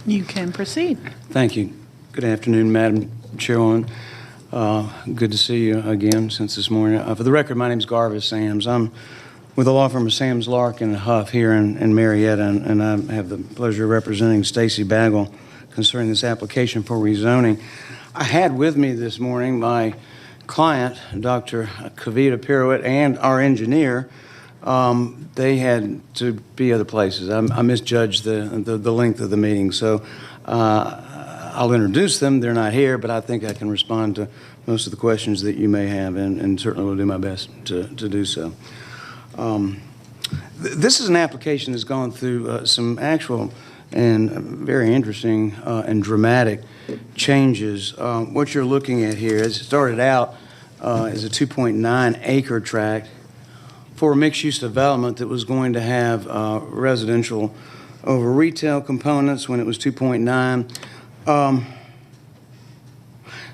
You can proceed. Thank you. Good afternoon, Madam Chairwoman. Good to see you again since this morning. For the record, my name is Garvis Sams. I'm with the law firm of Sams, Larkin and Huff here in Marietta, and I have the pleasure of representing Stacy Bagwell concerning this application for rezoning. I had with me this morning my client, Dr. Kavita Pirouette, and our engineer. They had to be other places. I misjudged the length of the meeting, so I'll introduce them. They're not here, but I think I can respond to most of the questions that you may have, and certainly will do my best to do so. This is an application that's gone through some actual and very interesting and dramatic changes. What you're looking at here is it started out as a 2.9 acre tract for a mixed-use development that was going to have residential over retail components when it was 2.9.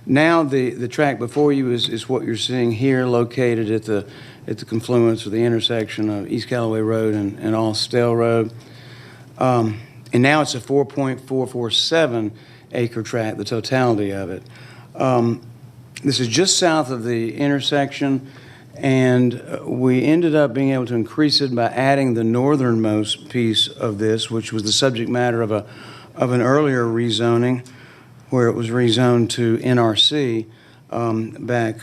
Now the tract before you is what you're seeing here, located at the confluence or the intersection of East Callaway Road and Austell Road. And now it's a 4.447 acre tract, the totality of it. This is just south of the intersection, and we ended up being able to increase it by adding the northernmost piece of this, which was the subject matter of an earlier rezoning, where it was rezoned to NRC back,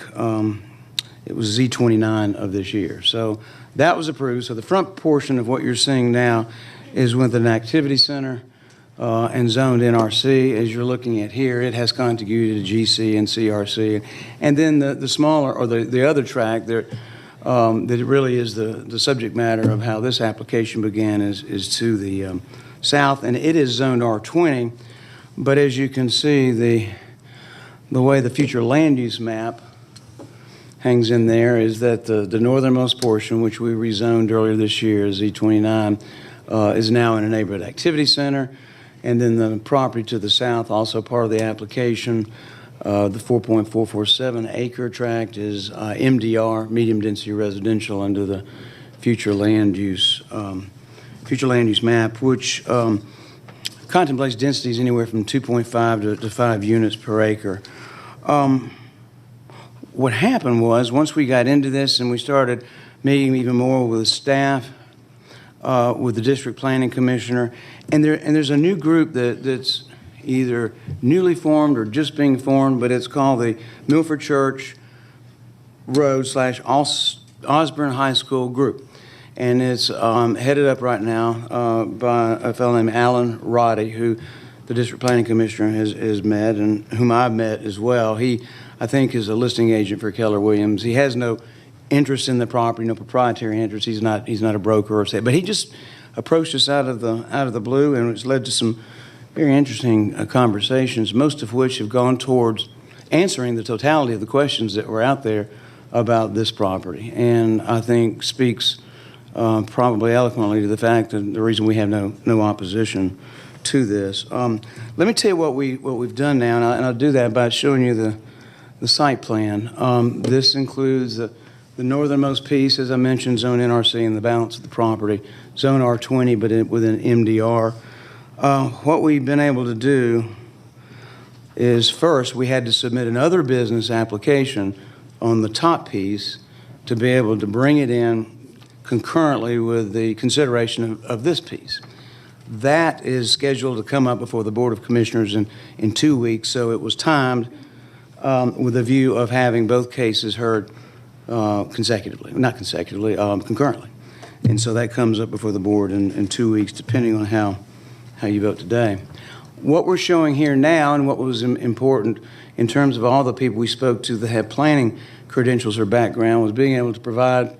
it was Z29 of this year. So that was approved. So the front portion of what you're seeing now is with an activity center and zoned NRC. As you're looking at here, it has contiguity to GC and CRC. And then the smaller, or the other tract that really is the subject matter of how this application began is to the south, and it is zoned R20. But as you can see, the way the future land use map hangs in there is that the northernmost portion, which we rezoned earlier this year, Z29, is now in a neighborhood activity center. And then the property to the south, also part of the application, the 4.447 acre tract is MDR, medium density residential, under the future land use map, which contemplates densities anywhere from 2.5 to 5 units per acre. what happened was, once we got into this and we started meeting even more with the staff, with the district planning commissioner, and there's a new group that's either newly formed or just being formed, but it's called the Milford Church Road / Osborne High School Group. And it's headed up right now by a fellow named Alan Roddy, who the district planning commissioner has met, and whom I've met as well. He, I think, is a listing agent for Keller Williams. He has no interest in the property, no proprietary interest. He's not a broker or say, but he just approached us out of the blue, and it's led to some very interesting conversations, most of which have gone towards answering the totality of the questions that were out there about this property, and I think speaks probably eloquently to the fact that the reason we have no opposition to this. Let me tell you what we've done now, and I'll do that by showing you the site plan. This includes the northernmost piece, as I mentioned, zone NRC, and the balance of the property, zone R20, but with an MDR. What we've been able to do is, first, we had to submit another business application on the top piece to be able to bring it in concurrently with the consideration of this piece. That is scheduled to come up before the Board of Commissioners in 2 weeks, so it was timed with a view of having both cases heard concurrently. And so that comes up before the board in 2 weeks, depending on how you vote today. What we're showing here now, and what was important in terms of all the people we spoke to that have planning credentials or background, was being able to provide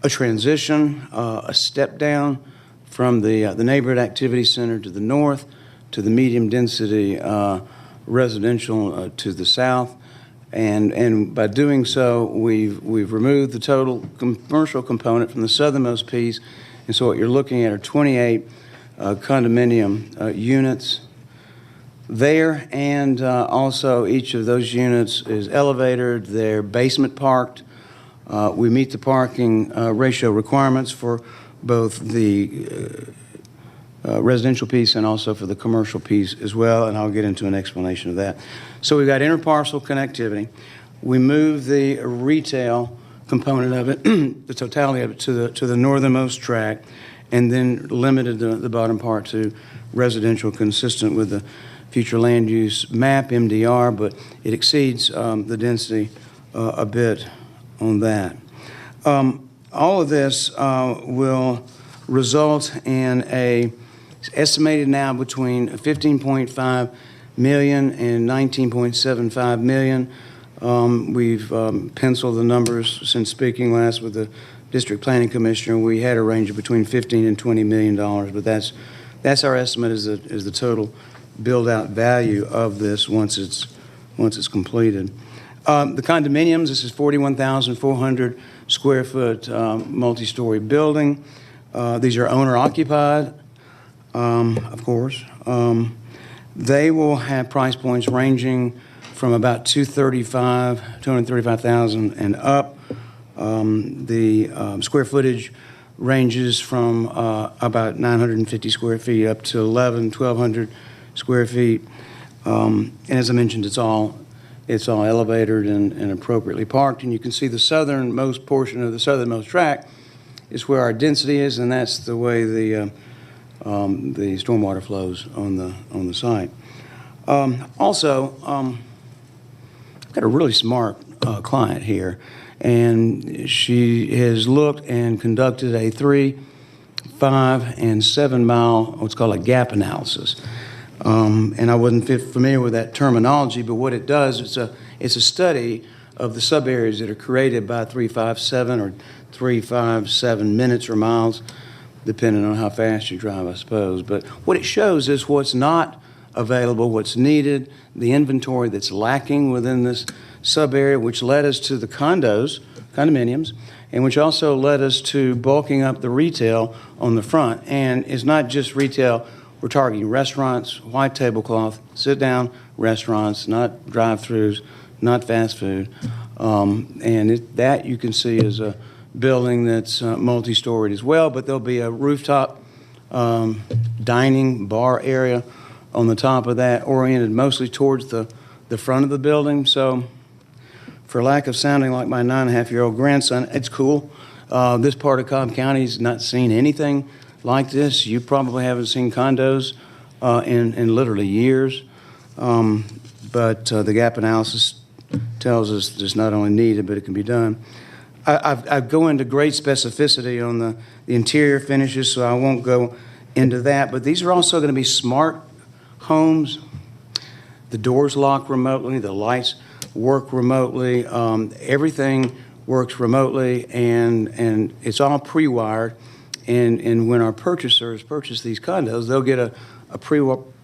a transition, a step down from the neighborhood activity center to the north, to the medium density residential to the south. And by doing so, we've removed the total commercial component from the southernmost piece. And so what you're looking at are 28 condominium units there, and also each of those units is elevated. They're basement parked. We meet the parking ratio requirements for both the residential piece and also for the commercial piece as well, and I'll get into an explanation of that. So we've got interparcel connectivity. We move the retail component of it, the totality of it, to the northernmost tract, and then limited the bottom part to residential, consistent with the future land use map, MDR, but it exceeds the density a bit on that. All of this will result in it's estimated now between 15.5 million and 19.75 million. We've penciled the numbers since speaking last with the district planning commissioner. We had a range of between 15 and 20 million dollars, but that's our estimate is the total build-out value of this once it's completed. The condominiums, this is 41,400 square foot multi-story building. These are owner-occupied, of course. They will have price points ranging from about $235,000 and up. The square footage ranges from about 950 square feet up to 1,200 square feet. And as I mentioned, it's all elevated and appropriately parked. And you can see the southernmost portion of the southernmost tract is where our density is, and that's the way the stormwater flows on the site. Also, I've got a really smart client here, and she has looked and conducted a 3, 5, and 7 mile, what's called a gap analysis. And I wasn't familiar with that terminology, but what it does, it's a study of the sub-areas that are created by 357 or 357 minutes or miles, depending on how fast you drive, I suppose. But what it shows is what's not available, what's needed, the inventory that's lacking within this sub-area, which led us to the condominiums, and which also led us to bulking up the retail on the front. And it's not just retail. We're targeting restaurants, white tablecloth, sit-down restaurants, not drive-throughs, not fast food. That you can see is a building that's multi-storied as well, but there'll be a rooftop dining bar area on the top of that, oriented mostly towards the front of the building. So for lack of sounding like my 9.5-year-old grandson, it's cool. This part of Cobb County's not seen anything like this. You probably haven't seen condos in literally years. But the gap analysis tells us it's not only needed, but it can be done. I go into great specificity on the interior finishes, so I won't go into that. But these are also going to be smart homes. The doors lock remotely, the lights work remotely, everything works remotely, and it's all pre-wired. And when our purchasers purchase these condos, they'll get a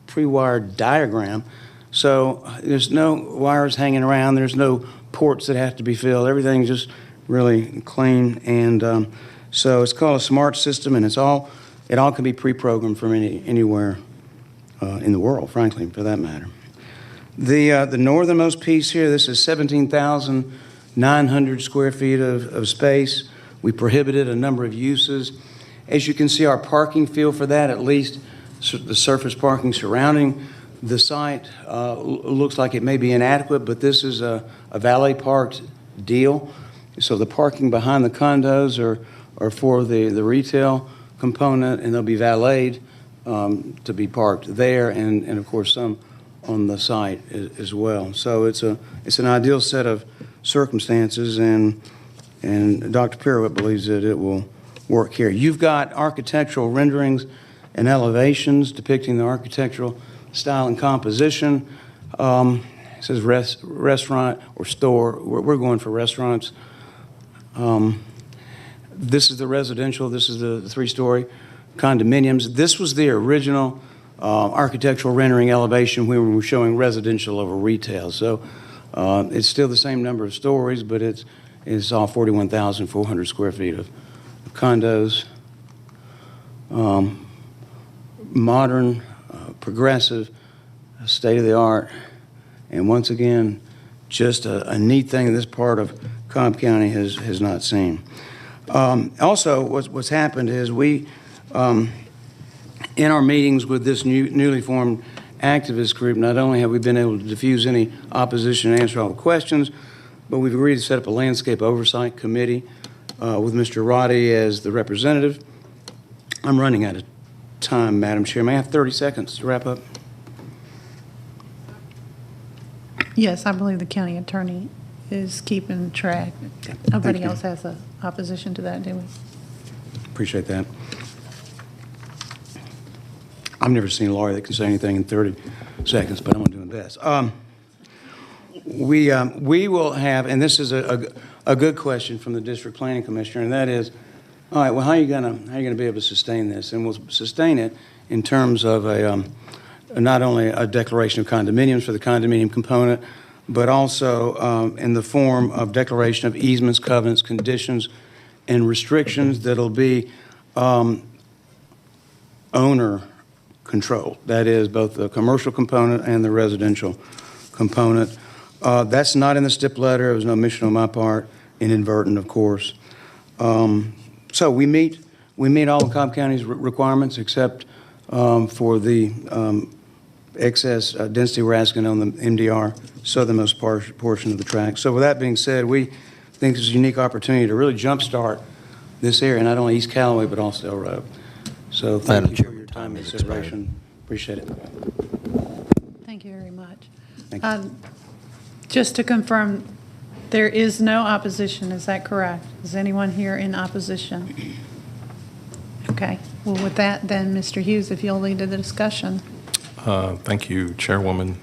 pre-wired diagram. So there's no wires hanging around. There's no ports that have to be filled. Everything's just really clean. And so it's called a smart system, and it all can be pre-programmed from anywhere in the world, frankly, for that matter. The northernmost piece here, this is 17,900 square feet of space. We prohibited a number of uses. As you can see, our parking field for that, at least the surface parking surrounding the site, looks like it may be inadequate, but this is a valet parked deal. So the parking behind the condos are for the retail component, and they'll be valeted to be parked there, and of course some on the site as well. So it's an ideal set of circumstances, and Dr. Pirouette believes that it will work here. You've got architectural renderings and elevations depicting the architectural style and composition. It says restaurant or store. We're going for restaurants. This is the residential. This is the 3-story condominiums. This was the original architectural rendering elevation when we were showing residential over retail. So it's still the same number of stories, but it's all 41,400 square feet of condos. Modern, progressive, state-of-the-art, and once again, just a neat thing this part of Cobb County has not seen. Also, what's happened is we, in our meetings with this newly formed activist group, not only have we been able to diffuse any opposition and answer all the questions, but we've agreed to set up a landscape oversight committee with Mr. Roddy as the representative. I'm running out of time, Madam Chair. May I have 30 seconds to wrap up? Yes, I believe the county attorney is keeping track. Nobody else has a opposition to that, do we? Appreciate that. I've never seen a lawyer that can say anything in 30 seconds, but I'm going to do my best. We will have, and this is a good question from the district planning commissioner, and that is, all right, well, how are you going to be able to sustain this? And we'll sustain it in terms of not only a declaration of condominiums for the condominium component, but also in the form of declaration of easements, covenants, conditions, and restrictions that'll be owner controlled. That is both the commercial component and the residential component. That's not in the stip letter. It was no omission on my part, inadvertent, of course. So we meet all of Cobb County's requirements except for the excess density we're asking on the MDR southernmost portion of the track. So with that being said, we think this is a unique opportunity to really jumpstart this area, not only East Callaway, but also Road. So thank you for your time and consideration. Appreciate it. Thank you very much. Thank you. Just to confirm, there is no opposition, is that correct? Is anyone here in opposition? Okay. Well, with that, then, Mr. Hughes, if you'll lead to the discussion. Thank you, Chairwoman.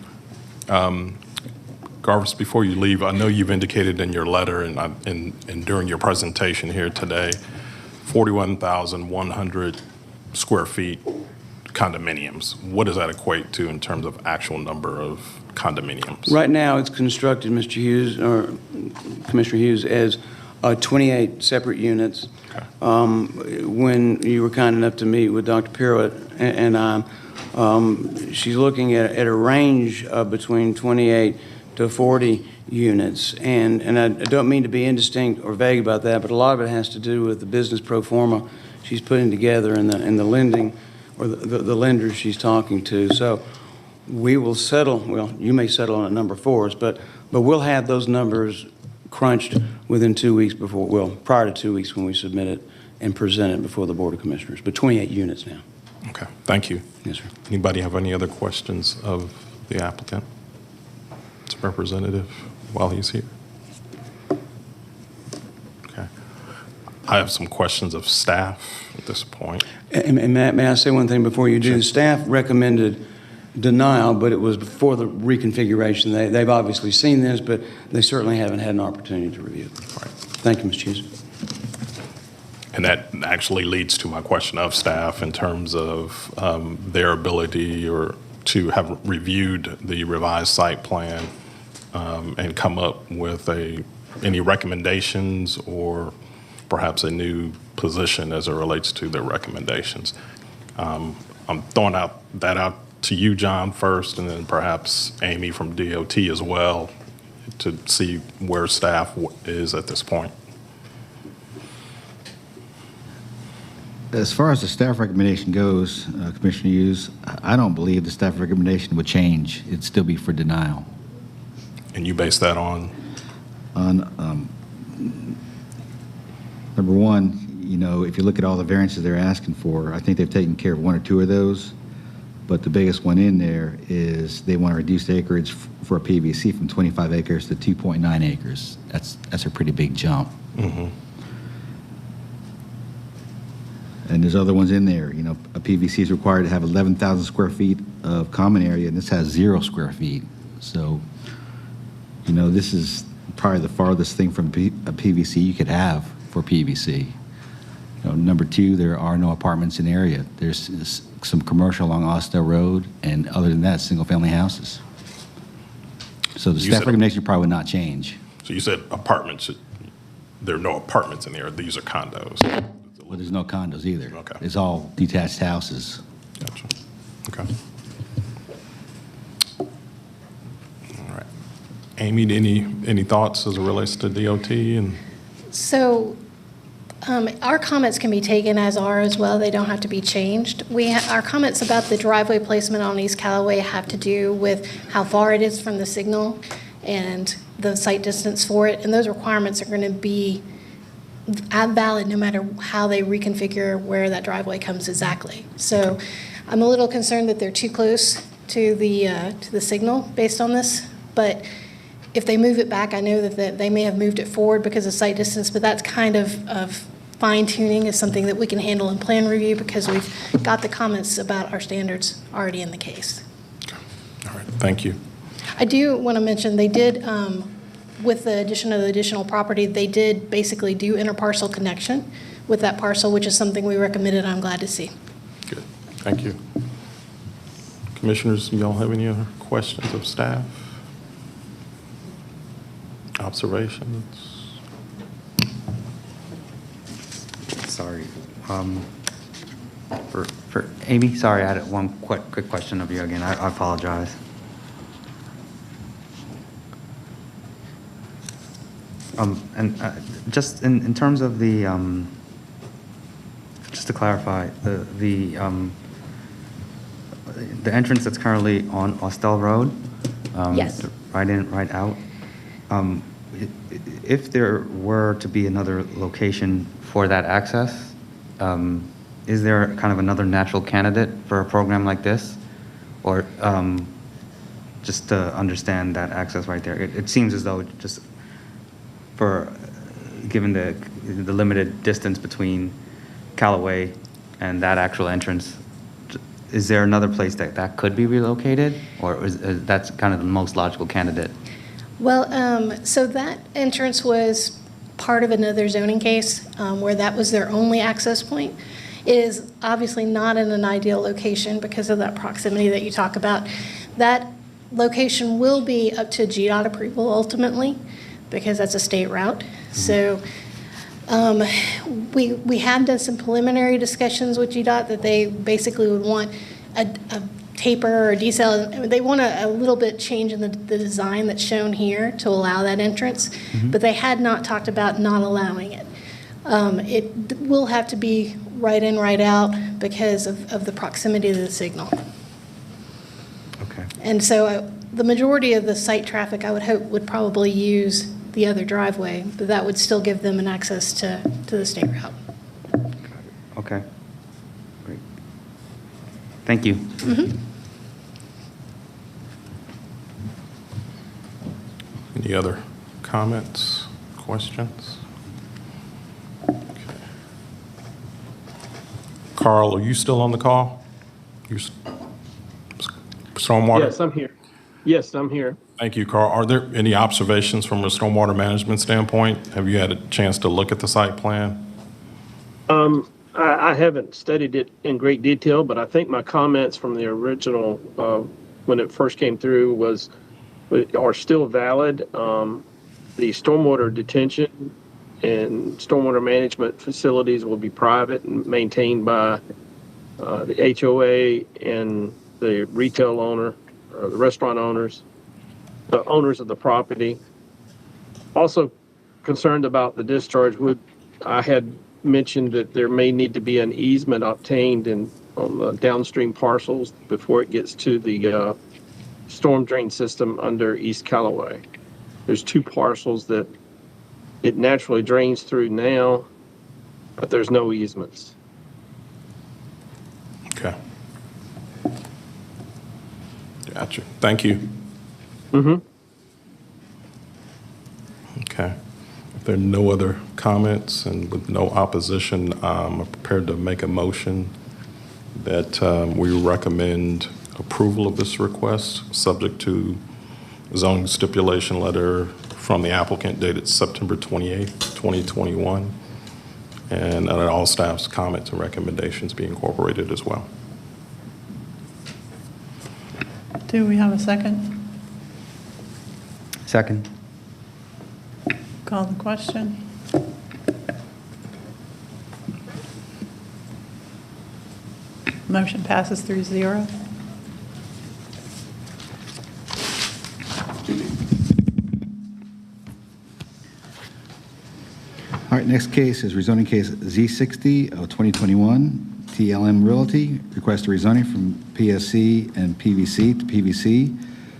Garvis, before you leave, I know you've indicated in your letter and during your presentation here today, 41,100 square feet condominiums. What does that equate to in terms of actual number of condominiums? Right now, it's constructed, Mr. Hughes, or Commissioner Hughes, as 28 separate units. Okay. When you were kind enough to meet with Dr. Pirouette and I, she's looking at a range of between 28 to 40 units. And I don't mean to be indistinct or vague about that, but a lot of it has to do with the business pro forma she's putting together and the lending, or the lenders she's talking to. So we will settle, well, you may settle on a number for us, but we'll have those numbers crunched within 2 weeks before, well, prior to 2 weeks when we submit it and present it before the Board of Commissioners, but 28 units now. Okay, thank you. Yes, sir. Anybody have any other questions of the applicant? Its representative while he's here. Okay. I have some questions of staff at this point. And may I say one thing before you do? Sure. Staff recommended denial, but it was before the reconfiguration. They've obviously seen this, but they certainly haven't had an opportunity to review it. Right. Thank you, Mr. Hughes. And that actually leads to my question of staff in terms of their ability or to have reviewed the revised site plan and come up with any recommendations or perhaps a new position as it relates to their recommendations. I'm throwing that out to you, John, first, and then perhaps Amy from DOT as well to see where staff is at this point. As far as the staff recommendation goes, Commissioner Hughes, I don't believe the staff recommendation would change. It'd still be for denial. And you base that on? Number one, you know, if you look at all the variances they're asking for, I think they've taken care of one or two of those. But the biggest one in there is they want to reduce the acreage for a PVC from 25 acres to 2.9 acres. That's a pretty big jump. Mm-hmm. And there's other ones in there. You know, a PVC is required to have 11,000 square feet of common area, and this has 0 square feet. So, you know, this is probably the farthest thing from a PVC you could have for PVC. You know, number two, there are no apartments in the area. There's some commercial along Austell Road, and other than that, single-family houses. So the staff recommendation probably would not change. So you said apartments. There are no apartments in there. These are condos. Well, there's no condos either. Okay. It's all detached houses. Gotcha. Okay. All right. Amy, any thoughts as it relates to DOT and? So our comments can be taken as are as well. They don't have to be changed. Our comments about the driveway placement on East Callaway have to do with how far it is from the signal and the site distance for it. And those requirements are going to be valid no matter how they reconfigure where that driveway comes exactly. So I'm a little concerned that they're too close to the signal based on this. But if they move it back, I know that they may have moved it forward because of site distance, but that's kind of fine-tuning is something that we can handle in plan review because we've got the comments about our standards already in the case. Okay. All right. Thank you. I do want to mention they did, with the addition of the additional property, they did basically do interparcel connection with that parcel, which is something we recommended. I'm glad to see. Good. Thank you. Commissioners, y'all have any other questions of staff? Observations? Sorry. For Amy, sorry, I had one quick question of you again. I apologize. Just in terms of the, just to clarify, the entrance that's currently on Austell Road? Yes. Right in, right out? If there were to be another location for that access, is there kind of another natural candidate for a program like this? Or just to understand that access right there? It seems as though just given the limited distance between Callaway and that actual entrance, is there another place that could be relocated? Or is that's kind of the most logical candidate? Well, so that entrance was part of another zoning case where that was their only access point. It is obviously not in an ideal location because of that proximity that you talk about. That location will be up to GDOT approval ultimately because that's a state route. So we have done some preliminary discussions with GDOT that they basically would want a taper or decel. They want a little bit change in the design that's shown here to allow that entrance, but they had not talked about not allowing it. It will have to be right in, right out because of the proximity to the signal. Okay. And so the majority of the site traffic, I would hope, would probably use the other driveway, but that would still give them an access to the state route. Okay. Great. Thank you. Any other comments, questions? Okay. Carl, are you still on the call? Stormwater? Yes, I'm here. Yes, I'm here. Thank you, Carl. Are there any observations from a stormwater management standpoint? Have you had a chance to look at the site plan? I haven't studied it in great detail, but I think my comments from the original, when it first came through, are still valid. The stormwater detention and stormwater management facilities will be private and maintained by the HOA and the retail owner, or the restaurant owners, the owners of the property. Also concerned about the discharge, I had mentioned that there may need to be an easement obtained on the downstream parcels before it gets to the storm drain system under East Callaway. There's 2 parcels that it naturally drains through now, but there's no easements. Okay. Gotcha. Thank you. Okay. If there are no other comments and with no opposition, I'm prepared to make a motion that we recommend approval of this request, subject to zoning stipulation letter from the applicant dated September 28th, 2021, and that all staff's comments and recommendations be incorporated as well. Do we have a second? Second. Call the question. Motion passes 3-0. All right, next case is rezoning case Z60 of 2021, TLM Realty, request a rezoning from PSC and PVC to PVC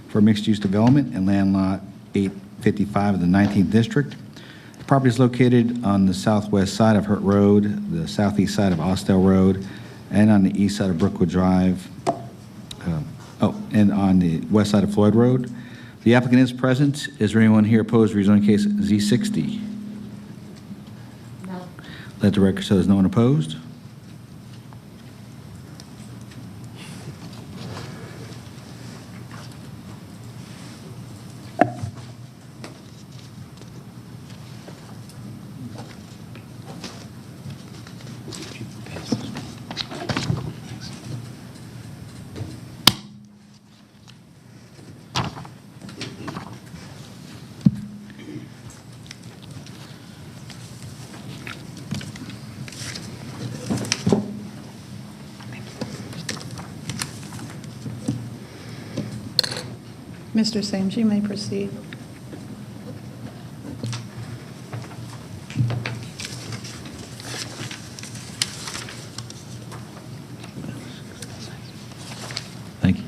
for mixed-use development in land lot 855 of the 19th District. The property is located on the southwest side of Hurt Road, the southeast side of Austell Road, and on the east side of Brookwood Drive, and on the west side of Floyd Road. The applicant is present. Is there anyone here opposed to rezoning case Z60? No. Let the record show there's no one opposed. Mr. Sams, you may proceed. Thank you.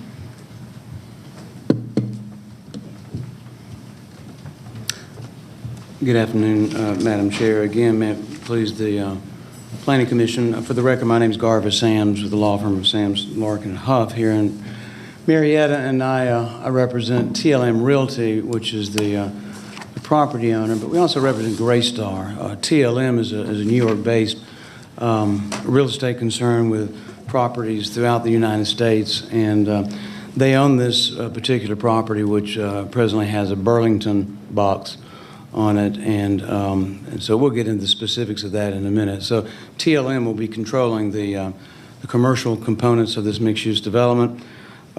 Good afternoon, Madam Chair. Again, may it please the Planning Commission. For the record, my name is Garva Sams with the law firm of Sams, Larkin, and Huff here in Marietta, and I represent TLM Realty, which is the property owner, but we also represent Graystar. TLM is a New York-based real estate concern with properties throughout the United States, and they own this particular property, which presently has a Burlington box on it, and so we'll get into the specifics of that in a minute. So TLM will be controlling the commercial components of this mixed-use development.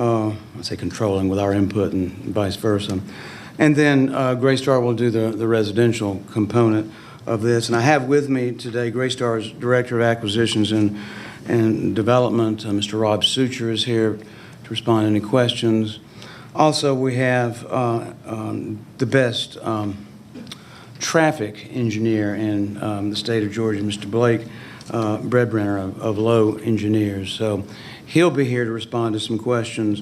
I say controlling with our input and vice versa. And then Graystar will do the residential component of this. And I have with me today Graystar's Director of Acquisitions and Development, Mr. Rob Sucher, is here to respond to any questions. Also, we have the best traffic engineer in the state of Georgia, Mr. Blake Breadbrenner of Lowe Engineers. So he'll be here to respond to some questions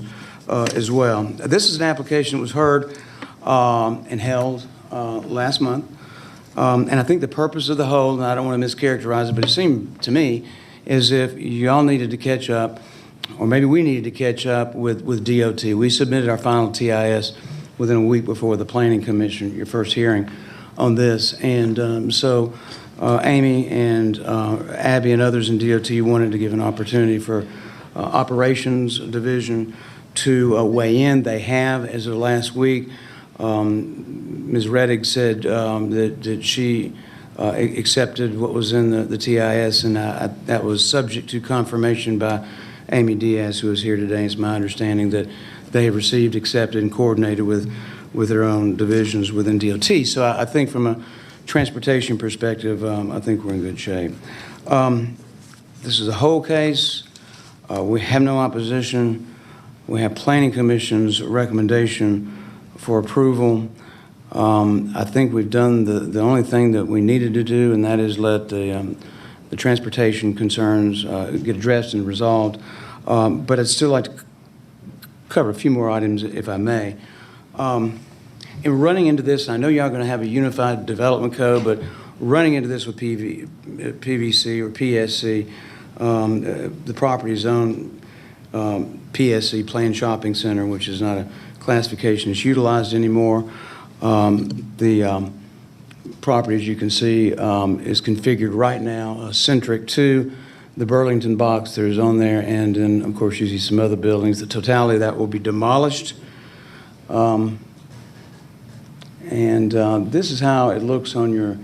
as well. This is an application that was heard and held last month. And I think the purpose of the hold, and I don't want to mischaracterize it, but it seemed to me as if y'all needed to catch up, or maybe we needed to catch up with DOT. We submitted our final TIS within a week before the Planning Commission, your first hearing on this. And so Amy and Abby and others in DOT wanted to give an opportunity for Operations Division to weigh in. They have, as of last week. Ms. Reddick said that she accepted what was in the TIS, and that was subject to confirmation by Amy Diaz, who is here today. It's my understanding that they have received, accepted, and coordinated with their own divisions within DOT. So I think from a transportation perspective, I think we're in good shape. This is a whole case. We have no opposition. We have Planning Commission's recommendation for approval. I think we've done the only thing that we needed to do, and that is let the transportation concerns get addressed and resolved. But I'd still like to cover a few more items, if I may. In running into this, I know y'all are going to have a unified development code, but running into this with PVC or PSC, the property zone PSC, Planned Shopping Center, which is not a classification is utilized anymore. The property, as you can see, is configured right now centric to the Burlington box that is on there, and then, of course, you see some other buildings. The totality of that will be demolished. This is how it looks on your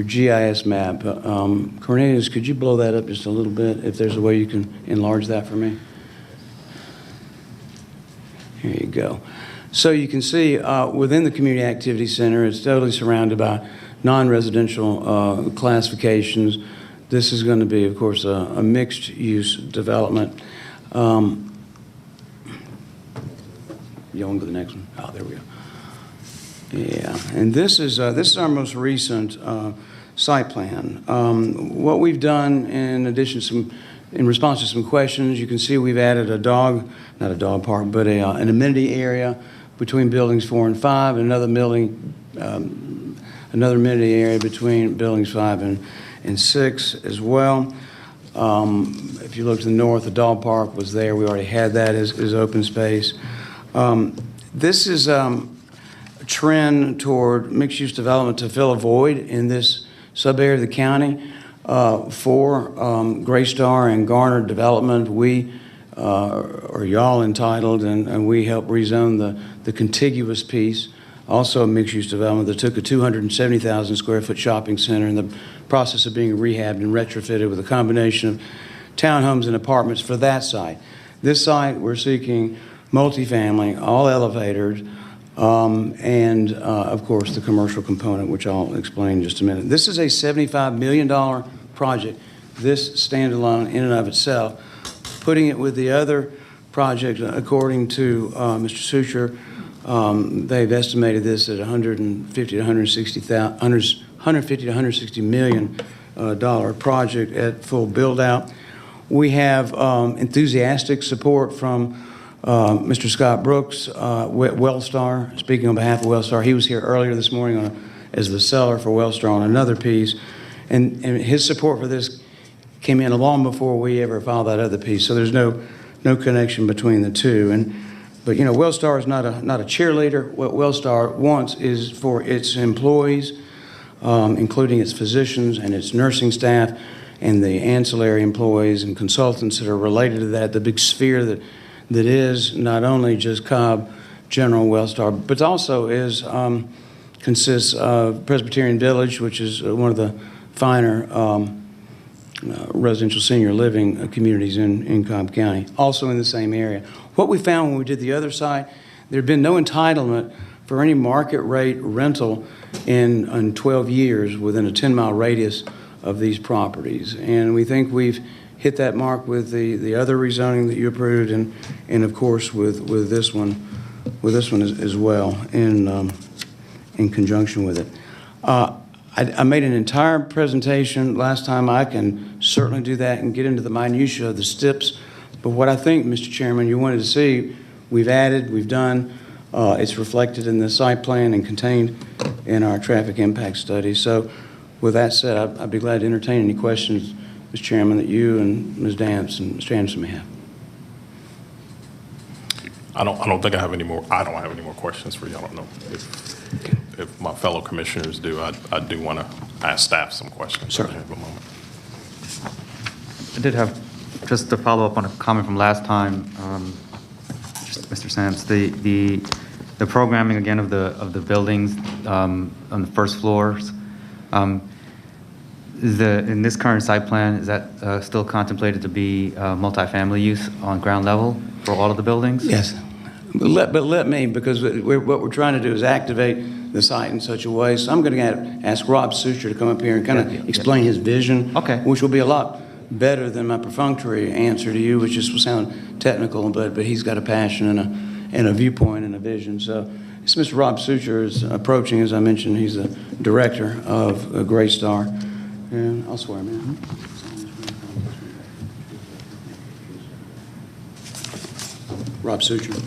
GIS map. Cornelius, could you blow that up just a little bit, if there's a way you can enlarge that for me? Here you go. So you can see within the Community Activity Center, it's totally surrounded by non-residential classifications. This is going to be, of course, a mixed-use development. You want to go to the next one? Oh, there we go. Yeah, and this is our most recent site plan. What we've done, in addition in response to some questions, you can see we've added not a dog park, but an amenity area between buildings 4 and 5, and another amenity area between buildings 5 and 6 as well. If you look to the north, the dog park was there. We already had that as open space. This is a trend toward mixed-use development to fill a void in this sub-area of the county. For Greystar and Garner development, we are y'all entitled, and we help rezone the contiguous piece. Also a mixed-use development that took a 270,000 square foot shopping center in the process of being rehabbed and retrofitted with a combination of townhomes and apartments for that site. This site, we're seeking multifamily, all elevated, and of course the commercial component, which I'll explain in just a minute. This is a $75 million project, this standalone in and of itself. Putting it with the other project, according to Mr. Sucher, they've estimated this at $150 to $160 million project at full build out. We have enthusiastic support from Mr. Scott Brooks, Wellstar. Speaking on behalf of Wellstar, he was here earlier this morning as the seller for Wellstar on another piece, and his support for this came in long before we ever filed that other piece. So there's no connection between the two. But you know, Wellstar is not a cheerleader. What Wellstar wants is for its employees, including its physicians and its nursing staff, and the ancillary employees and consultants that are related to that, the big sphere that is not only just Cobb, General, Wellstar, but also consists of Presbyterian Village, which is one of the finer residential senior living communities in Cobb County, also in the same area. What we found when we did the other site, there had been no entitlement for any market rate rental in 12 years within a 10-mile radius of these properties. And we think we've hit that mark with the other rezoning that you approved, and of course with this one as well in conjunction with it. I made an entire presentation last time. I can certainly do that and get into the minutia of the steps. But what I think, Mr. Chairman, you wanted to see, we've added, we've done It's reflected in the site plan and contained in our traffic impact study. So with that said, I'd be glad to entertain any questions, Mr. Chairman, that you and Ms. Dance and Mr. Anderson may have. I don't think I have any more. I don't have any more questions for you. I don't know if my fellow commissioners do. I do want to ask staff some questions. Certainly. Have a moment. I did have, just to follow up on a comment from last time, just Mr. Sams, the programming again of the buildings on the first floors. In this current site plan, is that still contemplated to be multifamily use on ground level for all of the buildings? Yes. But let me, because what we're trying to do is activate the site in such a way. So I'm going to ask Rob Sucher to come up here and kind of explain his vision, which will be a lot better than my perfunctory answer to you, which just will sound technical, but he's got a passion and a viewpoint and a vision. So it's Mr. Rob Sucher is approaching. As I mentioned, he's the director of Gray Star. And I'll swear him in. Rob Sucher.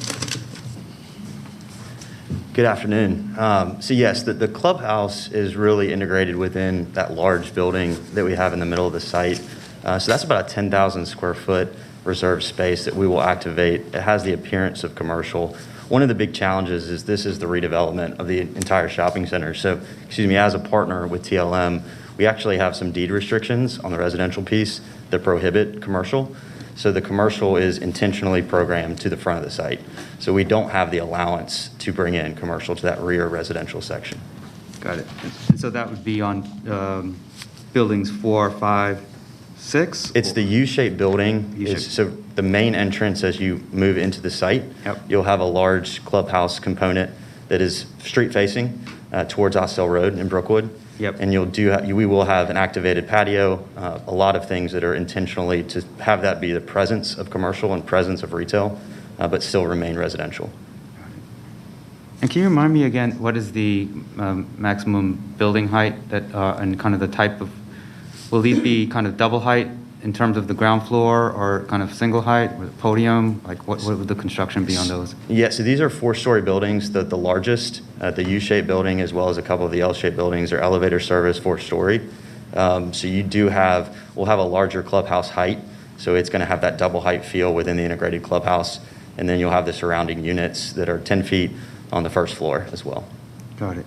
Good afternoon. So yes, the clubhouse is really integrated within that large building that we have in the middle of the site. So that's about a 10,000 square foot reserved space that we will activate. It has the appearance of commercial. One of the big challenges is this is the redevelopment of the entire shopping center. So, as a partner with TLM, we actually have some deed restrictions on the residential piece that prohibit commercial. So the commercial is intentionally programmed to the front of the site. So we don't have the allowance to bring in commercial to that rear residential section. Got it. And so that would be on buildings 4, 5, 6? It's the U-shaped building. So the main entrance as you move into the site, you'll have a large clubhouse component that is street facing towards Osceola Road in Brookwood. Yep. And we will have an activated patio, a lot of things that are intentionally to have that be the presence of commercial and presence of retail, but still remain residential. And can you remind me again, what is the maximum building height that, and kind of the type of, will these be kind of double height in terms of the ground floor or kind of single height with podium? Like what would the construction be on those? Yeah, so these are 4-story buildings. The largest, the U-shaped building, as well as a couple of the L-shaped buildings are elevator service 4-story. So we'll have a larger clubhouse height. So it's going to have that double height feel within the integrated clubhouse. And then you'll have the surrounding units that are 10 feet on the first floor as well. Got it.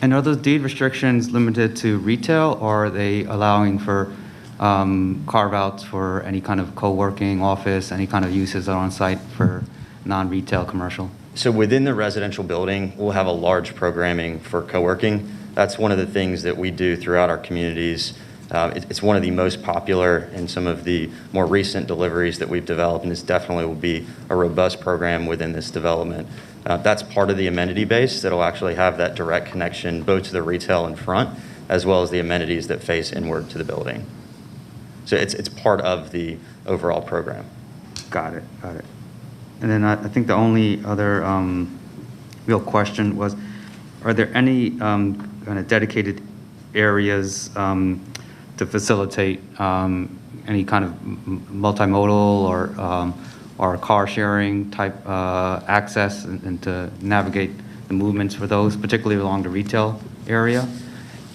And are those deed restrictions limited to retail, or are they allowing for carve-outs for any kind of co-working, office, any kind of uses that are on site for non-retail commercial? So within the residential building, we'll have a large programming for co-working. That's one of the things that we do throughout our communities. It's one of the most popular in some of the more recent deliveries that we've developed, and this definitely will be a robust program within this development. That's part of the amenity base that'll actually have that direct connection both to the retail in front as well as the amenities that face inward to the building. So it's part of the overall program. Got it. And then I think the only other real question was, are there any kind of dedicated areas to facilitate any kind of multimodal or car sharing type access and to navigate the movements for those, particularly along the retail area?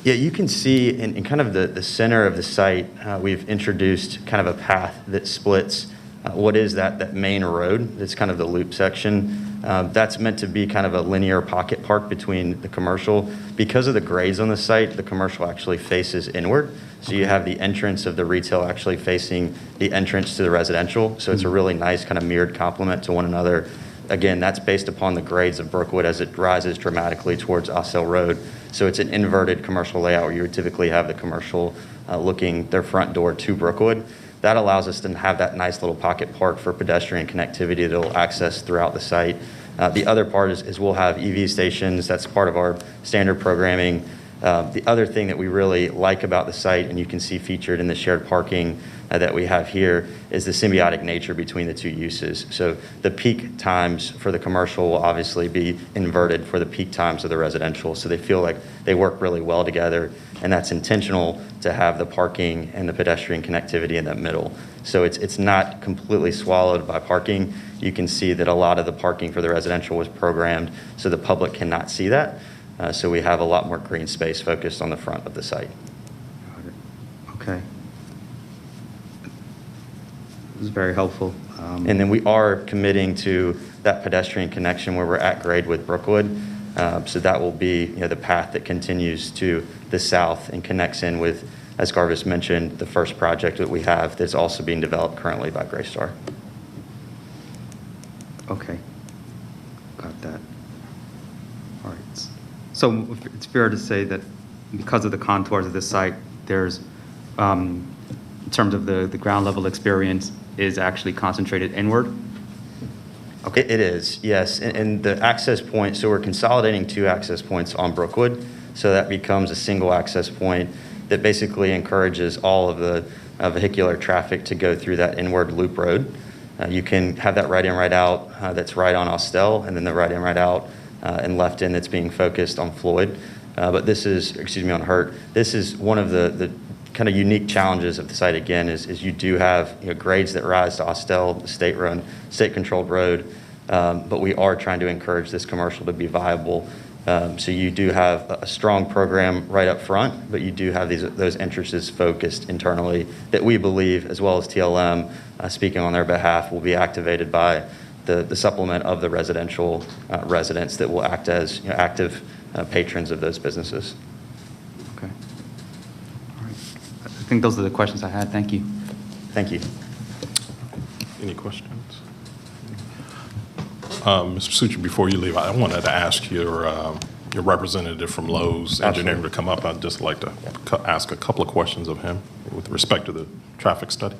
Yeah, you can see in kind of the center of the site, we've introduced kind of a path that splits what is that main road. That's kind of the loop section. That's meant to be kind of a linear pocket park between the commercial. Because of the grades on the site, the commercial actually faces inward. So you have the entrance of the retail actually facing the entrance to the residential. So it's a really nice kind of mirrored complement to one another. Again, that's based upon the grades of Brookwood as it rises dramatically towards Osceola Road. So it's an inverted commercial layout where you would typically have the commercial looking their front door to Brookwood. That allows us to have that nice little pocket park for pedestrian connectivity that will access throughout the site. The other part is we'll have EV stations. That's part of our standard programming. The other thing that we really like about the site, and you can see featured in the shared parking that we have here, is the symbiotic nature between the two uses. So the peak times for the commercial will obviously be inverted for the peak times of the residential. So they feel like they work really well together, and that's intentional to have the parking and the pedestrian connectivity in that middle. So it's not completely swallowed by parking. You can see that a lot of the parking for the residential was programmed so the public cannot see that. So we have a lot more green space focused on the front of the site. Okay. This is very helpful. And then we are committing to that pedestrian connection where we're at grade with Brookwood. So that will be, the path that continues to the south and connects in with, as Garvis mentioned, the first project that we have that's also being developed currently by Greystar. Okay. Got that. All right. So it's fair to say that because of the contours of this site, there's, in terms of the ground level experience, is actually concentrated inward? Okay. It is, yes. And the access point, so we're consolidating 2 access points on Brookwood. So that becomes a single access point that basically encourages all of the vehicular traffic to go through that inward loop road. You can have that right in, right out that's right on Austell, and then the right in, right out and left in that's being focused on Floyd. But this is, on Hurt. This is one of the kind of unique challenges of the site again is you do have grades that rise to Austell, the state-controlled road, but we are trying to encourage this commercial to be viable. So you do have a strong program right up front, but you do have those entrances focused internally that we believe, as well as TLM, speaking on their behalf, will be activated by the supplement of the residential residents that will act as active patrons of those businesses. Okay. All right. I think those are the questions I had. Thank you. Thank you. Any questions? Mr. Succi, before you leave, I wanted to ask your representative from Lowe's Engineering to come up. I'd just like to ask a couple of questions of him with respect to the traffic study.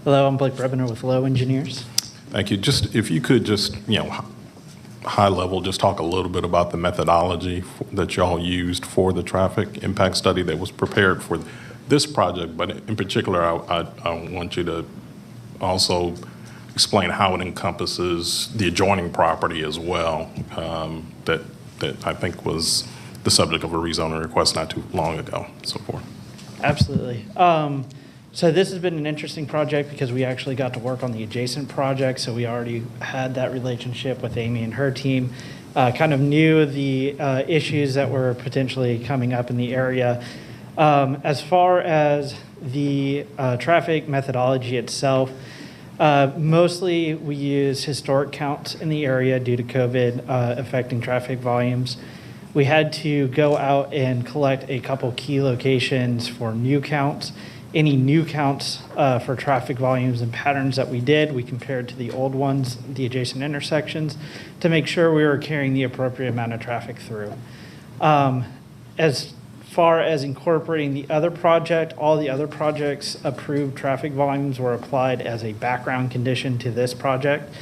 Hello, I'm Blake Brebner with Lowe Engineers. Thank you. Just if you could just, high level, just talk a little bit about the methodology that y'all used for the traffic impact study that was prepared for this project, but in particular, I want you to also explain how it encompasses the adjoining property as well, that I think was the subject of a rezoning request not too long ago, so forth. Absolutely. So this has been an interesting project because we actually got to work on the adjacent project, so we already had that relationship with Amy and her team, kind of knew the issues that were potentially coming up in the area. As far as the traffic methodology itself, mostly we use historic counts in the area due to COVID affecting traffic volumes. We had to go out and collect a couple key locations for new counts. Any new counts for traffic volumes and patterns that we did, we compared to the old ones, the adjacent intersections, to make sure we were carrying the appropriate amount of traffic through. As far as incorporating the other project, all the other projects' approved traffic volumes were applied as a background condition to this project.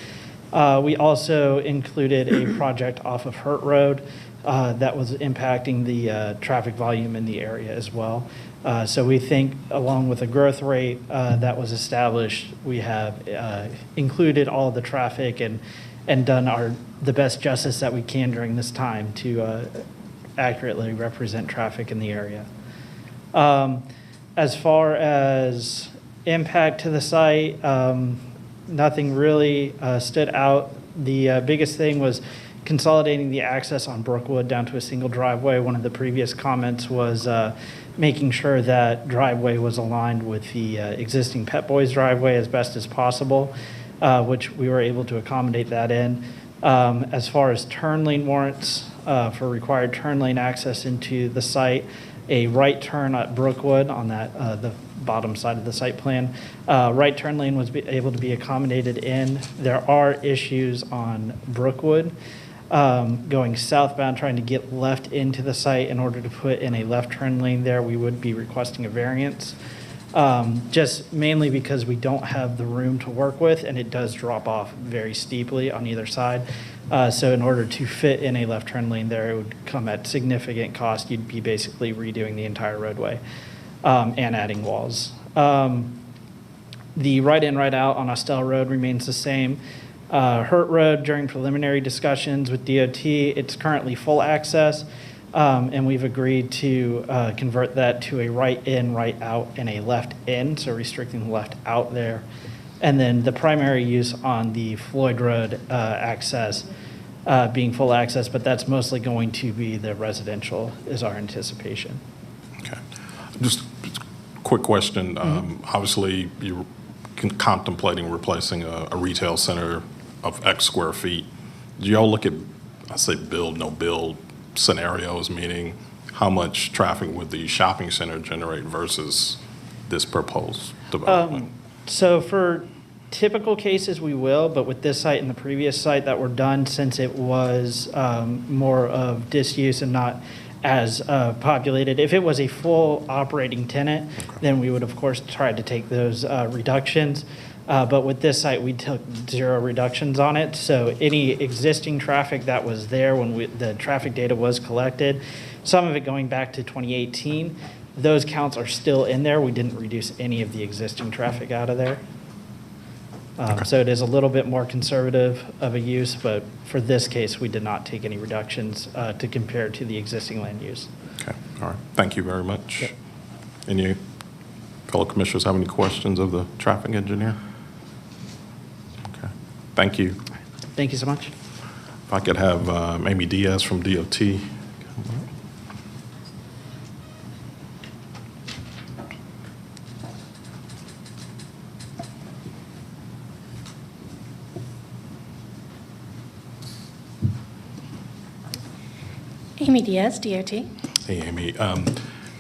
We also included a project off of Hurt Road that was impacting the traffic volume in the area as well. So we think, along with the growth rate that was established, we have included all of the traffic and done the best justice that we can during this time to accurately represent traffic in the area. As far as impact to the site, nothing really stood out. The biggest thing was consolidating the access on Brookwood down to a single driveway. One of the previous comments was making sure that driveway was aligned with the existing Pet Boys driveway as best as possible, which we were able to accommodate that in. As far as turn lane warrants for required turn lane access into the site, a right turn at Brookwood on that the bottom side of the site plan, right turn lane was able to be accommodated in. There are issues on Brookwood. Going southbound, trying to get left into the site in order to put in a left turn lane there, we would be requesting a variance. Just mainly because we don't have the room to work with, and it does drop off very steeply on either side. So in order to fit in a left turn lane there, it would come at significant cost. You'd be basically redoing the entire roadway and adding walls. The right in, right out on Austell Road remains the same. Hurt Road, during preliminary discussions with DOT, it's currently full access, and we've agreed to convert that to a right in, right out, and a left in, so restricting the left out there. And then the primary use on the Floyd Road access being full access, but that's mostly going to be the residential is our anticipation. Okay. Just a quick question. Obviously, you're contemplating replacing a retail center of X square feet. Do y'all look at, I say build, no build scenarios, meaning how much traffic would the shopping center generate versus this proposed development? So for typical cases, we will, but with this site and the previous site that were done, since it was more of disuse and not as populated, if it was a full operating tenant, then we would of course try to take those reductions. But with this site, we took 0 reductions on it. So any existing traffic that was there when the traffic data was collected, some of it going back to 2018, those counts are still in there. We didn't reduce any of the existing traffic out of there. So it is a little bit more conservative of a use, but for this case, we did not take any reductions to compare to the existing land use. Okay, all right. Thank you very much. Yep. Any fellow commissioners have any questions of the traffic engineer? Okay, thank you. Thank you so much. If I could have Amy Diaz from DOT. Amy Diaz, DOT. Hey, Amy.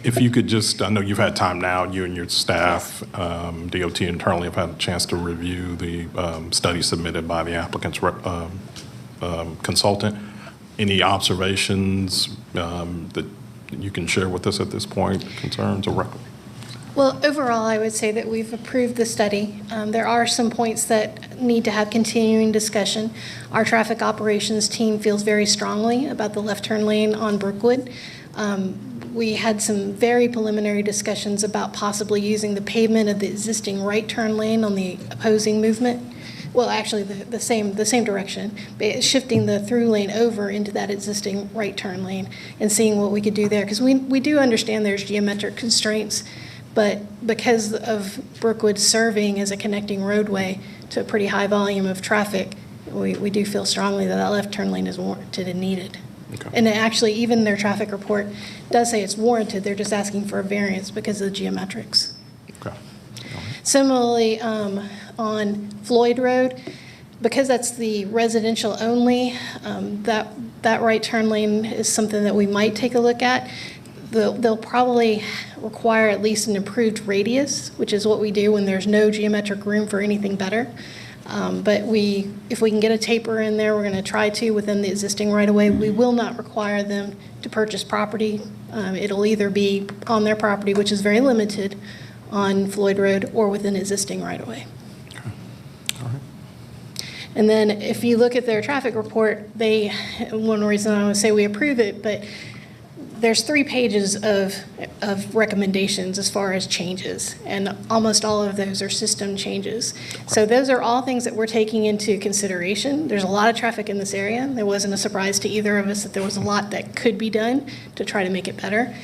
If you could just, I know you've had time now, you and your staff, DOT internally have had a chance to review the study submitted by the applicant's consultant. Any observations that you can share with us at this point, concerns or record? Well, overall, I would say that we've approved the study. There are some points that need to have continuing discussion. Our traffic operations team feels very strongly about the left turn lane on Brookwood. We had some very preliminary discussions about possibly using the pavement of the existing right turn lane on the opposing movement. Well, actually, the same direction, but shifting the through lane over into that existing right turn lane and seeing what we could do there. Because we do understand there's geometric constraints, but because of Brookwood serving as a connecting roadway to a pretty high volume of traffic, we do feel strongly that that left turn lane is warranted and needed. Okay. And actually, even their traffic report does say it's warranted. They're just asking for a variance because of the geometrics. Okay. Similarly, on Floyd Road, because that's the residential only, that right turn lane is something that we might take a look at. They'll probably require at least an improved radius, which is what we do when there's no geometric room for anything better. But if we can get a taper in there, we're going to try to within the existing right-of-way. We will not require them to purchase property. It'll either be on their property, which is very limited on Floyd Road, or within existing right-of-way. Okay. All right. And then if you look at their traffic report, one reason I would say we approve it, but there's 3 pages of recommendations as far as changes, and almost all of those are system changes. So those are all things that we're taking into consideration. There's a lot of traffic in this area. There wasn't a surprise to either of us that there was a lot that could be done to try to make it better.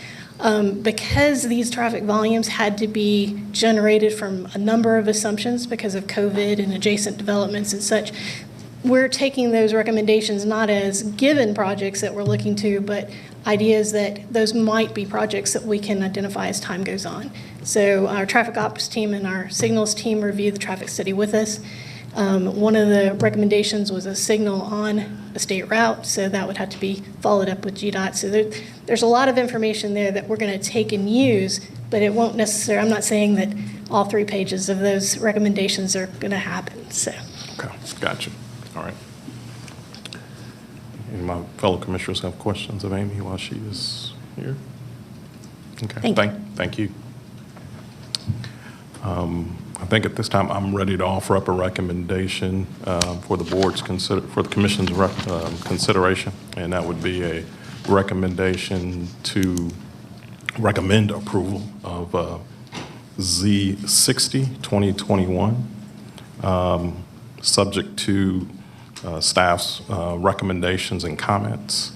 Because these traffic volumes had to be generated from a number of assumptions because of COVID and adjacent developments and such, we're taking those recommendations not as given projects that we're looking to, but ideas that those might be projects that we can identify as time goes on. So our traffic ops team and our signals team reviewed the traffic study with us. One of the recommendations was a signal on a state route, so that would have to be followed up with GDOT. So there's a lot of information there that we're going to take and use, but it won't necessarily, I'm not saying that all 3 pages of those recommendations are going to happen. So. Okay, gotcha. All right. Any of my fellow commissioners have questions of Amy while she is here? Okay, thank you. I think at this time I'm ready to offer up a recommendation for the board's for the commission's consideration, and that would be a recommendation to recommend approval of Z60 2021, subject to staff's recommendations and comments,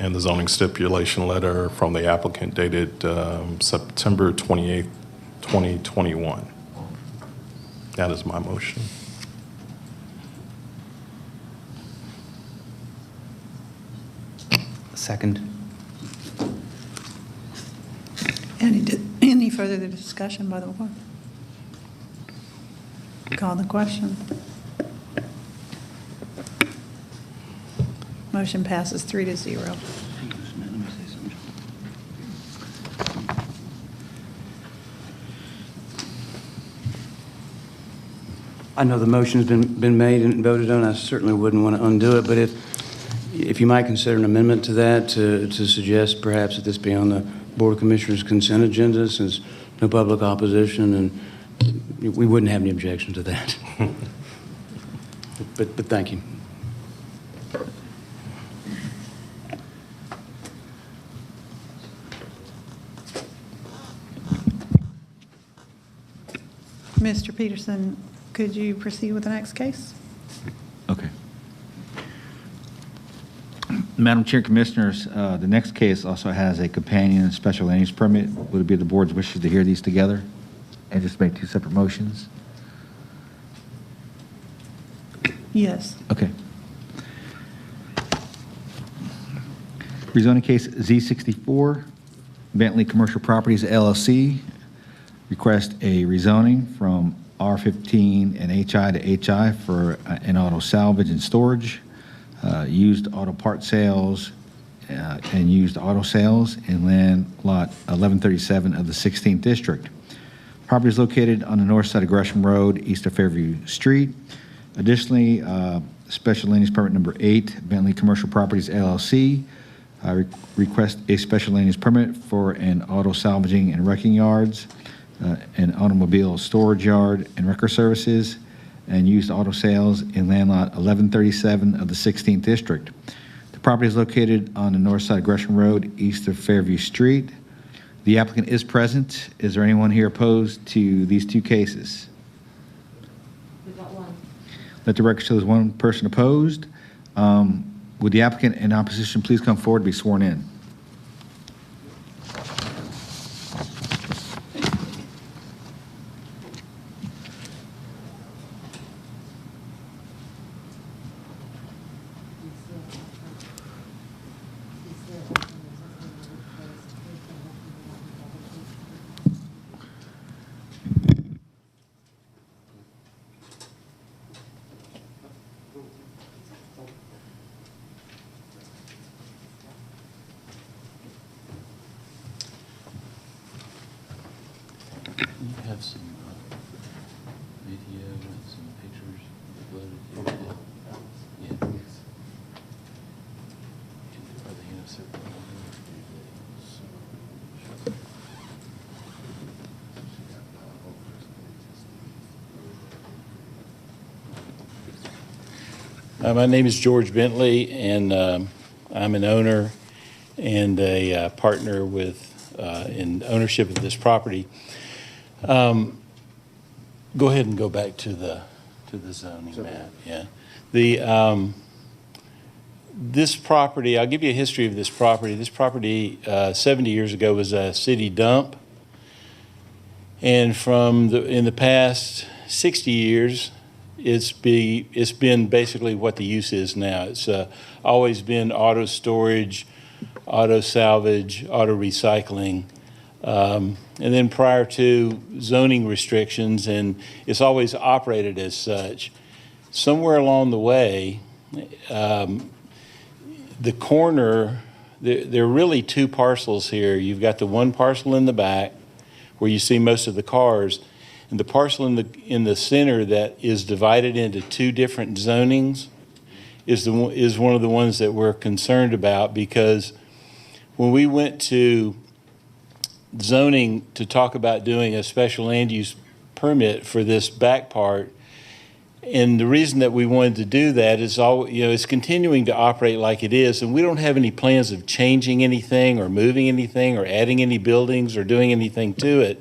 and the zoning stipulation letter from the applicant dated September 28th, 2021. That is my motion. Second. Any further discussion by the board? Call the question. Motion passes 3-0. I know the motion's been made and voted on. I certainly wouldn't want to undo it, but if you might consider an amendment to that to suggest perhaps that this be on the Board of Commissioners consent agenda, since no public opposition, and we wouldn't have any objection to that. but thank you. Mr. Peterson, could you proceed with the next case? Okay. Madam Chair, Commissioners, the next case also has a companion special land use permit. Would it be the board's wishes to hear these together and just make two separate motions? Yes. Okay. Rezoning case Z64, Bentley Commercial Properties LLC. Request a rezoning from R15 and HI to HI for an auto salvage and storage, used auto part sales, and used auto sales in land lot 1137 of the 16th District. Property is located on the north side of Gresham Road, east of Fairview Street. Additionally, special land use permit number 8, Bentley Commercial Properties LLC. Request a special land use permit for an auto salvaging and wrecking yards, an automobile storage yard and wrecker services, and used auto sales in land lot 1137 of the 16th District. The property is located on the north side of Gresham Road, east of Fairview Street. The applicant is present. Is there anyone here opposed to these two cases? We've got one. Let the record show there's one person opposed. Would the applicant in opposition please come forward to be sworn in? You have some video and some pictures uploaded here. Yeah. Are they in a separate order? My name is George Bentley, and I'm an owner and a partner with in ownership of this property. Go ahead and go back to the zoning map. Yeah, this property. I'll give you a history of this property. This property 70 years ago was a city dump, and in the past 60 years, it's been basically what the use is now. It's always been auto storage, auto salvage, auto recycling. And then prior to zoning restrictions, and it's always operated as such. Somewhere along the way, the corner, there are really two parcels here. You've got the one parcel in the back where you see most of the cars, and the parcel in the center that is divided into two different zonings. is one of the ones that we're concerned about, because when we went to zoning to talk about doing a special land use permit for this back part, and the reason that we wanted to do that is it's continuing to operate like it is, and we don't have any plans of changing anything or moving anything or adding any buildings or doing anything to it.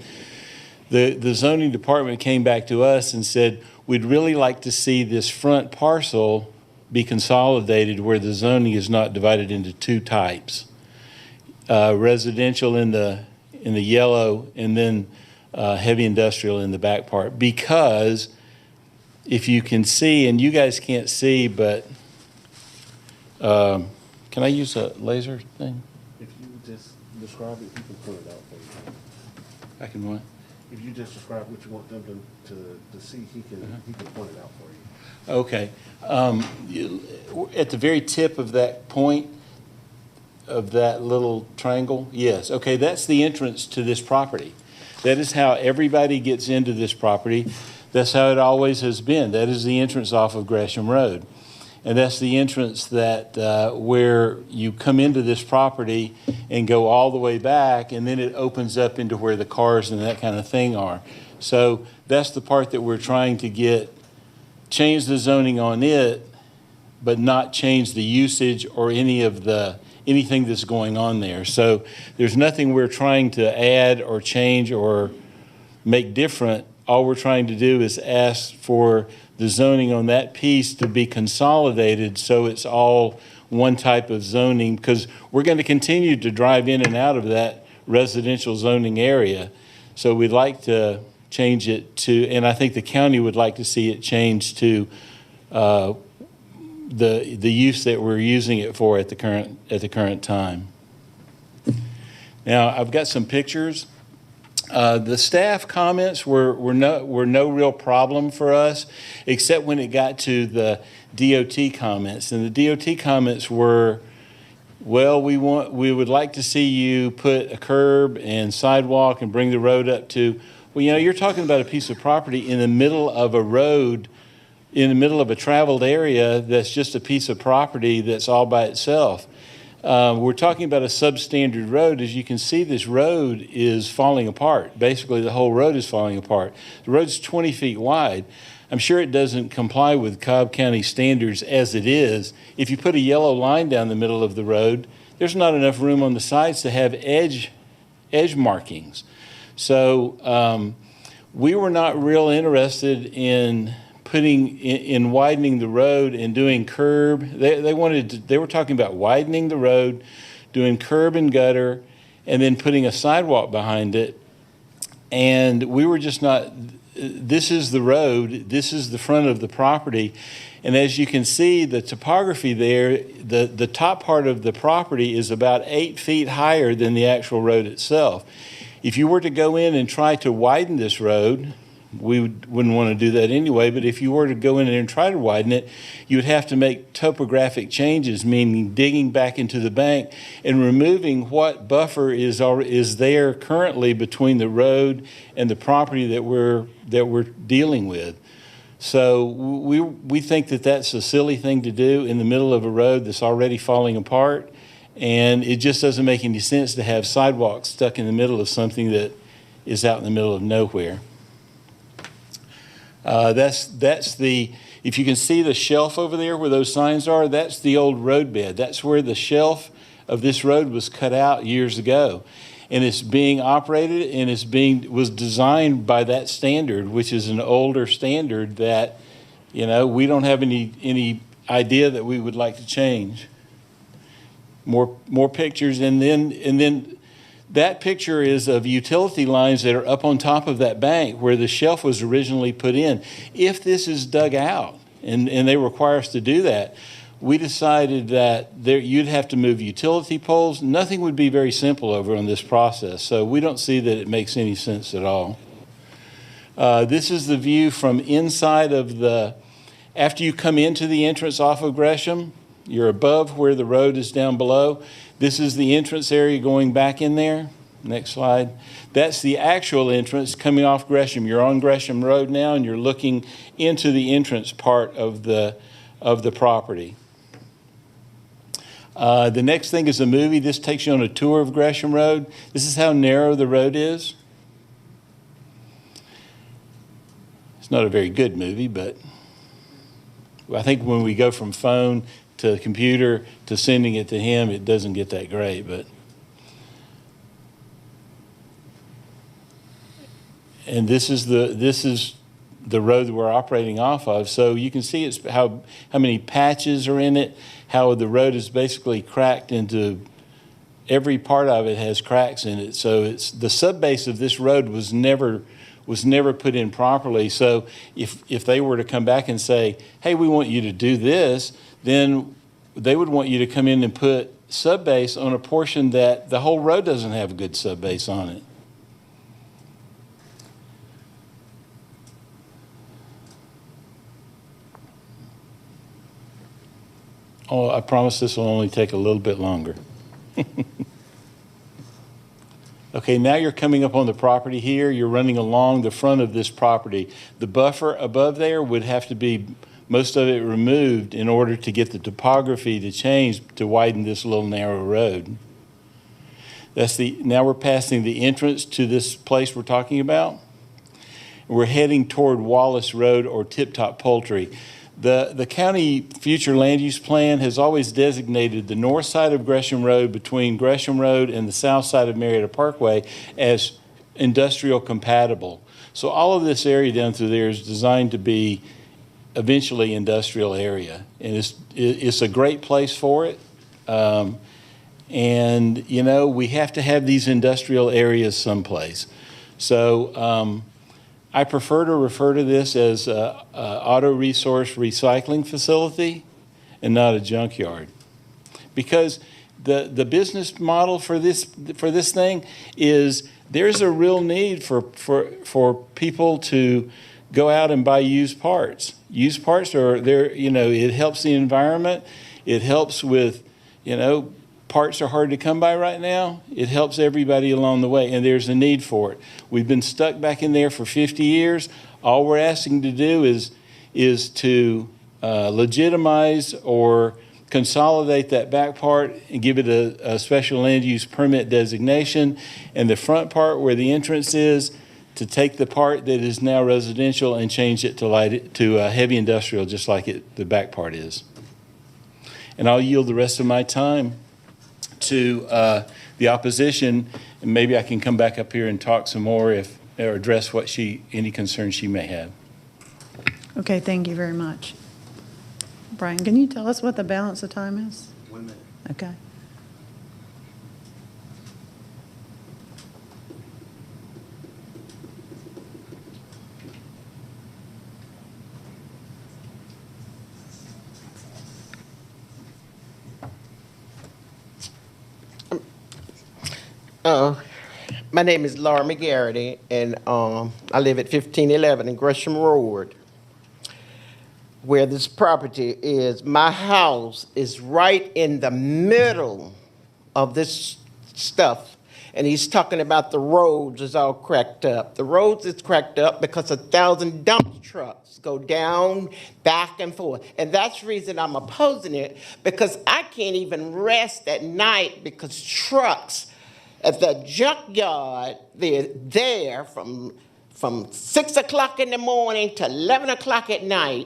The zoning department came back to us and said, we'd really like to see this front parcel be consolidated where the zoning is not divided into two types. Residential in the yellow, and then heavy industrial in the back part. Because if you can see, and you guys can't see, but can I use a laser thing? If you just describe it, you can point it out for you. I can what? If you just describe what you want them to see, he can point it out for you. Okay. At the very tip of that point, of that little triangle? Yes. Okay, that's the entrance to this property. That is how everybody gets into this property. That's how it always has been. That is the entrance off of Gresham Road. And that's the entrance that where you come into this property and go all the way back, and then it opens up into where the cars and that kind of thing are. So that's the part that we're trying to change the zoning on it, but not change the usage or anything that's going on there. So there's nothing we're trying to add or change or make different. All we're trying to do is ask for the zoning on that piece to be consolidated so it's all one type of zoning, because we're going to continue to drive in and out of that residential zoning area. So we'd like to change it to, and I think the county would like to see it changed to the use that we're using it for at the current time. Now, I've got some pictures. The staff comments were no real problem for us, except when it got to the DOT comments. And the DOT comments were, well, we would like to see you put a curb and sidewalk and bring the road up to, well, you're talking about a piece of property in the middle of a road, in the middle of a traveled area that's just a piece of property that's all by itself. We're talking about a substandard road. As you can see, this road is falling apart. Basically, the whole road is falling apart. The road's 20 feet wide. I'm sure it doesn't comply with Cobb County standards as it is. If you put a yellow line down the middle of the road, there's not enough room on the sides to have edge markings. So we were not real interested in in widening the road and doing curb. They were talking about widening the road, doing curb and gutter, and then putting a sidewalk behind it. And we were just not, this is the road, this is the front of the property. And as you can see, the topography there, the top part of the property is about 8 feet higher than the actual road itself. If you were to go in and try to widen this road, we wouldn't want to do that anyway, but if you were to go in and try to widen it, you would have to make topographic changes, meaning digging back into the bank and removing what buffer is there currently between the road and the property that we're dealing with. So we think that that's a silly thing to do in the middle of a road that's already falling apart, and it just doesn't make any sense to have sidewalks stuck in the middle of something that is out in the middle of nowhere. If you can see the shelf over there where those signs are, that's the old road bed. That's where the shelf of this road was cut out years ago. And it's being operated, and was designed by that standard, which is an older standard that, we don't have any idea that we would like to change. More pictures, and then that picture is of utility lines that are up on top of that bank where the shelf was originally put in. If this is dug out, and they require us to do that, we decided that you'd have to move utility poles. Nothing would be very simple over on this process, so we don't see that it makes any sense at all. This is the view from inside of after you come into the entrance off of Gresham, you're above where the road is down below. This is the entrance area going back in there. Next slide. That's the actual entrance coming off Gresham. You're on Gresham Road now, and you're looking into the entrance part of the property. The next thing is a movie. This takes you on a tour of Gresham Road. This is how narrow the road is. It's not a very good movie, but I think when we go from phone to computer to sending it to him, it doesn't get that great. And this is the road that we're operating off of. So you can see it's how many patches are in it, how the road is basically cracked into, every part of it has cracks in it. So it's the subbase of this road was never put in properly. So if they were to come back and say, hey, we want you to do this, then they would want you to come in and put subbase on a portion that the whole road doesn't have a good subbase on it. Oh, I promise this will only take a little bit longer. Okay, now you're coming up on the property here. You're running along the front of this property. The buffer above there would have to be, most of it removed in order to get the topography to change to widen this little narrow road. Now we're passing the entrance to this place we're talking about. We're heading toward Wallace Road or Tip Top Poultry. The county future land use plan has always designated the north side of Gresham Road between Gresham Road and the south side of Marietta Parkway as industrial compatible. So all of this area down through there is designed to be eventually industrial area. And it's a great place for it. And, you know, we have to have these industrial areas someplace. So I prefer to refer to this as a auto resource recycling facility and not a junkyard, because the business model for this thing is there's a real need for people to go out and buy used parts. Used parts are there, you know, it helps the environment. It helps with, you know, parts are hard to come by right now. It helps everybody along the way, and there's a need for it. We've been stuck back in there for 50 years. All we're asking to do is to legitimize or consolidate that back part and give it a special land use permit designation, and the front part where the entrance is, to take the part that is now residential and change it to heavy industrial, just like the back part is. And I'll yield the rest of my time to the opposition, and maybe I can come back up here and talk some more or address any concerns she may have. Okay, thank you very much. Brian, can you tell us what the balance of time is? 1 minute. Okay. My name is Laura McGarity, and I live at 1511 in Gresham Road, where this property is. My house is right in the middle of this stuff, and he's talking about the roads is all cracked up. The roads is cracked up because 1,000 dump trucks go down, back and forth, and that's the reason I'm opposing it, because I can't even rest at night because trucks at the junkyard, they're there from 6 o'clock in the morning to 11 o'clock at night,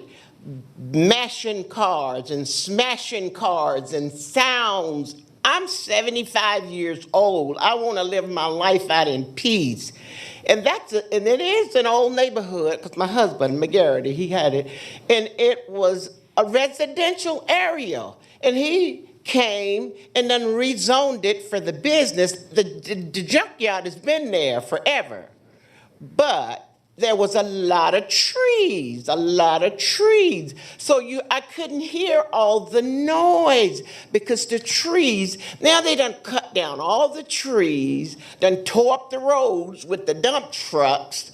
mashing cars and smashing cars and sounds. I'm 75 years old. I want to live my life out in peace. And it is an old neighborhood, because my husband, McGarity, he had it, and it was a residential area. And he came and then rezoned it for the business. The junkyard has been there forever. But there was a lot of trees. So I couldn't hear all the noise because the trees, now they done cut down all the trees, done tore up the roads with the dump trucks.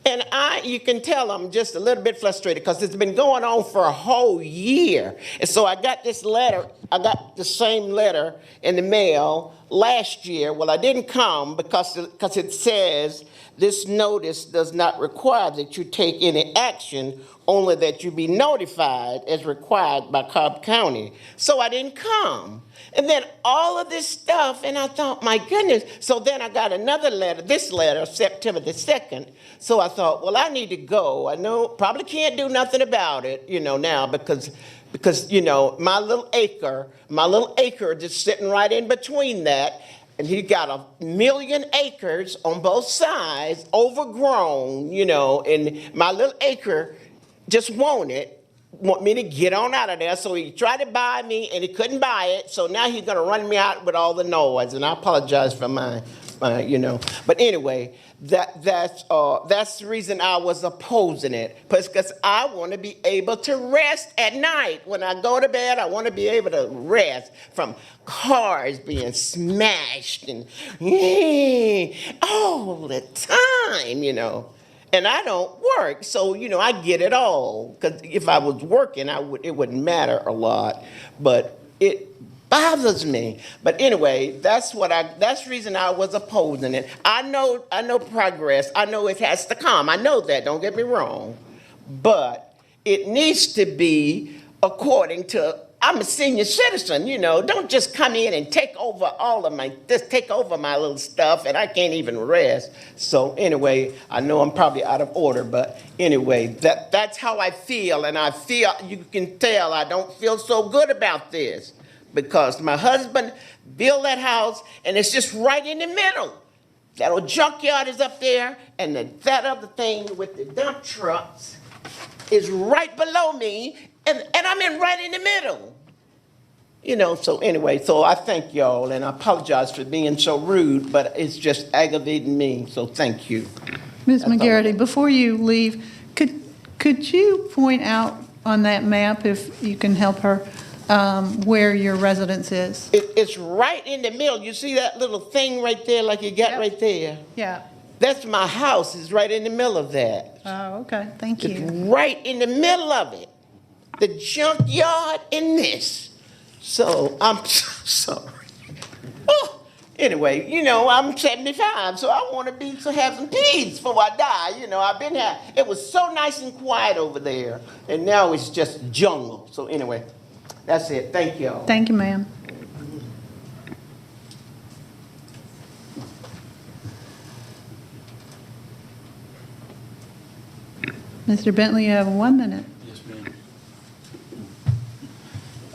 And you can tell I'm just a little bit frustrated because it's been going on for a whole year. And so I got this letter, I got the same letter in the mail last year, well, I didn't come because it says this notice does not require that you take any action, only that you be notified as required by Cobb County. So I didn't come. And then all of this stuff, and I thought, my goodness. So then I got another letter, this letter, September the 2nd. So I thought, well, I need to go. I know probably can't do nothing about it, now because my little acre just sitting right in between that. And he got 1 million acres on both sides, overgrown, and my little acre just want me to get on out of there. So he tried to buy me and he couldn't buy it. So now he's gonna run me out with all the noise. And I apologize for my But anyway, that's the reason I was opposing it. Because I want to be able to rest at night. When I go to bed, I want to be able to rest from cars being smashed and all the time, And I don't work, so, I get it all. Because if I was working, it wouldn't matter a lot. But it bothers me. But anyway, that's the reason I was opposing it. I know progress. I know it has to come. I know that, don't get me wrong. But it needs to be according to, I'm a senior citizen, don't just come in and take over my little stuff and I can't even rest. So anyway, I know I'm probably out of order, but anyway, that's how I feel. And I feel, you can tell I don't feel so good about this. Because my husband built that house, and it's just right in the middle. That old junkyard is up there, and that other thing with the dump trucks is right below me, and I'm right in the middle. So anyway, so I thank y'all, and I apologize for being so rude, but it's just aggravating me, so thank you. Ms. McGarity, before you leave, could you point out on that map, if you can help her, where your residence is? It's right in the middle. You see that little thing right there, like you got right there? Yeah. That's my house. It's right in the middle of that. Oh, okay. Thank you. It's right in the middle of it. The junkyard in this. So I'm sorry. Oh, anyway, I'm 75, so I want to have some peace before I die. I've been here. It was so nice and quiet over there, and now it's just jungle. So anyway. That's it. Thank you. Thank you, ma'am. Mr. Bentley, you have 1 minute. Yes, ma'am.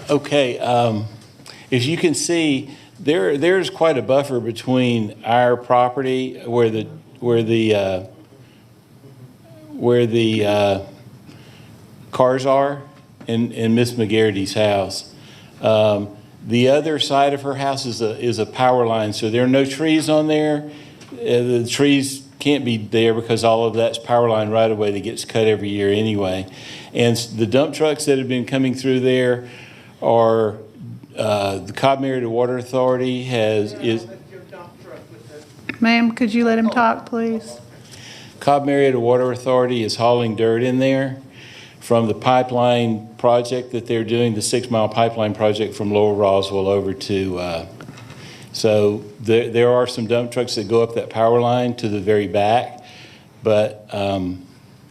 Okay, as you can see, there's quite a buffer between our property where the cars are and Miss McGarity's house. The other side of her house is a power line, so there are no trees on there. The trees can't be there because all of that's power line right away that gets cut every year anyway. And the dump trucks that have been coming through there are the Cobb Area Water Authority is. Ma'am, could you let him talk, please? Cobb Area Water Authority is hauling dirt in there from the pipeline project that they're doing, the 6-mile pipeline project from Lower Roswell over to, so there are some dump trucks that go up that power line to the very back, but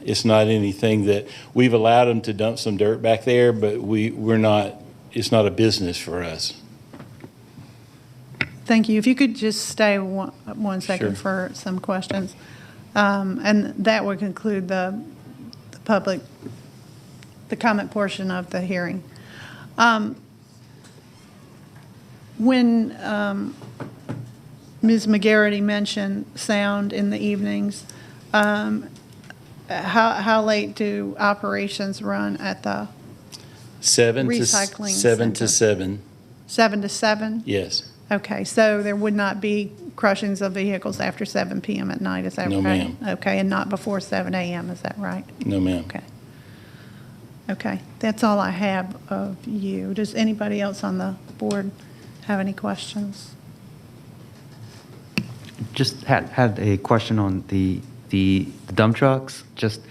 it's not anything that, we've allowed them to dump some dirt back there, but it's not a business for us. Thank you. If you could just stay one second Sure. for some questions. And that would conclude the comment portion of the hearing. When Ms. McGarity mentioned sound in the evenings, how late do operations run at the recycling 7 to center? 7. 7 to 7? Yes. Okay, so there would not be crushings of vehicles after 7 p.m. at night, is that right? No, ma'am. Okay, and not before 7 a.m., is that right? No, ma'am. Okay. Okay, that's all I have of you. Does anybody else on the board have any questions? Just had a question on the dump trucks. Just,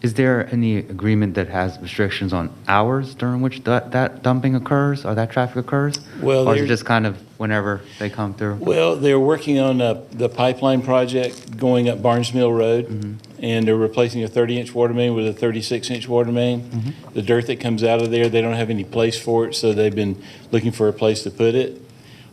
is there any agreement that has restrictions on hours during which that dumping occurs or that traffic occurs? Well, or is it there- just kind of whenever they come through? Well, they're working on the pipeline project going up Barnes Mill Road, and they're replacing a 30-inch water main with a 36-inch water main. The dirt that comes out of there, they don't have any place for it, so they've been looking for a place to put it.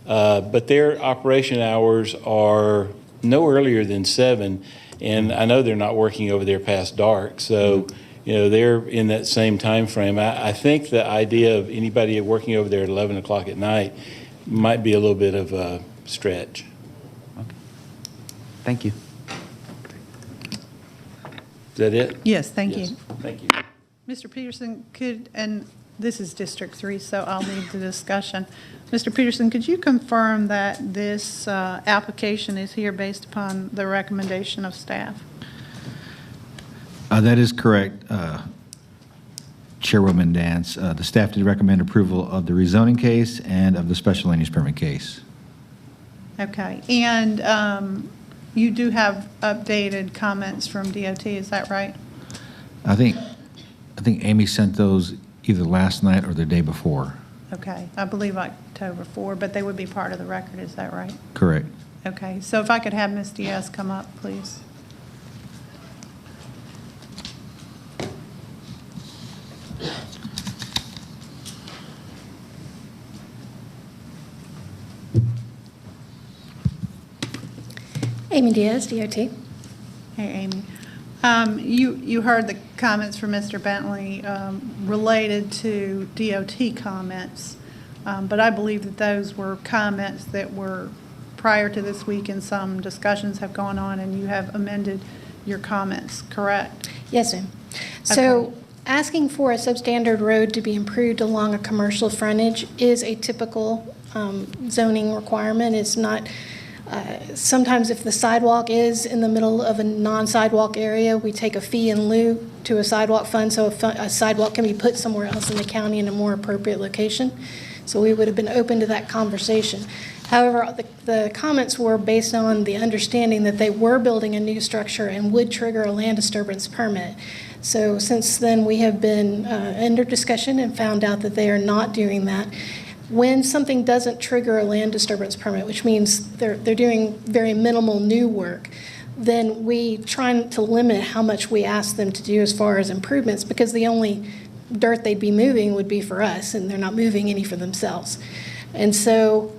But their operation hours are no earlier than 7, and I know they're not working over there past dark, so they're in that same time frame. I think the idea of anybody working over there at 11 o'clock at night might be a little bit of a stretch. Thank you. Is that it? Yes, thank Yes. you. Thank you. Mr. Peterson, and this is District 3, so I'll need the discussion. Mr. Peterson, could you confirm that this application is here based upon the recommendation of staff? That is correct, Chairwoman Dance. The staff did recommend approval of the rezoning case and of the special land use permit case. Okay, and you do have updated comments from DOT, is that right? I think Amy sent those either last night or the day before. Okay, I believe October 4, but they would be part of the record, is that right? Correct. Okay, so if I could have Ms. Diaz come up, please. Amy Diaz, DOT. Hey, Amy. You heard the comments from Mr. Bentley related to DOT comments, but I believe that those were comments that were prior to this week, and some discussions have gone on, and you have amended your comments, correct? Yes, ma'am. So asking for a substandard road to be improved along a commercial frontage is a typical zoning requirement. It's not, sometimes if the sidewalk is in the middle of a non-sidewalk area, we take a fee in lieu to a sidewalk fund, so a sidewalk can be put somewhere else in the county in a more appropriate location. So we would have been open to that conversation. However, the comments were based on the understanding that they were building a new structure and would trigger a land disturbance permit. So since then, we have been under discussion and found out that they are not doing that. When something doesn't trigger a land disturbance permit, which means they're doing very minimal new work, then we try to limit how much we ask them to do as far as improvements, because the only dirt they'd be moving would be for us, and they're not moving any for themselves. And so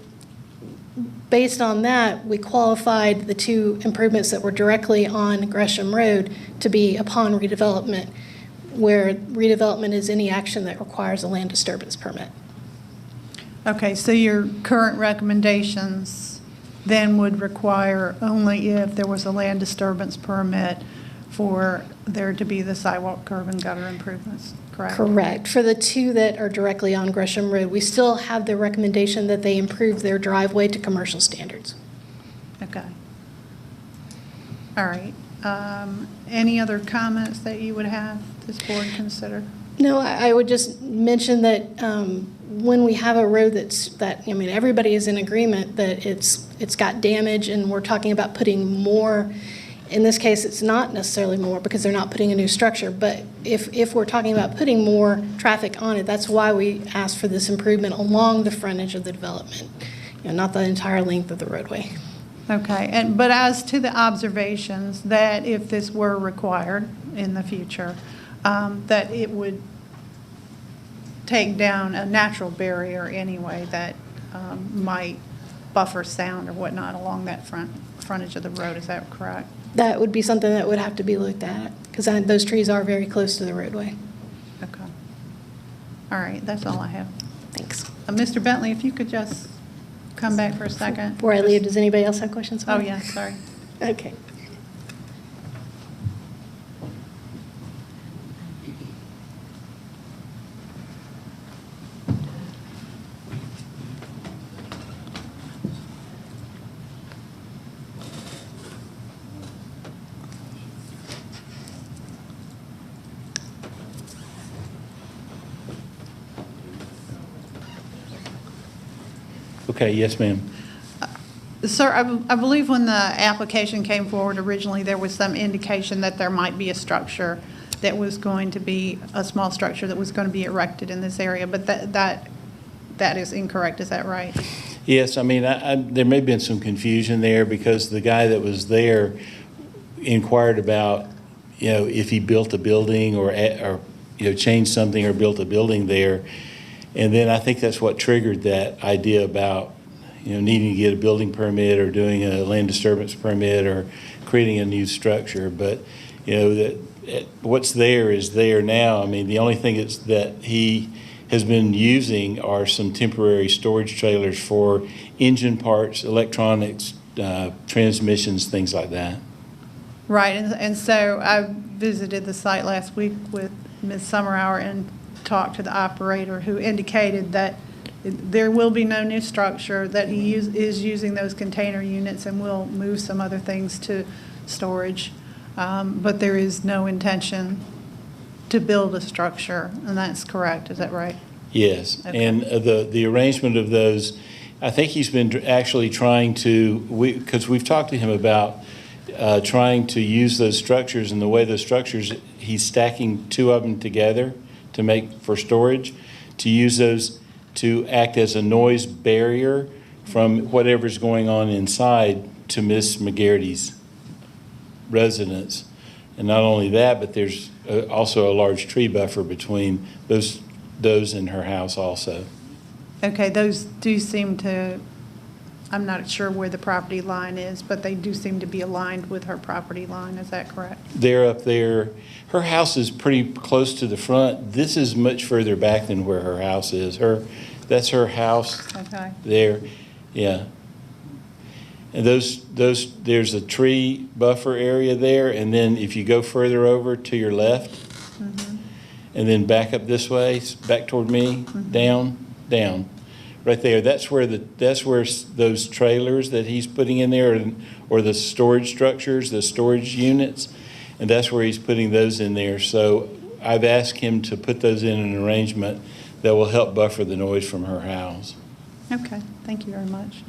based on that, we qualified the two improvements that were directly on Gresham Road to be upon redevelopment, where redevelopment is any action that requires a land disturbance permit. Okay, so your current recommendations then would require only if there was a land disturbance permit for there to be the sidewalk, curb, and gutter improvements, correct? Correct. For the two that are directly on Gresham Road, we still have the recommendation that they improve their driveway to commercial standards. Okay. All right. Any other comments that you would have this board consider? No, I would just mention that when we have a road everybody is in agreement that it's got damage, and we're talking about putting more. In this case, it's not necessarily more because they're not putting a new structure, but if we're talking about putting more traffic on it, that's why we asked for this improvement along the frontage of the development, not the entire length of the roadway. Okay, but as to the observations, that if this were required in the future, that it would take down a natural barrier anyway that might buffer sound or whatnot along that frontage of the road, is that correct? That would be something that would have to be looked at, because those trees are very close to the roadway. Okay. All right, that's all I have. Thanks. Mr. Bentley, if you could just come back for a second. Before I leave, does anybody else have questions for Oh, me? yeah, sorry. Okay. Okay, yes, ma'am. Sir, I believe when the application came forward originally, there was some indication that there might be a structure that was going to be a small structure that was going to be erected in this area, but that is incorrect, is that right? Yes, I mean, there may have been some confusion there because the guy that was there inquired about, if he built a building or changed something or built a building there. And then I think that's what triggered that idea about, needing to get a building permit or doing a land disturbance permit or creating a new structure. But, what's there is there now. I mean, the only thing that he has been using are some temporary storage trailers for engine parts, electronics, transmissions, things like that. Right, and so I visited the site last week with Ms. Summerhour and talked to the operator, who indicated that there will be no new structure, that he is using those container units and will move some other things to storage, but there is no intention to build a structure, and that's correct, is that right? Yes, Okay. and the arrangement of those, I think he's been actually trying to, because we've talked to him about trying to use those structures, and the way those structures, he's stacking two of them together to make for storage, to use those to act as a noise barrier from whatever's going on inside to Miss McGarrity's residence. And not only that, but there's also a large tree buffer between those and her house also. Okay, those do seem to, I'm not sure where the property line is, but they do seem to be aligned with her property line, is that correct? They're up there. Her house is pretty close to the front. This is much further back than where her house is. That's her house Okay. there, yeah. And there's a tree buffer area there, and then if you go further over to your left, and then back up this way, back toward me, down, right there. That's where those trailers that he's putting in there, or the storage structures, the storage units, and that's where he's putting those in there. So I've asked him to put those in an arrangement that will help buffer the noise from her house. Okay, thank you very much.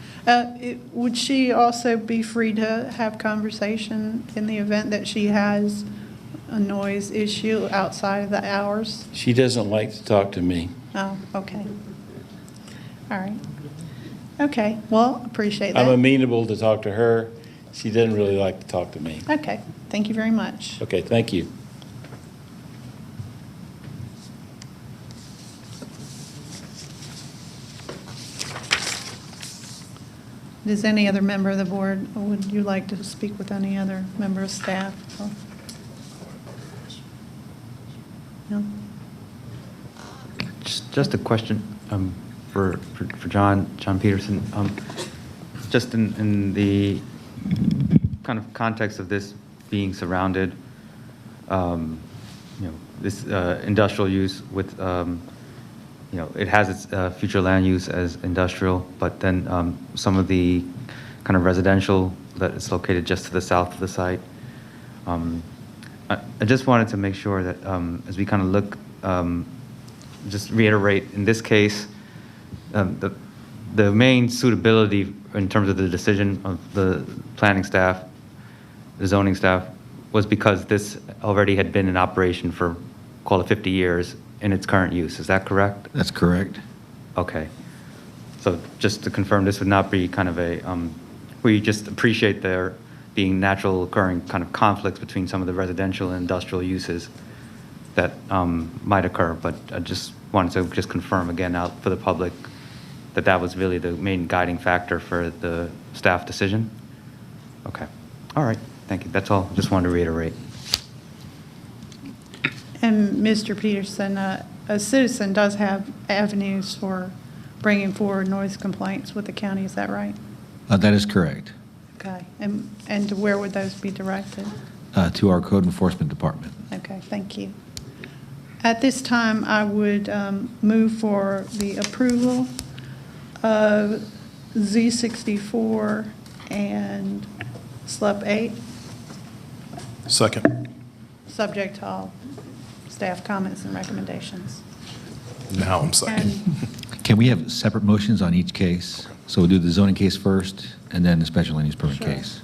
Would she also be free to have conversation in the event that she has a noise issue outside of the hours? She doesn't like to talk to me. Oh, okay. All right. Okay, well, appreciate that. I'm amenable to talk to her. She doesn't really like to talk to me. Okay, thank you very much. Okay, thank you. Does any other member of the board, or would you like to speak with any other member of staff? No? Just a question for John Peterson. Just in the kind of context of this being surrounded, this industrial use with, it has its future land use as industrial, but then some of the kind of residential that is located just to the south of the site. I just wanted to make sure that as we kind of look, just reiterate, in this case, the main suitability in terms of the decision of the planning staff, the zoning staff, was because this already had been in operation for, call it 50 years in its current use. Is that correct? That's correct. Okay. So just to confirm, this would not be kind of a, we just appreciate there being natural occurring kind of conflicts between some of the residential and industrial uses that might occur, but I just wanted to just confirm again out for the public that that was really the main guiding factor for the staff decision? Okay. All right. Thank you. That's all. Just wanted to reiterate. And Mr. Peterson, a citizen does have avenues for bringing forward noise complaints with the county, is that right? That is correct. Okay, and where would those be directed? To our code enforcement department. Okay, thank you. At this time, I would move for the approval of Z64 and SLUP 8, Second. subject to all staff comments and recommendations. Now I'm second. Can we have separate motions on each case? So we'll do the zoning case first, and then the special land use permit Sure. case.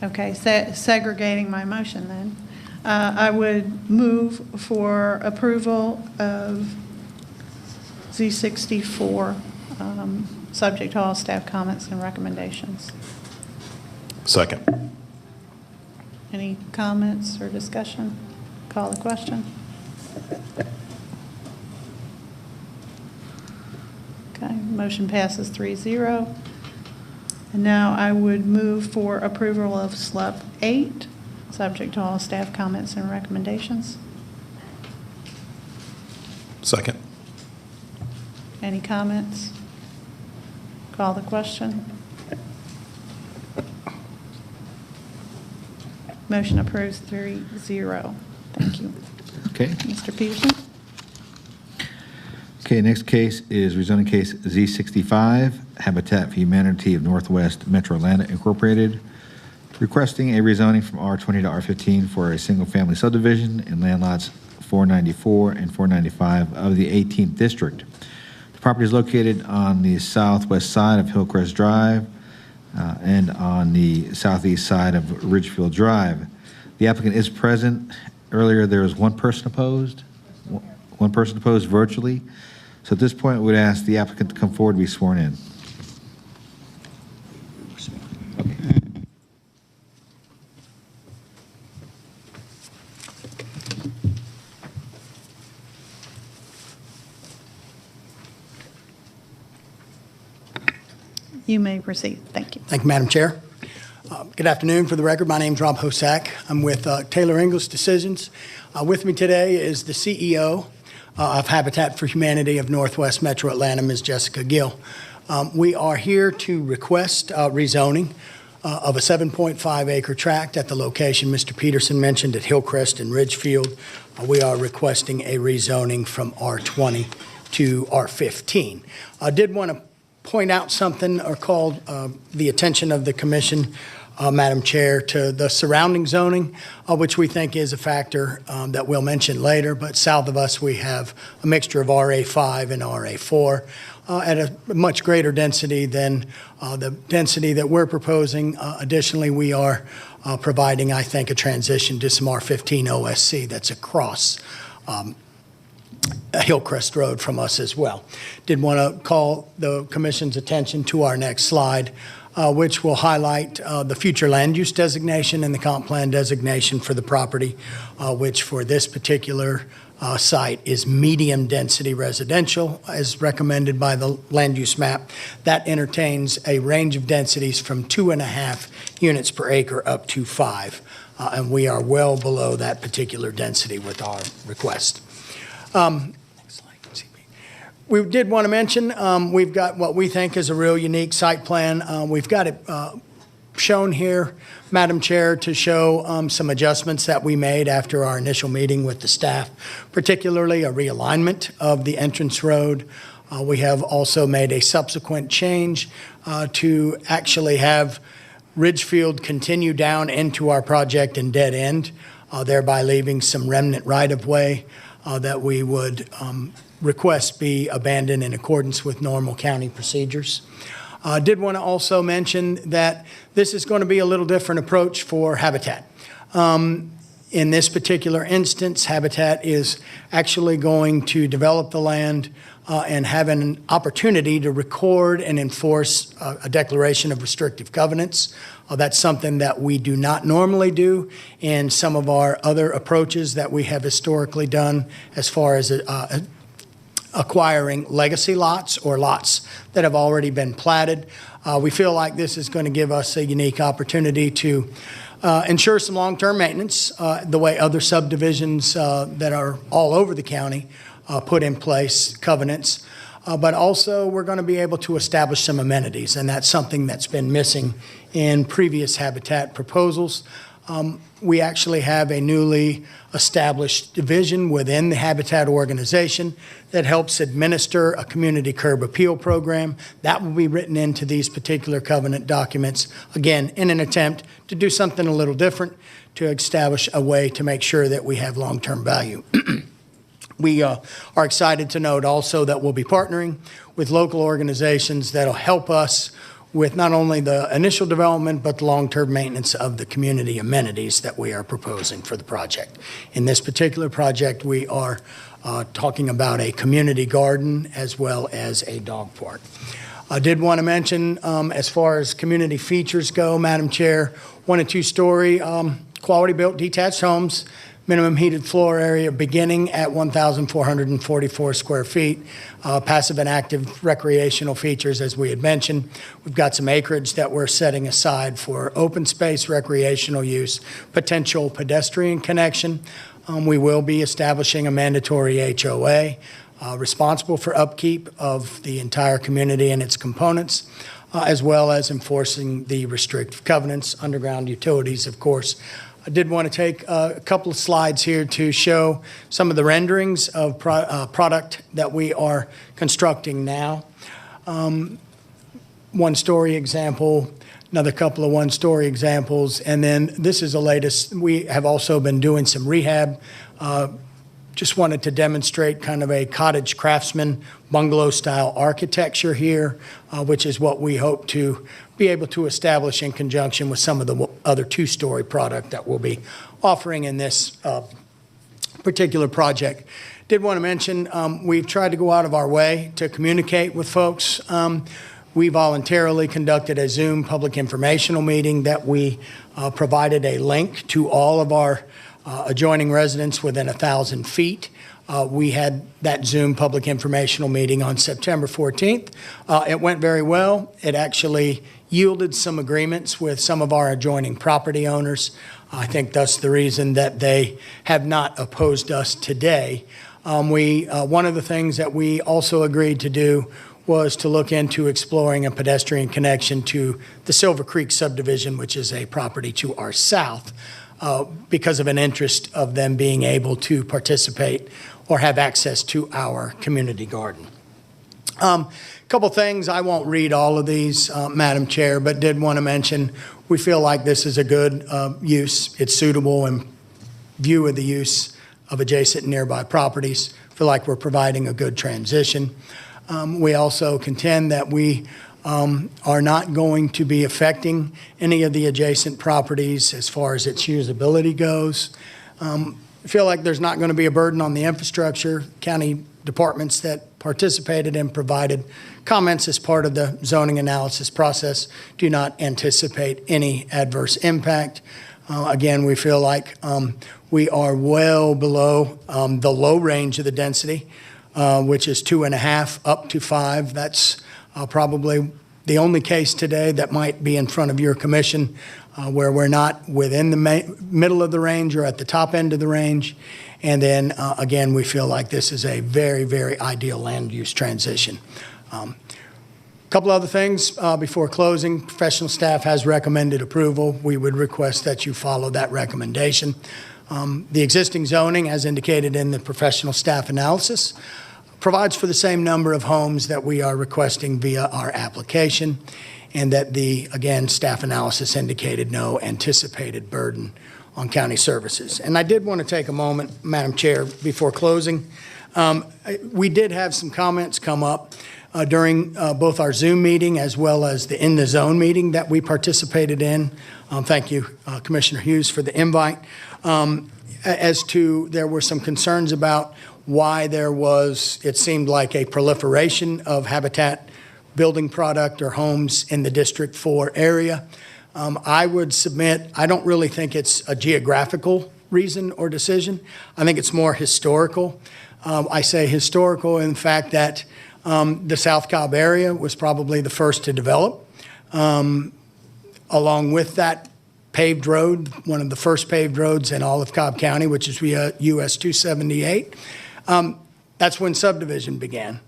Okay, segregating my motion then. I would move for approval of Z64, subject to all staff comments and recommendations. Second. Any comments or discussion? Call the question. Okay, motion passes 3-0. And now I would move for approval of SLUP 8, subject to all staff comments and recommendations. Second. Any comments? Call the question. Motion approves 3-0. Thank you. Okay. Mr. Peterson? Okay, next case is rezoning case Z65, Habitat for Humanity of Northwest Metro Atlanta Incorporated, requesting a rezoning from R20 to R15 for a single-family subdivision in land lots 494 and 495 of the 18th District. The property is located on the southwest side of Hillcrest Drive and on the southeast side of Ridgefield Drive. The applicant is present. Earlier, there was one person opposed. One person opposed virtually. So at this point, we would ask the applicant to come forward and be sworn in. You may proceed. Thank you. Thank you, Madam Chair. Good afternoon. For the record, my name is Rob Hosack. I'm with Taylor English Decisions. With me today is the CEO of Habitat for Humanity of Northwest Metro Atlanta, Ms. Jessica Gill. We are here to request rezoning of a 7.5-acre tract at the location Mr. Peterson mentioned at Hillcrest and Ridgefield. We are requesting a rezoning from R20 to R15. I did want to point out something or call the attention of the commission, Madam Chair, to the surrounding zoning, which we think is a factor that we'll mention later. But south of us, we have a mixture of RA5 and RA4 at a much greater density than the density that we're proposing. Additionally, we are providing, I think, a transition to some R15 OSC that's across Hillcrest Road from us as well. Did want to call the commission's attention to our next slide, which will highlight the future land use designation and the comp plan designation for the property, which for this particular site is medium density residential as recommended by the land use map. That entertains a range of densities from 2.5 units per acre up to 5. And we are well below that particular density with our request. We did want to mention we've got what we think is a real unique site plan. We've got it shown here, Madam Chair, to show some adjustments that we made after our initial meeting with the staff, particularly a realignment of the entrance road. We have also made a subsequent change to actually have Ridgefield continue down into our project and dead end, thereby leaving some remnant right-of-way that we would request be abandoned in accordance with normal county procedures. Did want to also mention that this is going to be a little different approach for Habitat. In this particular instance, Habitat is actually going to develop the land and have an opportunity to record and enforce a declaration of restrictive covenants. That's something that we do not normally do in some of our other approaches that we have historically done as far as acquiring legacy lots or lots that have already been platted. We feel like this is going to give us a unique opportunity to ensure some long-term maintenance, the way other subdivisions that are all over the county put in place covenants. But also we're going to be able to establish some amenities, and that's something that's been missing in previous Habitat proposals. We actually have a newly established division within the Habitat organization that helps administer a community curb appeal program. That will be written into these particular covenant documents, again, in an attempt to do something a little different, to establish a way to make sure that we have long-term value. We are excited to note also that we'll be partnering with local organizations that'll help us with not only the initial development, but the long-term maintenance of the community amenities that we are proposing for the project. In this particular project, we are talking about a community garden as well as a dog park. I did want to mention, as far as community features go, Madam Chair, 1 and 2 story quality-built detached homes, minimum heated floor area beginning at 1,444 square feet, passive and active recreational features, as we had mentioned. We've got some acreage that we're setting aside for open space recreational use, potential pedestrian connection. We will be establishing a mandatory HOA responsible for upkeep of the entire community and its components, as well as enforcing the restrictive covenants, underground utilities, of course. I did want to take a couple of slides here to show some of the renderings of product that we are constructing now. One-story example, another couple of one-story examples, and then this is the latest. We have also been doing some rehab. Just wanted to demonstrate kind of a cottage craftsman bungalow-style architecture here, which is what we hope to be able to establish in conjunction with some of the other 2-story product that we'll be offering in this particular project. Did want to mention, we've tried to go out of our way to communicate with folks. We voluntarily conducted a Zoom public informational meeting that we provided a link to all of our adjoining residents within 1,000 feet. We had that Zoom public informational meeting on September 14th. It went very well. It actually yielded some agreements with some of our adjoining property owners. I think that's the reason that they have not opposed us today. One of the things that we also agreed to do was to look into exploring a pedestrian connection to the Silver Creek subdivision, which is a property to our south, because of an interest of them being able to participate or have access to our community garden. Couple things, I won't read all of these, Madam Chair, but did want to mention, we feel like this is a good use. It's suitable in view of the use of adjacent and nearby properties. Feel like we're providing a good transition. We also contend that we are not going to be affecting any of the adjacent properties as far as its usability goes. I feel like there's not going to be a burden on the infrastructure. County departments that participated and provided comments as part of the zoning analysis process do not anticipate any adverse impact. Again, we feel like we are well below the low range of the density, which is 2.5 up to 5. That's probably the only case today that might be in front of your commission where we're not within the middle of the range or at the top end of the range. And then, again, we feel like this is a very, very ideal land use transition. Couple other things before closing. Professional staff has recommended approval. We would request that you follow that recommendation. The existing zoning, as indicated in the professional staff analysis, provides for the same number of homes that we are requesting via our application, and that the, again, staff analysis indicated no anticipated burden on county services. And I did want to take a moment, Madam Chair, before closing. We did have some comments come up during both our Zoom meeting as well as the In the Zone meeting that we participated in. Thank you, Commissioner Hughes, for the invite. As to, there were some concerns about why there was, it seemed like a proliferation of habitat building product or homes in the District 4 area. I would submit, I don't really think it's a geographical reason or decision. I think it's more historical. I say historical in the fact that the South Cobb area was probably the first to develop. Along with that paved road, one of the first paved roads in all of Cobb County, which is via US 278. That's when subdivision began.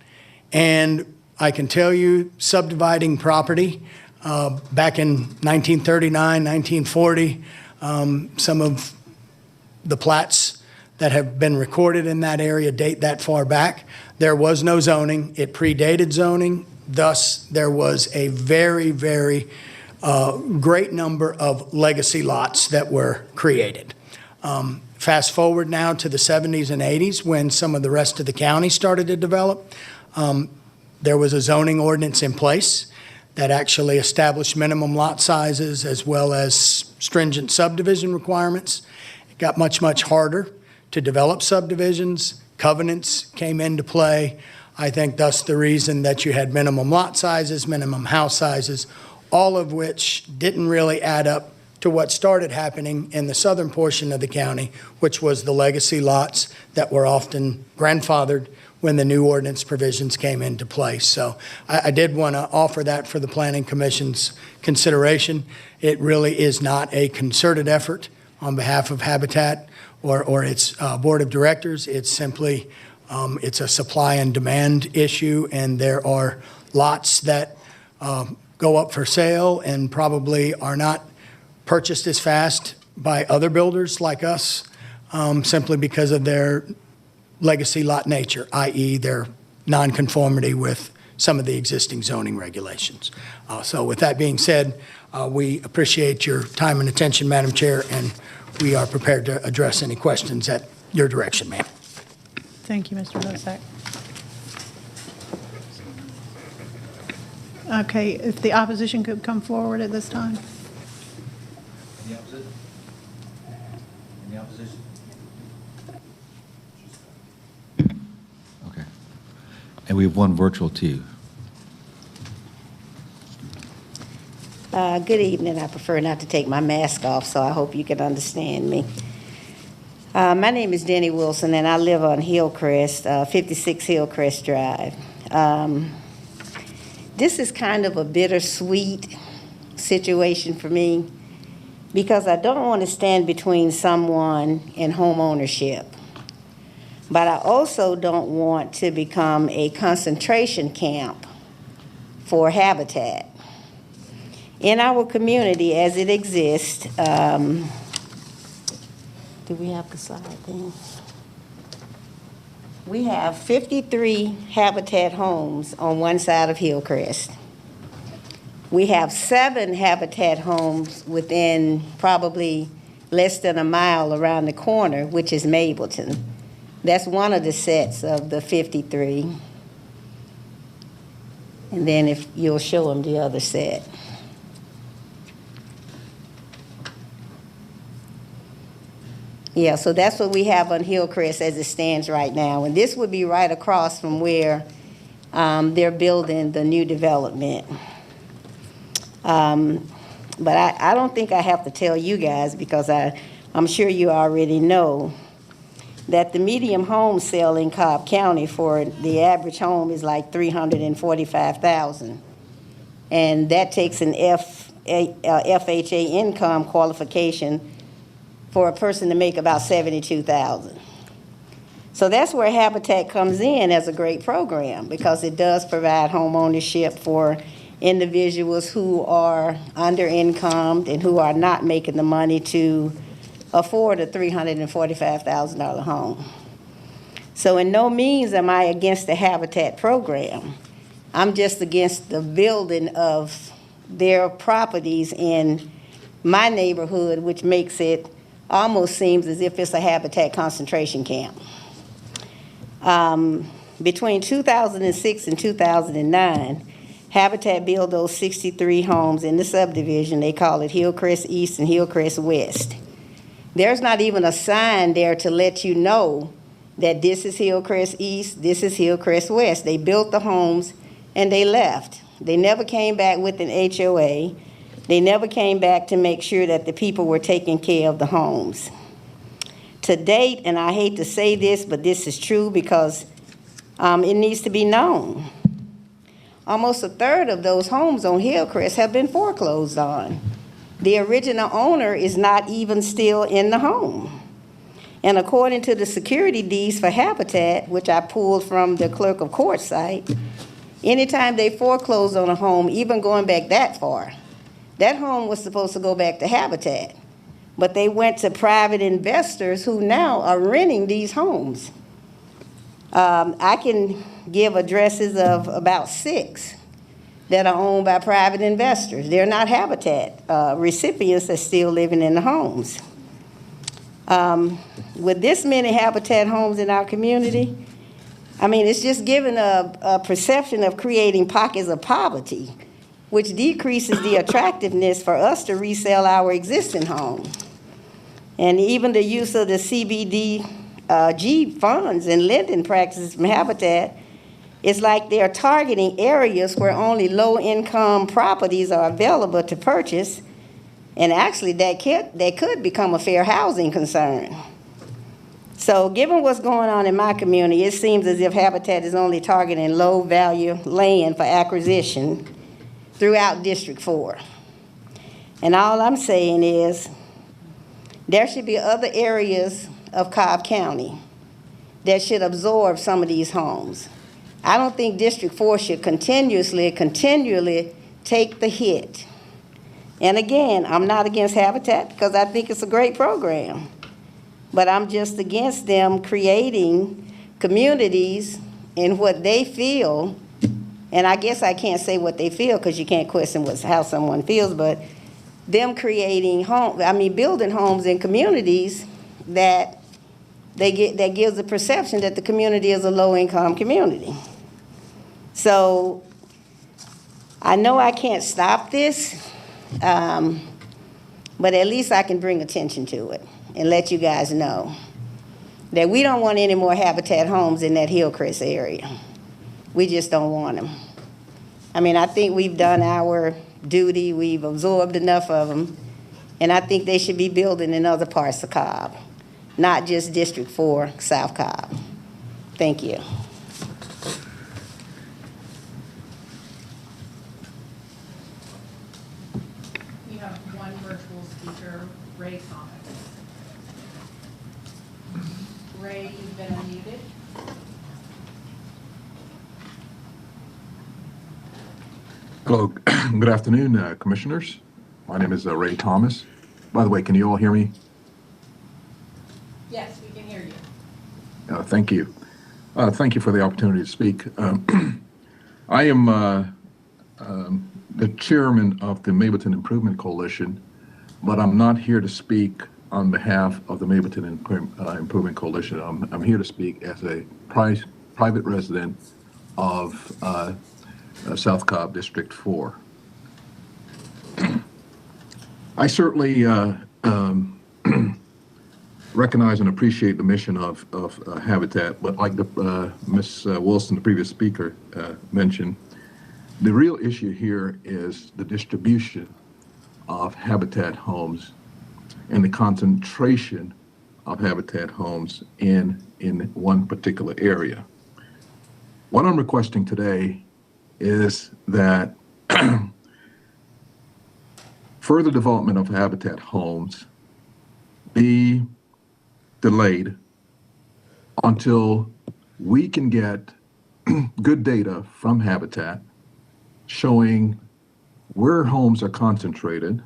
And I can tell you, subdividing property back in 1939, 1940, some of the plats that have been recorded in that area date that far back. There was no zoning. It predated zoning. Thus, there was a very, very great number of legacy lots that were created. Fast forward now to the 70s and 80s when some of the rest of the county started to develop. There was a zoning ordinance in place that actually established minimum lot sizes as well as stringent subdivision requirements. It got much, much harder to develop subdivisions. Covenants came into play. I think thus the reason that you had minimum lot sizes, minimum house sizes, all of which didn't really add up to what started happening in the southern portion of the county, which was the legacy lots that were often grandfathered when the new ordinance provisions came into place. So I did want to offer that for the Planning Commission's consideration. It really is not a concerted effort on behalf of Habitat or its board of directors. It's simply, it's a supply and demand issue, and there are lots that go up for sale and probably are not purchased as fast by other builders like us, simply because of their legacy lot nature, i.e. their nonconformity with some of the existing zoning regulations. So with that being said, we appreciate your time and attention, Madam Chair, and we are prepared to address any questions at your direction, ma'am. Thank you, Mr. Bosak. Okay, if the opposition could come forward at this time. Any opposition? Any opposition? Okay. And we have one virtual too. Good evening. I prefer not to take my mask off, so I hope you can understand me. My name is Denny Wilson, and I live on Hillcrest, 56 Hillcrest Drive. This is kind of a bittersweet situation for me because I don't want to stand between someone and home ownership. But I also don't want to become a concentration camp for Habitat. In our community as it exists, do we have the slide thing? We have 53 Habitat homes on one side of Hillcrest. We have 7 Habitat homes within probably less than a mile around the corner, which is Mableton. That's one of the sets of the 53. And then if you'll show them the other set. Yeah, so that's what we have on Hillcrest as it stands right now. And this would be right across from where they're building the new development. But I don't think I have to tell you guys, because I'm sure you already know that the medium home sale in Cobb County for the average home is like $345,000. And that takes an FHA income qualification for a person to make about $72,000. So that's where Habitat comes in as a great program, because it does provide home ownership for individuals who are under-incomed and who are not making the money to afford a $345,000 home. So in no means am I against the Habitat program. I'm just against the building of their properties in my neighborhood, which makes it almost seems as if it's a Habitat concentration camp. Between 2006 and 2009, Habitat built those 63 homes in the subdivision. They call it Hillcrest East and Hillcrest West. There's not even a sign there to let you know that this is Hillcrest East, this is Hillcrest West. They built the homes and they left. They never came back with an HOA. They never came back to make sure that the people were taking care of the homes. To date, and I hate to say this, but this is true because it needs to be known, almost a third of those homes on Hillcrest have been foreclosed on. The original owner is not even still in the home. And according to the security deeds for Habitat, which I pulled from the clerk of court site, anytime they foreclose on a home, even going back that far, that home was supposed to go back to Habitat, but they went to private investors who now are renting these homes. I can give addresses of about 6 that are owned by private investors. They're not Habitat recipients that's still living in the homes. With this many Habitat homes in our community, I mean, it's just given a perception of creating pockets of poverty which decreases the attractiveness for us to resell our existing home. And even the use of the CBDG funds and lending practices from Habitat, it's like they're targeting areas where only low-income properties are available to purchase, and actually that could become a fair housing concern. So given what's going on in my community, it seems as if Habitat is only targeting low-value land for acquisition throughout District 4. And all I'm saying is there should be other areas of Cobb County that should absorb some of these homes. I don't think District 4 should continually take the hit. And again, I'm not against Habitat because I think it's a great program. But I'm just against them creating communities in what they feel, and I guess I can't say what they feel because you can't question how someone feels, but them creating building homes in communities that that gives the perception that the community is a low-income community. So I know I can't stop this, but at least I can bring attention to it and let you guys know that we don't want any more Habitat homes in that Hillcrest area. We just don't want them. I mean, I think we've done our duty, we've absorbed enough of them, and I think they should be building in other parts of Cobb, not just District 4, South Cobb. Thank you. We have one virtual speaker, Ray Thomas. Ray, you've been unmuted. Hello, good afternoon, Commissioners. My name is Ray Thomas. By the way, can you all hear me? Yes, we can hear you. Thank you. Thank you for the opportunity to speak. I am the chairman of the Mableton Improvement Coalition, but I'm not here to speak on behalf of the Mableton Improvement Coalition. I'm here to speak as a private resident of South Cobb District 4. I certainly recognize and appreciate the mission of Habitat, but like Ms. Wilson, the previous speaker, mentioned, the real issue here is the distribution of Habitat homes and the concentration of Habitat homes in one particular area. What I'm requesting today is that further development of Habitat homes be delayed until we can get good data from Habitat showing where homes are concentrated,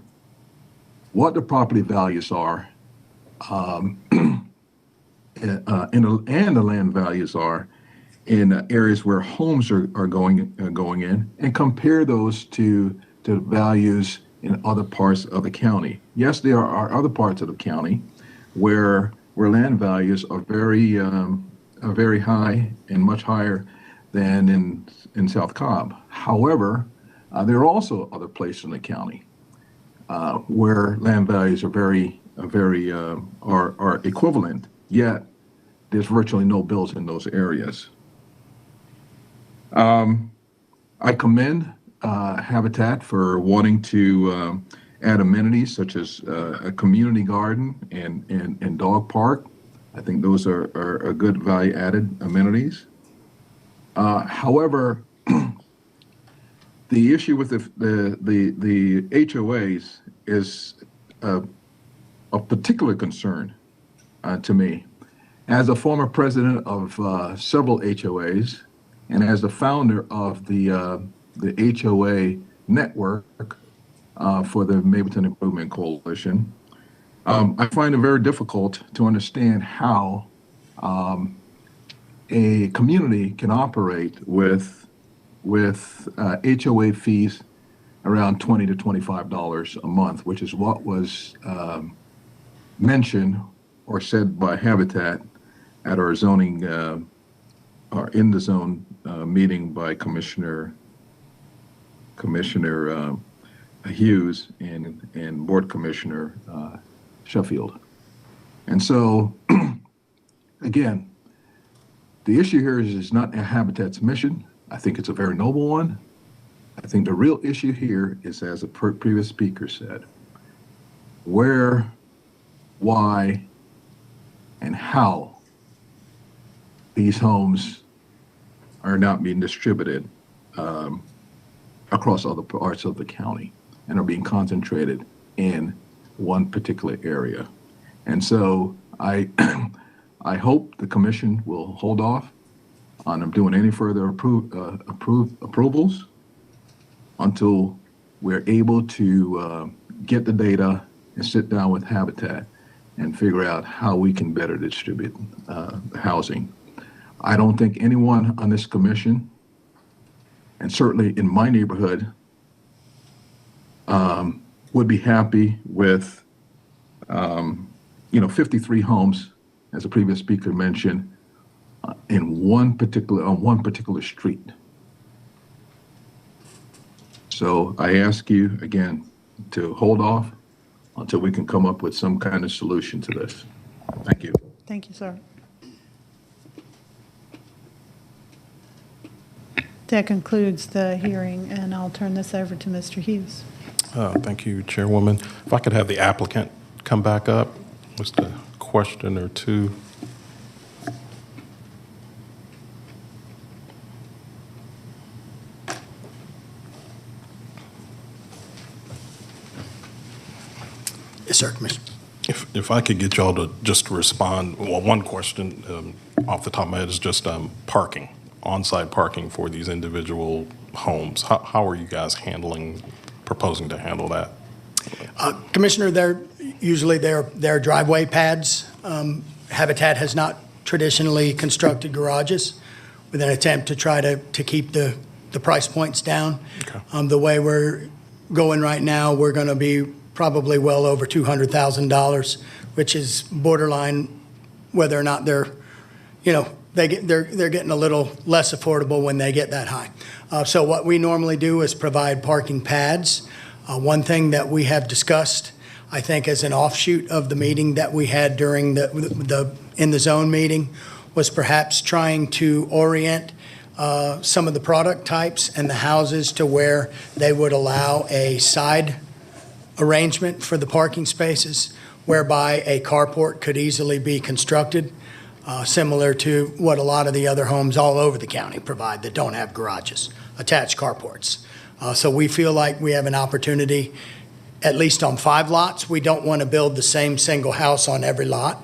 what the property values are, and the land values are in areas where homes are going in, and compare those to values in other parts of the county. Yes, there are other parts of the county where land values are very high and much higher than in South Cobb. However, there are also other places in the county where land values are equivalent, yet there's virtually no bills in those areas. I commend Habitat for wanting to add amenities such as a community garden and dog park. I think those are good value-added amenities. However, the issue with the HOAs is of particular concern to me. As a former president of several HOAs and as the founder of the HOA network for the Mableton Improvement Coalition, I find it very difficult to understand how a community can operate with HOA fees around $20 to $25 a month, which is what was mentioned or said by Habitat at our zoning or in the zone meeting by Commissioner Commissioner Hughes and Board Commissioner Sheffield. And so, again, the issue here is not Habitat's mission. I think it's a very noble one. I think the real issue here is, as the previous speaker said, where, why, and how these homes are not being distributed across other parts of the county and are being concentrated in one particular area. And so I hope the commission will hold off on doing any further approvals until we're able to get the data and sit down with Habitat and figure out how we can better distribute housing. I don't think anyone on this commission, and certainly in my neighborhood, would be happy with 53 homes, as a previous speaker mentioned, on one particular street. So I ask you again to hold off until we can come up with some kind of solution to this. Thank you. Thank you, sir. That concludes the hearing, and I'll turn this over to Mr. Hughes. Thank you, Chairwoman. If I could have the applicant come back up, just a question or two. Yes, sir, Commissioner. If I could get y'all to just respond, well, one question off the top of my head is just parking, on-site parking for these individual homes. How are you guys proposing to handle that? Commissioner, they're usually they're driveway pads. Habitat has not traditionally constructed garages with an attempt to try to keep the price points down. Okay. The way we're going right now, we're going to be probably well over $200,000, which is borderline whether or not they're getting a little less affordable when they get that high. So what we normally do is provide parking pads. One thing that we have discussed, I think as an offshoot of the meeting that we had during in the zone meeting, was perhaps trying to orient some of the product types and the houses to where they would allow a side arrangement for the parking spaces, whereby a carport could easily be constructed, similar to what a lot of the other homes all over the county provide that don't have garages, attached carports. So we feel like we have an opportunity, at least on 5 lots. We don't want to build the same single house on every lot,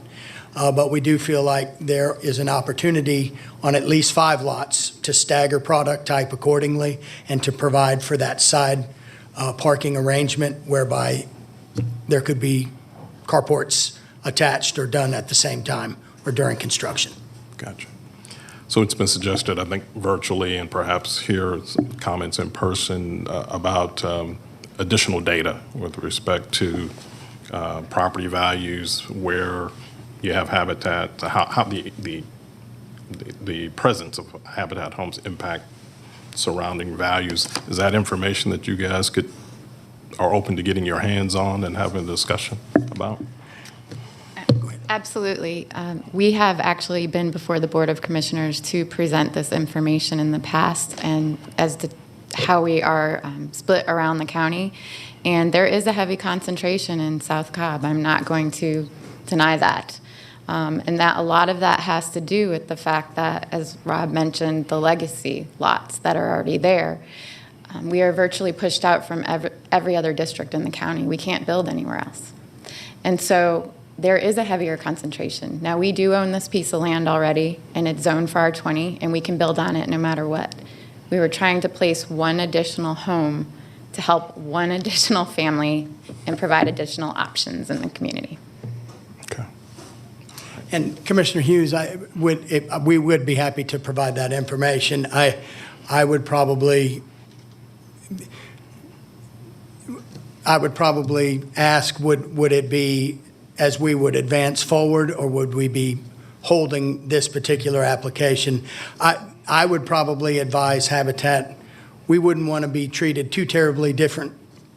but we do feel like there is an opportunity on at least 5 lots to stagger product type accordingly and to provide for that side parking arrangement whereby there could be carports attached or done at the same time or during construction. Gotcha. So it's been suggested, I think virtually and perhaps here some comments in person about additional data with respect to property values where you have Habitat, how the presence of Habitat homes impact surrounding values. Is that information that you guys are open to getting your hands on and having a discussion about? Absolutely. We have actually been before the Board of Commissioners to present this information in the past and as to how we are split around the county. And there is a heavy concentration in South Cobb. I'm not going to deny that. And that a lot of that has to do with the fact that, as Rob mentioned, the legacy lots that are already there. We are virtually pushed out from every other district in the county. We can't build anywhere else. And so there is a heavier concentration. Now, we do own this piece of land already, and it's zoned for R20, and we can build on it no matter what. We were trying to place one additional home to help one additional family and provide additional options in the community. And Commissioner Hughes, we would be happy to provide that information. I would probably ask, would it be as we would advance forward, or would we be holding this particular application? I would probably advise Habitat we wouldn't want to be treated too terribly different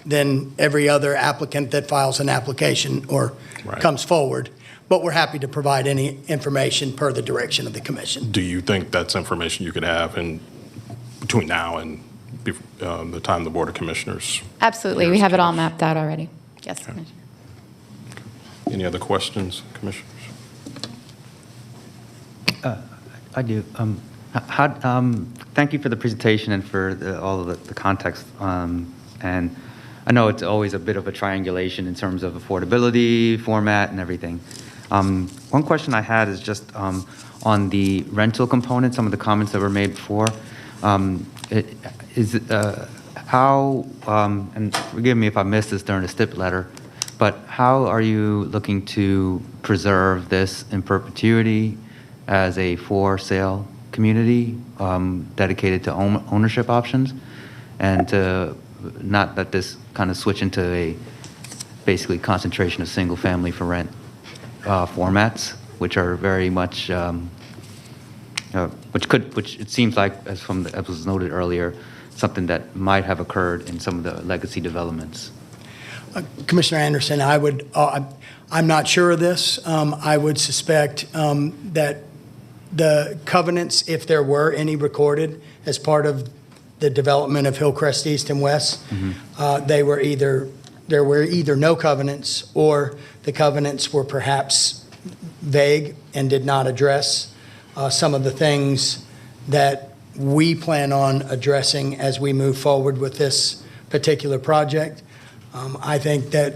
than every other applicant that files an application or Right. comes forward. But we're happy to provide any information per the direction of the commission. Do you think that's information you could have in between now and the time the Board of Commissioners? Absolutely, we have it all mapped out already. Yes, Okay. Commissioner. Any other questions, Commissioners? I do. Thank you for the presentation and for all of the context. And I know it's always a bit of a triangulation in terms of affordability, format, and everything. One question I had is just on the rental component, some of the comments that were made before. And forgive me if I missed this during the STIP letter, but how are you looking to preserve this in perpetuity as a for-sale community dedicated to ownership options, and to not let this kind of switch into a basically concentration of single-family for rent formats, which are very much, which it seems like, as was noted earlier, something that might have occurred in some of the legacy developments. Commissioner Anderson, I'm not sure of this. I would suspect that the covenants, if there were any recorded as part of the development of Hillcrest East and West, there were either no covenants, or the covenants were perhaps vague and did not address some of the things that we plan on addressing as we move forward with this particular project. I think that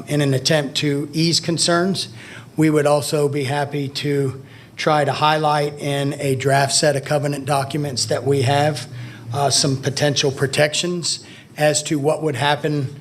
in an attempt to ease concerns, we would also be happy to try to highlight in a draft set of covenant documents that we have some potential protections as to what would happen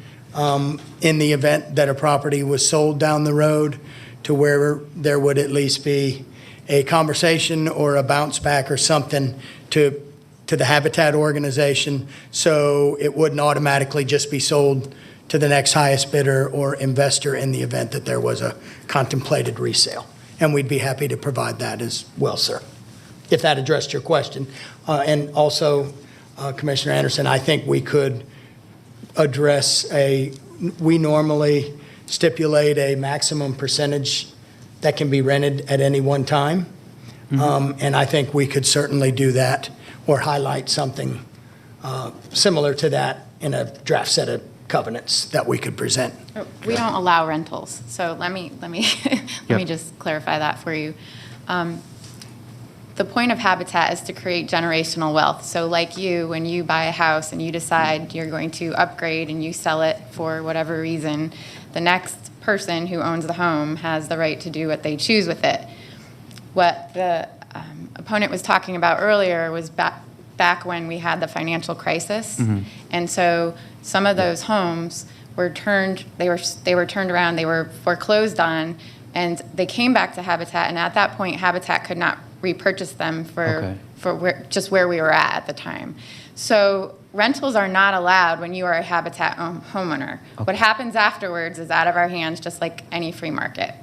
in the event that a property was sold down the road, to where there would at least be a conversation or a bounce back or something to the Habitat organization, so it wouldn't automatically just be sold to the next highest bidder or investor in the event that there was a contemplated resale. And we'd be happy to provide that as well, sir, if that addressed your question. And also, Commissioner Anderson, I think we could address we normally stipulate a maximum percentage that can be rented at any one time. And I think we could certainly do that, or highlight something similar to that in a draft set of covenants that we could present. We don't allow rentals, so let me let me just clarify that for you. The point of Habitat is to create generational wealth. So like you, when you buy a house and you decide you're going to upgrade and you sell it for whatever reason, the next person who owns the home has the right to do what they choose with it. What the opponent was talking about earlier was back when we had the financial crisis. And so some of those homes were turned around, they were foreclosed on, and they came back to Habitat, and at that point Habitat could not repurchase them for where we were at the time. So rentals are not allowed when you are a Habitat homeowner. What happens afterwards is out of our hands, just like any free market.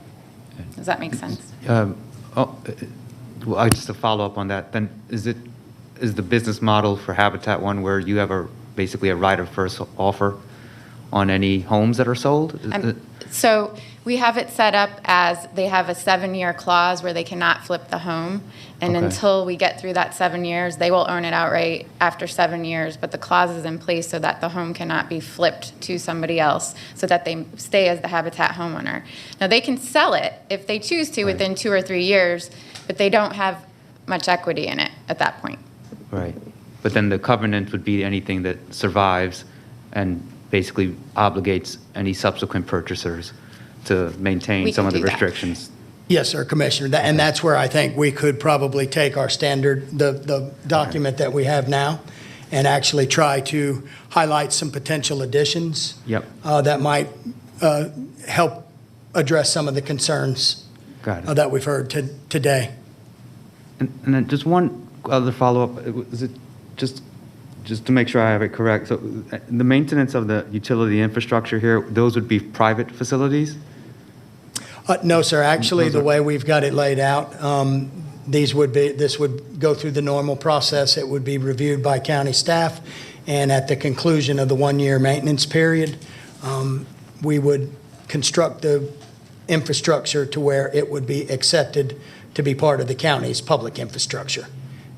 Does that make sense? Well, just to follow up on that, then is the business model for Habitat one where you have basically a right of first offer on any homes that are sold? So we have it set up as they have a 7-year clause where they cannot flip the home. And until we get through that 7 years, they will own it outright after 7 years. But the clause is in place so that the home cannot be flipped to somebody else, so that they stay as the Habitat homeowner. Now, they can sell it if they choose to within 2 or 3 years, but they don't have much equity in it at that point. Right. But then the covenant would be anything that survives and basically obligates any subsequent purchasers to maintain some of the restrictions. Yes, sir, Commissioner. And that's where I think we could probably take our standard, the document that we have now, and actually try to highlight some potential additions that might help address some of the concerns that we've heard today. And then just one other follow-up. Is it just to make sure I have it correct? So the maintenance of the utility infrastructure here, those would be private facilities? No, sir. Actually, the way we've got it laid out, this would go through the normal process. It would be reviewed by county staff And at the conclusion of the one-year maintenance period, we would construct the infrastructure to where it would be accepted to be part of the county's public infrastructure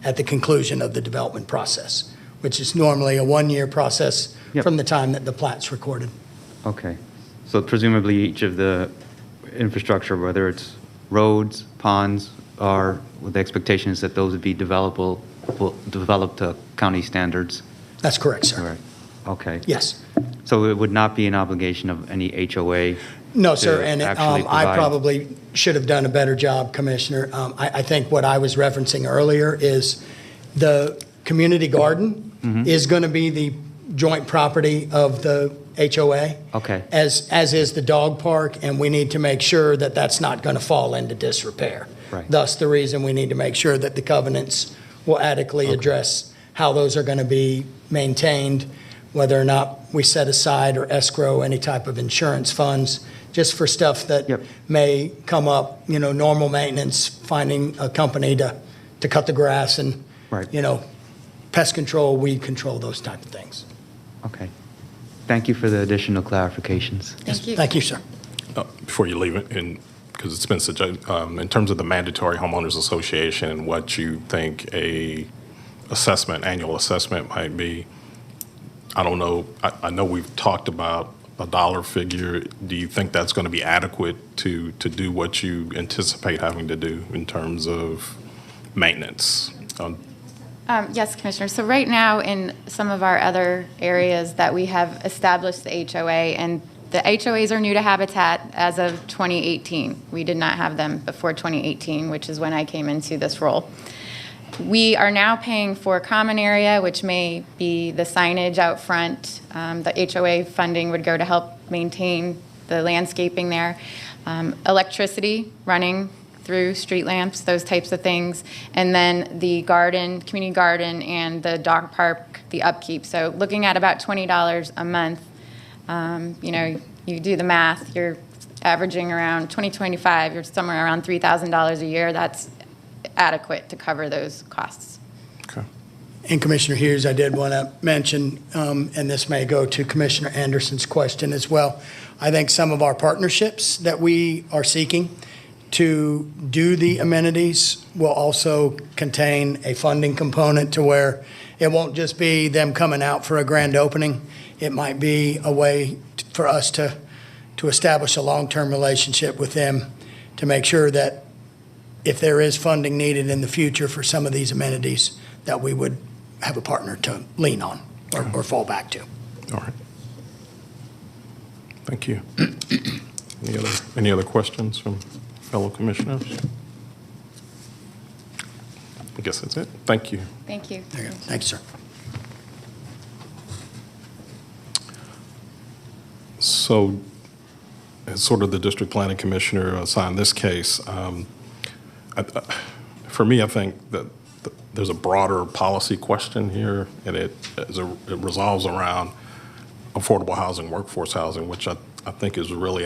at the conclusion of the development process, which is normally a one-year process from the time that the plat's recorded. Okay. So presumably each of the infrastructure, whether it's roads, ponds, or the expectation is that those would be developed to county standards? That's correct, sir. Correct. Okay. Yes. So it would not be an obligation of any HOA? No, to sir, and actually I provide- probably should have done a better job, Commissioner. I think what I was referencing earlier is the community garden is going to be the joint property of the HOA. Okay. As is the dog park, and we need to make sure that that's not going to fall into disrepair. Right. Thus, the reason we need to make sure that the covenants will adequately address how those are going to be maintained, whether or not we set aside or escrow any type of insurance funds, just for stuff that may come up, normal maintenance, finding a company to cut the grass and, pest control, weed control, those type of things. Okay. Thank you for the additional clarifications. Thank you. Thank you, sir. Before you leave, because it's been such in terms of the mandatory homeowners association and what you think annual assessment might be, I don't know. I know we've talked about a dollar figure. Do you think that's going to be adequate to do what you anticipate having to do in terms of maintenance? Yes, Commissioner. So right now, in some of our other areas that we have established the HOA, and the HOAs are new to Habitat as of 2018. We did not have them before 2018, which is when I came into this role. We are now paying for common area, which may be the signage out front. The HOA funding would go to help maintain the landscaping there. Electricity running through street lamps, those types of things. And then the garden, community garden, and the dog park, the upkeep. So looking at about $20 a month, you do the math, you're averaging around 2025, you're somewhere around $3,000 a year. That's adequate to cover those costs. Okay. And Commissioner Hughes, I did want to mention, and this may go to Commissioner Anderson's question as well, I think some of our partnerships that we are seeking to do the amenities will also contain a funding component to where it won't just be them coming out for a grand opening. It might be a way for us to establish a long-term relationship with them to make sure that if there is funding needed in the future for some of these amenities, that we would have a partner to lean on or fall back to. All right. Thank you. Any other questions from fellow commissioners? I guess that's it. Thank you. Thank you. There you go. Thank you, sir. So, as sort of the district planning commissioner assigned this case, for me, I think that there's a broader policy question here, and it resolves around affordable housing, workforce housing, which I think is really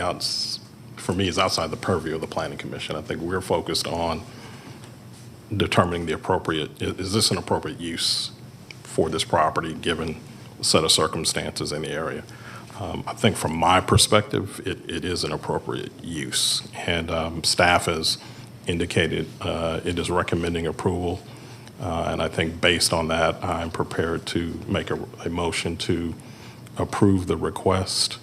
for me, is outside the purview of the Planning Commission. I think we're focused on determining is this an appropriate use for this property given a set of circumstances in the area. I think from my perspective, it is an appropriate use. And staff has indicated it is recommending approval. And I think based on that, I'm prepared to make a motion to approve the request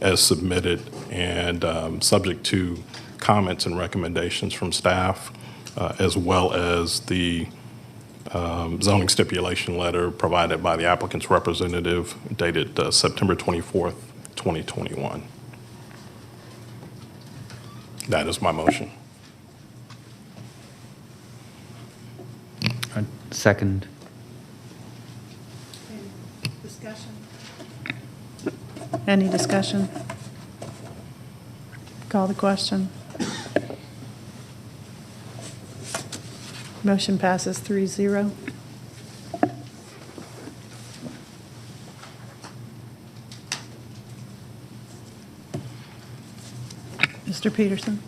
as submitted and subject to comments and recommendations from staff, as well as the zoning stipulation letter provided by the applicant's representative dated September 24th, 2021. That is my motion. Second. Discussion? Any discussion? Call the question. Motion passes 3-0. Mr. Peterson?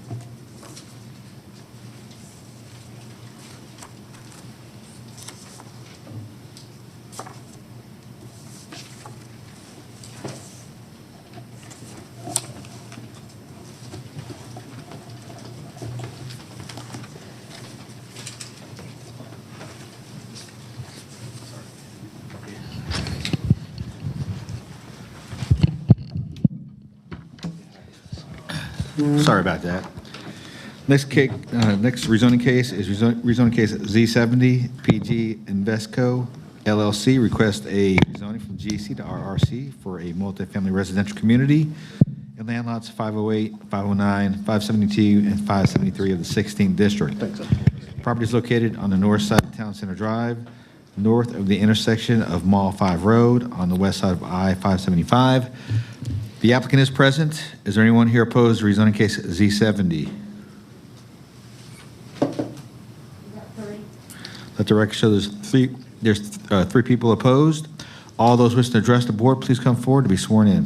Sorry about that. Next rezoning case is rezoning case Z70, PG Investco LLC, request a rezoning from GC to RRC for a multifamily residential community in land lots 508, 509, 572, and 573 of the 16th district. Property is located on the north side of Town Center Drive, north of the intersection of Mall 5 Road, on the west side of I-575. The applicant is present. Is there anyone here opposed to rezoning case Z70? Let the record show there's three people opposed. All those wishing to address the board, please come forward to be sworn in.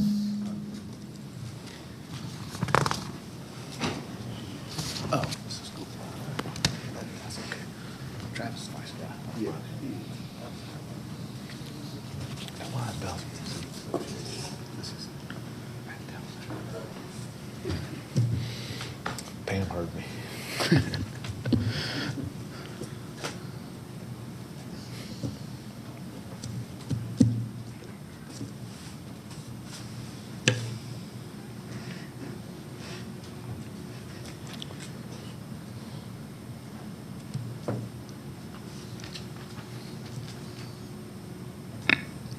Pam heard me.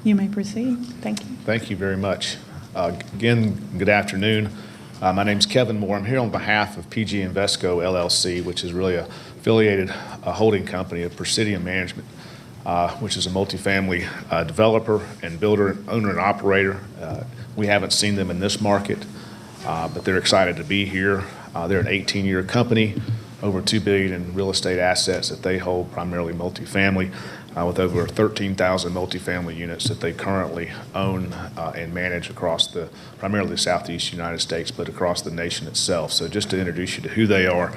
You may proceed. Thank you. Thank you very much. Again, good afternoon. My name's Kevin Moore. I'm here on behalf of PG Investco LLC, which is really a affiliated holding company of Presidium Management, which is a multifamily developer and builder, owner and operator. We haven't seen them in this market, but they're excited to be here. They're an 18-year company, over $2 billion in real estate assets that they hold, primarily multifamily, with over 13,000 multifamily units that they currently own and manage across primarily the southeast United States, but across the nation itself. So just to introduce you to who they are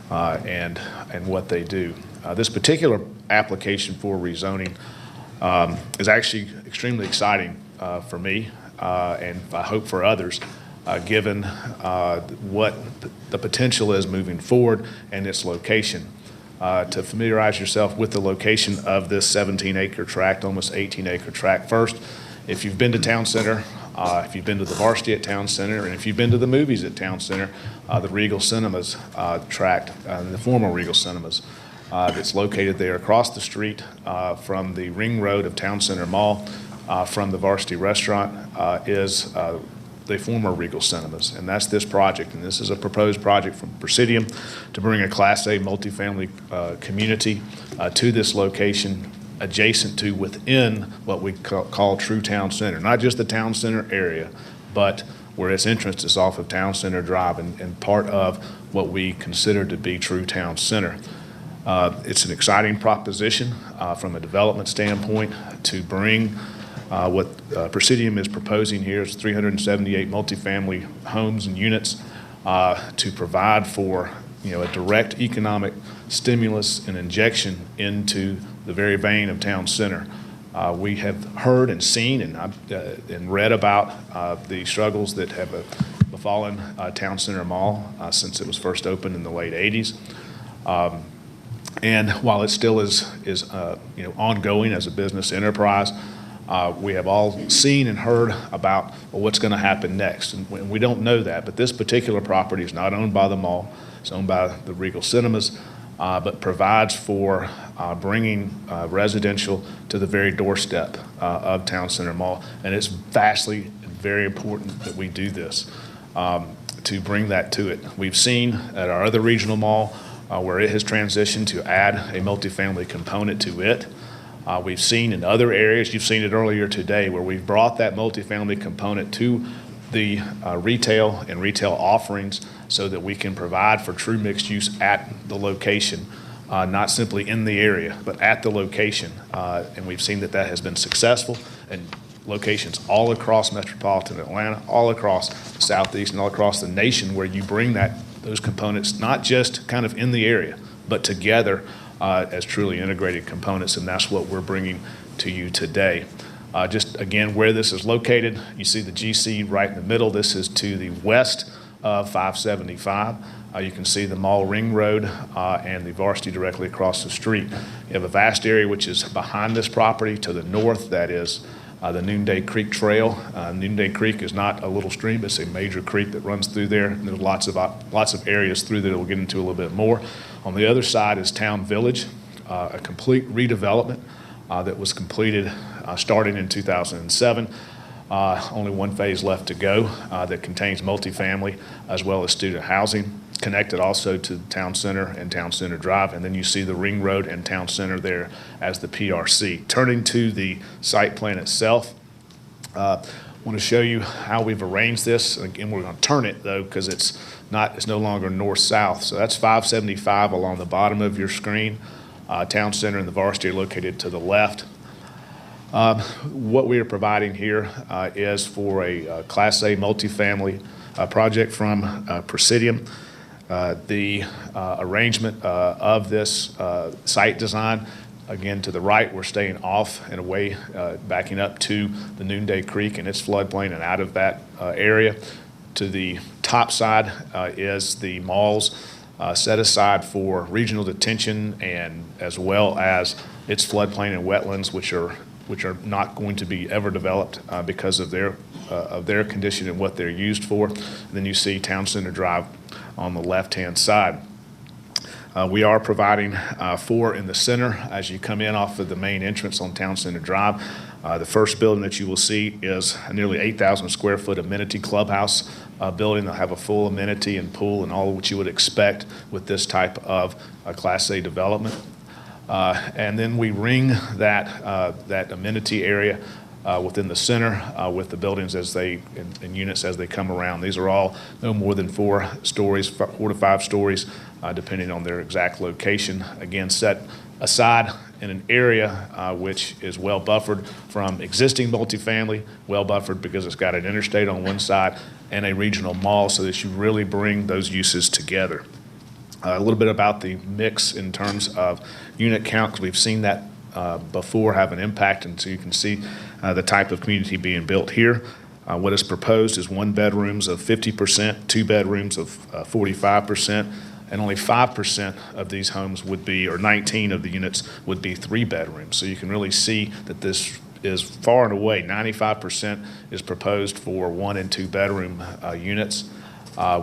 and what they do. This particular application for rezoning is actually extremely exciting for me and I hope for others, given what the potential is moving forward and its location. To familiarize yourself with the location of this 17-acre tract, almost 18-acre tract. First, if you've been to Town Center, if you've been to the Varsity at Town Center, and if you've been to the movies at Town Center, the Regal Cinemas tract, the former Regal Cinemas, that's located there across the street from the ring road of Town Center Mall, from the Varsity Restaurant, is the former Regal Cinemas, and that's this project. And this is a proposed project from Presidium to bring a Class A multifamily community to this location, adjacent to within what we call True Town Center. Not just the Town Center area, but where its entrance is off of Town Center Drive and part of what we consider to be True Town Center. It's an exciting proposition from a development standpoint to bring what Presidium is proposing here is 378 multifamily homes and units to provide for a direct economic stimulus and injection into the very vein of Town Center. We have heard and seen and read about the struggles that have befallen Town Center Mall since it was first opened in the late 80s. And while it still is ongoing as a business enterprise, we have all seen and heard about what's going to happen next. And we don't know that, but this particular property is not owned by the mall. It's owned by the Regal Cinemas, but provides for bringing residential to the very doorstep of Town Center Mall. And it's vastly very important that we do this to bring that to it. We've seen at our other regional mall where it has transitioned to add a multifamily component to it. We've seen in other areas, you've seen it earlier today, where we've brought that multifamily component to the retail and retail offerings so that we can provide for true mixed use at the location, not simply in the area, but at the location. And we've seen that that has been successful in locations all across metropolitan Atlanta, all across the Southeast and all across the nation, where you bring those components not just kind of in the area, but together as truly integrated components, and that's what we're bringing to you today. Just again, where this is located, you see the GC right in the middle. This is to the west of 575. You can see the Mall Ring Road and the Varsity directly across the street. You have a vast area which is behind this property to the north that is the Noonday Creek Trail. Noonday Creek is not a little stream, it's a major creek that runs through there. And there's lots of areas through there that we'll get into a little bit more. On the other side is Town Village, a complete redevelopment that was completed starting in 2007. Only one phase left to go that contains multifamily as well as student housing, connected also to the Town Center and Town Center Drive. And then you see the Ring Road and Town Center there as the PRC. Turning to the site plan itself, I want to show you how we've arranged this. Again, we're going to turn it though because it's no longer north-south. So that's 575 along the bottom of your screen. Town Center and the Varsity are located to the left. What we are providing here is for a Class A multifamily project from Presidium. The arrangement of this site design, again to the right, we're staying off and away, backing up to the Noonday Creek and its floodplain and out of that area. To the top side is the malls set aside for regional detention and as well as its floodplain and wetlands, which are not going to be ever developed because of their condition and what they're used for. And then you see Town Center Drive on the left-hand side. We are providing 4 in the center as you come in off of the main entrance on Town Center Drive. The first building that you will see is a nearly 8,000 square foot amenity clubhouse building. They'll have a full amenity and pool and all of what you would expect with this type of Class A development. And then we ring that amenity area within the center with the buildings and units as they come around. These are all no more than 4 stories, 4 to 5 stories, depending on their exact location. Again, set aside in an area which is well buffered from existing multifamily, well buffered because it's got an interstate on one side and a regional mall, so that you really bring those uses together. A little bit about the mix in terms of unit count, because we've seen that before have an impact, and so you can see the type of community being built here. What is proposed is 1 bedrooms of 50%, 2 bedrooms of 45%, and only 5% of these homes would be, or 19 of the units would be 3 bedrooms. So you can really see that this is far and away, 95% is proposed for 1 and 2 bedroom units.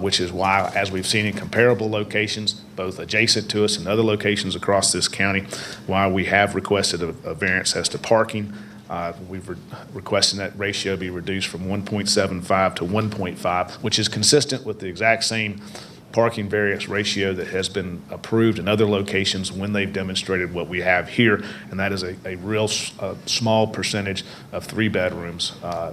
Which is why, as we've seen in comparable locations, both adjacent to us and other locations across this county, why we have requested a variance as to parking. We've requested that ratio be reduced from 1.75 to 1.5, which is consistent with the exact same parking variance ratio that has been approved in other locations when they've demonstrated what we have here, and that is a real small percentage of 3 bedrooms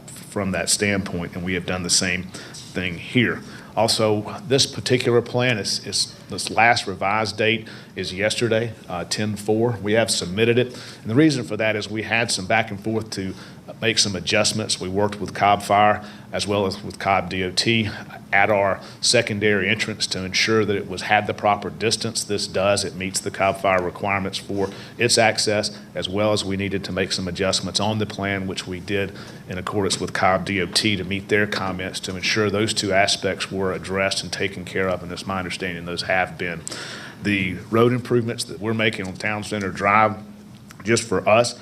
from that standpoint, and we have done the same thing here. Also, this particular plan this last revised date is yesterday, 10/4. We have submitted it, and the reason for that is we had some back and forth to make some adjustments. We worked with Cobb Fire as well as with Cobb DOT at our secondary entrance to ensure that it had the proper distance. This does. It meets the Cobb Fire requirements for its access, as well as we needed to make some adjustments on the plan, which we did in accordance with Cobb DOT to meet their comments to ensure those 2 aspects were addressed and taken care of, and it's my understanding those have been. The road improvements that we're making on Town Center Drive, just for us,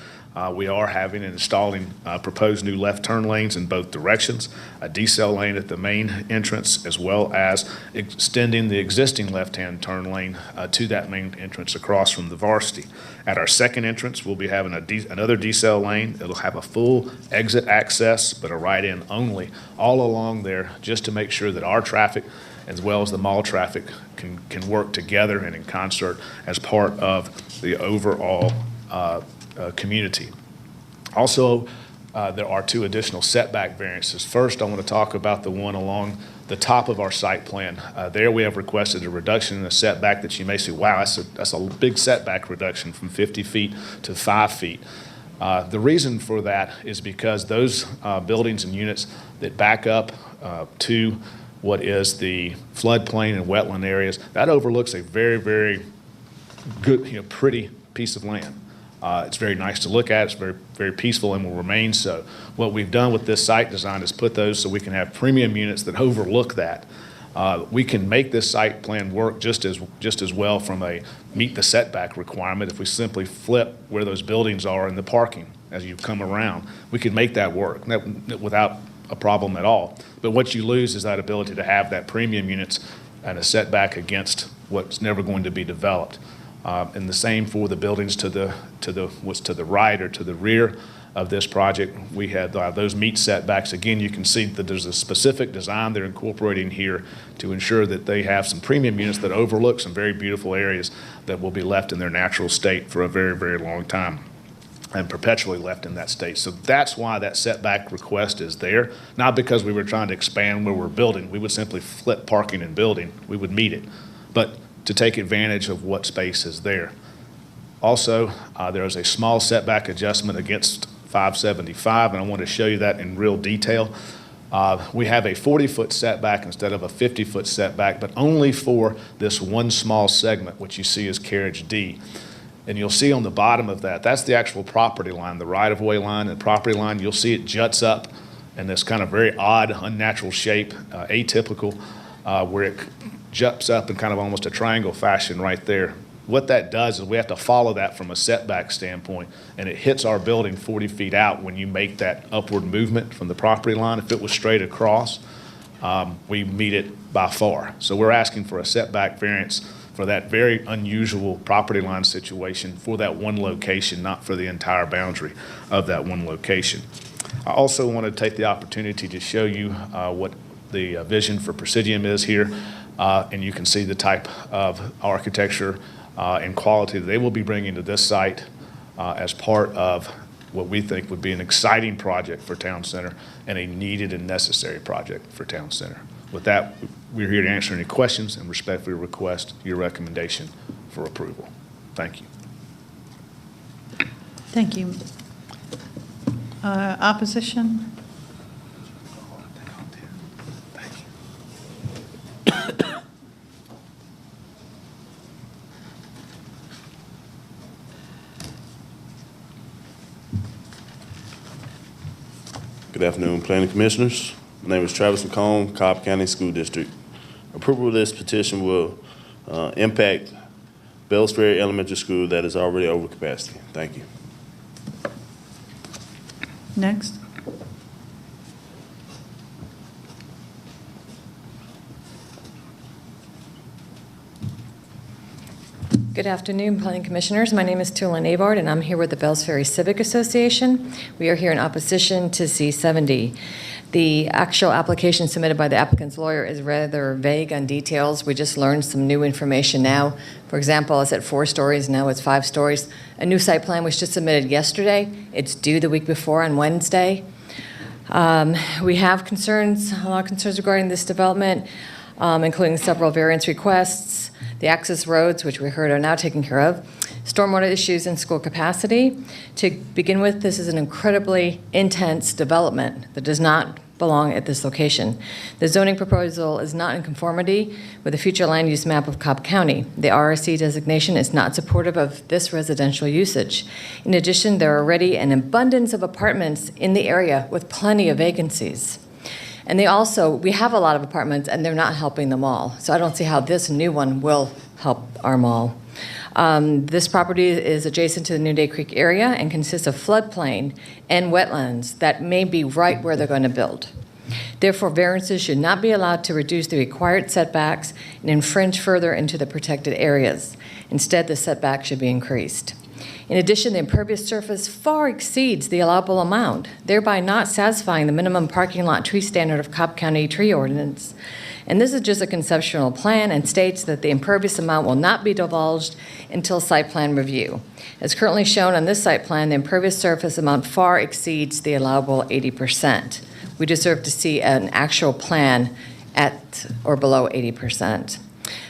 we are having and installing proposed new left turn lanes in both directions, a decel lane at the main entrance, as well as extending the existing left-hand turn lane to that main entrance across from the Varsity. At our second entrance, we'll be having another decel lane. It'll have a full exit access, but a right-in only, all along there, just to make sure that our traffic as well as the mall traffic can work together and in concert as part of the overall community. Also, there are 2 additional setback variances. First, I want to talk about the one along the top of our site plan. There we have requested a reduction in the setback that you may say, wow, that's a big setback reduction from 50 feet to 5 feet. The reason for that is because those buildings and units that back up to what is the floodplain and wetland areas, that overlooks a very, very good, pretty piece of land. It's very nice to look at. It's very, very peaceful and will remain so. What we've done with this site design is put those so we can have premium units that overlook that. We can make this site plan work just as well from a meet the setback requirement if we simply flip where those buildings are in the parking. as you come around. We could make that work without a problem at all. But what you lose is that ability to have that premium units and a setback against what's never going to be developed. And the same for the buildings what's to the right or to the rear of this project. We had those meet setbacks. Again, you can see that there's a specific design they're incorporating here to ensure that they have some premium units that overlook some very beautiful areas that will be left in their natural state for a very, very long time and perpetually left in that state. So that's why that setback request is there, not because we were trying to expand where we're building. We would simply flip parking and building. We would meet it, but to take advantage of what space is there. Also, there is a small setback adjustment against 575, and I want to show you that in real detail. We have a 40-foot setback instead of a 50-foot setback, but only for this one small segment, which you see as carriage D. And you'll see on the bottom of that, that's the actual property line, the right-of-way line and property line. You'll see it juts up in this kind of very odd, unnatural shape, atypical, where it juts up in kind of almost a triangle fashion right there. What that does is we have to follow that from a setback standpoint, and it hits our building 40 feet out when you make that upward movement from the property line. If it was straight across, we meet it by far. So we're asking for a setback variance for that very unusual property line situation for that one location, not for the entire boundary of that one location. I also want to take the opportunity to show you what the vision for Presidium is here, and you can see the type of architecture and quality that they will be bringing to this site as part of what we think would be an exciting project for Town Center and a needed and necessary project for Town Center. With that, we're here to answer any questions and respectfully request your recommendation for approval. Thank you. Thank you. Opposition? Good afternoon, Planning Commissioners. My name is Travis McComb, Cobb County School District. Approval of this petition will impact Bells Ferry Elementary School that is already over capacity. Thank you. Next. Good afternoon, Planning Commissioners. My name is Tulin Abard, and I'm here with the Bells Ferry Civic Association. We are here in opposition to C70. The actual application submitted by the applicant's lawyer is rather vague on details. We just learned some new information now. For example, it's at 4 stories, now it's 5 stories. A new site plan was just submitted yesterday. It's due the week before on Wednesday. We have concerns, a lot of concerns regarding this development, including several variance requests, the access roads, which we heard are now taken care of, stormwater issues and school capacity. To begin with, this is an incredibly intense development that does not belong at this location. The zoning proposal is not in conformity with the future land use map of Cobb County. The RSC designation is not supportive of this residential usage. In addition, there are already an abundance of apartments in the area with plenty of vacancies. And we have a lot of apartments, and they're not helping them all. So I don't see how this new one will help our mall. This property is adjacent to the Noonday Creek area and consists of floodplain and wetlands that may be right where they're going to build. Therefore, variances should not be allowed to reduce the required setbacks and infringe further into the protected areas. Instead, the setback should be increased. In addition, the impervious surface far exceeds the allowable amount, thereby not satisfying the minimum parking lot tree standard of Cobb County tree ordinance. And this is just a conceptual plan and states that the impervious amount will not be divulged until site plan review. As currently shown on this site plan, the impervious surface amount far exceeds the allowable 80%. We deserve to see an actual plan at or below 80%.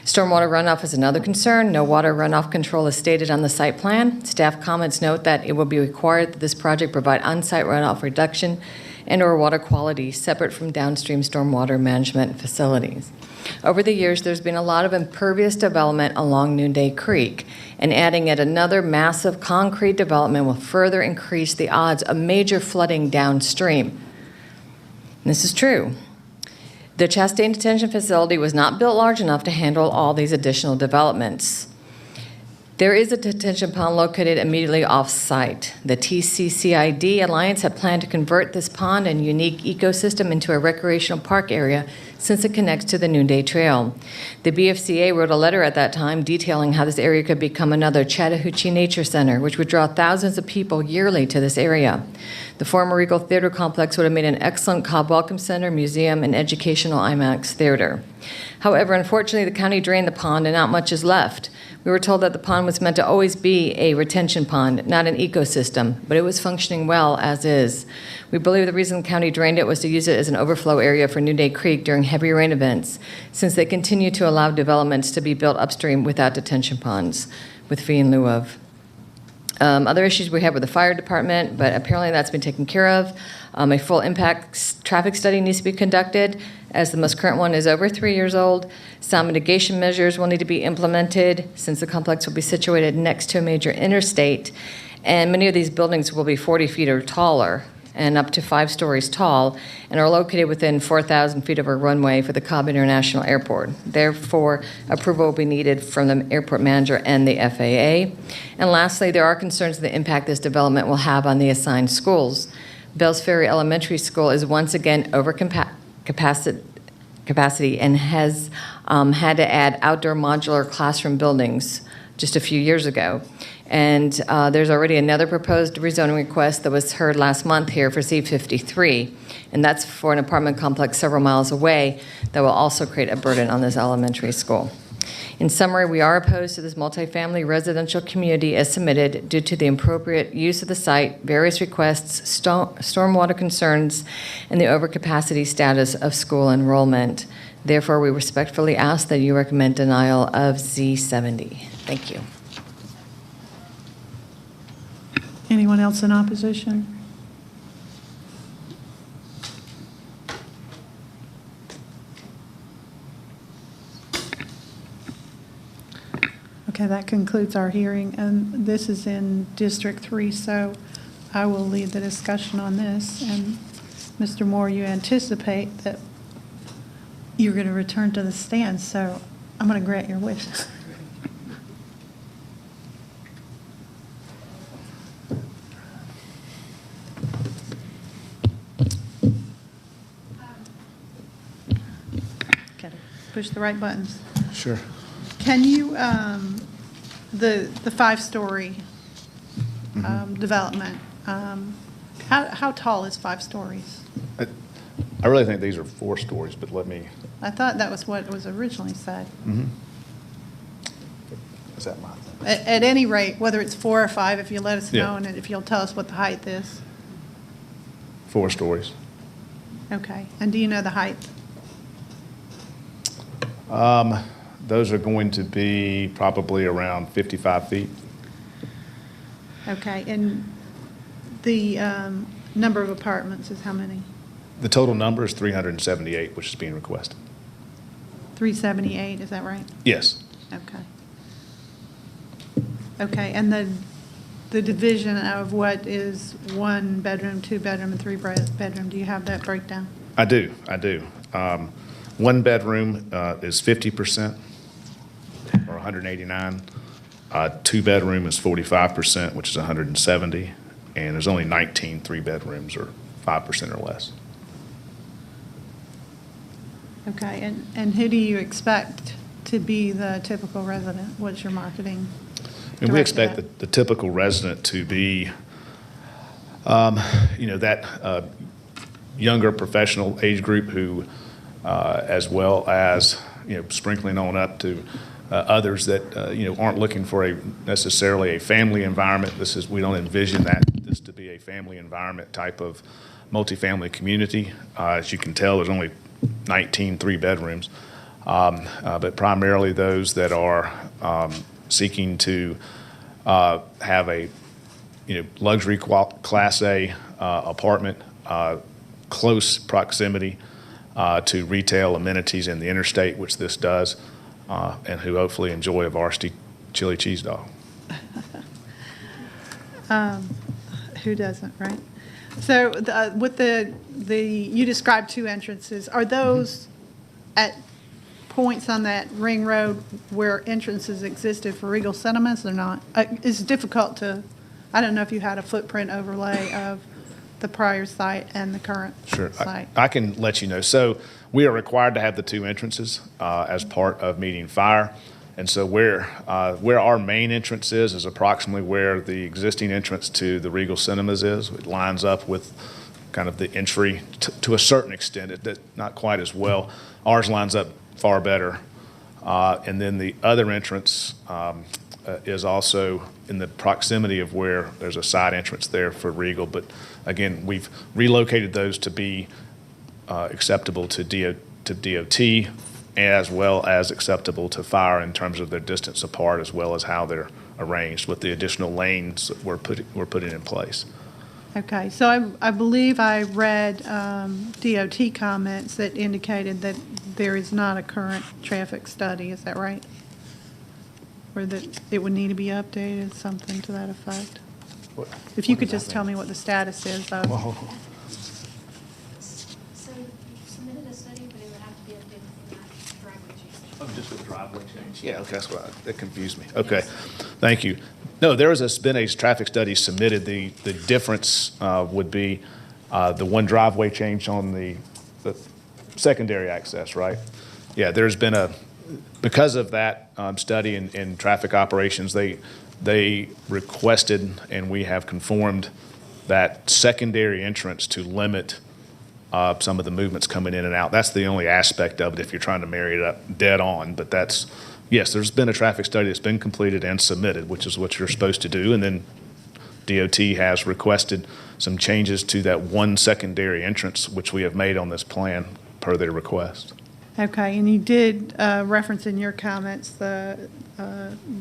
Stormwater runoff is another concern. No water runoff control is stated on the site plan. Staff comments note that it will be required that this project provide on-site runoff reduction and/or water quality separate from downstream stormwater management facilities. Over the years, there's been a lot of impervious development along Noonday Creek, and adding yet another massive concrete development will further increase the odds of major flooding downstream. And this is true. The Chastain Detention Facility was not built large enough to handle all these additional developments. There is a detention pond located immediately off-site. The TCCID Alliance had planned to convert this pond and unique ecosystem into a recreational park area since it connects to the Noonday Trail. The BFCA wrote a letter at that time detailing how this area could become another Chattahoochee Nature Center, which would draw thousands of people yearly to this area. The former Regal Theater complex would have made an excellent Cobb Welcome Center, museum, and educational IMAX theater. However, unfortunately, the county drained the pond and not much is left. We were told that the pond was meant to always be a retention pond, not an ecosystem, but it was functioning well as is. We believe the reason the county drained it was to use it as an overflow area for Noonday Creek during heavy rain events, since they continue to allow developments to be built upstream without detention ponds, with fee in lieu of. Other issues we have with the fire department, but apparently that's been taken care of. A full impact traffic study needs to be conducted, as the most current one is over 3 years old. Sound mitigation measures will need to be implemented, since the complex will be situated next to a major interstate, and many of these buildings will be 40 feet or taller and up to 5 stories tall, and are located within 4,000 feet of a runway for the Cobb International Airport. Therefore, approval will be needed from the airport manager and the FAA. And lastly, there are concerns of the impact this development will have on the assigned schools. Bells Ferry Elementary School is once again over capacity and has had to add outdoor modular classroom buildings just a few years ago. And there's already another proposed rezoning request that was heard last month here for C53, and that's for an apartment complex several miles away that will also create a burden on this elementary school. In summary, we are opposed to this multifamily residential community as submitted due to the inappropriate use of the site, various requests, stormwater concerns, and the overcapacity status of school enrollment. Therefore, we respectfully ask that you recommend denial of Z70. Thank you. Anyone else in opposition? Okay, that concludes our hearing, and this is in District 3, so I will lead the discussion on this. And Mr. Moore, you anticipate that you're going to return to the stand, so I'm going to grant your wish. Push the right buttons. Sure. Can you, the 5-story development, how tall is 5 stories? I really think these are 4 stories, but let me. I thought that was what was originally said. Is that my thing? At any rate, whether it's 4 or 5, if you let us Yeah. know, and if you'll tell us what the height is. 4 stories. Okay, and do you know the height? Those are going to be probably around 55 feet. Okay, and the number of apartments is how many? The total number is 378, which is being requested. 378, is that right? Yes. Okay. Okay, and the division of what is 1 bedroom, 2 bedroom, and 3 bedroom, do you have that breakdown? I do. 1 bedroom is 50%, or 189. 2 bedroom is 45%, which is 170. And there's only 19 3 bedrooms, or 5% or less. Okay, and who do you expect to be the typical resident? What's your marketing? And we expect the typical resident to be, that younger professional age group who, as well as, sprinkling on up to others that, aren't looking for necessarily a family environment. We don't envision this to be a family environment type of multifamily community. As you can tell, there's only 19 3 bedrooms, but primarily those that are seeking to have a luxury Class A apartment, close proximity to retail amenities in the interstate, which this does, and who hopefully enjoy a varsity chili cheese dog. Who doesn't, right? So with you described 2 entrances. Are those at points on that ring road where entrances existed for Regal Cinemas or not? It's difficult to, I don't know if you had a footprint overlay of the prior site and the current Sure. site. I can let you know. So we are required to have the two entrances as part of meeting fire. And so where our main entrance is approximately where the existing entrance to the Regal Cinemas is. It lines up with kind of the entry to a certain extent, not quite as well. Ours lines up far better. And then the other entrance is also in the proximity of where there's a side entrance there for Regal. But again, we've relocated those to be acceptable to DOT as well as acceptable to fire in terms of their distance apart as well as how they're arranged with the additional lanes that we're putting in place. Okay, so I believe I read DOT comments that indicated that there is not a current traffic study, is that right? Or that it would need to be updated, something to that effect? If you could just tell me what the status is of. So you submitted a study, but it would have to be updated for that driveway change. Oh, just for the driveway change? Yeah, okay, that's what that confused me. Okay, thank you. No, there has been a traffic study submitted. The difference would be the one driveway change on the secondary access, right? Yeah, there's been because of that study in traffic operations, they requested, and we have conformed that secondary entrance to limit some of the movements coming in and out. That's the only aspect of it if you're trying to marry it up dead on, but yes, there's been a traffic study that's been completed and submitted, which is what you're supposed to do, and then DOT has requested some changes to that one secondary entrance, which we have made on this plan per their request. Okay, and you did reference in your comments the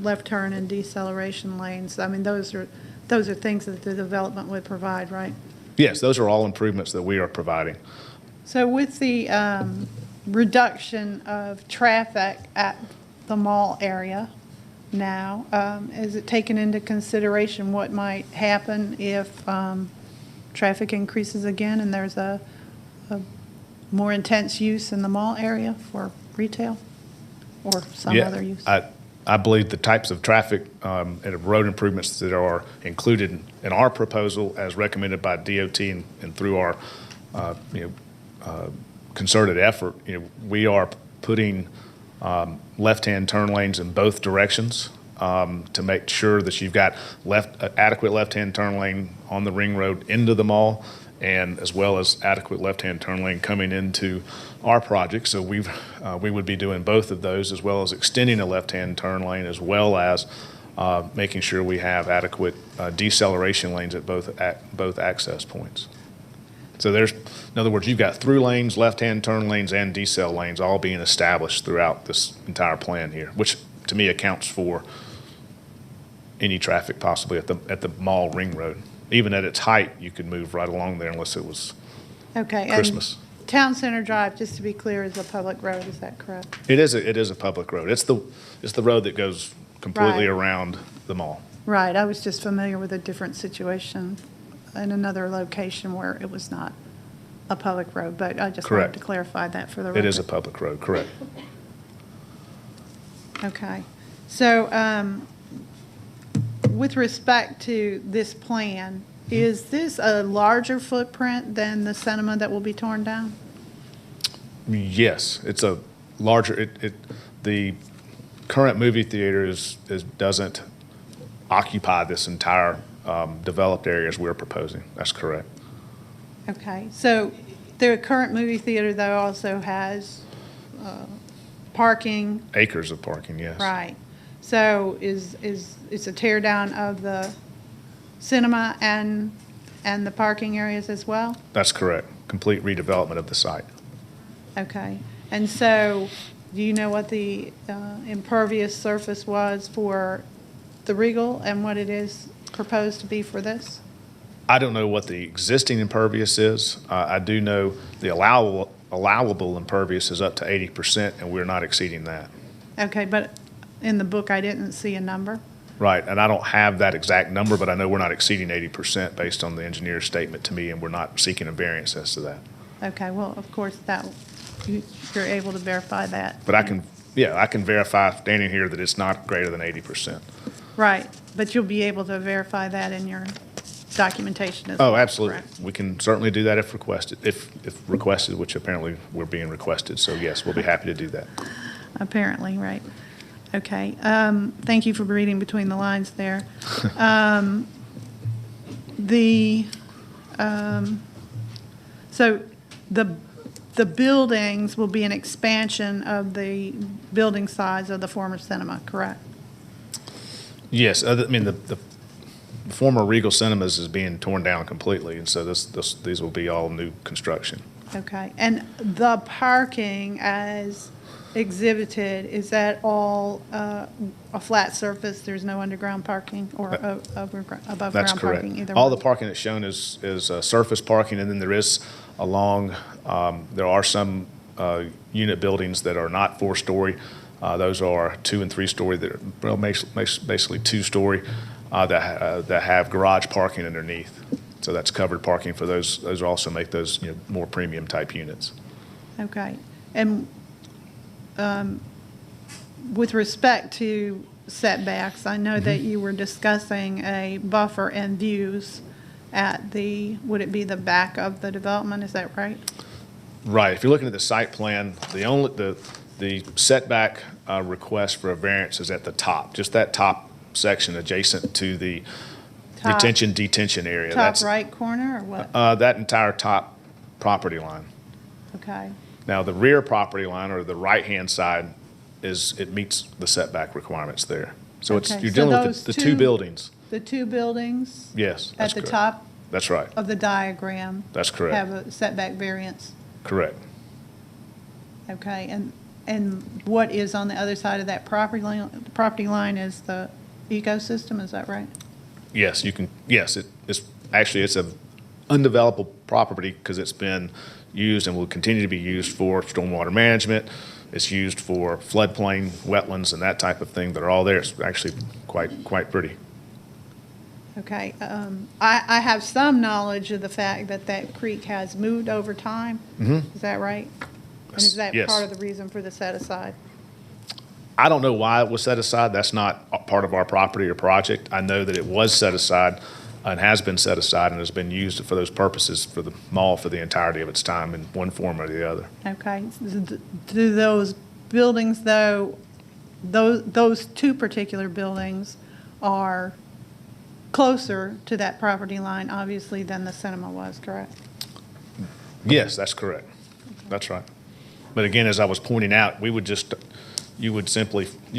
left turn and deceleration lanes. I mean, those are things that the development would provide, right? Yes, those are all improvements that we are providing. So with the reduction of traffic at the mall area now, is it taken into consideration what might happen if traffic increases again and there's a more intense use in the mall area for retail or some other use? I believe the types of traffic and road improvements that are included in our proposal as recommended by DOT and through our concerted effort, we are putting left-hand turn lanes in both directions to make sure that you've got adequate left-hand turn lane on the ring road into the mall, and as well as adequate left-hand turn lane coming into our project. So we would be doing both of those, as well as extending a left-hand turn lane, as well as making sure we have adequate deceleration lanes at both access points. So in other words, you've got through lanes, left-hand turn lanes, and decel lanes all being established throughout this entire plan here, which to me accounts for any traffic possibly at the mall ring road. Even at its height, you could move right along there unless it was Christmas. And Town Center Drive, just to be clear, is a public road, is that correct? It is a public road. It's the road that goes completely Right. around the mall. Right, I was just familiar with a different situation in another location where it was not a public road, but I just wanted Correct. to clarify that for the record. It is a public road, correct. Okay. So with respect to this plan, is this a larger footprint than the cinema that will be torn down? Yes, it's a larger, the current movie theater doesn't occupy this entire developed area as we're proposing. That's correct. Okay, so the current movie theater, though, also has parking. Acres of parking, yes. Right. So it's a tear down of the cinema and the parking areas as well? That's correct. Complete redevelopment of the site. Okay. And so do you know what the impervious surface was for the Regal and what it is proposed to be for this? I don't know what the existing impervious is. I do know the allowable impervious is up to 80%, and we're not exceeding that. Okay, but in the book, I didn't see a number. Right, and I don't have that exact number, but I know we're not exceeding 80% based on the engineer's statement to me, and we're not seeking a variance as to that. Okay, well, of course, that you're able to verify that. But I can verify standing here that it's not greater than 80%. Right, but you'll be able to verify that in your documentation as well. Oh, absolutely. correct? We can certainly do that if requested, which apparently we're being requested. So yes, we'll be happy to do that. Apparently, right. Okay. Thank you for reading between the lines there. So the buildings will be an expansion of the building size of the former cinema, correct? Yes, I mean, the former Regal Cinemas is being torn down completely, and so these will be all new construction. Okay. And the parking as exhibited, is that all a flat surface? There's no underground parking or above That's ground correct. parking? Either All one? the parking that's shown is surface parking, and then there is there are some unit buildings that are not 4-story. Those are 2- and 3-story that are basically 2-story that have garage parking underneath. So that's covered parking for those. Those also make those more premium type units. Okay. And with respect to setbacks, I know that you were discussing a buffer and views at would it be the back of the development, is that right? Right. If you're looking at the site plan, the setback request for a variance is at the top, just that top section adjacent to the detention area. Top right corner or what? That entire top property line. Okay. Now, the rear property line, or the right-hand side, it meets the setback requirements there. So Okay. you're dealing with those the two buildings. The two buildings? Yes, that's At the correct. top That's right. of the diagram? That's correct. Have a setback variance? Correct. Okay. And what is on the other side of that property line? The property line is the ecosystem, is that right? Yes, you can. Yes, it's a undeveloped property because it's been used and will continue to be used for stormwater management. It's used for floodplain, wetlands, and that type of thing that are all there. It's actually quite pretty. Okay. I have some knowledge of the fact that creek has moved over time. Mm-hmm. Is that right? And is that Yes. part of the reason for the set-aside? I don't know why it was set aside. That's not part of our property or project. I know that it was set aside and has been set aside and has been used for those purposes for the mall for the entirety of its time in one form or the other. Okay. Do those buildings, though, those two particular buildings are closer to that property line, obviously, than the cinema was, correct? Yes, that's correct. That's right. But again, as I was pointing out, you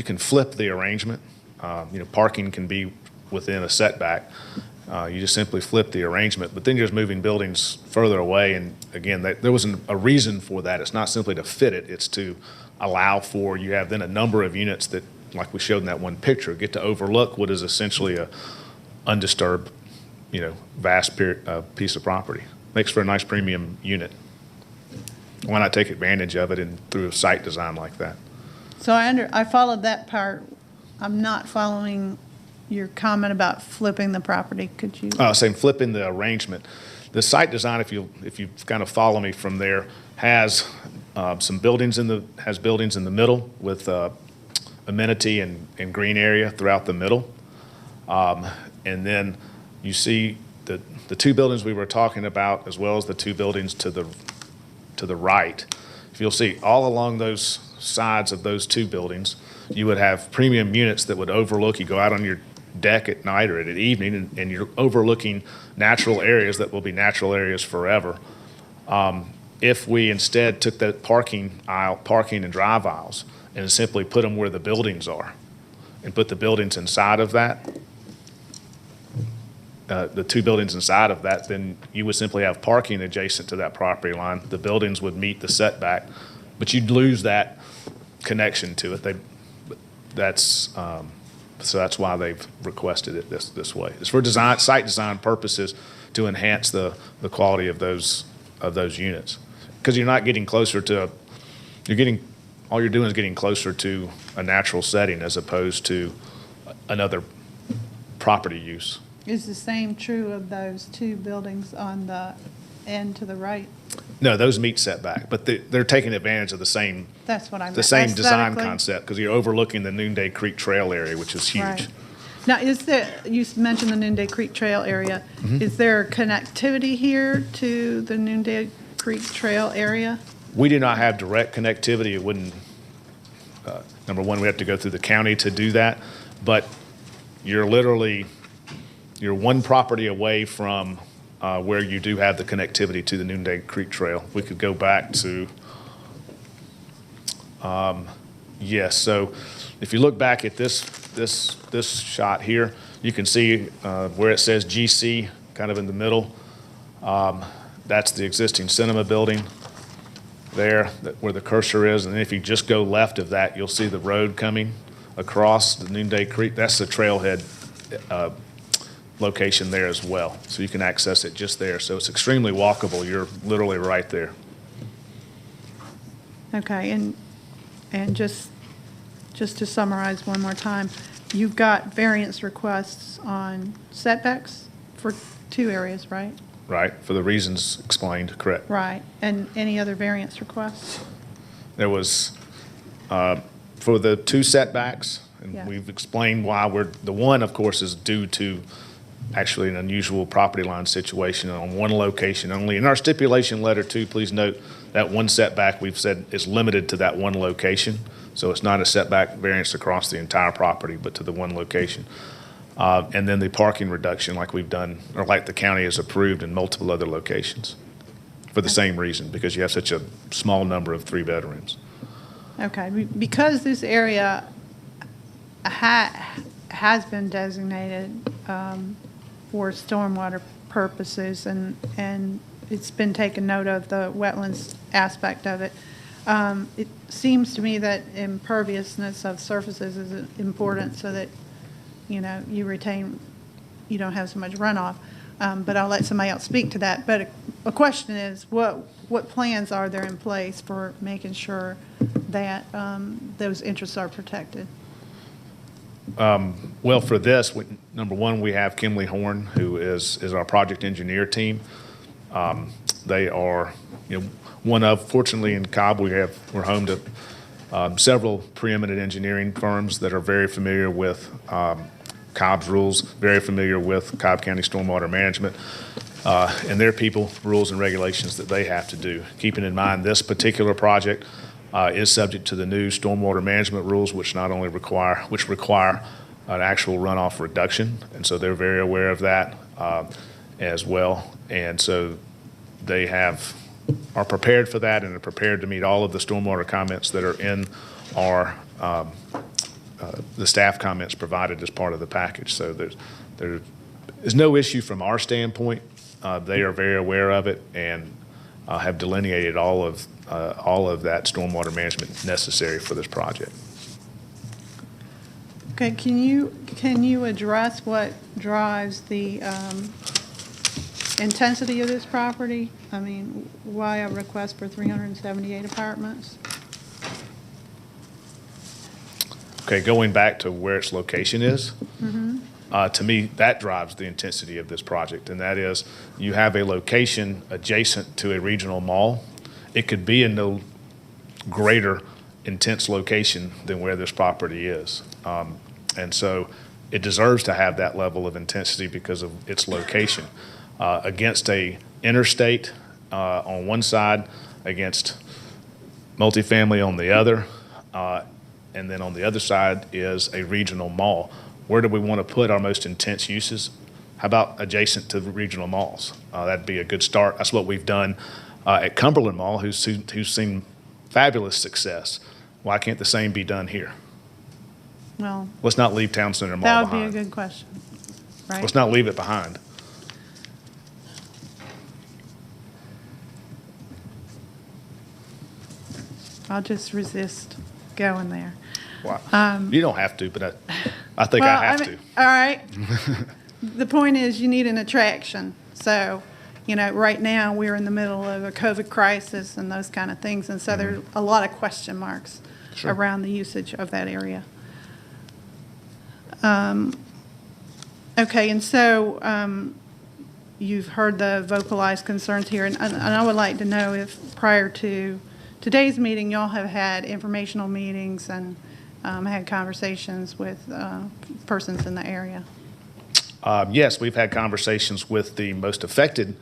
can flip the arrangement. Parking can be within a setback. You just simply flip the arrangement, but then you're just moving buildings further away. And again, there wasn't a reason for that. It's not simply to fit it. It's to allow for, you have then a number of units that, like we showed in that one picture, get to overlook what is essentially a undisturbed, vast piece of property. Makes for a nice premium unit. Why not take advantage of it through a site design like that? So I followed that part. I'm not following your comment about flipping the property. Could you? Saying flipping the arrangement. The site design, if you kind of follow me from there, has some buildings in the middle with amenity and green area throughout the middle. And then you see the two buildings we were talking about, as well as the two buildings to the right. If you'll see, all along those sides of those two buildings, you would have premium units that would overlook. You go out on your deck at night or at evening, and you're overlooking natural areas that will be natural areas forever. If we instead took that parking and drive aisles and simply put them where the buildings are, and put the buildings inside of that, the two buildings inside of that, then you would simply have parking adjacent to that property line. The buildings would meet the setback, but you'd lose that connection to it. So that's why they've requested it this way. It's for site design purposes to enhance the quality of those units, because you're not getting closer to. All you're doing is getting closer to a natural setting as opposed to another property use. Is the same true of those two buildings on the and to the right? No, those meet setback, but they're taking advantage of the same, That's what I meant. the same design Aesthetically. concept, because you're overlooking the Noonday Creek Trail area, which is huge. Right. Now, is there, you mentioned the Noonday Creek Trail area. Mhm. Is there connectivity here to the Noonday Creek Trail area? We do not have direct connectivity. It wouldn't, number one, we have to go through the county to do that, but you're one property away from where you do have the connectivity to the Noonday Creek Trail. We could go back to, yes, so if you look back at this shot here, you can see where it says GC kind of in the middle. That's the existing cinema building there, where the cursor is. And if you just go left of that, you'll see the road coming across the Noonday Creek. That's the trailhead location there as well. So you can access it just there. So it's extremely walkable. You're literally right there. Okay, and just to summarize one more time, you've got variance requests on setbacks for 2 areas, right? Right, for the reasons explained, correct. Right, and any other variance requests? There was, for the 2 setbacks, and Yeah. we've explained why the one, of course, is due to actually an unusual property line situation on one location only. In our stipulation letter too, please note that one setback we've said is limited to that one location. So it's not a setback variance across the entire property, but to the one location. And then the parking reduction like we've done, or like the county has approved in multiple other locations for the same reason, because you have such a small number of 3-bedrooms. Okay, because this area has been designated for stormwater purposes, and it's been taken note of, the wetlands aspect of it, it seems to me that imperviousness of surfaces is important so that, you know, you don't have so much runoff. But I'll let somebody else speak to that. But a question is, what plans are there in place for making sure that those interests are protected? Well, for this, number one, we have Kimley Horn, who is our project engineer team. They are, fortunately in Cobb, we're home to several preeminent engineering firms that are very familiar with Cobb's rules, very familiar with Cobb County Stormwater Management, and their people, rules and regulations that they have to do. Keeping in mind this particular project is subject to the new stormwater management rules, which require an actual runoff reduction, and so they're very aware of that as well. And so they are prepared for that and are prepared to meet all of the stormwater comments that are in our the staff comments provided as part of the package. So there's no issue from our standpoint. They are very aware of it and have delineated all of that stormwater management necessary for this project. Okay, can you address what drives the intensity of this property? I mean, why a request for 378 apartments? Okay, going back to where its location is, Mm-hmm. to me, that drives the intensity of this project, and that is you have a location adjacent to a regional mall. It could be in no greater intense location than where this property is. And so it deserves to have that level of intensity because of its location. Against a interstate on one side, against multifamily on the other, and then on the other side is a regional mall. Where do we want to put our most intense uses? How about adjacent to the regional malls? That'd be a good start. That's what we've done at Cumberland Mall, who's seen fabulous success. Why can't the same be done here? Well, Let's not leave Town Center Mall that would behind. be a good question, right? Let's not leave it behind. I'll just resist going there. Wow. You don't have to, but I think Well, I have mean, all right. The point is you need an attraction. So, right now we're in the middle of a COVID crisis and those kind of things. And so there's a lot of question marks Sure. around the usage of that area. Okay, and so you've heard the vocalized concerns here, and I would like to know if prior to today's meeting, y'all have had informational meetings and had conversations with persons in the area. Yes, we've had conversations with the most affected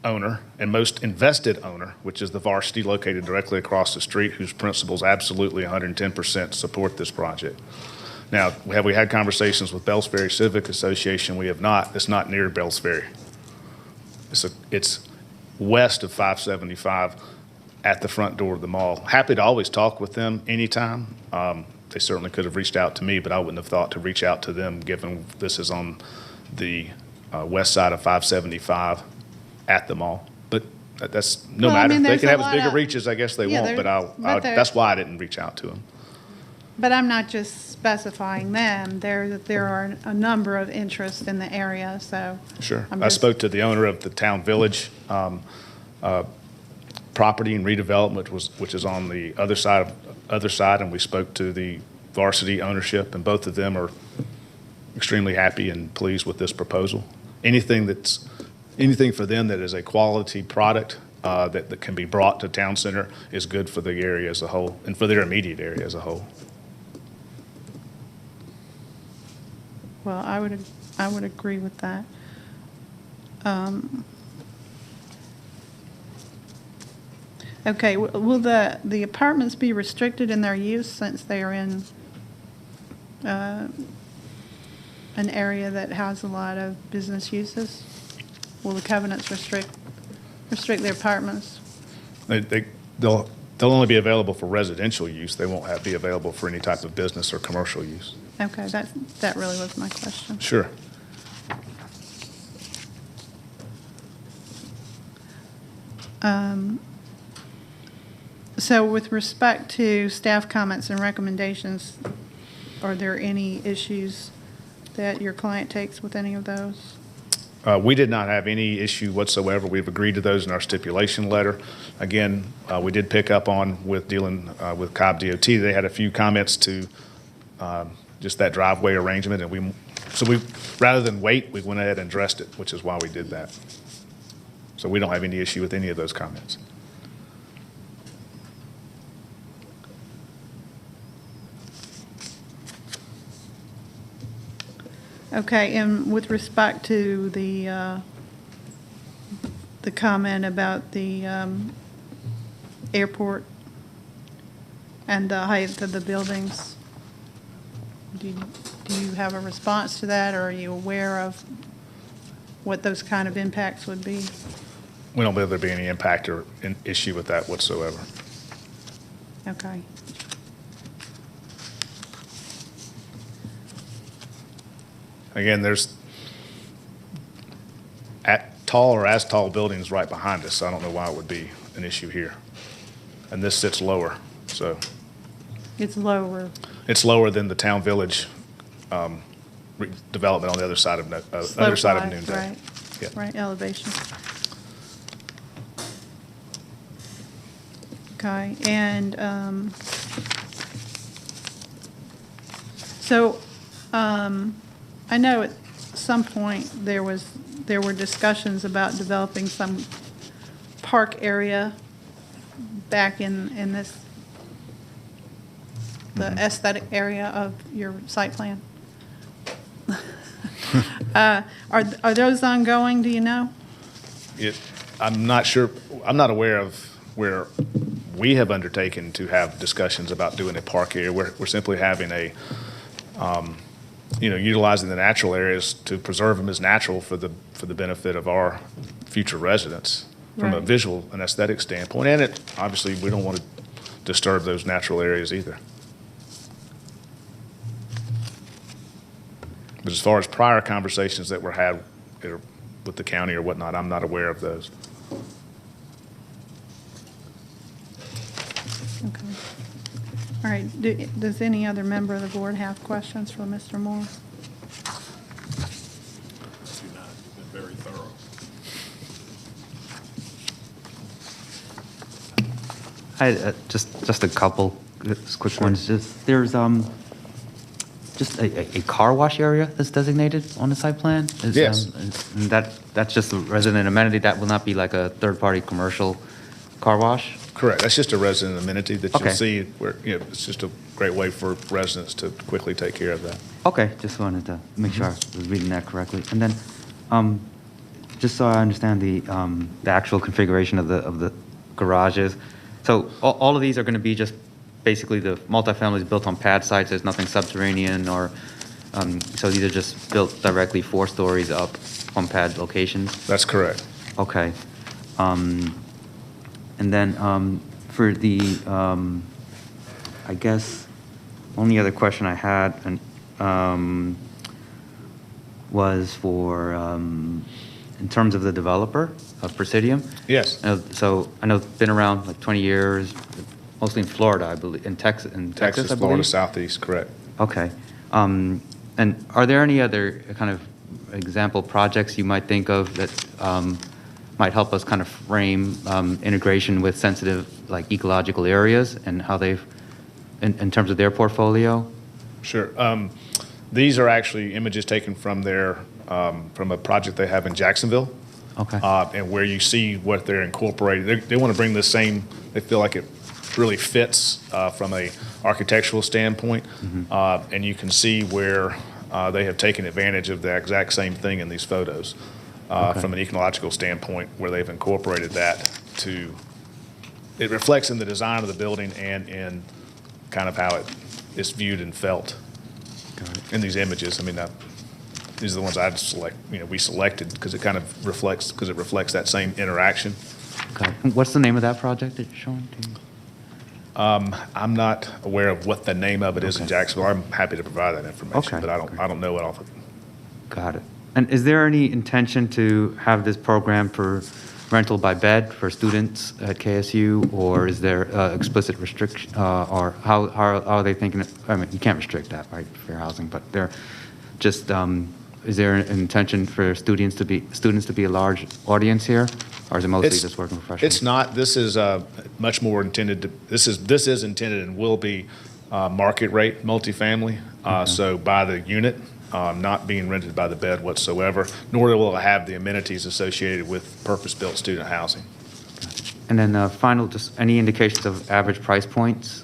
owner and most invested owner, which is the Varsity located directly across the street, whose principals absolutely 110% support this project. Now, have we had conversations with Bells Ferry Civic Association? We have not. It's not near Bells Ferry. It's west of 575 at the front door of the mall. Happy to always talk with them anytime. They certainly could have reached out to me, but I wouldn't have thought to reach out to them given this is on the west side of 575 at the mall. But that's no Well, I matter. mean, They there's can a have as lot big a of- reach as I guess they Yeah, want, but there- that's why I didn't reach out to them. But I'm not just specifying them. There are a number of interests in the area, so. Sure. I'm I just- spoke to the owner of the Town Village property and redevelopment, which is on the other side, and we spoke to the Varsity ownership, and both of them are extremely happy and pleased with this proposal. Anything for them that is a quality product that can be brought to Town Center is good for the area as a whole and for their immediate area as a whole. Well, I would agree with that. Okay, will the apartments be restricted in their use since they are in an area that has a lot of business uses? Will the covenants restrict the apartments? They'll only be available for residential use. They won't be available for any type of business or commercial use. Okay, that really was my question. Sure. So with respect to staff comments and recommendations, are there any issues that your client takes with any of those? We did not have any issue whatsoever. We've agreed to those in our stipulation letter. Again, we did pick up on with dealing with Cobb DOT. They had a few comments to just that driveway arrangement, and we rather than wait, we went ahead and addressed it, which is why we did that. So we don't have any issue with any of those comments. Okay, and with respect to the comment about the airport and the height of the buildings, do you have a response to that, or are you aware of what those kind of impacts would be? We don't believe there'd be any impact or an issue with that whatsoever. Okay. Again, there's tall or as tall buildings right behind us, so I don't know why it would be an issue here. And this sits lower, so. It's lower. It's lower than the Town Village development on the other side of Slope-wise, Noonday. right. Yeah. Right, elevation. Okay, and I know at some point there were discussions about developing some park area back in this, the aesthetic area of your site plan. Are those ongoing, do you know? I'm not sure, I'm not aware of where we have undertaken to have discussions about doing a park area. We're simply having utilizing the natural areas to preserve them as natural for the benefit of our future residents from a Right. visual and aesthetic standpoint. And obviously, we don't want to disturb those natural areas either. But as far as prior conversations that were had with the county or whatnot, I'm not aware of those. Okay. All right, does any other member of the board have questions for Mr. Moore? Very thorough. I just a couple quick ones. Just just a car wash area that's designated on the site plan? Yes. And that's just a resident amenity, that will not be like a third-party commercial car wash? Correct. That's just a resident amenity that you'll Okay. see where, it's just a great way for residents to quickly take care of that. Okay, just wanted to make sure I was reading that correctly. And then, just so I understand the actual configuration of the garages, so all of these are going to be just basically the multifamilies built on pad sites, there's nothing subterranean, or, so these are just built directly 4 stories up on pad locations? That's correct. Okay. And then for the, I guess, only other question I had was for, in terms of the developer of Presidium. Yes. So I know it's been around like 20 years, mostly in Florida, I believe, in Texas, I Texas, believe? Florida, Southeast, correct. Okay. And are there any other kind of example projects you might think of that might help us kind of frame integration with sensitive, like ecological areas and how they've, in terms of their portfolio? Sure. These are actually images taken from from a project they have in Jacksonville. Okay. And where you see what they're incorporating. They want to bring the same, they feel like it really fits from a architectural standpoint. And you can see where they have taken advantage of the exact same thing in these photos. From an ecological standpoint, where they've incorporated that it reflects in the design of the building and in kind of how it's viewed and felt in these images. I mean, these are the ones I select, we selected because it kind of reflects that same interaction. Okay. What's the name of that project that you're showing to me? I'm not aware of what the name of it is in Jacksonville. I'm happy to provide that information, but I don't know it off of. Got it. And is there any intention to have this program for rental by bed for students at KSU, or is there explicit restriction, or how are they thinking? I mean, you can't restrict that, right? Fair housing, but they're just. Is there an intention for students to be a large audience here, or is it mostly just working professionals? It's not. This is much more intended. This is intended and will be market rate multifamily. So by the unit. Not being rented by the bed whatsoever, nor will it have the amenities associated with purpose-built student housing. And then final, just any indications of average price points?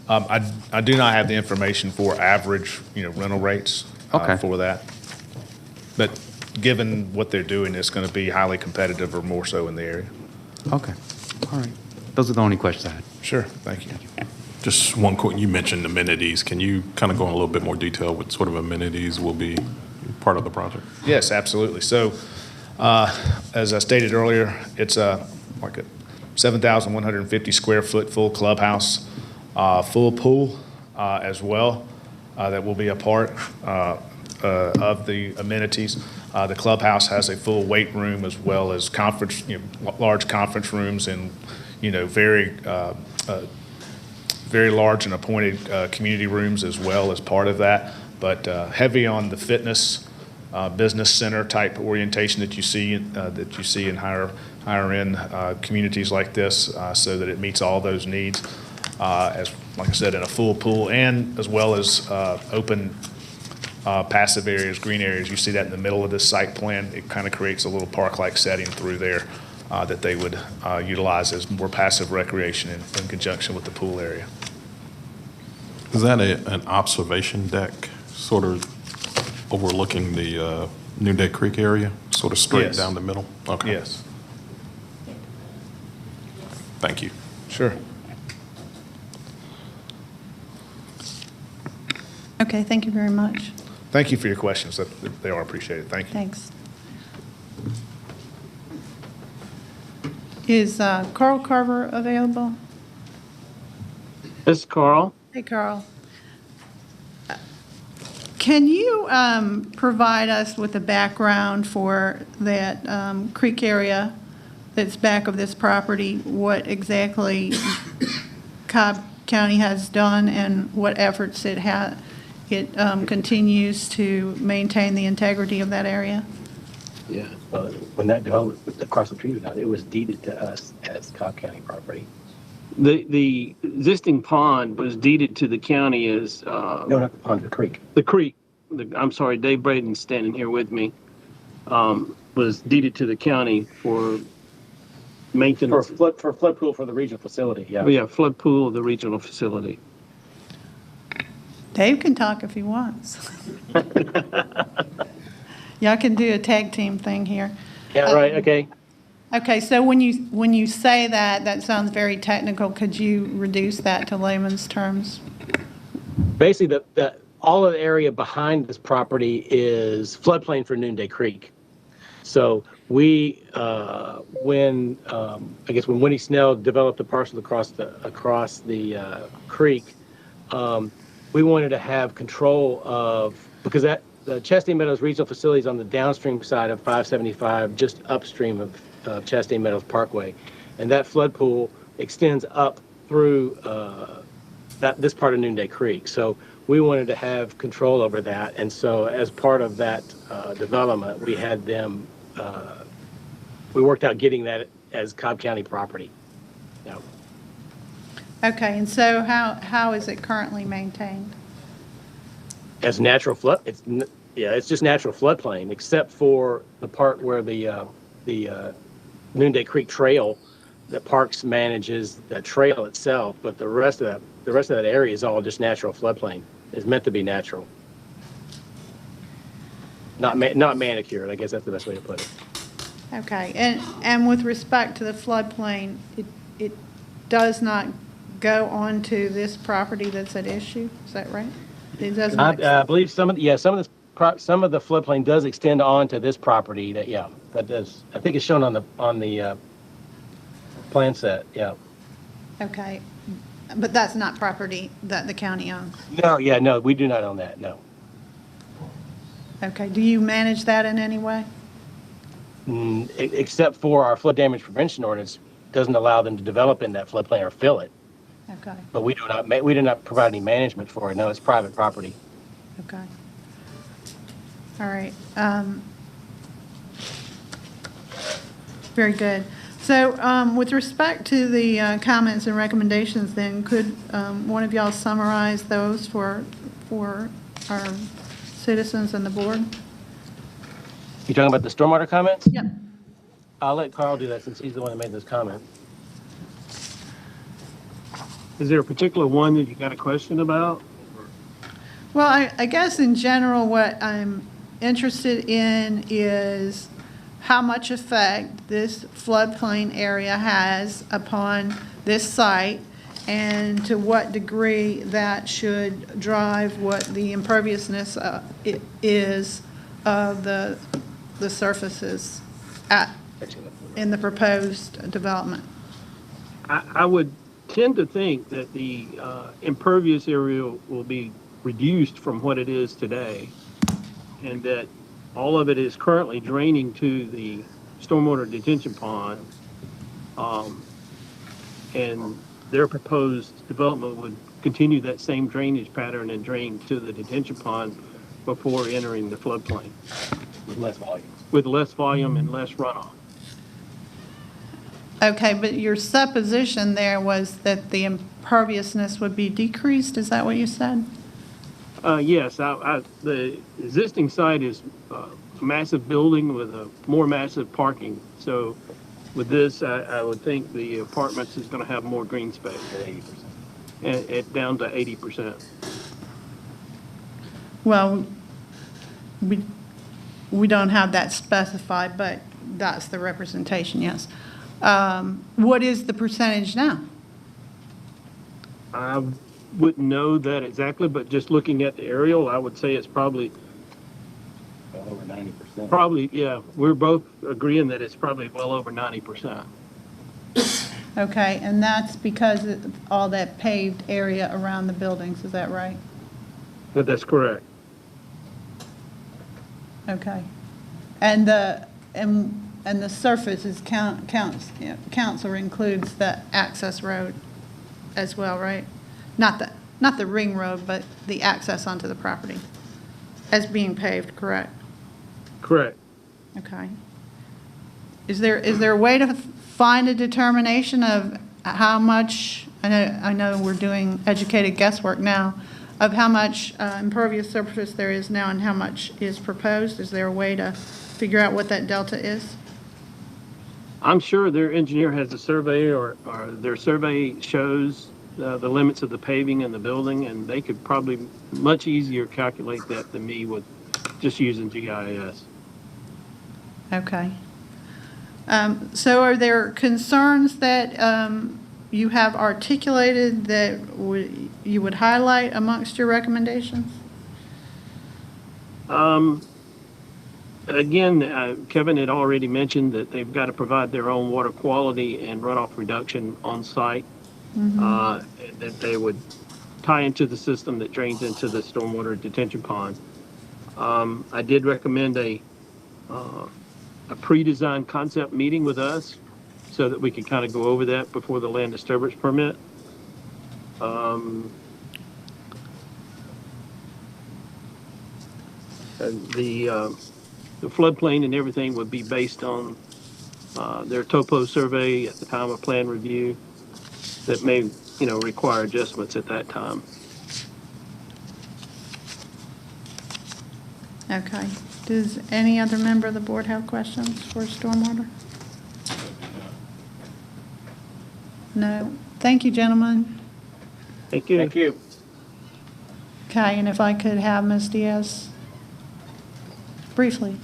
I do not have the information for average, rental rates for that. But given what they're doing, it's going to be highly competitive or more so in the area. Okay. All right. Those are the only questions I had. Sure. Thank you. Just one quick, you mentioned amenities. Can you kind of go in a little bit more detail what sort of amenities will be part of the project? Yes, absolutely. So as I stated earlier, it's like a 7,150 square foot full clubhouse, full pool as well that will be a part of the amenities. The clubhouse has a full weight room as well as large conference rooms and, very large and appointed community rooms as well as part of that, but heavy on the fitness, business center type orientation that you see in higher end communities like this, so that it meets all those needs. As like I said, in a full pool and as well as open passive areas, green areas. You see that in the middle of this site plan. It kind of creates a little park-like setting through there that they would utilize as more passive recreation in conjunction with the pool area. Is that an observation deck sort of overlooking the New Deck Creek area, sort of straight down the middle? Okay. Yes. Thank you. Sure. Okay, thank you very much. Thank you for your questions. They are appreciated. Thank you. Thanks. Is Carl Carver available? This is Carl. Hey, Carl. Can you provide us with a background for that creek area that's back of this property? What exactly Cobb County has done and what efforts it continues to maintain the integrity of that area? Yeah, when that development across the street, it was deeded to us as Cobb County property. The existing pond was deeded to the county as, No, not the pond, the creek. the creek. I'm sorry, Dave Braden's standing here with me. Was deeded to the county for maintenance. For flood pool for the regional facility, yeah. Yeah, flood pool of the regional facility. Dave can talk if he wants. Y'all can do a tag team thing here. Yeah, right, okay. Okay, so when you say that, that sounds very technical. Could you reduce that to layman's terms? Basically, all of the area behind this property is floodplain for Noonday Creek. So we, when Winnie Snell developed the parcel across the creek, we wanted to have control of, because the Chastain Meadows Regional Facility is on the downstream side of 575, just upstream of Chastain Meadows Parkway. And that flood pool extends up through this part of Noonday Creek. So we wanted to have control over that. And so as part of that development, we had them, we worked out getting that as Cobb County property. Yeah. Okay, and so how is it currently maintained? As natural flood, it's just natural floodplain, except for the part where the Noonday Creek Trail that Parks manages, the trail itself, but the rest of that area is all just natural floodplain. It's meant to be natural, not manicured. I guess that's the best way to put it. Okay, and with respect to the floodplain, it does not go onto this property that's at issue. Is that right? It doesn't. I believe some of the floodplain does extend onto this property. That does. I think it's shown on the plan set. Yeah. Okay, but that's not property that the county owns. No, we do not own that. No. Okay, do you manage that in any way? Except for our flood damage prevention ordinance doesn't allow them to develop in that floodplain or fill it. Okay. But we do not provide any management for it. No, it's private property. Okay. All right. Very good. So with respect to the comments and recommendations, then could one of y'all summarize those for our citizens and the board? You talking about the stormwater comments? Yep. I'll let Carl do that since he's the one that made those comments. Is there a particular one that you got a question about? Well, I guess in general, what I'm interested in is how much effect this floodplain area has upon this site and to what degree that should drive what the imperviousness is of the surfaces in the proposed development. I would tend to think that the impervious area will be reduced from what it is today, and that all of it is currently draining to the stormwater detention pond, and their proposed development would continue that same drainage pattern and drain to the detention pond before entering the floodplain. With less volume. With less volume and less runoff. Okay, but your supposition there was that the imperviousness would be decreased, is that what you said? Yes, the existing site is a massive building with a more massive parking. So with this, I would think the apartments is going to have more green space. At 80%. And down to 80%. Well, we don't have that specified, but that's the representation, yes. What is the percentage now? I wouldn't know that exactly, but just looking at the aerial, I would say it's probably over 90%. Probably, yeah. We're both agreeing that it's probably well over 90%. Okay, and that's because of all that paved area around the buildings, is that right? But that's correct. Okay. And the surface is counts or includes the access road as well, right? Not the ring road, but the access onto the property as being paved, correct? Correct. Okay. Is there a way to find a determination of how much I know we're doing educated guesswork now, of how much impervious surface there is now and how much is proposed? Is there a way to figure out what that delta is? I'm sure their engineer has a survey or their survey shows the limits of the paving and the building, and they could probably much easier calculate that than me with just using GIS. Okay. So are there concerns that you have articulated that you would highlight amongst your recommendations? Again, Kevin had already mentioned that they've got to provide their own water quality and runoff reduction on site. That they would tie into the system that drains into the stormwater detention pond. I did recommend a pre-designed concept meeting with us so that we could kind of go over that before the land disturbance permit. The floodplain and everything would be based on their topo survey at the time of plan review that may, require adjustments at that time. Okay. Does any other member of the board have questions for stormwater? No. Thank you, gentlemen. Thank you. Thank you. Okay, and if I could have Ms. Diaz briefly.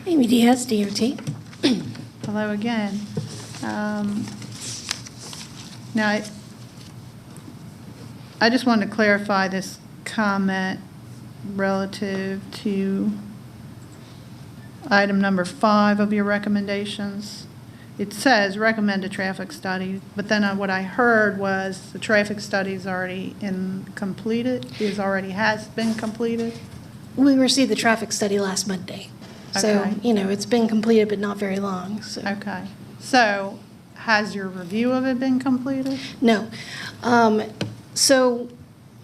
Amy Diaz, DOT. Hello again. Now, I just wanted to clarify this comment relative to item number 5 of your recommendations. It says recommend a traffic study, but then what I heard was the traffic study is already has been completed. We received the traffic study last Monday. So, Okay. it's been completed, but not very long, so. Okay. So has your review of it been completed? No. So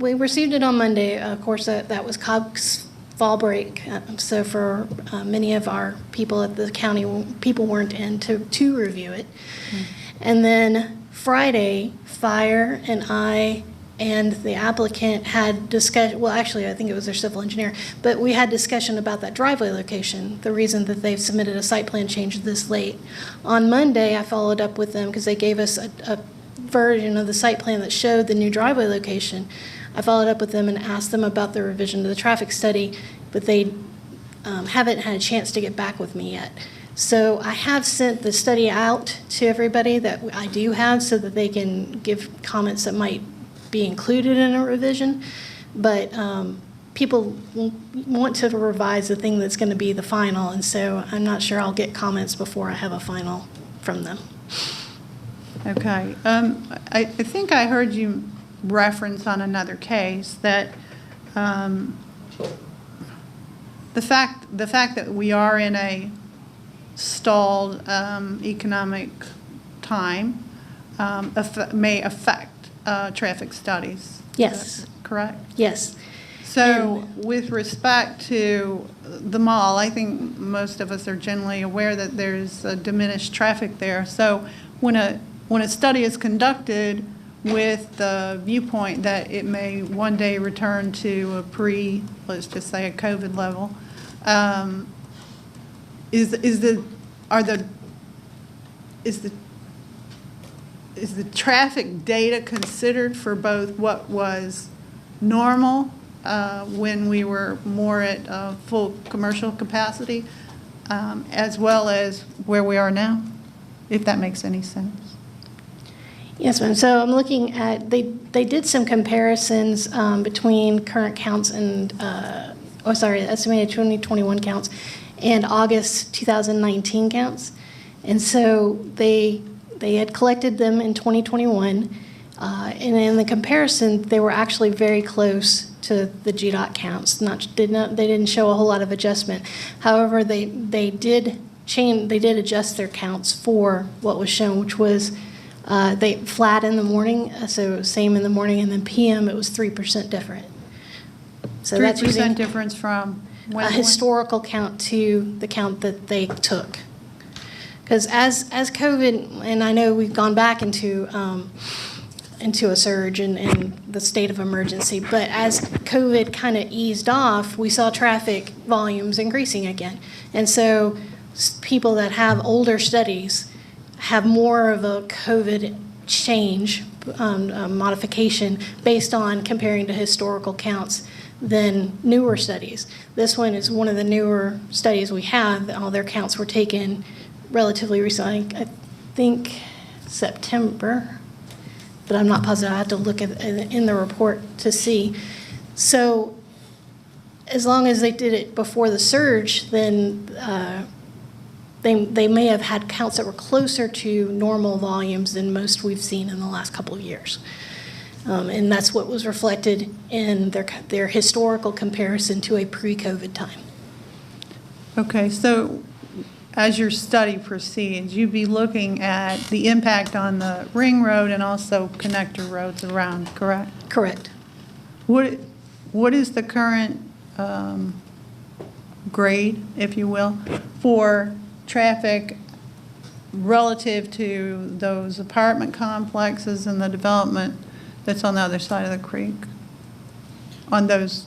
we received it on Monday. Of course, that was Cobb's fall break. So for many of our people at the county, people weren't in to review it. And then Friday, Fire and I and the applicant had discussion, well, actually, I think it was their civil engineer, but we had discussion about that driveway location, the reason that they've submitted a site plan change this late. On Monday, I followed up with them because they gave us a version of the site plan that showed the new driveway location. I followed up with them and asked them about the revision to the traffic study, but they haven't had a chance to get back with me yet. So I have sent the study out to everybody that I do have so that they can give comments that might be included in a revision, but people want to revise the thing that's going to be the final, and so I'm not sure I'll get comments before I have a final from them. Okay. I think I heard you reference on another case that the fact that we are in a stalled economic time may affect traffic studies. Yes. Is that correct? Yes. So with respect to the mall, I think most of us are generally aware that there's a diminished traffic there. So when a study is conducted with the viewpoint that it may one day return to a let's just say a COVID level, is the traffic data considered for both what was normal when we were more at full commercial capacity, as well as where we are now, if that makes any sense? Yes, ma'am. So I'm looking at, they did some comparisons between current counts and, estimated 2021 counts and August 2019 counts. And so they had collected them in 2021, and in the comparison, they were actually very close to the GDOT counts. They didn't show a whole lot of adjustment. However, they did adjust their counts for what was shown, which was They flat in the morning, so same in the morning, and then PM it was 3% different. So that's 3% using difference from when a to when? historical count to the count that they took. Because as COVID, and I know we've gone back into a surge and the state of emergency, but as COVID kind of eased off, we saw traffic volumes increasing again. And so people that have older studies have more of a COVID change, modification based on comparing to historical counts than newer studies. This one is one of the newer studies we have. All their counts were taken relatively recently, I think September, but I'm not positive. I have to look at in the report to see. So as long as they did it before the surge, then they may have had counts that were closer to normal volumes than most we've seen in the last couple of years. And that's what was reflected in their historical comparison to a pre-COVID time. Okay, so as your study proceeds, you'd be looking at the impact on the ring road and also connector roads around, correct? Correct. What is the current grade, if you will, for traffic relative to those apartment complexes and the development that's on the other side of the creek? On those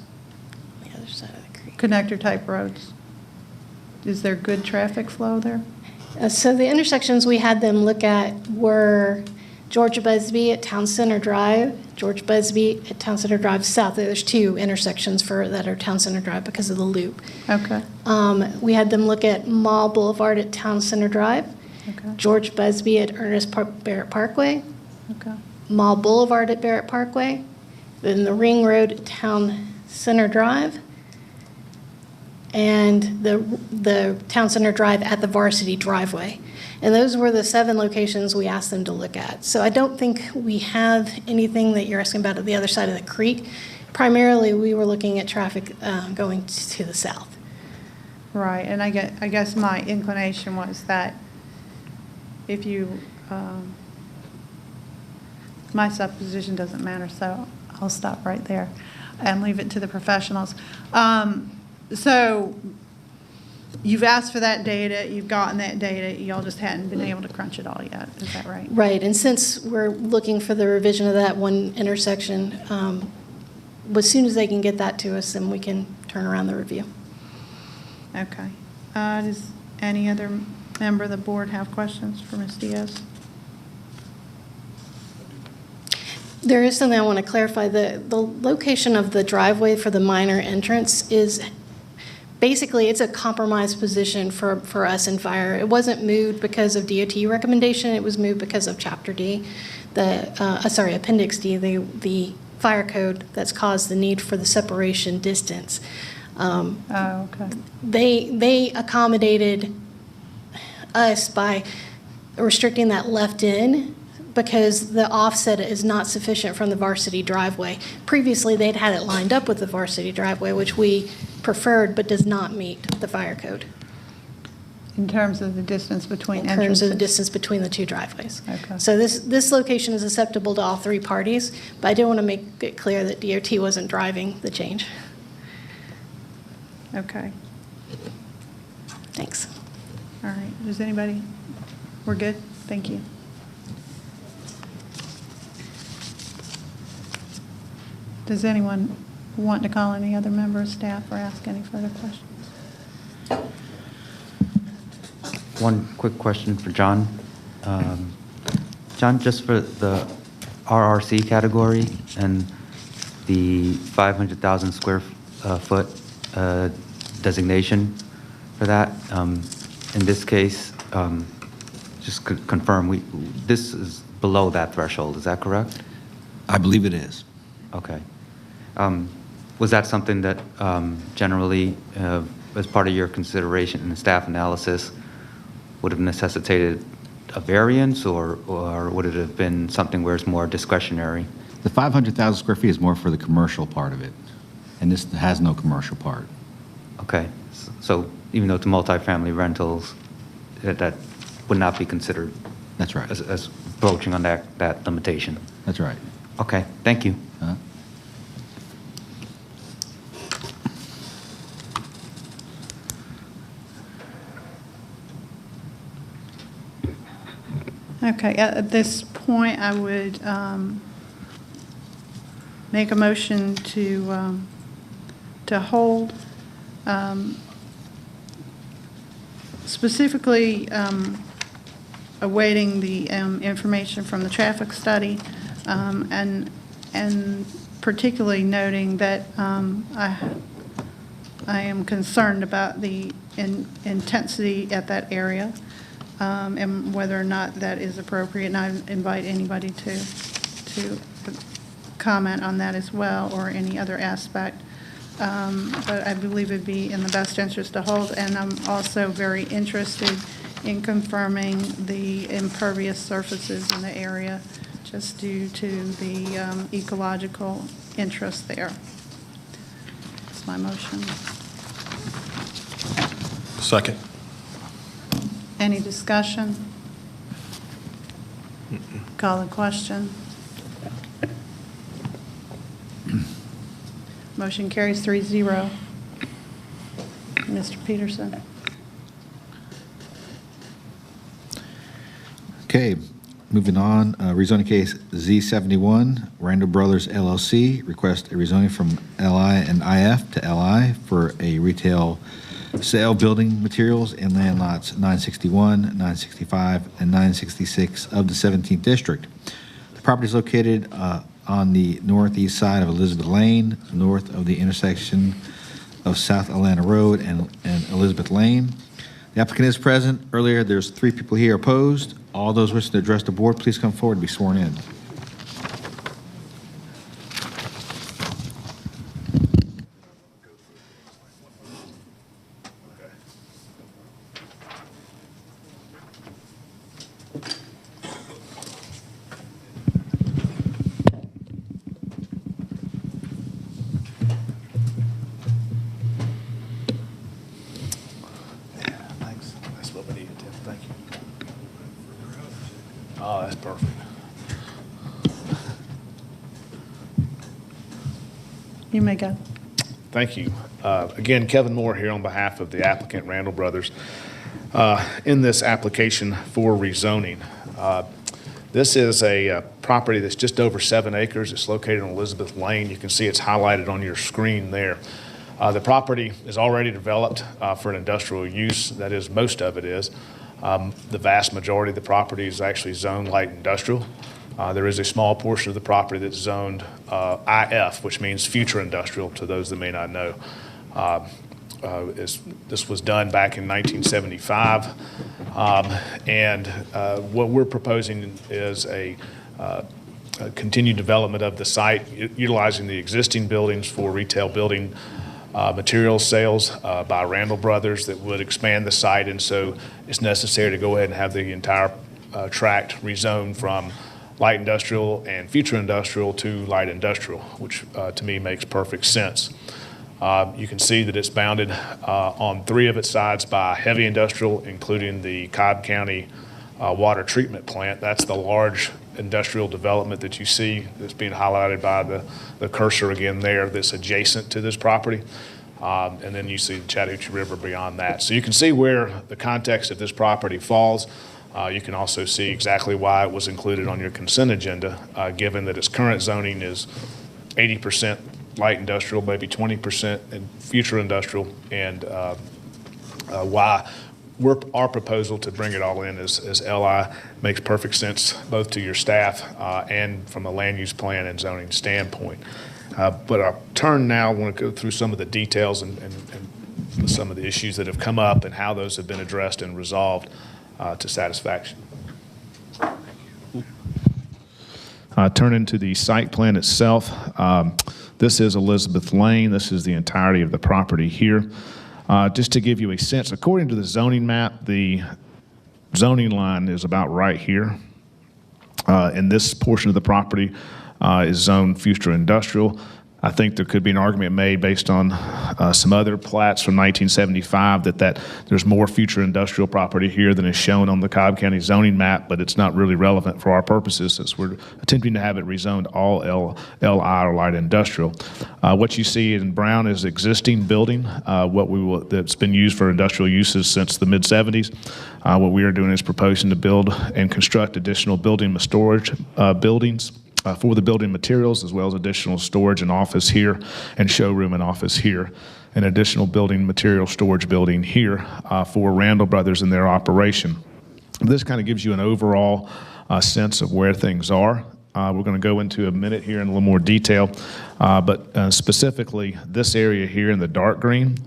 the other side of the creek. Connector type roads? Is there good traffic flow there? So the intersections we had them look at were George Busby at Town Center Drive, George Busby at Town Center Drive South. There's two intersections that are Town Center Drive because of the loop. Okay. We had them look at Mall Boulevard at Town Center Drive, Okay. George Busby at Barrett Parkway, Okay. Mall Boulevard at Barrett Parkway, then the Ring Road at Town Center Drive, and the Town Center Drive at the Varsity Driveway. And those were the 7 locations we asked them to look at. So I don't think we have anything that you're asking about at the other side of the creek. Primarily, we were looking at traffic going to the south. Right, and I guess my inclination was that if you, my supposition doesn't matter, so I'll stop right there and leave it to the professionals. So you've asked for that data, you've gotten that data, y'all just hadn't been able to crunch it all yet, is that right? Right, and since we're looking for the revision of that one intersection, as soon as they can get that to us, then we can turn around the review. Okay. Does any other member of the board have questions for Ms. Diaz? There is something I want to clarify. The location of the driveway for the minor entrance is basically, it's a compromised position for us in fire. It wasn't moved because of DOT recommendation. It was moved because of Chapter D, Appendix D, the fire code that's caused the need for the separation distance. Okay. They accommodated us by restricting that left in because the offset is not sufficient from the Varsity driveway. Previously, they'd had it lined up with the Varsity driveway, which we preferred, but does not meet the fire code. In terms of the distance between In entrances? terms of the distance between the two driveways. Okay. So this location is acceptable to all 3 parties, but I do want to make it clear that DOT wasn't driving the change. Okay. Thanks. All right. Does anybody? We're good? Thank you. Does anyone want to call any other member of staff or ask any further questions? One quick question for John. John, just for the RRC category and the 500,000 square foot designation for that, in this case, just confirm, this is below that threshold, is that correct? I believe it is. Okay. Was that something that generally, as part of your consideration in the staff analysis, would have necessitated a variance, or would it have been something where it's more discretionary? The 500,000 square feet is more for the commercial part of it, and this has no commercial part. Okay. So even though it's multifamily rentals, that would not be considered? That's right. As approaching on that limitation. That's right. Okay, thank you. Okay, at this point, I would make a motion to hold, specifically awaiting the information from the traffic study, and particularly noting that I am concerned about the intensity at that area, and whether or not that is appropriate. And I invite anybody to comment on that as well, or any other aspect. But I believe it'd be in the best interest to hold. And I'm also very interested in confirming the impervious surfaces in the area, just due to the ecological interest there. That's my motion. Second. Any discussion? Call the question. Motion carries 3-0. Mr. Peterson. Okay, moving on, rezoning case Z71, Randall Brothers LLC, request a rezoning from LI and IF to LI for a retail sale building materials in land lots 961, 965, and 966 of the 17th district. The property is located on the northeast side of Elizabeth Lane, north of the intersection of South Atlanta Road and Elizabeth Lane. The applicant is present. Earlier, there's 3 people here opposed. All those wishing to address the board, please come forward and be sworn in. Thanks. That's what we needed, Tim. Thank you. Oh, that's perfect. You may go. Thank you. Again, Kevin Moore here on behalf of the applicant, Randall Brothers. In this application for rezoning, this is a property that's just over 7 acres. It's located on Elizabeth Lane. You can see it's highlighted on your screen there. The property is already developed for an industrial use. That is, most of it is. The vast majority of the property is actually zoned light industrial. There is a small portion of the property that's zoned IF, which means future industrial, to those that may not know. This was done back in 1975. And what we're proposing is a continued development of the site, utilizing the existing buildings for retail building material sales by Randall Brothers that would expand the site. And so it's necessary to go ahead and have the entire tract rezoned from light industrial and future industrial to light industrial, which to me makes perfect sense. You can see that it's bounded on 3 of its sides by heavy industrial, including the Cobb County water treatment plant. That's the large industrial development that you see that's being highlighted by the cursor again there, that's adjacent to this property. And then you see the Chattahoochee River beyond that. So you can see where the context of this property falls. You can also see exactly why it was included on your consent agenda, given that its current zoning is 80% light industrial, maybe 20% in future industrial, and why our proposal to bring it all in as LI makes perfect sense, both to your staff and from a land use plan and zoning standpoint. But I'll turn now, I want to go through some of the details and some of the issues that have come up and how those have been addressed and resolved to satisfaction. Turning to the site plan itself, this is Elizabeth Lane. This is the entirety of the property here. Just to give you a sense, according to the zoning map, the zoning line is about right here. And this portion of the property is zoned future industrial. I think there could be an argument made based on some other plats from 1975 that there's more future industrial property here than is shown on the Cobb County zoning map, but it's not really relevant for our purposes since we're attempting to have it rezoned all LI or light industrial. What you see in brown is existing building, that's been used for industrial uses since the mid-'70s. What we are doing is proposing to build and construct additional building storage buildings for the building materials, as well as additional storage and office here, and showroom and office here, an additional building material storage building here for Randall Brothers and their operation. This kind of gives you an overall sense of where things are. We're going to go into a minute here in a little more detail, but specifically this area here in the dark green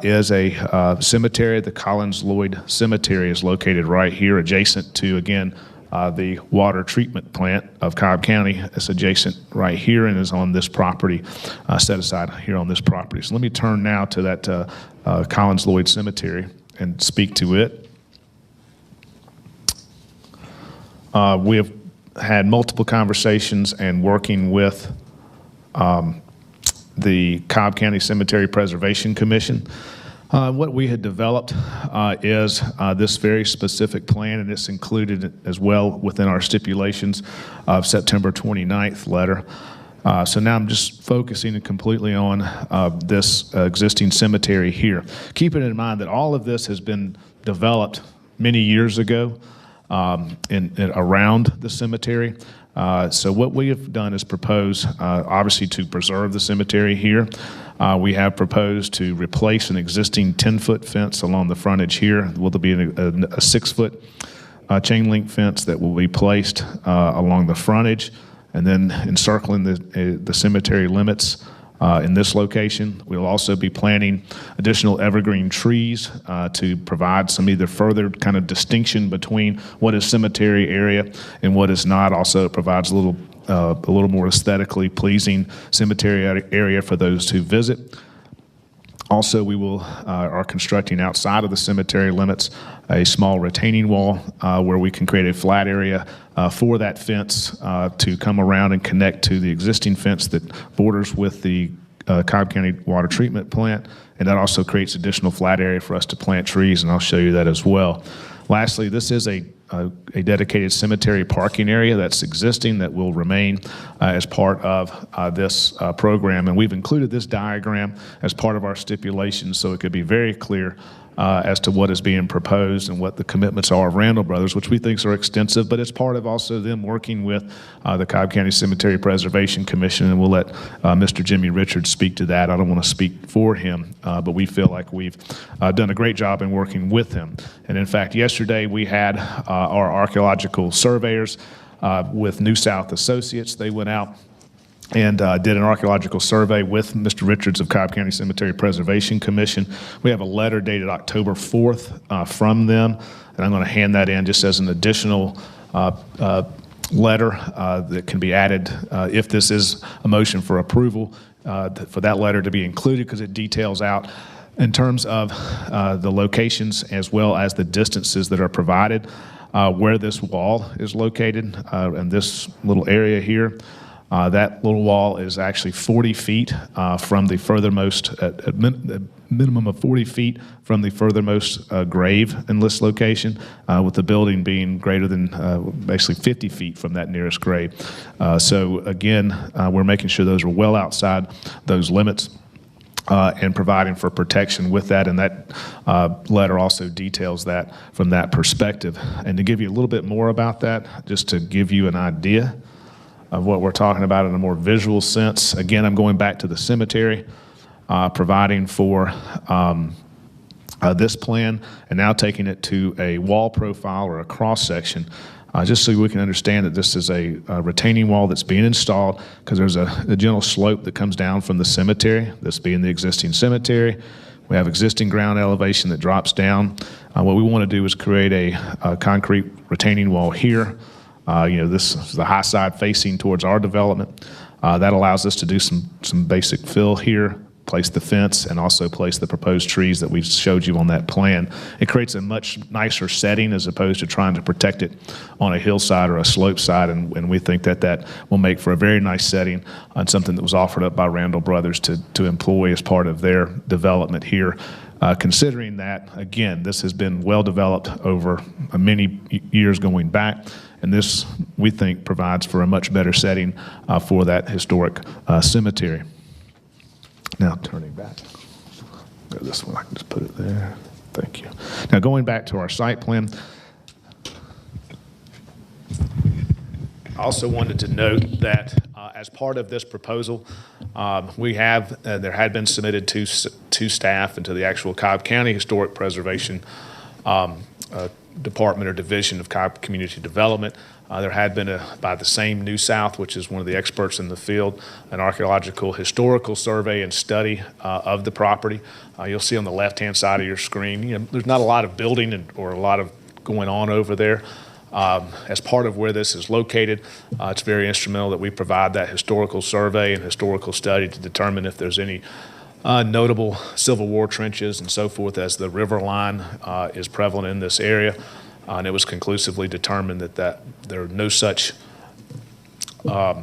is a cemetery. The Collins Lloyd Cemetery is located right here adjacent to, again, the water treatment plant of Cobb County. It's adjacent right here and is on this property, set aside here on this property. So let me turn now to that Collins Lloyd Cemetery and speak to it. We have had multiple conversations and working with the Cobb County Cemetery Preservation Commission. What we had developed is this very specific plan, and it's included as well within our stipulations of September 29th letter. So now I'm just focusing completely on this existing cemetery here. Keeping in mind that all of this has been developed many years ago around the cemetery. So what we have done is propose, obviously, to preserve the cemetery here. We have proposed to replace an existing 10-foot fence along the frontage here. Will there be a 6-foot chain link fence that will be placed along the frontage, and then encircling the cemetery limits in this location. We'll also be planting additional evergreen trees to provide some either further kind of distinction between what is cemetery area and what is not. Also, it provides a little more aesthetically pleasing cemetery area for those who visit. Also, we are constructing outside of the cemetery limits a small retaining wall where we can create a flat area for that fence to come around and connect to the existing fence that borders with the Cobb County water treatment plant. And that also creates additional flat area for us to plant trees, and I'll show you that as well. Lastly, this is a dedicated cemetery parking area that's existing that will remain as part of this program. And we've included this diagram as part of our stipulations so it could be very clear as to what is being proposed and what the commitments are of Randall Brothers, which we think are extensive, but it's part of also them working with the Cobb County Cemetery Preservation Commission, and we'll let Mr. Jimmy Richards speak to that. I don't want to speak for him, but we feel like we've done a great job in working with him. And in fact, yesterday we had our archaeological surveyors with New South Associates. They went out and did an archaeological survey with Mr. Richards of Cobb County Cemetery Preservation Commission. We have a letter dated October 4th from them, and I'm going to hand that in just as an additional letter that can be added if this is a motion for approval, for that letter to be included, because it details out in terms of the locations as well as the distances that are provided, where this wall is located in this little area here. That little wall is actually 40 feet from the furthermost, at minimum of 40 feet from the furthermost grave in this location, with the building being greater than basically 50 feet from that nearest grave. So again, we're making sure those are well outside those limits and providing for protection with that. And that letter also details that from that perspective. And to give you a little bit more about that, just to give you an idea of what we're talking about in a more visual sense. Again, I'm going back to the cemetery, providing for this plan, and now taking it to a wall profile or a cross-section, just so we can understand that this is a retaining wall that's being installed, because there's a gentle slope that comes down from the cemetery, this being the existing cemetery. We have existing ground elevation that drops down. What we want to do is create a concrete retaining wall here. This is the high side facing towards our development. That allows us to do some basic fill here, place the fence and also place the proposed trees that we showed you on that plan. It creates a much nicer setting as opposed to trying to protect it on a hillside or a slope side, and we think that that will make for a very nice setting on something that was offered up by Randall Brothers to employ as part of their development here. Considering that, again, this has been well developed over many years going back, and this, we think, provides for a much better setting for that historic cemetery. Now, turning back. Go this one, I can just put it there. Thank you. Now, going back to our site plan, I also wanted to note that as part of this proposal, we have, there had been submitted to staff and to the actual Cobb County Historic Preservation Department or Division of Cobb Community Development. There had been, by the same New South, which is one of the experts in the field, an archaeological historical survey and study of the property. You'll see on the left-hand side of your screen, there's not a lot of building or a lot of going on over there. As part of where this is located, it's very instrumental that we provide that historical survey and historical study to determine if there's any notable Civil War trenches and so forth, as the river line is prevalent in this area. And it was conclusively determined that there are no such, no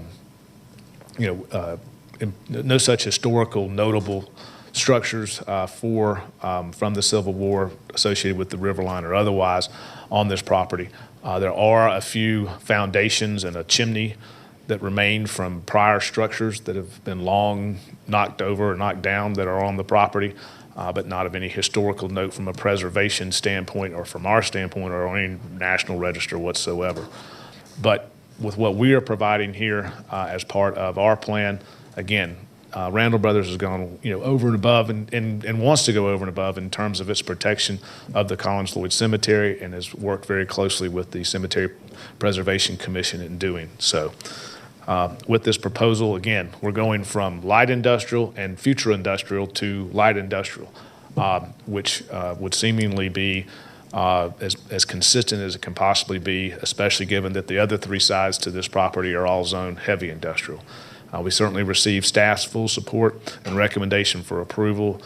such historical notable structures from the Civil War associated with the river line or otherwise on this property. There are a few foundations and a chimney that remain from prior structures that have been long knocked over or knocked down that are on the property, but not of any historical note from a preservation standpoint or from our standpoint or on any national register whatsoever. But with what we are providing here as part of our plan, again, Randall Brothers has gone over and above and wants to go over and above in terms of its protection of the Collins Lloyd Cemetery, and has worked very closely with the Cemetery Preservation Commission in doing so. With this proposal, again, we're going from light industrial and future industrial to light industrial, which would seemingly be as consistent as it can possibly be, especially given that the other three sides to this property are all zoned heavy industrial. We certainly received staff's full support and recommendation for approval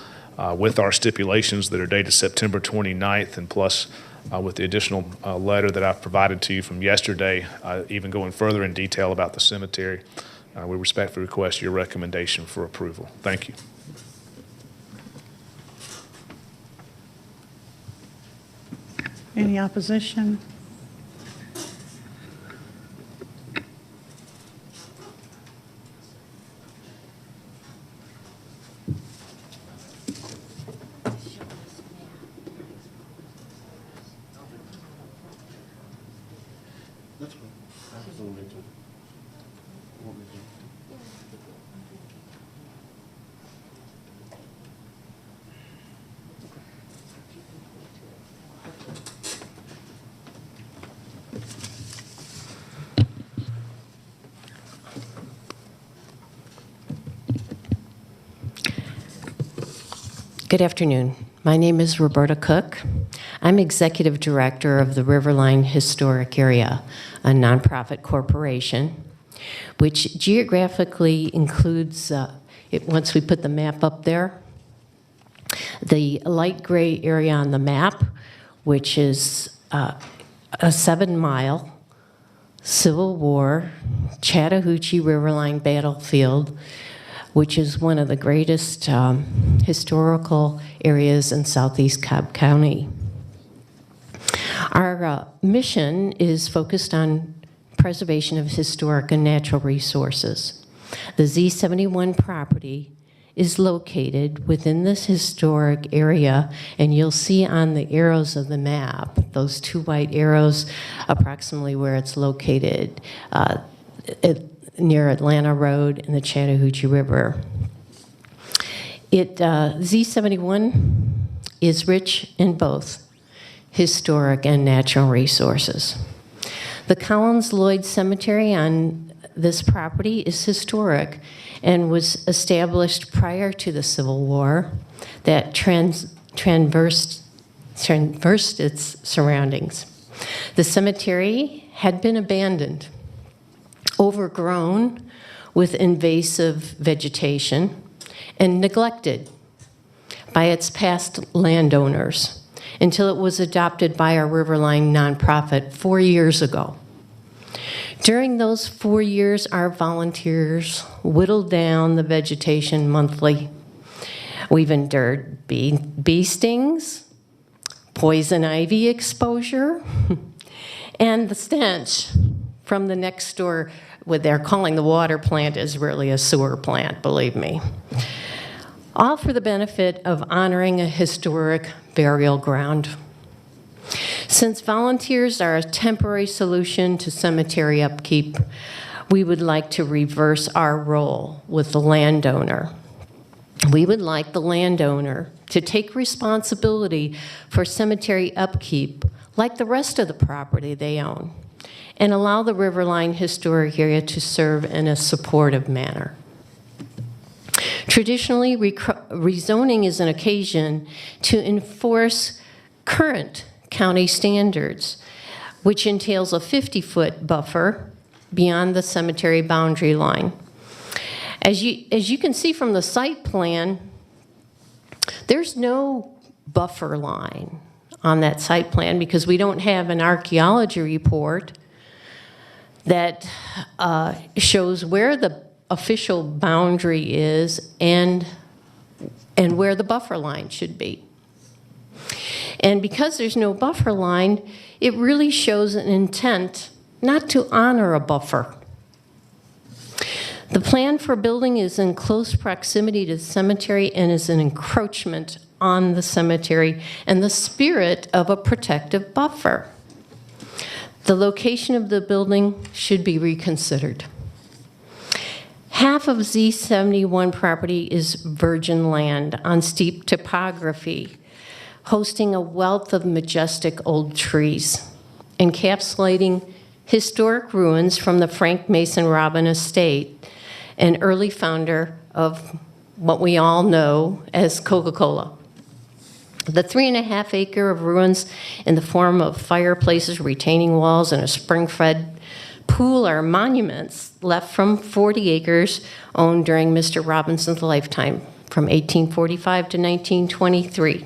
with our stipulations that are dated September 29th, and plus with the additional letter that I've provided to you from yesterday, even going further in detail about the cemetery. We respectfully request your recommendation for approval. Thank you. Any opposition? Good afternoon. My name is Roberta Cook. I'm Executive Director of the Riverline Historic Area, a nonprofit corporation, which geographically includes, once we put the map up there, the light gray area on the map, which is a 7-mile Civil War Chattahoochee Riverline battlefield, which is one of the greatest historical areas in southeast Cobb County. Our mission is focused on preservation of historic and natural resources. The Z71 property is located within this historic area, and you'll see on the arrows of the map, those 2 white arrows, approximately where it's located. Near Atlanta Road and the Chattahoochee River. Z71 is rich in both historic and natural resources. The Collins Lloyd Cemetery on this property is historic and was established prior to the Civil War that traversed its surroundings. The cemetery had been abandoned, overgrown with invasive vegetation, and neglected by its past landowners until it was adopted by our Riverline nonprofit 4 years ago. During those 4 years, our volunteers whittled down the vegetation monthly. We've endured bee stings, poison ivy exposure, and the stench from the next door, what they're calling the water plant is really a sewer plant, believe me. All for the benefit of honoring a historic burial ground. Since volunteers are a temporary solution to cemetery upkeep, we would like to reverse our role with the landowner. We would like the landowner to take responsibility for cemetery upkeep like the rest of the property they own, and allow the Riverline Historic Area to serve in a supportive manner. Traditionally, rezoning is an occasion to enforce current county standards, which entails a 50-foot buffer beyond the cemetery boundary line. As you can see from the site plan, there's no buffer line on that site plan because we don't have an archaeology report that shows where the official boundary is and where the buffer line should be. And because there's no buffer line, it really shows an intent not to honor a buffer. The plan for building is in close proximity to the cemetery and is an encroachment on the cemetery and the spirit of a protective buffer. The location of the building should be reconsidered. Half of Z71 property is virgin land on steep topography, hosting a wealth of majestic old trees, encapsulating historic ruins from the Frank Mason Robin estate, an early founder of what we all know as Coca-Cola. The 3.5 acre of ruins in the form of fireplaces, retaining walls, and a spring-fed pool are monuments left from 40 acres owned during Mr. Robinson's lifetime from 1845 to 1923.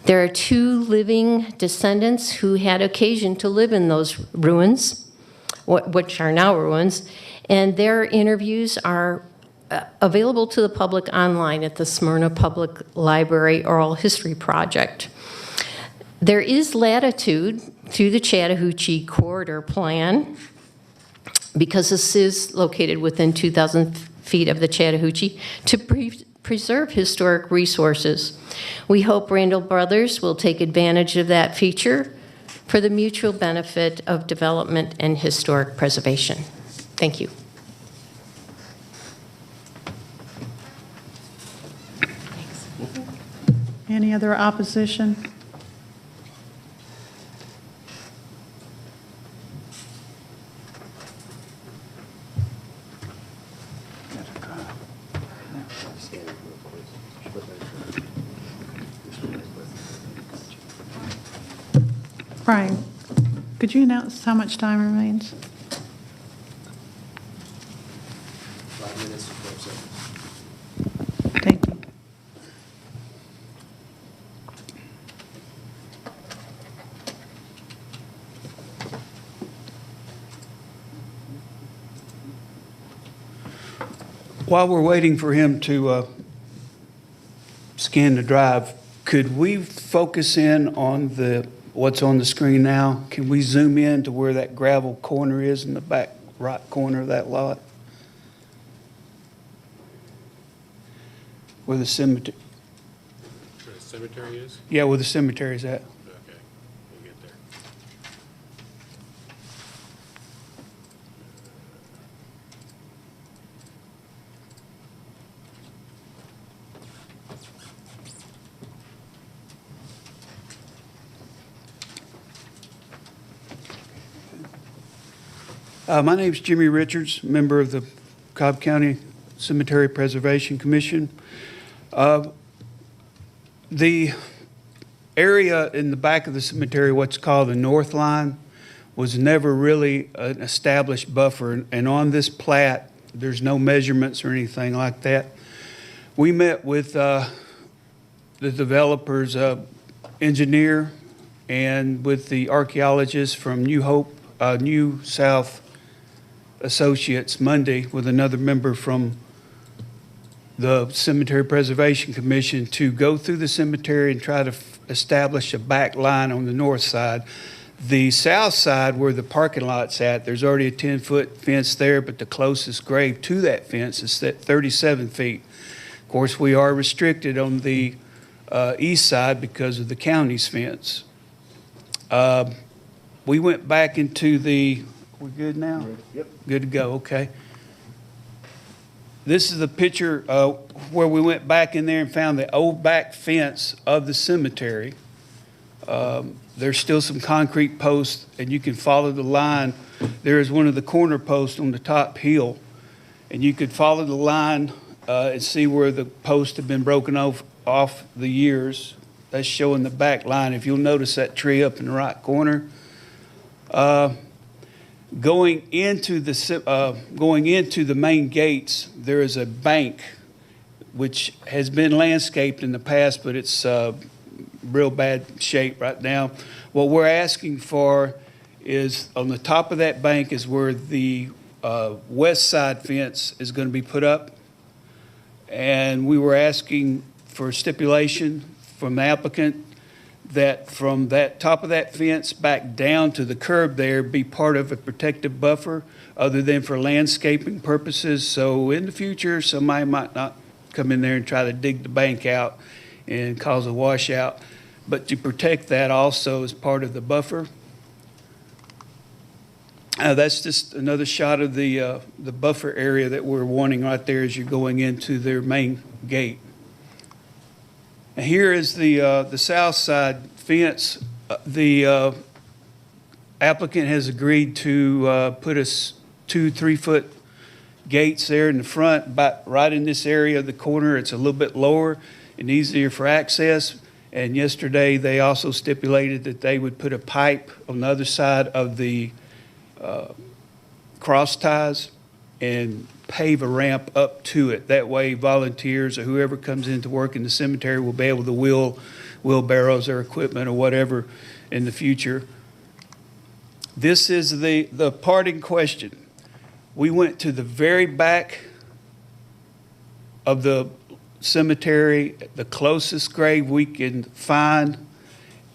There are 2 living descendants who had occasion to live in those ruins, which are now ruins, and their interviews are available to the public online at the Smyrna Public Library Oral History Project. There is latitude through the Chattahoochee Corridor Plan, because this is located within 2,000 feet of the Chattahoochee, to preserve historic resources. We hope Randall Brothers will take advantage of that feature for the mutual benefit of development and historic preservation. Thank you. Any other opposition? Brian, could you announce how much time remains? 5 minutes and 12 seconds. Thank you. While we're waiting for him to scan the drive, could we focus in on what's on the screen now? Can we zoom in to where that gravel corner is in the back right corner of that lot? Where the cemetery. Where the cemetery is? Yeah, where the cemetery is at. Okay, we'll get there. My name's Jimmy Richards, member of the Cobb County Cemetery Preservation Commission. The area in the back of the cemetery, what's called the north line, was never really an established buffer. And on this plat, there's no measurements or anything like that. We met with the developer's engineer and with the archaeologist from New South Associates Monday with another member from the Cemetery Preservation Commission to go through the cemetery and try to establish a back line on the north side. The south side where the parking lot's at, there's already a 10-foot fence there, but the closest grave to that fence is at 37 feet. Of course, we are restricted on the east side because of the county's fence. We went back into we're good now? Yep. Good to go, okay. This is the picture where we went back in there and found the old back fence of the cemetery. There's still some concrete posts, and you can follow the line. There is one of the corner posts on the top hill, and you could follow the line and see where the posts have been broken off the years. That's showing the back line. If you'll notice that tree up in the right corner. Going into the main gates, there is a bank which has been landscaped in the past, but it's real bad shape right now. What we're asking for is on the top of that bank is where the west side fence is going to be put up. And we were asking for stipulation from the applicant that from that top of that fence back down to the curb there be part of a protective buffer other than for landscaping purposes. So in the future, somebody might not come in there and try to dig the bank out and cause a washout. But to protect that also as part of the buffer. That's just another shot of the buffer area that we're wanting right there as you're going into their main gate. And here is the south side fence. The applicant has agreed to put us 2-3 foot gates there in the front, but right in this area of the corner. It's a little bit lower and easier for access. And yesterday they also stipulated that they would put a pipe on the other side of the cross ties and pave a ramp up to it. That way volunteers or whoever comes in to work in the cemetery will be able to wheelbarrows or equipment or whatever in the future. This is the parting question. We went to the very back of the cemetery, the closest grave we can find,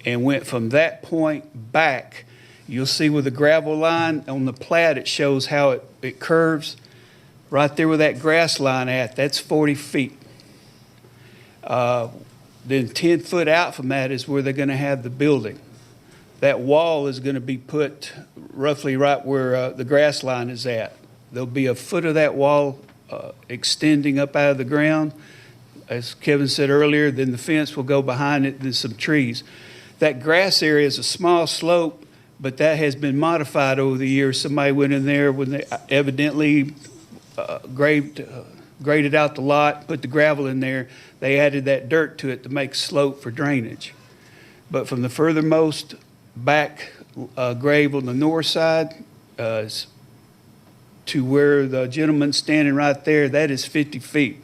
and went from that point back. You'll see with the gravel line on the plat, it shows how it curves. Right there where that grass line at, that's 40 feet. Then 10 foot out from that is where they're going to have the building. That wall is going to be put roughly right where the grass line is at. There'll be a foot of that wall extending up out of the ground. As Kevin said earlier, then the fence will go behind it, then some trees. That grass area is a small slope, but that has been modified over the years. Somebody went in there when they evidently graded out the lot, put the gravel in there. They added that dirt to it to make slope for drainage. But from the furthermost back grave on the north side to where the gentleman's standing right there, that is 50 feet.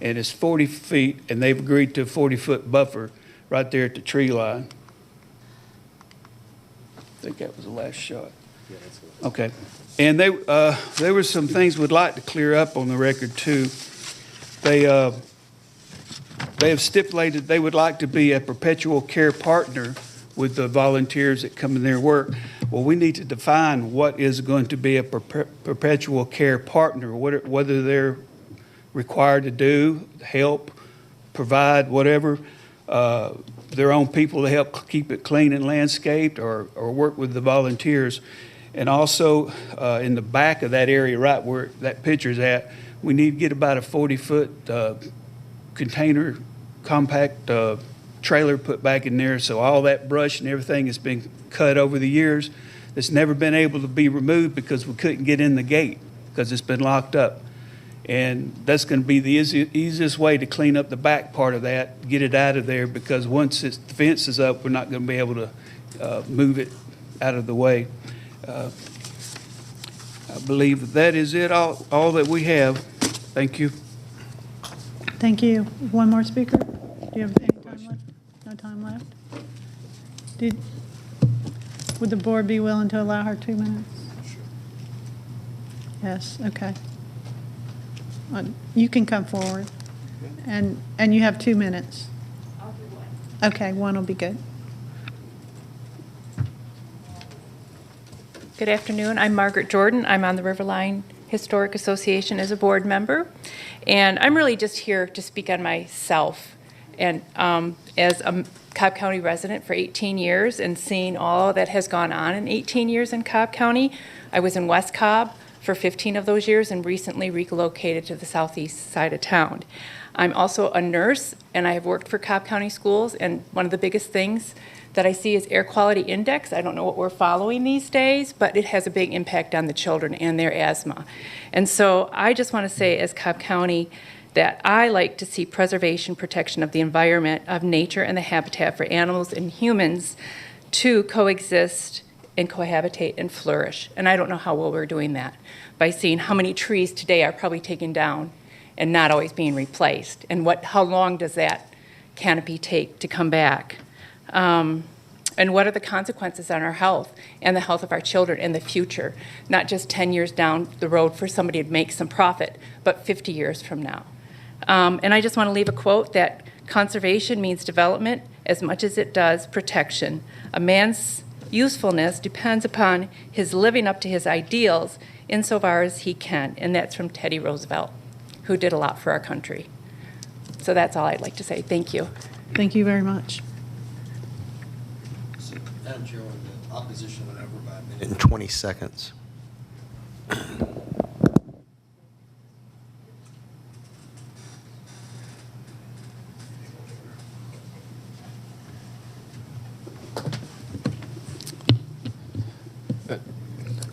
And it's 40 feet, and they've agreed to a 40-foot buffer right there at the tree line. I think that was the last shot. Yeah, that's it. Okay. And there were some things we'd like to clear up on the record, too. They have stipulated they would like to be a perpetual care partner with the volunteers that come in there and work. Well, we need to define what is going to be a perpetual care partner, whether they're required to do, help, provide, whatever, their own people to help keep it clean and landscaped or work with the volunteers. And also in the back of that area, right where that picture's at, we need to get about a 40-foot container, compact trailer put back in there so all that brush and everything has been cut over the years. It's never been able to be removed because we couldn't get in the gate because it's been locked up. And that's going to be the easiest way to clean up the back part of that, get it out of there, because once the fence is up, we're not going to be able to move it out of the way. I believe that is it, all that we have. Thank you. Thank you. One more speaker? Do you have any time left? No time left? Would the board be willing to allow her 2 minutes? Yes, okay. You can come forward. And you have 2 minutes. I'll do one. Okay, one will be good. Good afternoon. I'm Margaret Jordan. I'm on the Riverline Historic Association as a board member. And I'm really just here to speak on myself. And as a Cobb County resident for 18 years and seeing all that has gone on in 18 years in Cobb County, I was in West Cobb for 15 of those years and recently relocated to the southeast side of town. I'm also a nurse, and I have worked for Cobb County Schools, and one of the biggest things that I see is air quality index. I don't know what we're following these days, but it has a big impact on the children and their asthma. And so I just want to say, as Cobb County, that I like to see preservation, protection of the environment, of nature, and the habitat for animals and humans to coexist and cohabitate and flourish. And I don't know how well we're doing that by seeing how many trees today are probably taken down and not always being replaced, and how long does that canopy take to come back? And what are the consequences on our health and the health of our children in the future, not just 10 years down the road for somebody to make some profit, but 50 years from now. And I just want to leave a quote that conservation means development as much as it does protection. A man's usefulness depends upon his living up to his ideals insofar as he can, and that's from Teddy Roosevelt, who did a lot for our country. So that's all I'd like to say. Thank you. Thank you very much. Madam Chair, on the opposition went over by a minute and 20 seconds.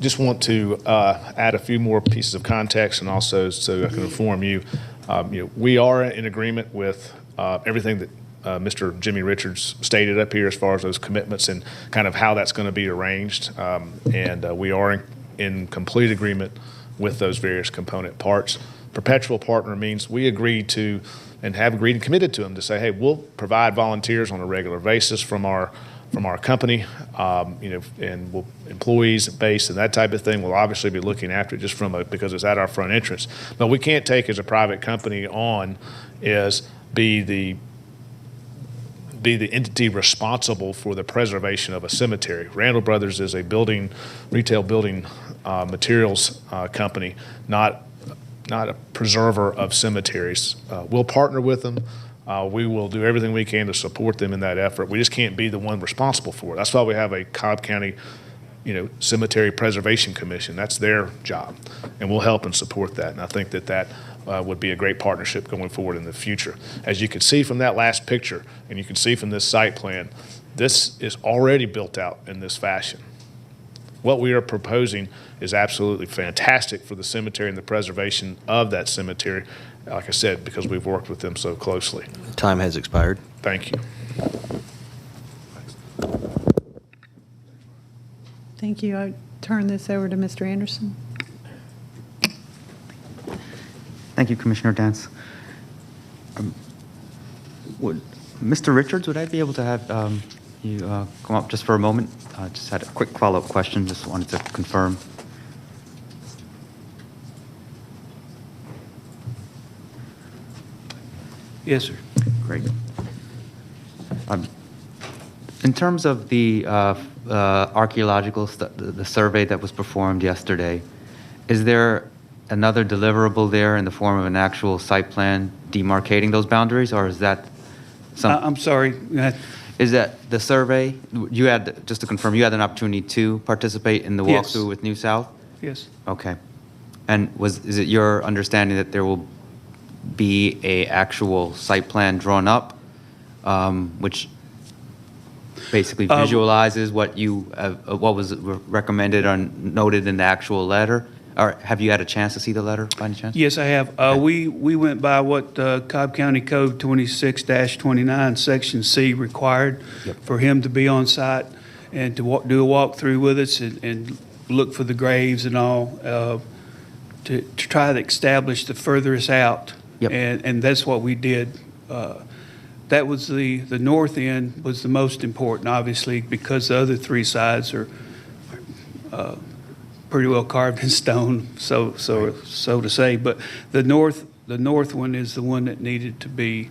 Just want to add a few more pieces of context, and also so I can inform you, we are in agreement with everything that Mr. Jimmy Richards stated up here as far as those commitments and kind of how that's going to be arranged. And we are in complete agreement with those various component parts. Perpetual partner means we agreed to and have agreed and committed to them to say, hey, we'll provide volunteers on a regular basis from our company, and we'll employees base and that type of thing. We'll obviously be looking after it just because it's at our front entrance. But we can't take as a private company on is be the entity responsible for the preservation of a cemetery. Randall Brothers is a retail building materials company, not a preserver of cemeteries. We'll partner with them. We will do everything we can to support them in that effort. We just can't be the one responsible for it. That's why we have a Cobb County, Cemetery Preservation Commission. That's their job, and we'll help and support that. And I think that would be a great partnership going forward in the future. As you can see from that last picture, and you can see from this site plan, this is already built out in this fashion. What we are proposing is absolutely fantastic for the cemetery and the preservation of that cemetery, like I said, because we've worked with them so closely. Time has expired. Thank you. Thank you. I turn this over to Mr. Anderson. Thank you, Commissioner Dance. Mr. Richards, would I be able to have you come up just for a moment? Just had a quick follow-up question, just wanted to confirm. Yes, sir. Great. In terms of the archaeological, the survey that was performed yesterday, is there another deliverable there in the form of an actual site plan demarcating those boundaries, or is that I'm sorry. Is that the survey? You had, just to confirm, you had an opportunity to participate in the Yes. walkthrough with New South? Yes. Okay. And is it your understanding that there will be a actual site plan drawn up, which basically visualizes what what was recommended or noted in the actual letter? Or have you had a chance to see the letter by any chance? Yes, I have. We went by what Cobb County Code 26-29, Section C required for him to be on site and to do a walkthrough with us and look for the graves and all to try to establish the furthest out Yep. And that's what we did. That was the north end was the most important, obviously, because the other three sides are pretty well carved in stone, so to say. But the north one is the one that needed to be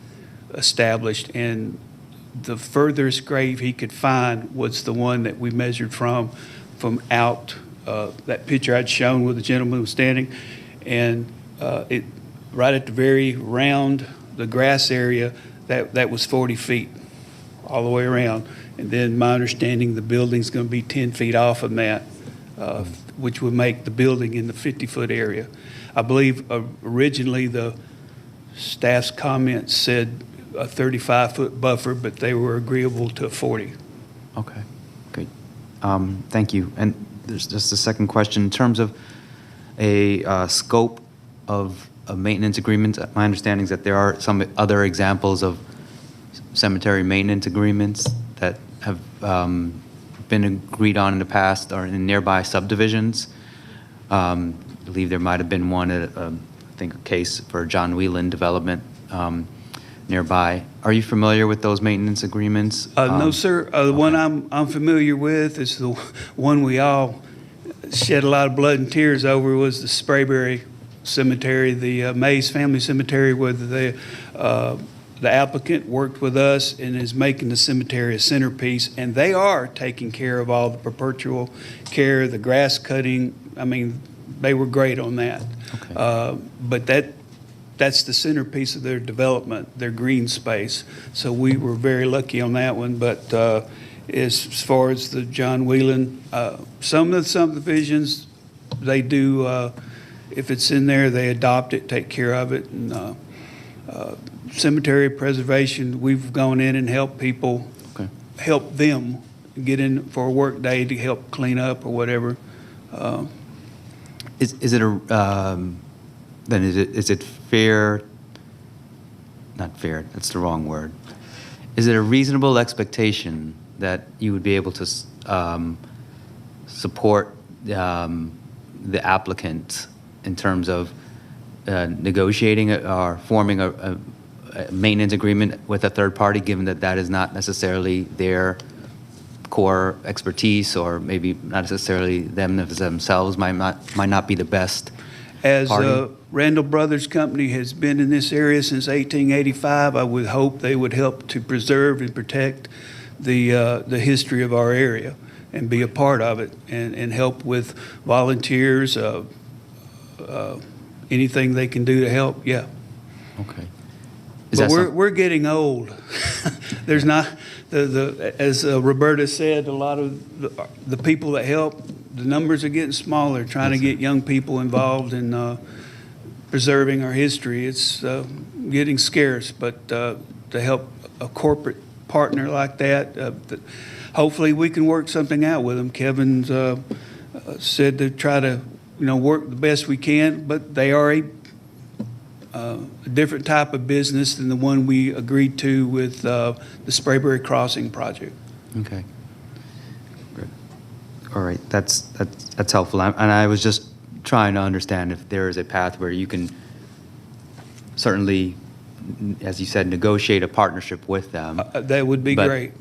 established, and the furthest grave he could find was the one that we measured from out that picture I'd shown where the gentleman was standing, and it right at the very round the grass area that was 40 feet all the way around. And then my understanding, the building's going to be 10 feet off of that, which would make the building in the 50-foot area. I believe originally the staff's comments said a 35-foot buffer, but they were agreeable to 40. Okay, great. Thank you. And there's just a second question. In terms of a scope of a maintenance agreement, my understanding is that there are some other examples of cemetery maintenance agreements that have been agreed on in the past or in nearby subdivisions. I believe there might have been one at, I think, a case for John Whelan development nearby. Are you familiar with those maintenance agreements? No, sir. The one I'm familiar with is the one we all shed a lot of blood and tears over was the Sprayberry Cemetery, the Mays Family Cemetery, where the applicant worked with us and is making the cemetery a centerpiece, and they are taking care of all the perpetual care, the grass cutting. I mean, they were great on that. Okay. But that's the centerpiece of their development, their green space. So we were very lucky on that one. But as far as the John Whelan, some of the subdivisions, they do, if it's in there, they adopt it, take care of it. And cemetery preservation, we've gone in and helped people, help them get in for a work day to help clean up or whatever. Is it a then is it fair? Not fair. That's the wrong word. Is it a reasonable expectation that you would be able to support the applicant in terms of negotiating or forming a maintenance agreement with a third party, given that that is not necessarily their core expertise, or maybe not necessarily them themselves might not be the best As party? Randall Brothers Company has been in this area since 1885, I would hope they would help to preserve and protect the history of our area and be a part of it and help with volunteers, anything they can do to help, yeah. Okay. But we're getting old. There's not, as Roberta said, a lot of the people that help, the numbers are getting smaller, trying to get young people involved in preserving our history. It's getting scarce, but to help a corporate partner like that, hopefully we can work something out with them. Kevin's said to try to, work the best we can, but they are a different type of business than the one we agreed to with the Sprayberry Crossing project. Okay. Good. All right, that's helpful. And I was just trying to understand if there is a path where you can certainly, as you said, negotiate a partnership with them. That would be great.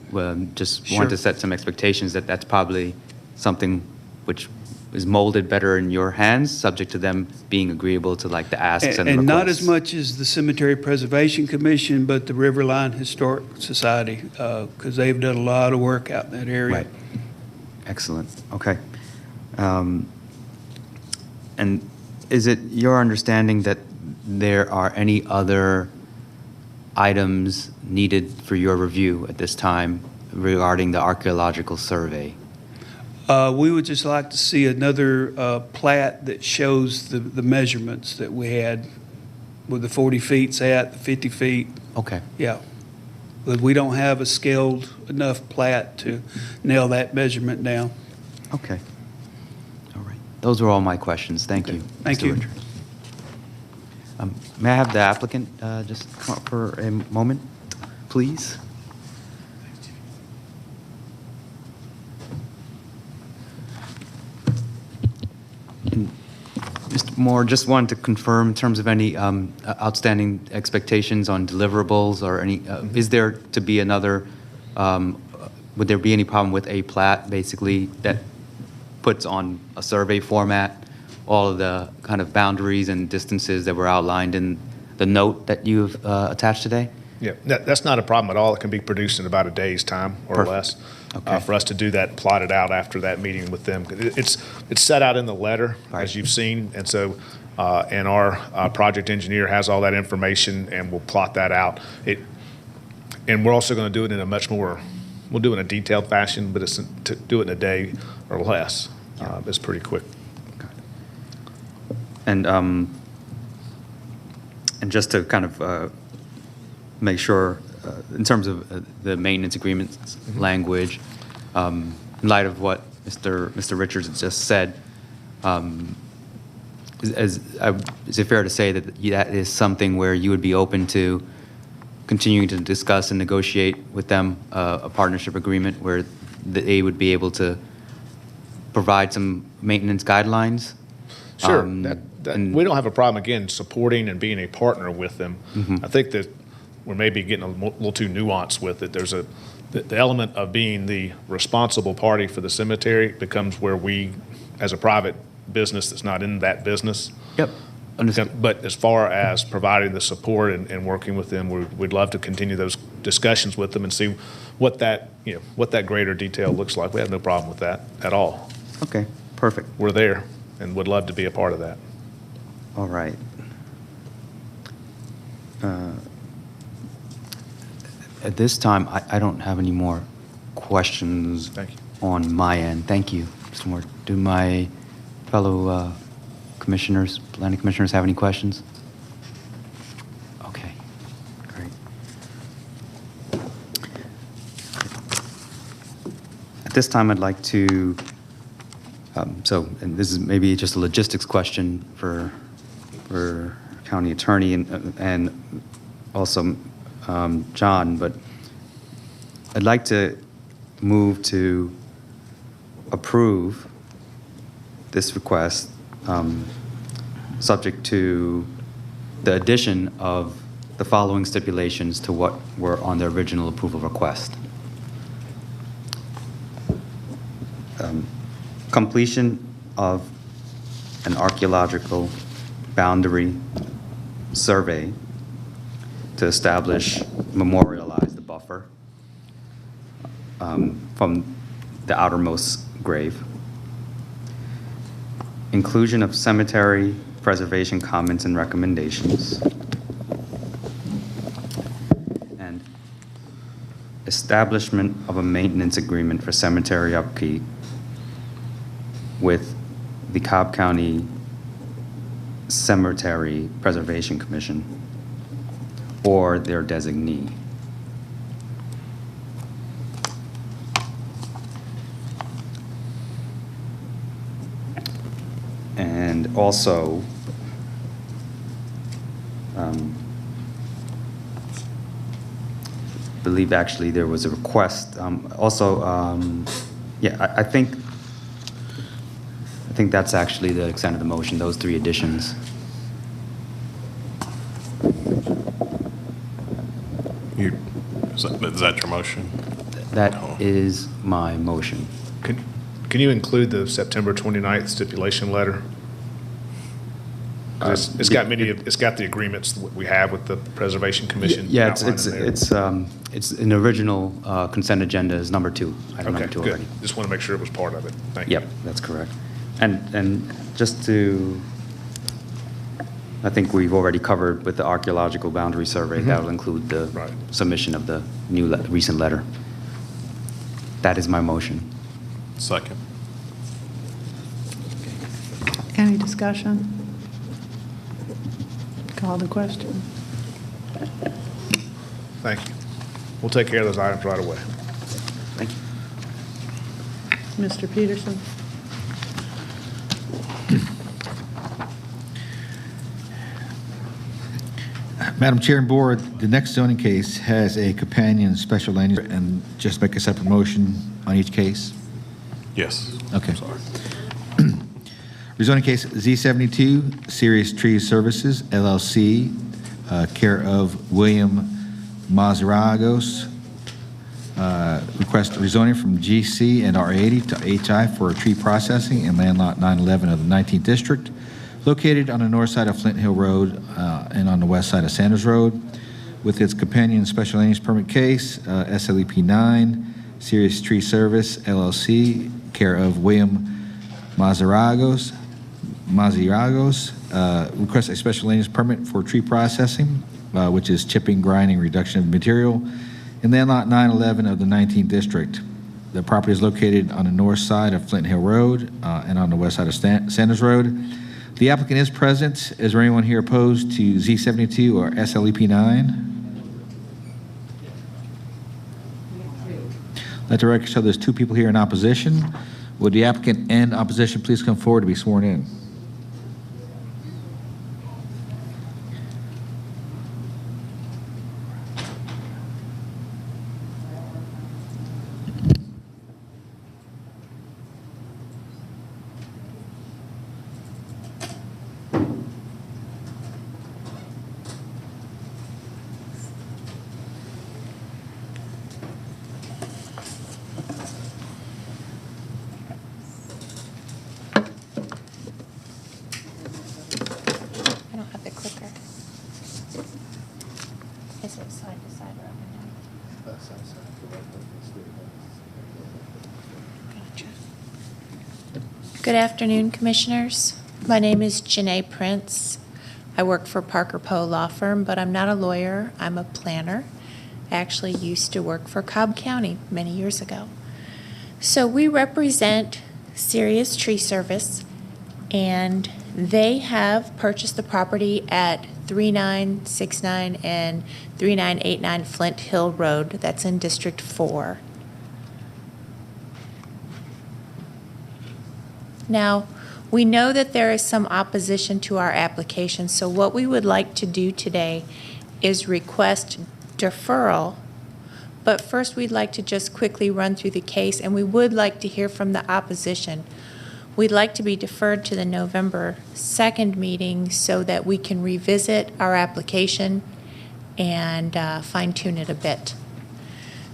Just Sure. want to set some expectations that that's probably something which is molded better in your hands, subject to them being agreeable to like the asks and the And not requests. as much as the Cemetery Preservation Commission, but the Riverline Historic Society, because they've done a lot of work out in that area. Right. Excellent. Okay. And is it your understanding that there are any other items needed for your review at this time regarding the archaeological survey? We would just like to see another plat that shows the measurements that we had, where the 40 feet's at, the 50 feet. Okay. Yeah. But we don't have a scaled enough plat to nail that measurement down. Okay. All right. Those are all my questions. Thank you. Thank Mr. you. Richards. May I have the applicant just come up for a moment, please? more. Just wanted to confirm in terms of any outstanding expectations on deliverables or any, is there to be another, would there be any problem with a plat, basically, that puts on a survey format all of the kind of boundaries and distances that were outlined in the note that you've attached today? Yeah, that's not a problem at all. It can be produced in about a day's time or Perfect. less. Okay. For us to do that, plot it out after that meeting with them. It's set out in the letter, as you've seen, and so, and our project engineer has all that information, and we'll plot that out. And we're also going to do it in a much more, we'll do it in a detailed fashion, but it's to do it in a day or less. It's pretty quick. And just to kind of make sure, in terms of the maintenance agreements language, in light of what Mr. Richards just said, is it fair to say that that is something where you would be open to continuing to discuss and negotiate with them a partnership agreement where they would be able to provide some maintenance guidelines? Sure. We don't have a problem, again, supporting and being a partner with them. I think that we're maybe getting a little too nuanced with it. There's the element of being the responsible party for the cemetery becomes where we, as a private business that's not in that business. Yep. Understood. But as far as providing the support and working with them, we'd love to continue those discussions with them and see what that, what that greater detail looks like. We have no problem with that at all. Okay, perfect. We're there and would love to be a part of that. All right. At this time, I don't have any more questions on my end. Thank you, Mr. Moore. Do my fellow commissioners, planning commissioners, have any questions? Okay, great. At this time, I'd like to, and this is maybe just a logistics question for county attorney and also John, but I'd like to move to approve this request, subject to the addition of the following stipulations to what were on the original approval request. Completion of an archaeological boundary survey to establish, memorialize the buffer from the outermost grave. Inclusion of cemetery preservation comments and recommendations. And establishment of a maintenance agreement for cemetery upkeep with the Cobb County Cemetery Preservation Commission or their designee. And also, believe actually there was a request. Yeah, I think that's actually the extent of the motion, those three additions. Is that your motion? That is my motion. Can you include the September 29th stipulation letter? It's got the agreements that we have with the Preservation Commission. Yeah, outlined in there. it's an original consent agenda is number 2. Item number 2 good. already. Just want to make sure it was part of it. Thank you. Yep, that's correct. And just to, I think we've already covered with the archaeological boundary survey. Mm-hmm. That will include the submission of the new recent letter. That is my motion. Second. Any discussion? Call the question. Thank you. We'll take care of those items right away. Thank you. Mr. Peterson? Madam Chair and Board, the next zoning case has a companion special land use, and just make a separate motion on each case. Yes. Okay. Sorry. Rezoning case Z72, Serious Tree Services, LLC, care of William Mazaragos. Request rezoning from GC and R80 to HI for tree processing in land lot 911 of the 19th District, located on the north side of Flint Hill Road and on the west side of Sanders Road, with its companion special land use permit case, SLEP 9, Serious Tree Service, LLC, care of William Mazaragos, requests a special land use permit for tree processing, which is chipping, grinding, reduction of material, in land lot 911 of the 19th District. The property is located on the north side of Flint Hill Road and on the west side of Sanders Road. The applicant is present. Is there anyone here opposed to Z72 or SLEP 9? Let the record show there's 2 people here in opposition. Would the applicant and opposition please come forward to be sworn in? I don't have the clicker. Is it side to side or up and down? Good afternoon, Commissioners. My name is Janae Prince. I work for Parker Poe Law Firm, but I'm not a lawyer. I'm a planner. I actually used to work for Cobb County many years ago. So we represent Serious Tree Service, and they have purchased the property at 3969 and 3989 Flint Hill Road. That's in District 4. Now, we know that there is some opposition to our application, so what we would like to do today is request deferral. But first, we'd like to just quickly run through the case, and we would like to hear from the opposition. We'd like to be deferred to the November 2nd meeting so that we can revisit our application and fine-tune it a bit.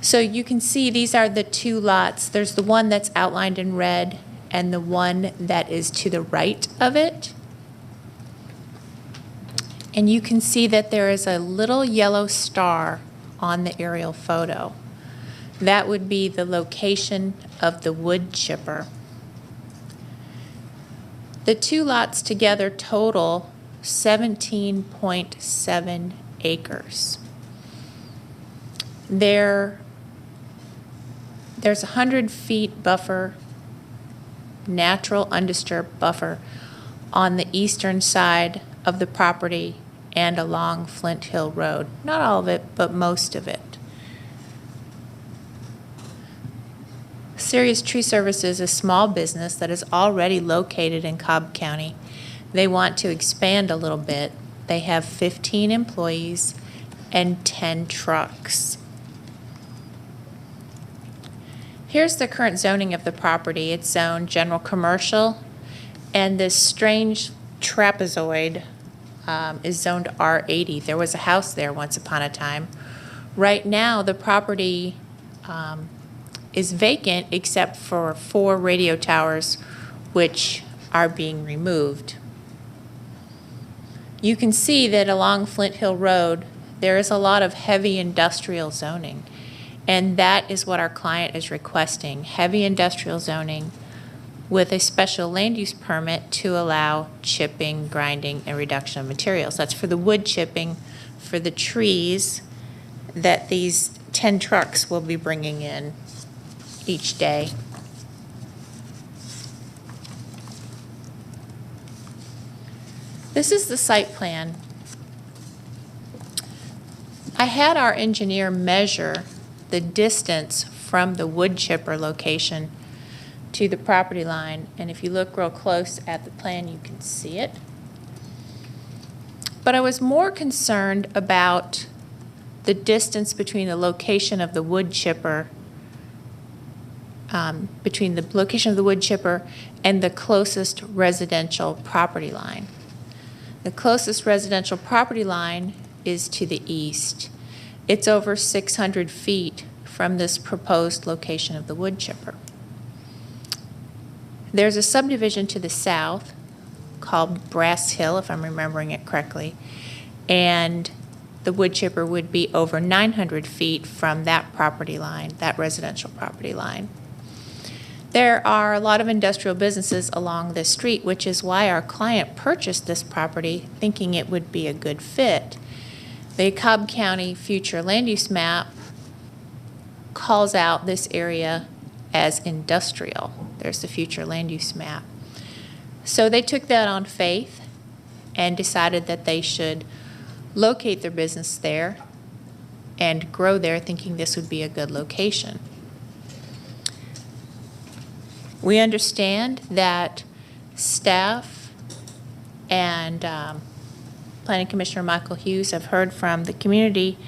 So you can see these are the 2 lots. There's the one that's outlined in red and the one that is to the right of it. And you can see that there is a little yellow star on the aerial photo. That would be the location of the wood chipper. The 2 lots together total 17.7 acres. There's a 100 feet buffer, natural undisturbed buffer, on the eastern side of the property and along Flint Hill Road. Not all of it, but most of it. Serious Tree Service is a small business that is already located in Cobb County. They want to expand a little bit. They have 15 employees and 10 trucks. Here's the current zoning of the property. It's zoned general commercial, and this strange trapezoid is zoned R80. There was a house there once upon a time. Right now, the property is vacant except for 4 radio towers, which are being removed. You can see that along Flint Hill Road, there is a lot of heavy industrial zoning, and that is what our client is requesting, heavy industrial zoning with a special land use permit to allow chipping, grinding, and reduction of materials. That's for the wood chipping, for the trees that these 10 trucks will be bringing in each day. This is the site plan. I had our engineer measure the distance from the wood chipper location to the property line, and if you look real close at the plan, you can see it. But I was more concerned about the distance between the location of the wood chipper between the location of the wood chipper and the closest residential property line. The closest residential property line is to the east. It's over 600 feet from this proposed location of the wood chipper. There's a subdivision to the south called Brass Hill, if I'm remembering it correctly, and the wood chipper would be over 900 feet from that property line, that residential property line. There are a lot of industrial businesses along this street, which is why our client purchased this property thinking it would be a good fit. The Cobb County future land use map calls out this area as industrial. There's the future land use map. So they took that on faith and decided that they should locate their business there and grow there, thinking this would be a good location. We understand that staff and Planning Commissioner Michael Hughes have heard from the community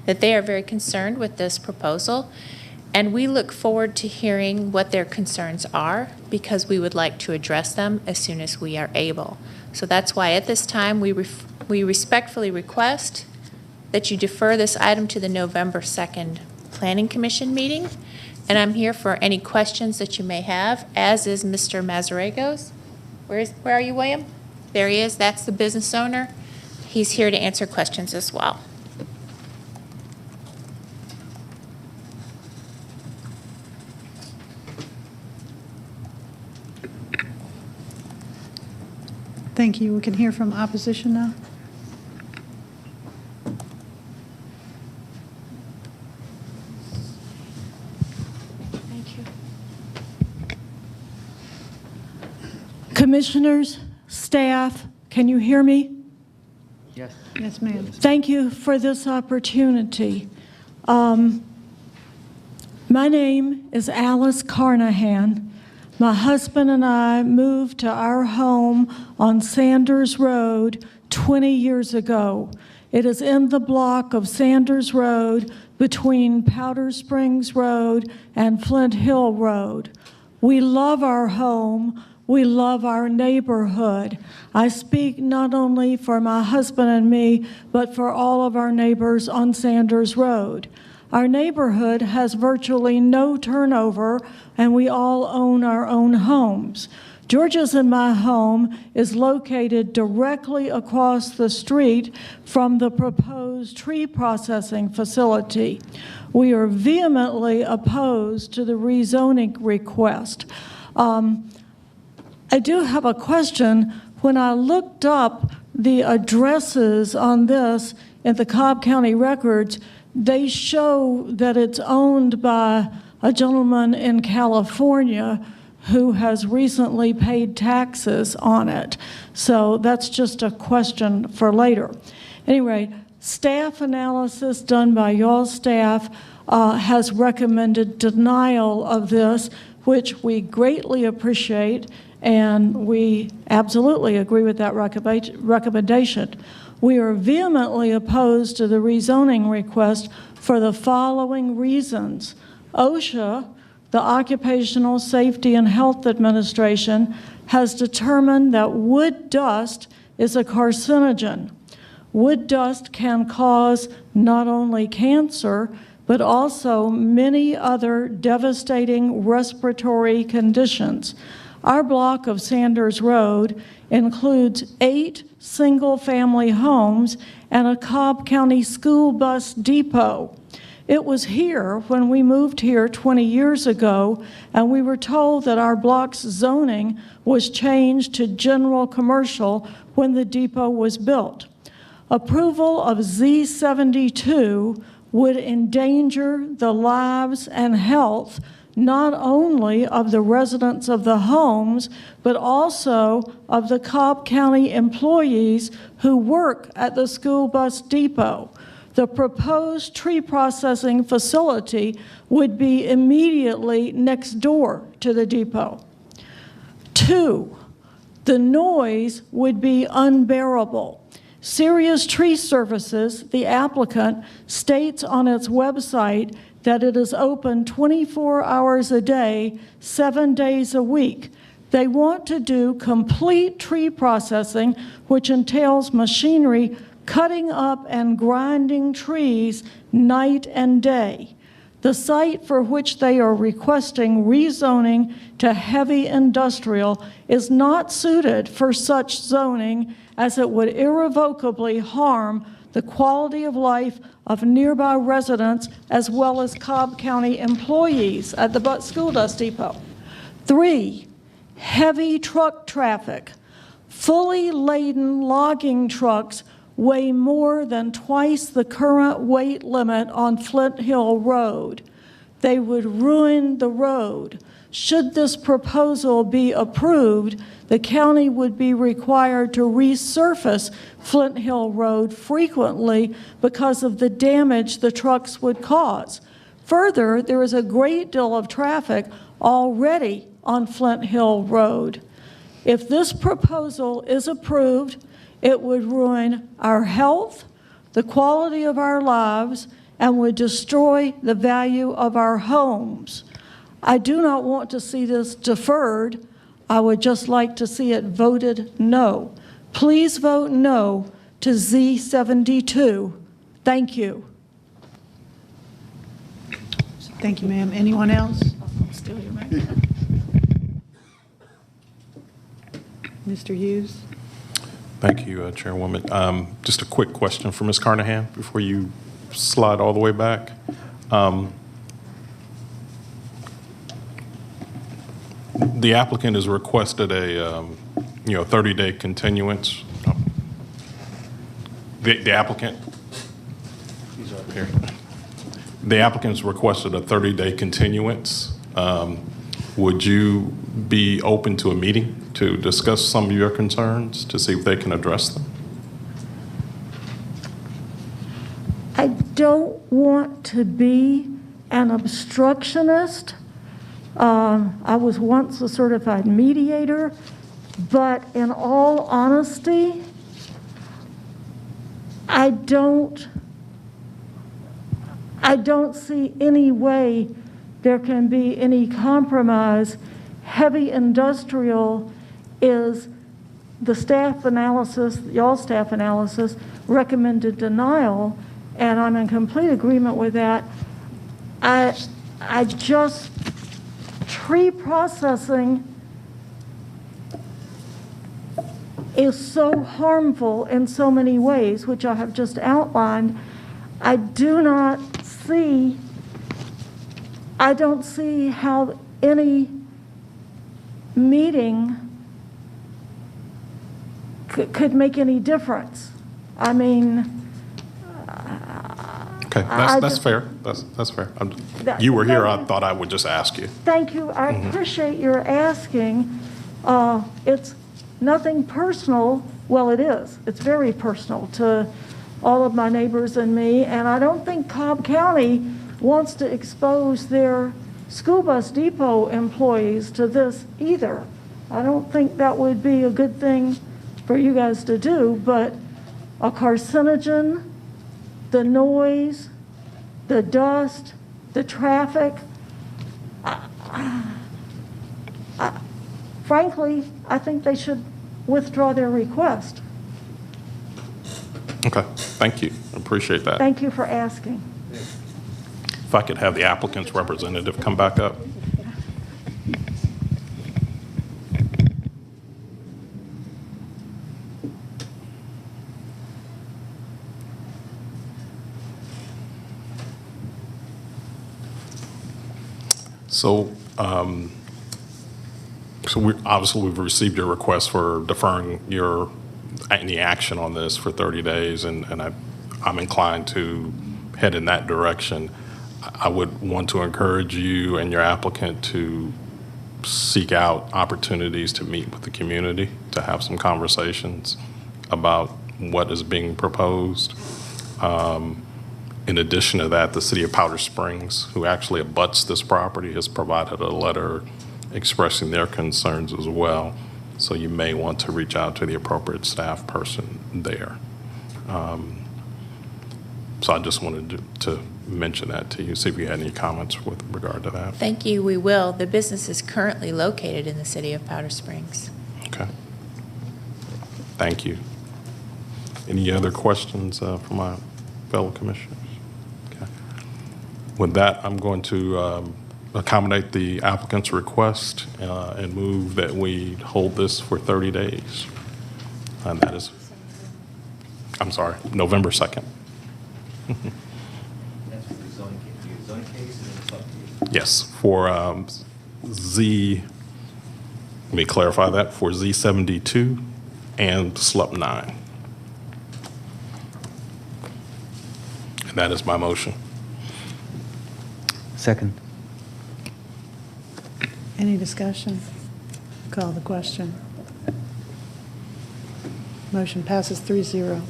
that they are very concerned with this proposal, and we look forward to hearing what their concerns are because we would like to address them as soon as we are able. So that's why at this time we respectfully request that you defer this item to the November 2nd Planning Commission meeting. And I'm here for any questions that you may have, as is Mr. Mazaregos. Where are you, William? There he is. That's the business owner. He's here to answer questions as well. Thank you. We can hear from opposition now. Commissioners, staff, can you hear me? Yes. Yes, ma'am. Thank you for this opportunity. My name is Alice Carnahan. My husband and I moved to our home on Sanders Road 20 years ago. It is in the block of Sanders Road between Powder Springs Road and Flint Hill Road. We love our home. We love our neighborhood. I speak not only for my husband and me, but for all of our neighbors on Sanders Road. Our neighborhood has virtually no turnover, and we all own our own homes. George's and my home is located directly across the street from the proposed tree processing facility. We are vehemently opposed to the rezoning request. I do have a question. When I looked up the addresses on this in the Cobb County records, they show that it's owned by a gentleman in California who has recently paid taxes on it. So that's just a question for later. Anyway, staff analysis done by y'all's staff has recommended denial of this, which we greatly appreciate, and we absolutely agree with that recommendation. We are vehemently opposed to the rezoning request for the following reasons. OSHA, the Occupational Safety and Health Administration, has determined that wood dust is a carcinogen. Wood dust can cause not only cancer, but also many other devastating respiratory conditions. Our block of Sanders Road includes 8 single-family homes and a Cobb County school bus depot. It was here when we moved here 20 years ago, and we were told that our block's zoning was changed to general commercial when the depot was built. Approval of Z72 would endanger the lives and health not only of the residents of the homes, but also of the Cobb County employees who work at the school bus depot. The proposed tree processing facility would be immediately next door to the depot. 2, the noise would be unbearable. Serious Tree Services, the applicant, states on its website that it is open 24 hours a day, 7 days a week. They want to do complete tree processing, which entails machinery cutting up and grinding trees night and day. The site for which they are requesting rezoning to heavy industrial is not suited for such zoning, as it would irrevocably harm the quality of life of nearby residents as well as Cobb County employees at the school bus depot. 3, heavy truck traffic. Fully laden logging trucks weigh more than twice the current weight limit on Flint Hill Road. They would ruin the road. Should this proposal be approved, the county would be required to resurface Flint Hill Road frequently because of the damage the trucks would cause. Further, there is a great deal of traffic already on Flint Hill Road. If this proposal is approved, it would ruin our health, the quality of our lives, and would destroy the value of our homes. I do not want to see this deferred. I would just like to see it voted no. Please vote no to Z72. Thank you. Thank you, ma'am. Anyone else? Still your mic. Mr. Hughes? Thank you, Chairwoman. Just a quick question for Ms. Carnahan before you slide all the way back. The applicant has requested a 30-day continuance. The applicant, he's up here. The applicant's requested a 30-day continuance. Would you be open to a meeting to discuss some of your concerns to see if they can address them? I don't want to be an obstructionist. I was once a certified mediator, but in all honesty, I don't see any way there can be any compromise. Heavy industrial is the staff analysis, y'all's staff analysis, recommended denial, and I'm in complete agreement with that. I just, tree processing is so harmful in so many ways, which I have just outlined. I don't see how any meeting could make any difference. I mean, okay, that's fair. That's fair. You were here. I thought I would just ask you. Thank you. I appreciate your asking. It's nothing personal. Well, it is. It's very personal to all of my neighbors and me, and I don't think Cobb County wants to expose their school bus depot employees to this either. I don't think that would be a good thing for you guys to do, but a carcinogen, the noise, the dust, the traffic, frankly, I think they should withdraw their request. Okay, thank you. I appreciate that. Thank you for asking. If I could have the applicant's representative come back up. So we've received your request for deferring any action on this for 30 days, and I'm inclined to head in that direction. I would want to encourage you and your applicant to seek out opportunities to meet with the community, to have some conversations about what is being proposed. In addition to that, the city of Powder Springs, who actually abuts this property, has provided a letter expressing their concerns as well. So you may want to reach out to the appropriate staff person there. So I just wanted to mention that to you, see if you had any comments with regard to that. Thank you, we will. The business is currently located in the city of Powder Springs. Okay. Thank you. Any other questions from my fellow commissioners? Okay. With that, I'm going to accommodate the applicant's request and move that we hold this for 30 days. And that is, I'm sorry, November 2nd. Yes, for let me clarify that, for Z72 and SLUP 9. And that is my motion. Second. Any discussion? Call the question. Motion passes 3-0.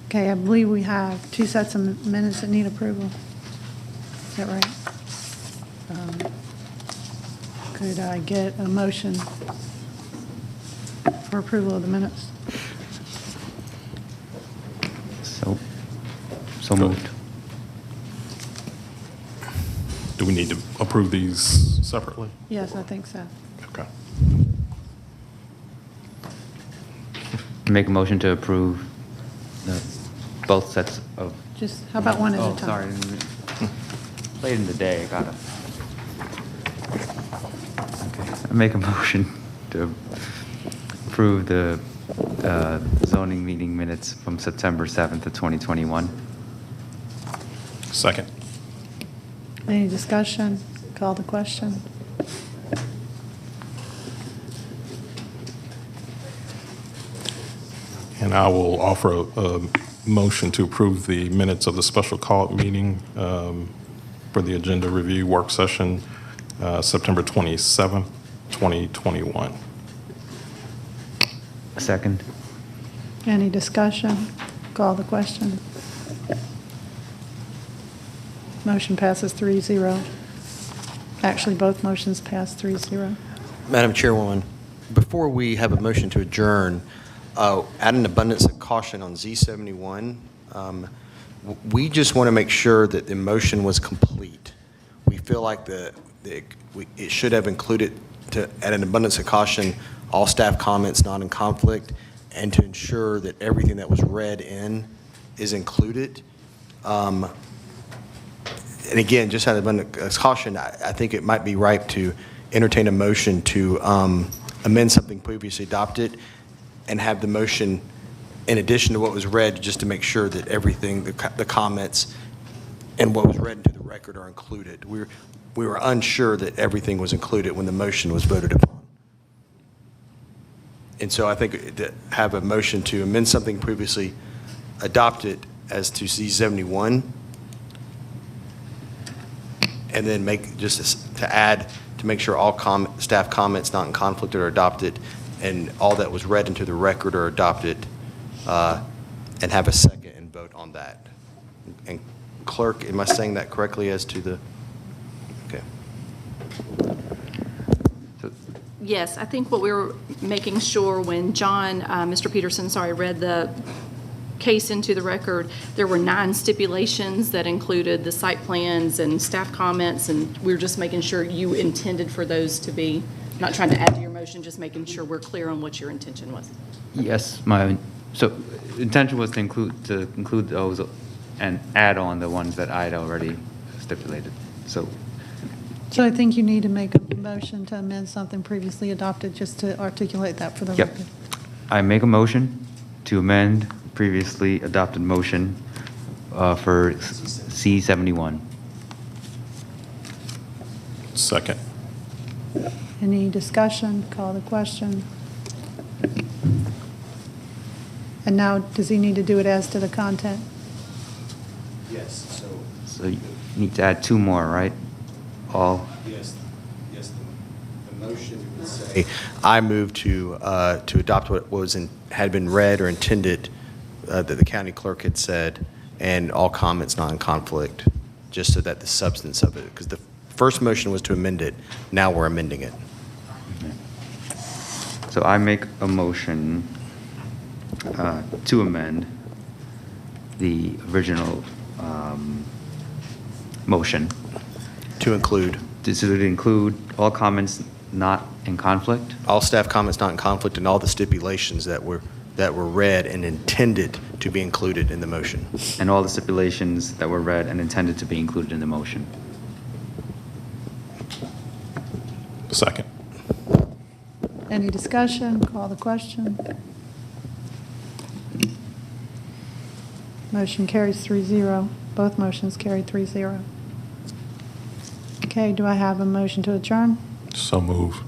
Okay, I believe we have 2 sets of minutes that need approval. Is that right? Could I get a motion for approval of the minutes? So moved. Do we need to approve these separately? Yes, I think so. Okay. Make a motion to approve both sets of. Just, how about one at a time? Sorry. Late in the day, I gotta. Okay. I make a motion to approve the zoning meeting minutes from September 7th of 2021. Second. Any discussion? Call the question. And I will offer a motion to approve the minutes of the special call meeting for the agenda review work session, September 27th, 2021. Second. Any discussion? Call the question. Motion passes 3-0. Actually, both motions pass 3-0. Madam Chairwoman, before we have a motion to adjourn, out an abundance of caution on Z71, we just want to make sure that the motion was complete. We feel like it should have included, at an abundance of caution, all staff comments not in conflict, and to ensure that everything that was read in is included. And again, just out of abundance of caution, I think it might be right to entertain a motion to amend something previously adopted and have the motion, in addition to what was read, just to make sure that everything, the comments and what was read into the record are included. We were unsure that everything was included when the motion was voted upon. And so I think to have a motion to amend something previously adopted as to Z71, and then make just to add, to make sure all staff comments not in conflict are adopted, and all that was read into the record are adopted, and have a second and vote on that. And clerk, am I saying that correctly as to the, okay. Yes, I think what we were making sure when John, Mr. Peterson, read the case into the record, there were 9 stipulations that included the site plans and staff comments, and we were just making sure you intended for those to be, not trying to add to your motion, just making sure we're clear on what your intention was. Yes, so intention was to include those and add on the ones that I had already stipulated. So I think you need to make a motion to amend something previously adopted, just to articulate that for the Yep. record. I make a motion to amend previously adopted motion for C71. Second. Any discussion? Call the question. And now, does he need to do it as to the content? Yes, So you need to add 2 more, right? All? Yes, the motion would say, I move to adopt what had been read or intended that the county clerk had said, and all comments not in conflict, just so that the substance of it, because the first motion was to amend it, now we're amending it. So I make a motion to amend the original motion. To include? To include all comments not in conflict? All staff comments not in conflict and all the stipulations that were read and intended to be included in the motion. And all the stipulations that were read and intended to be included in the motion. Second. Any discussion? Call the question. Motion carries 3-0. Both motions carry 3-0. Okay, do I have a motion to adjourn? So move.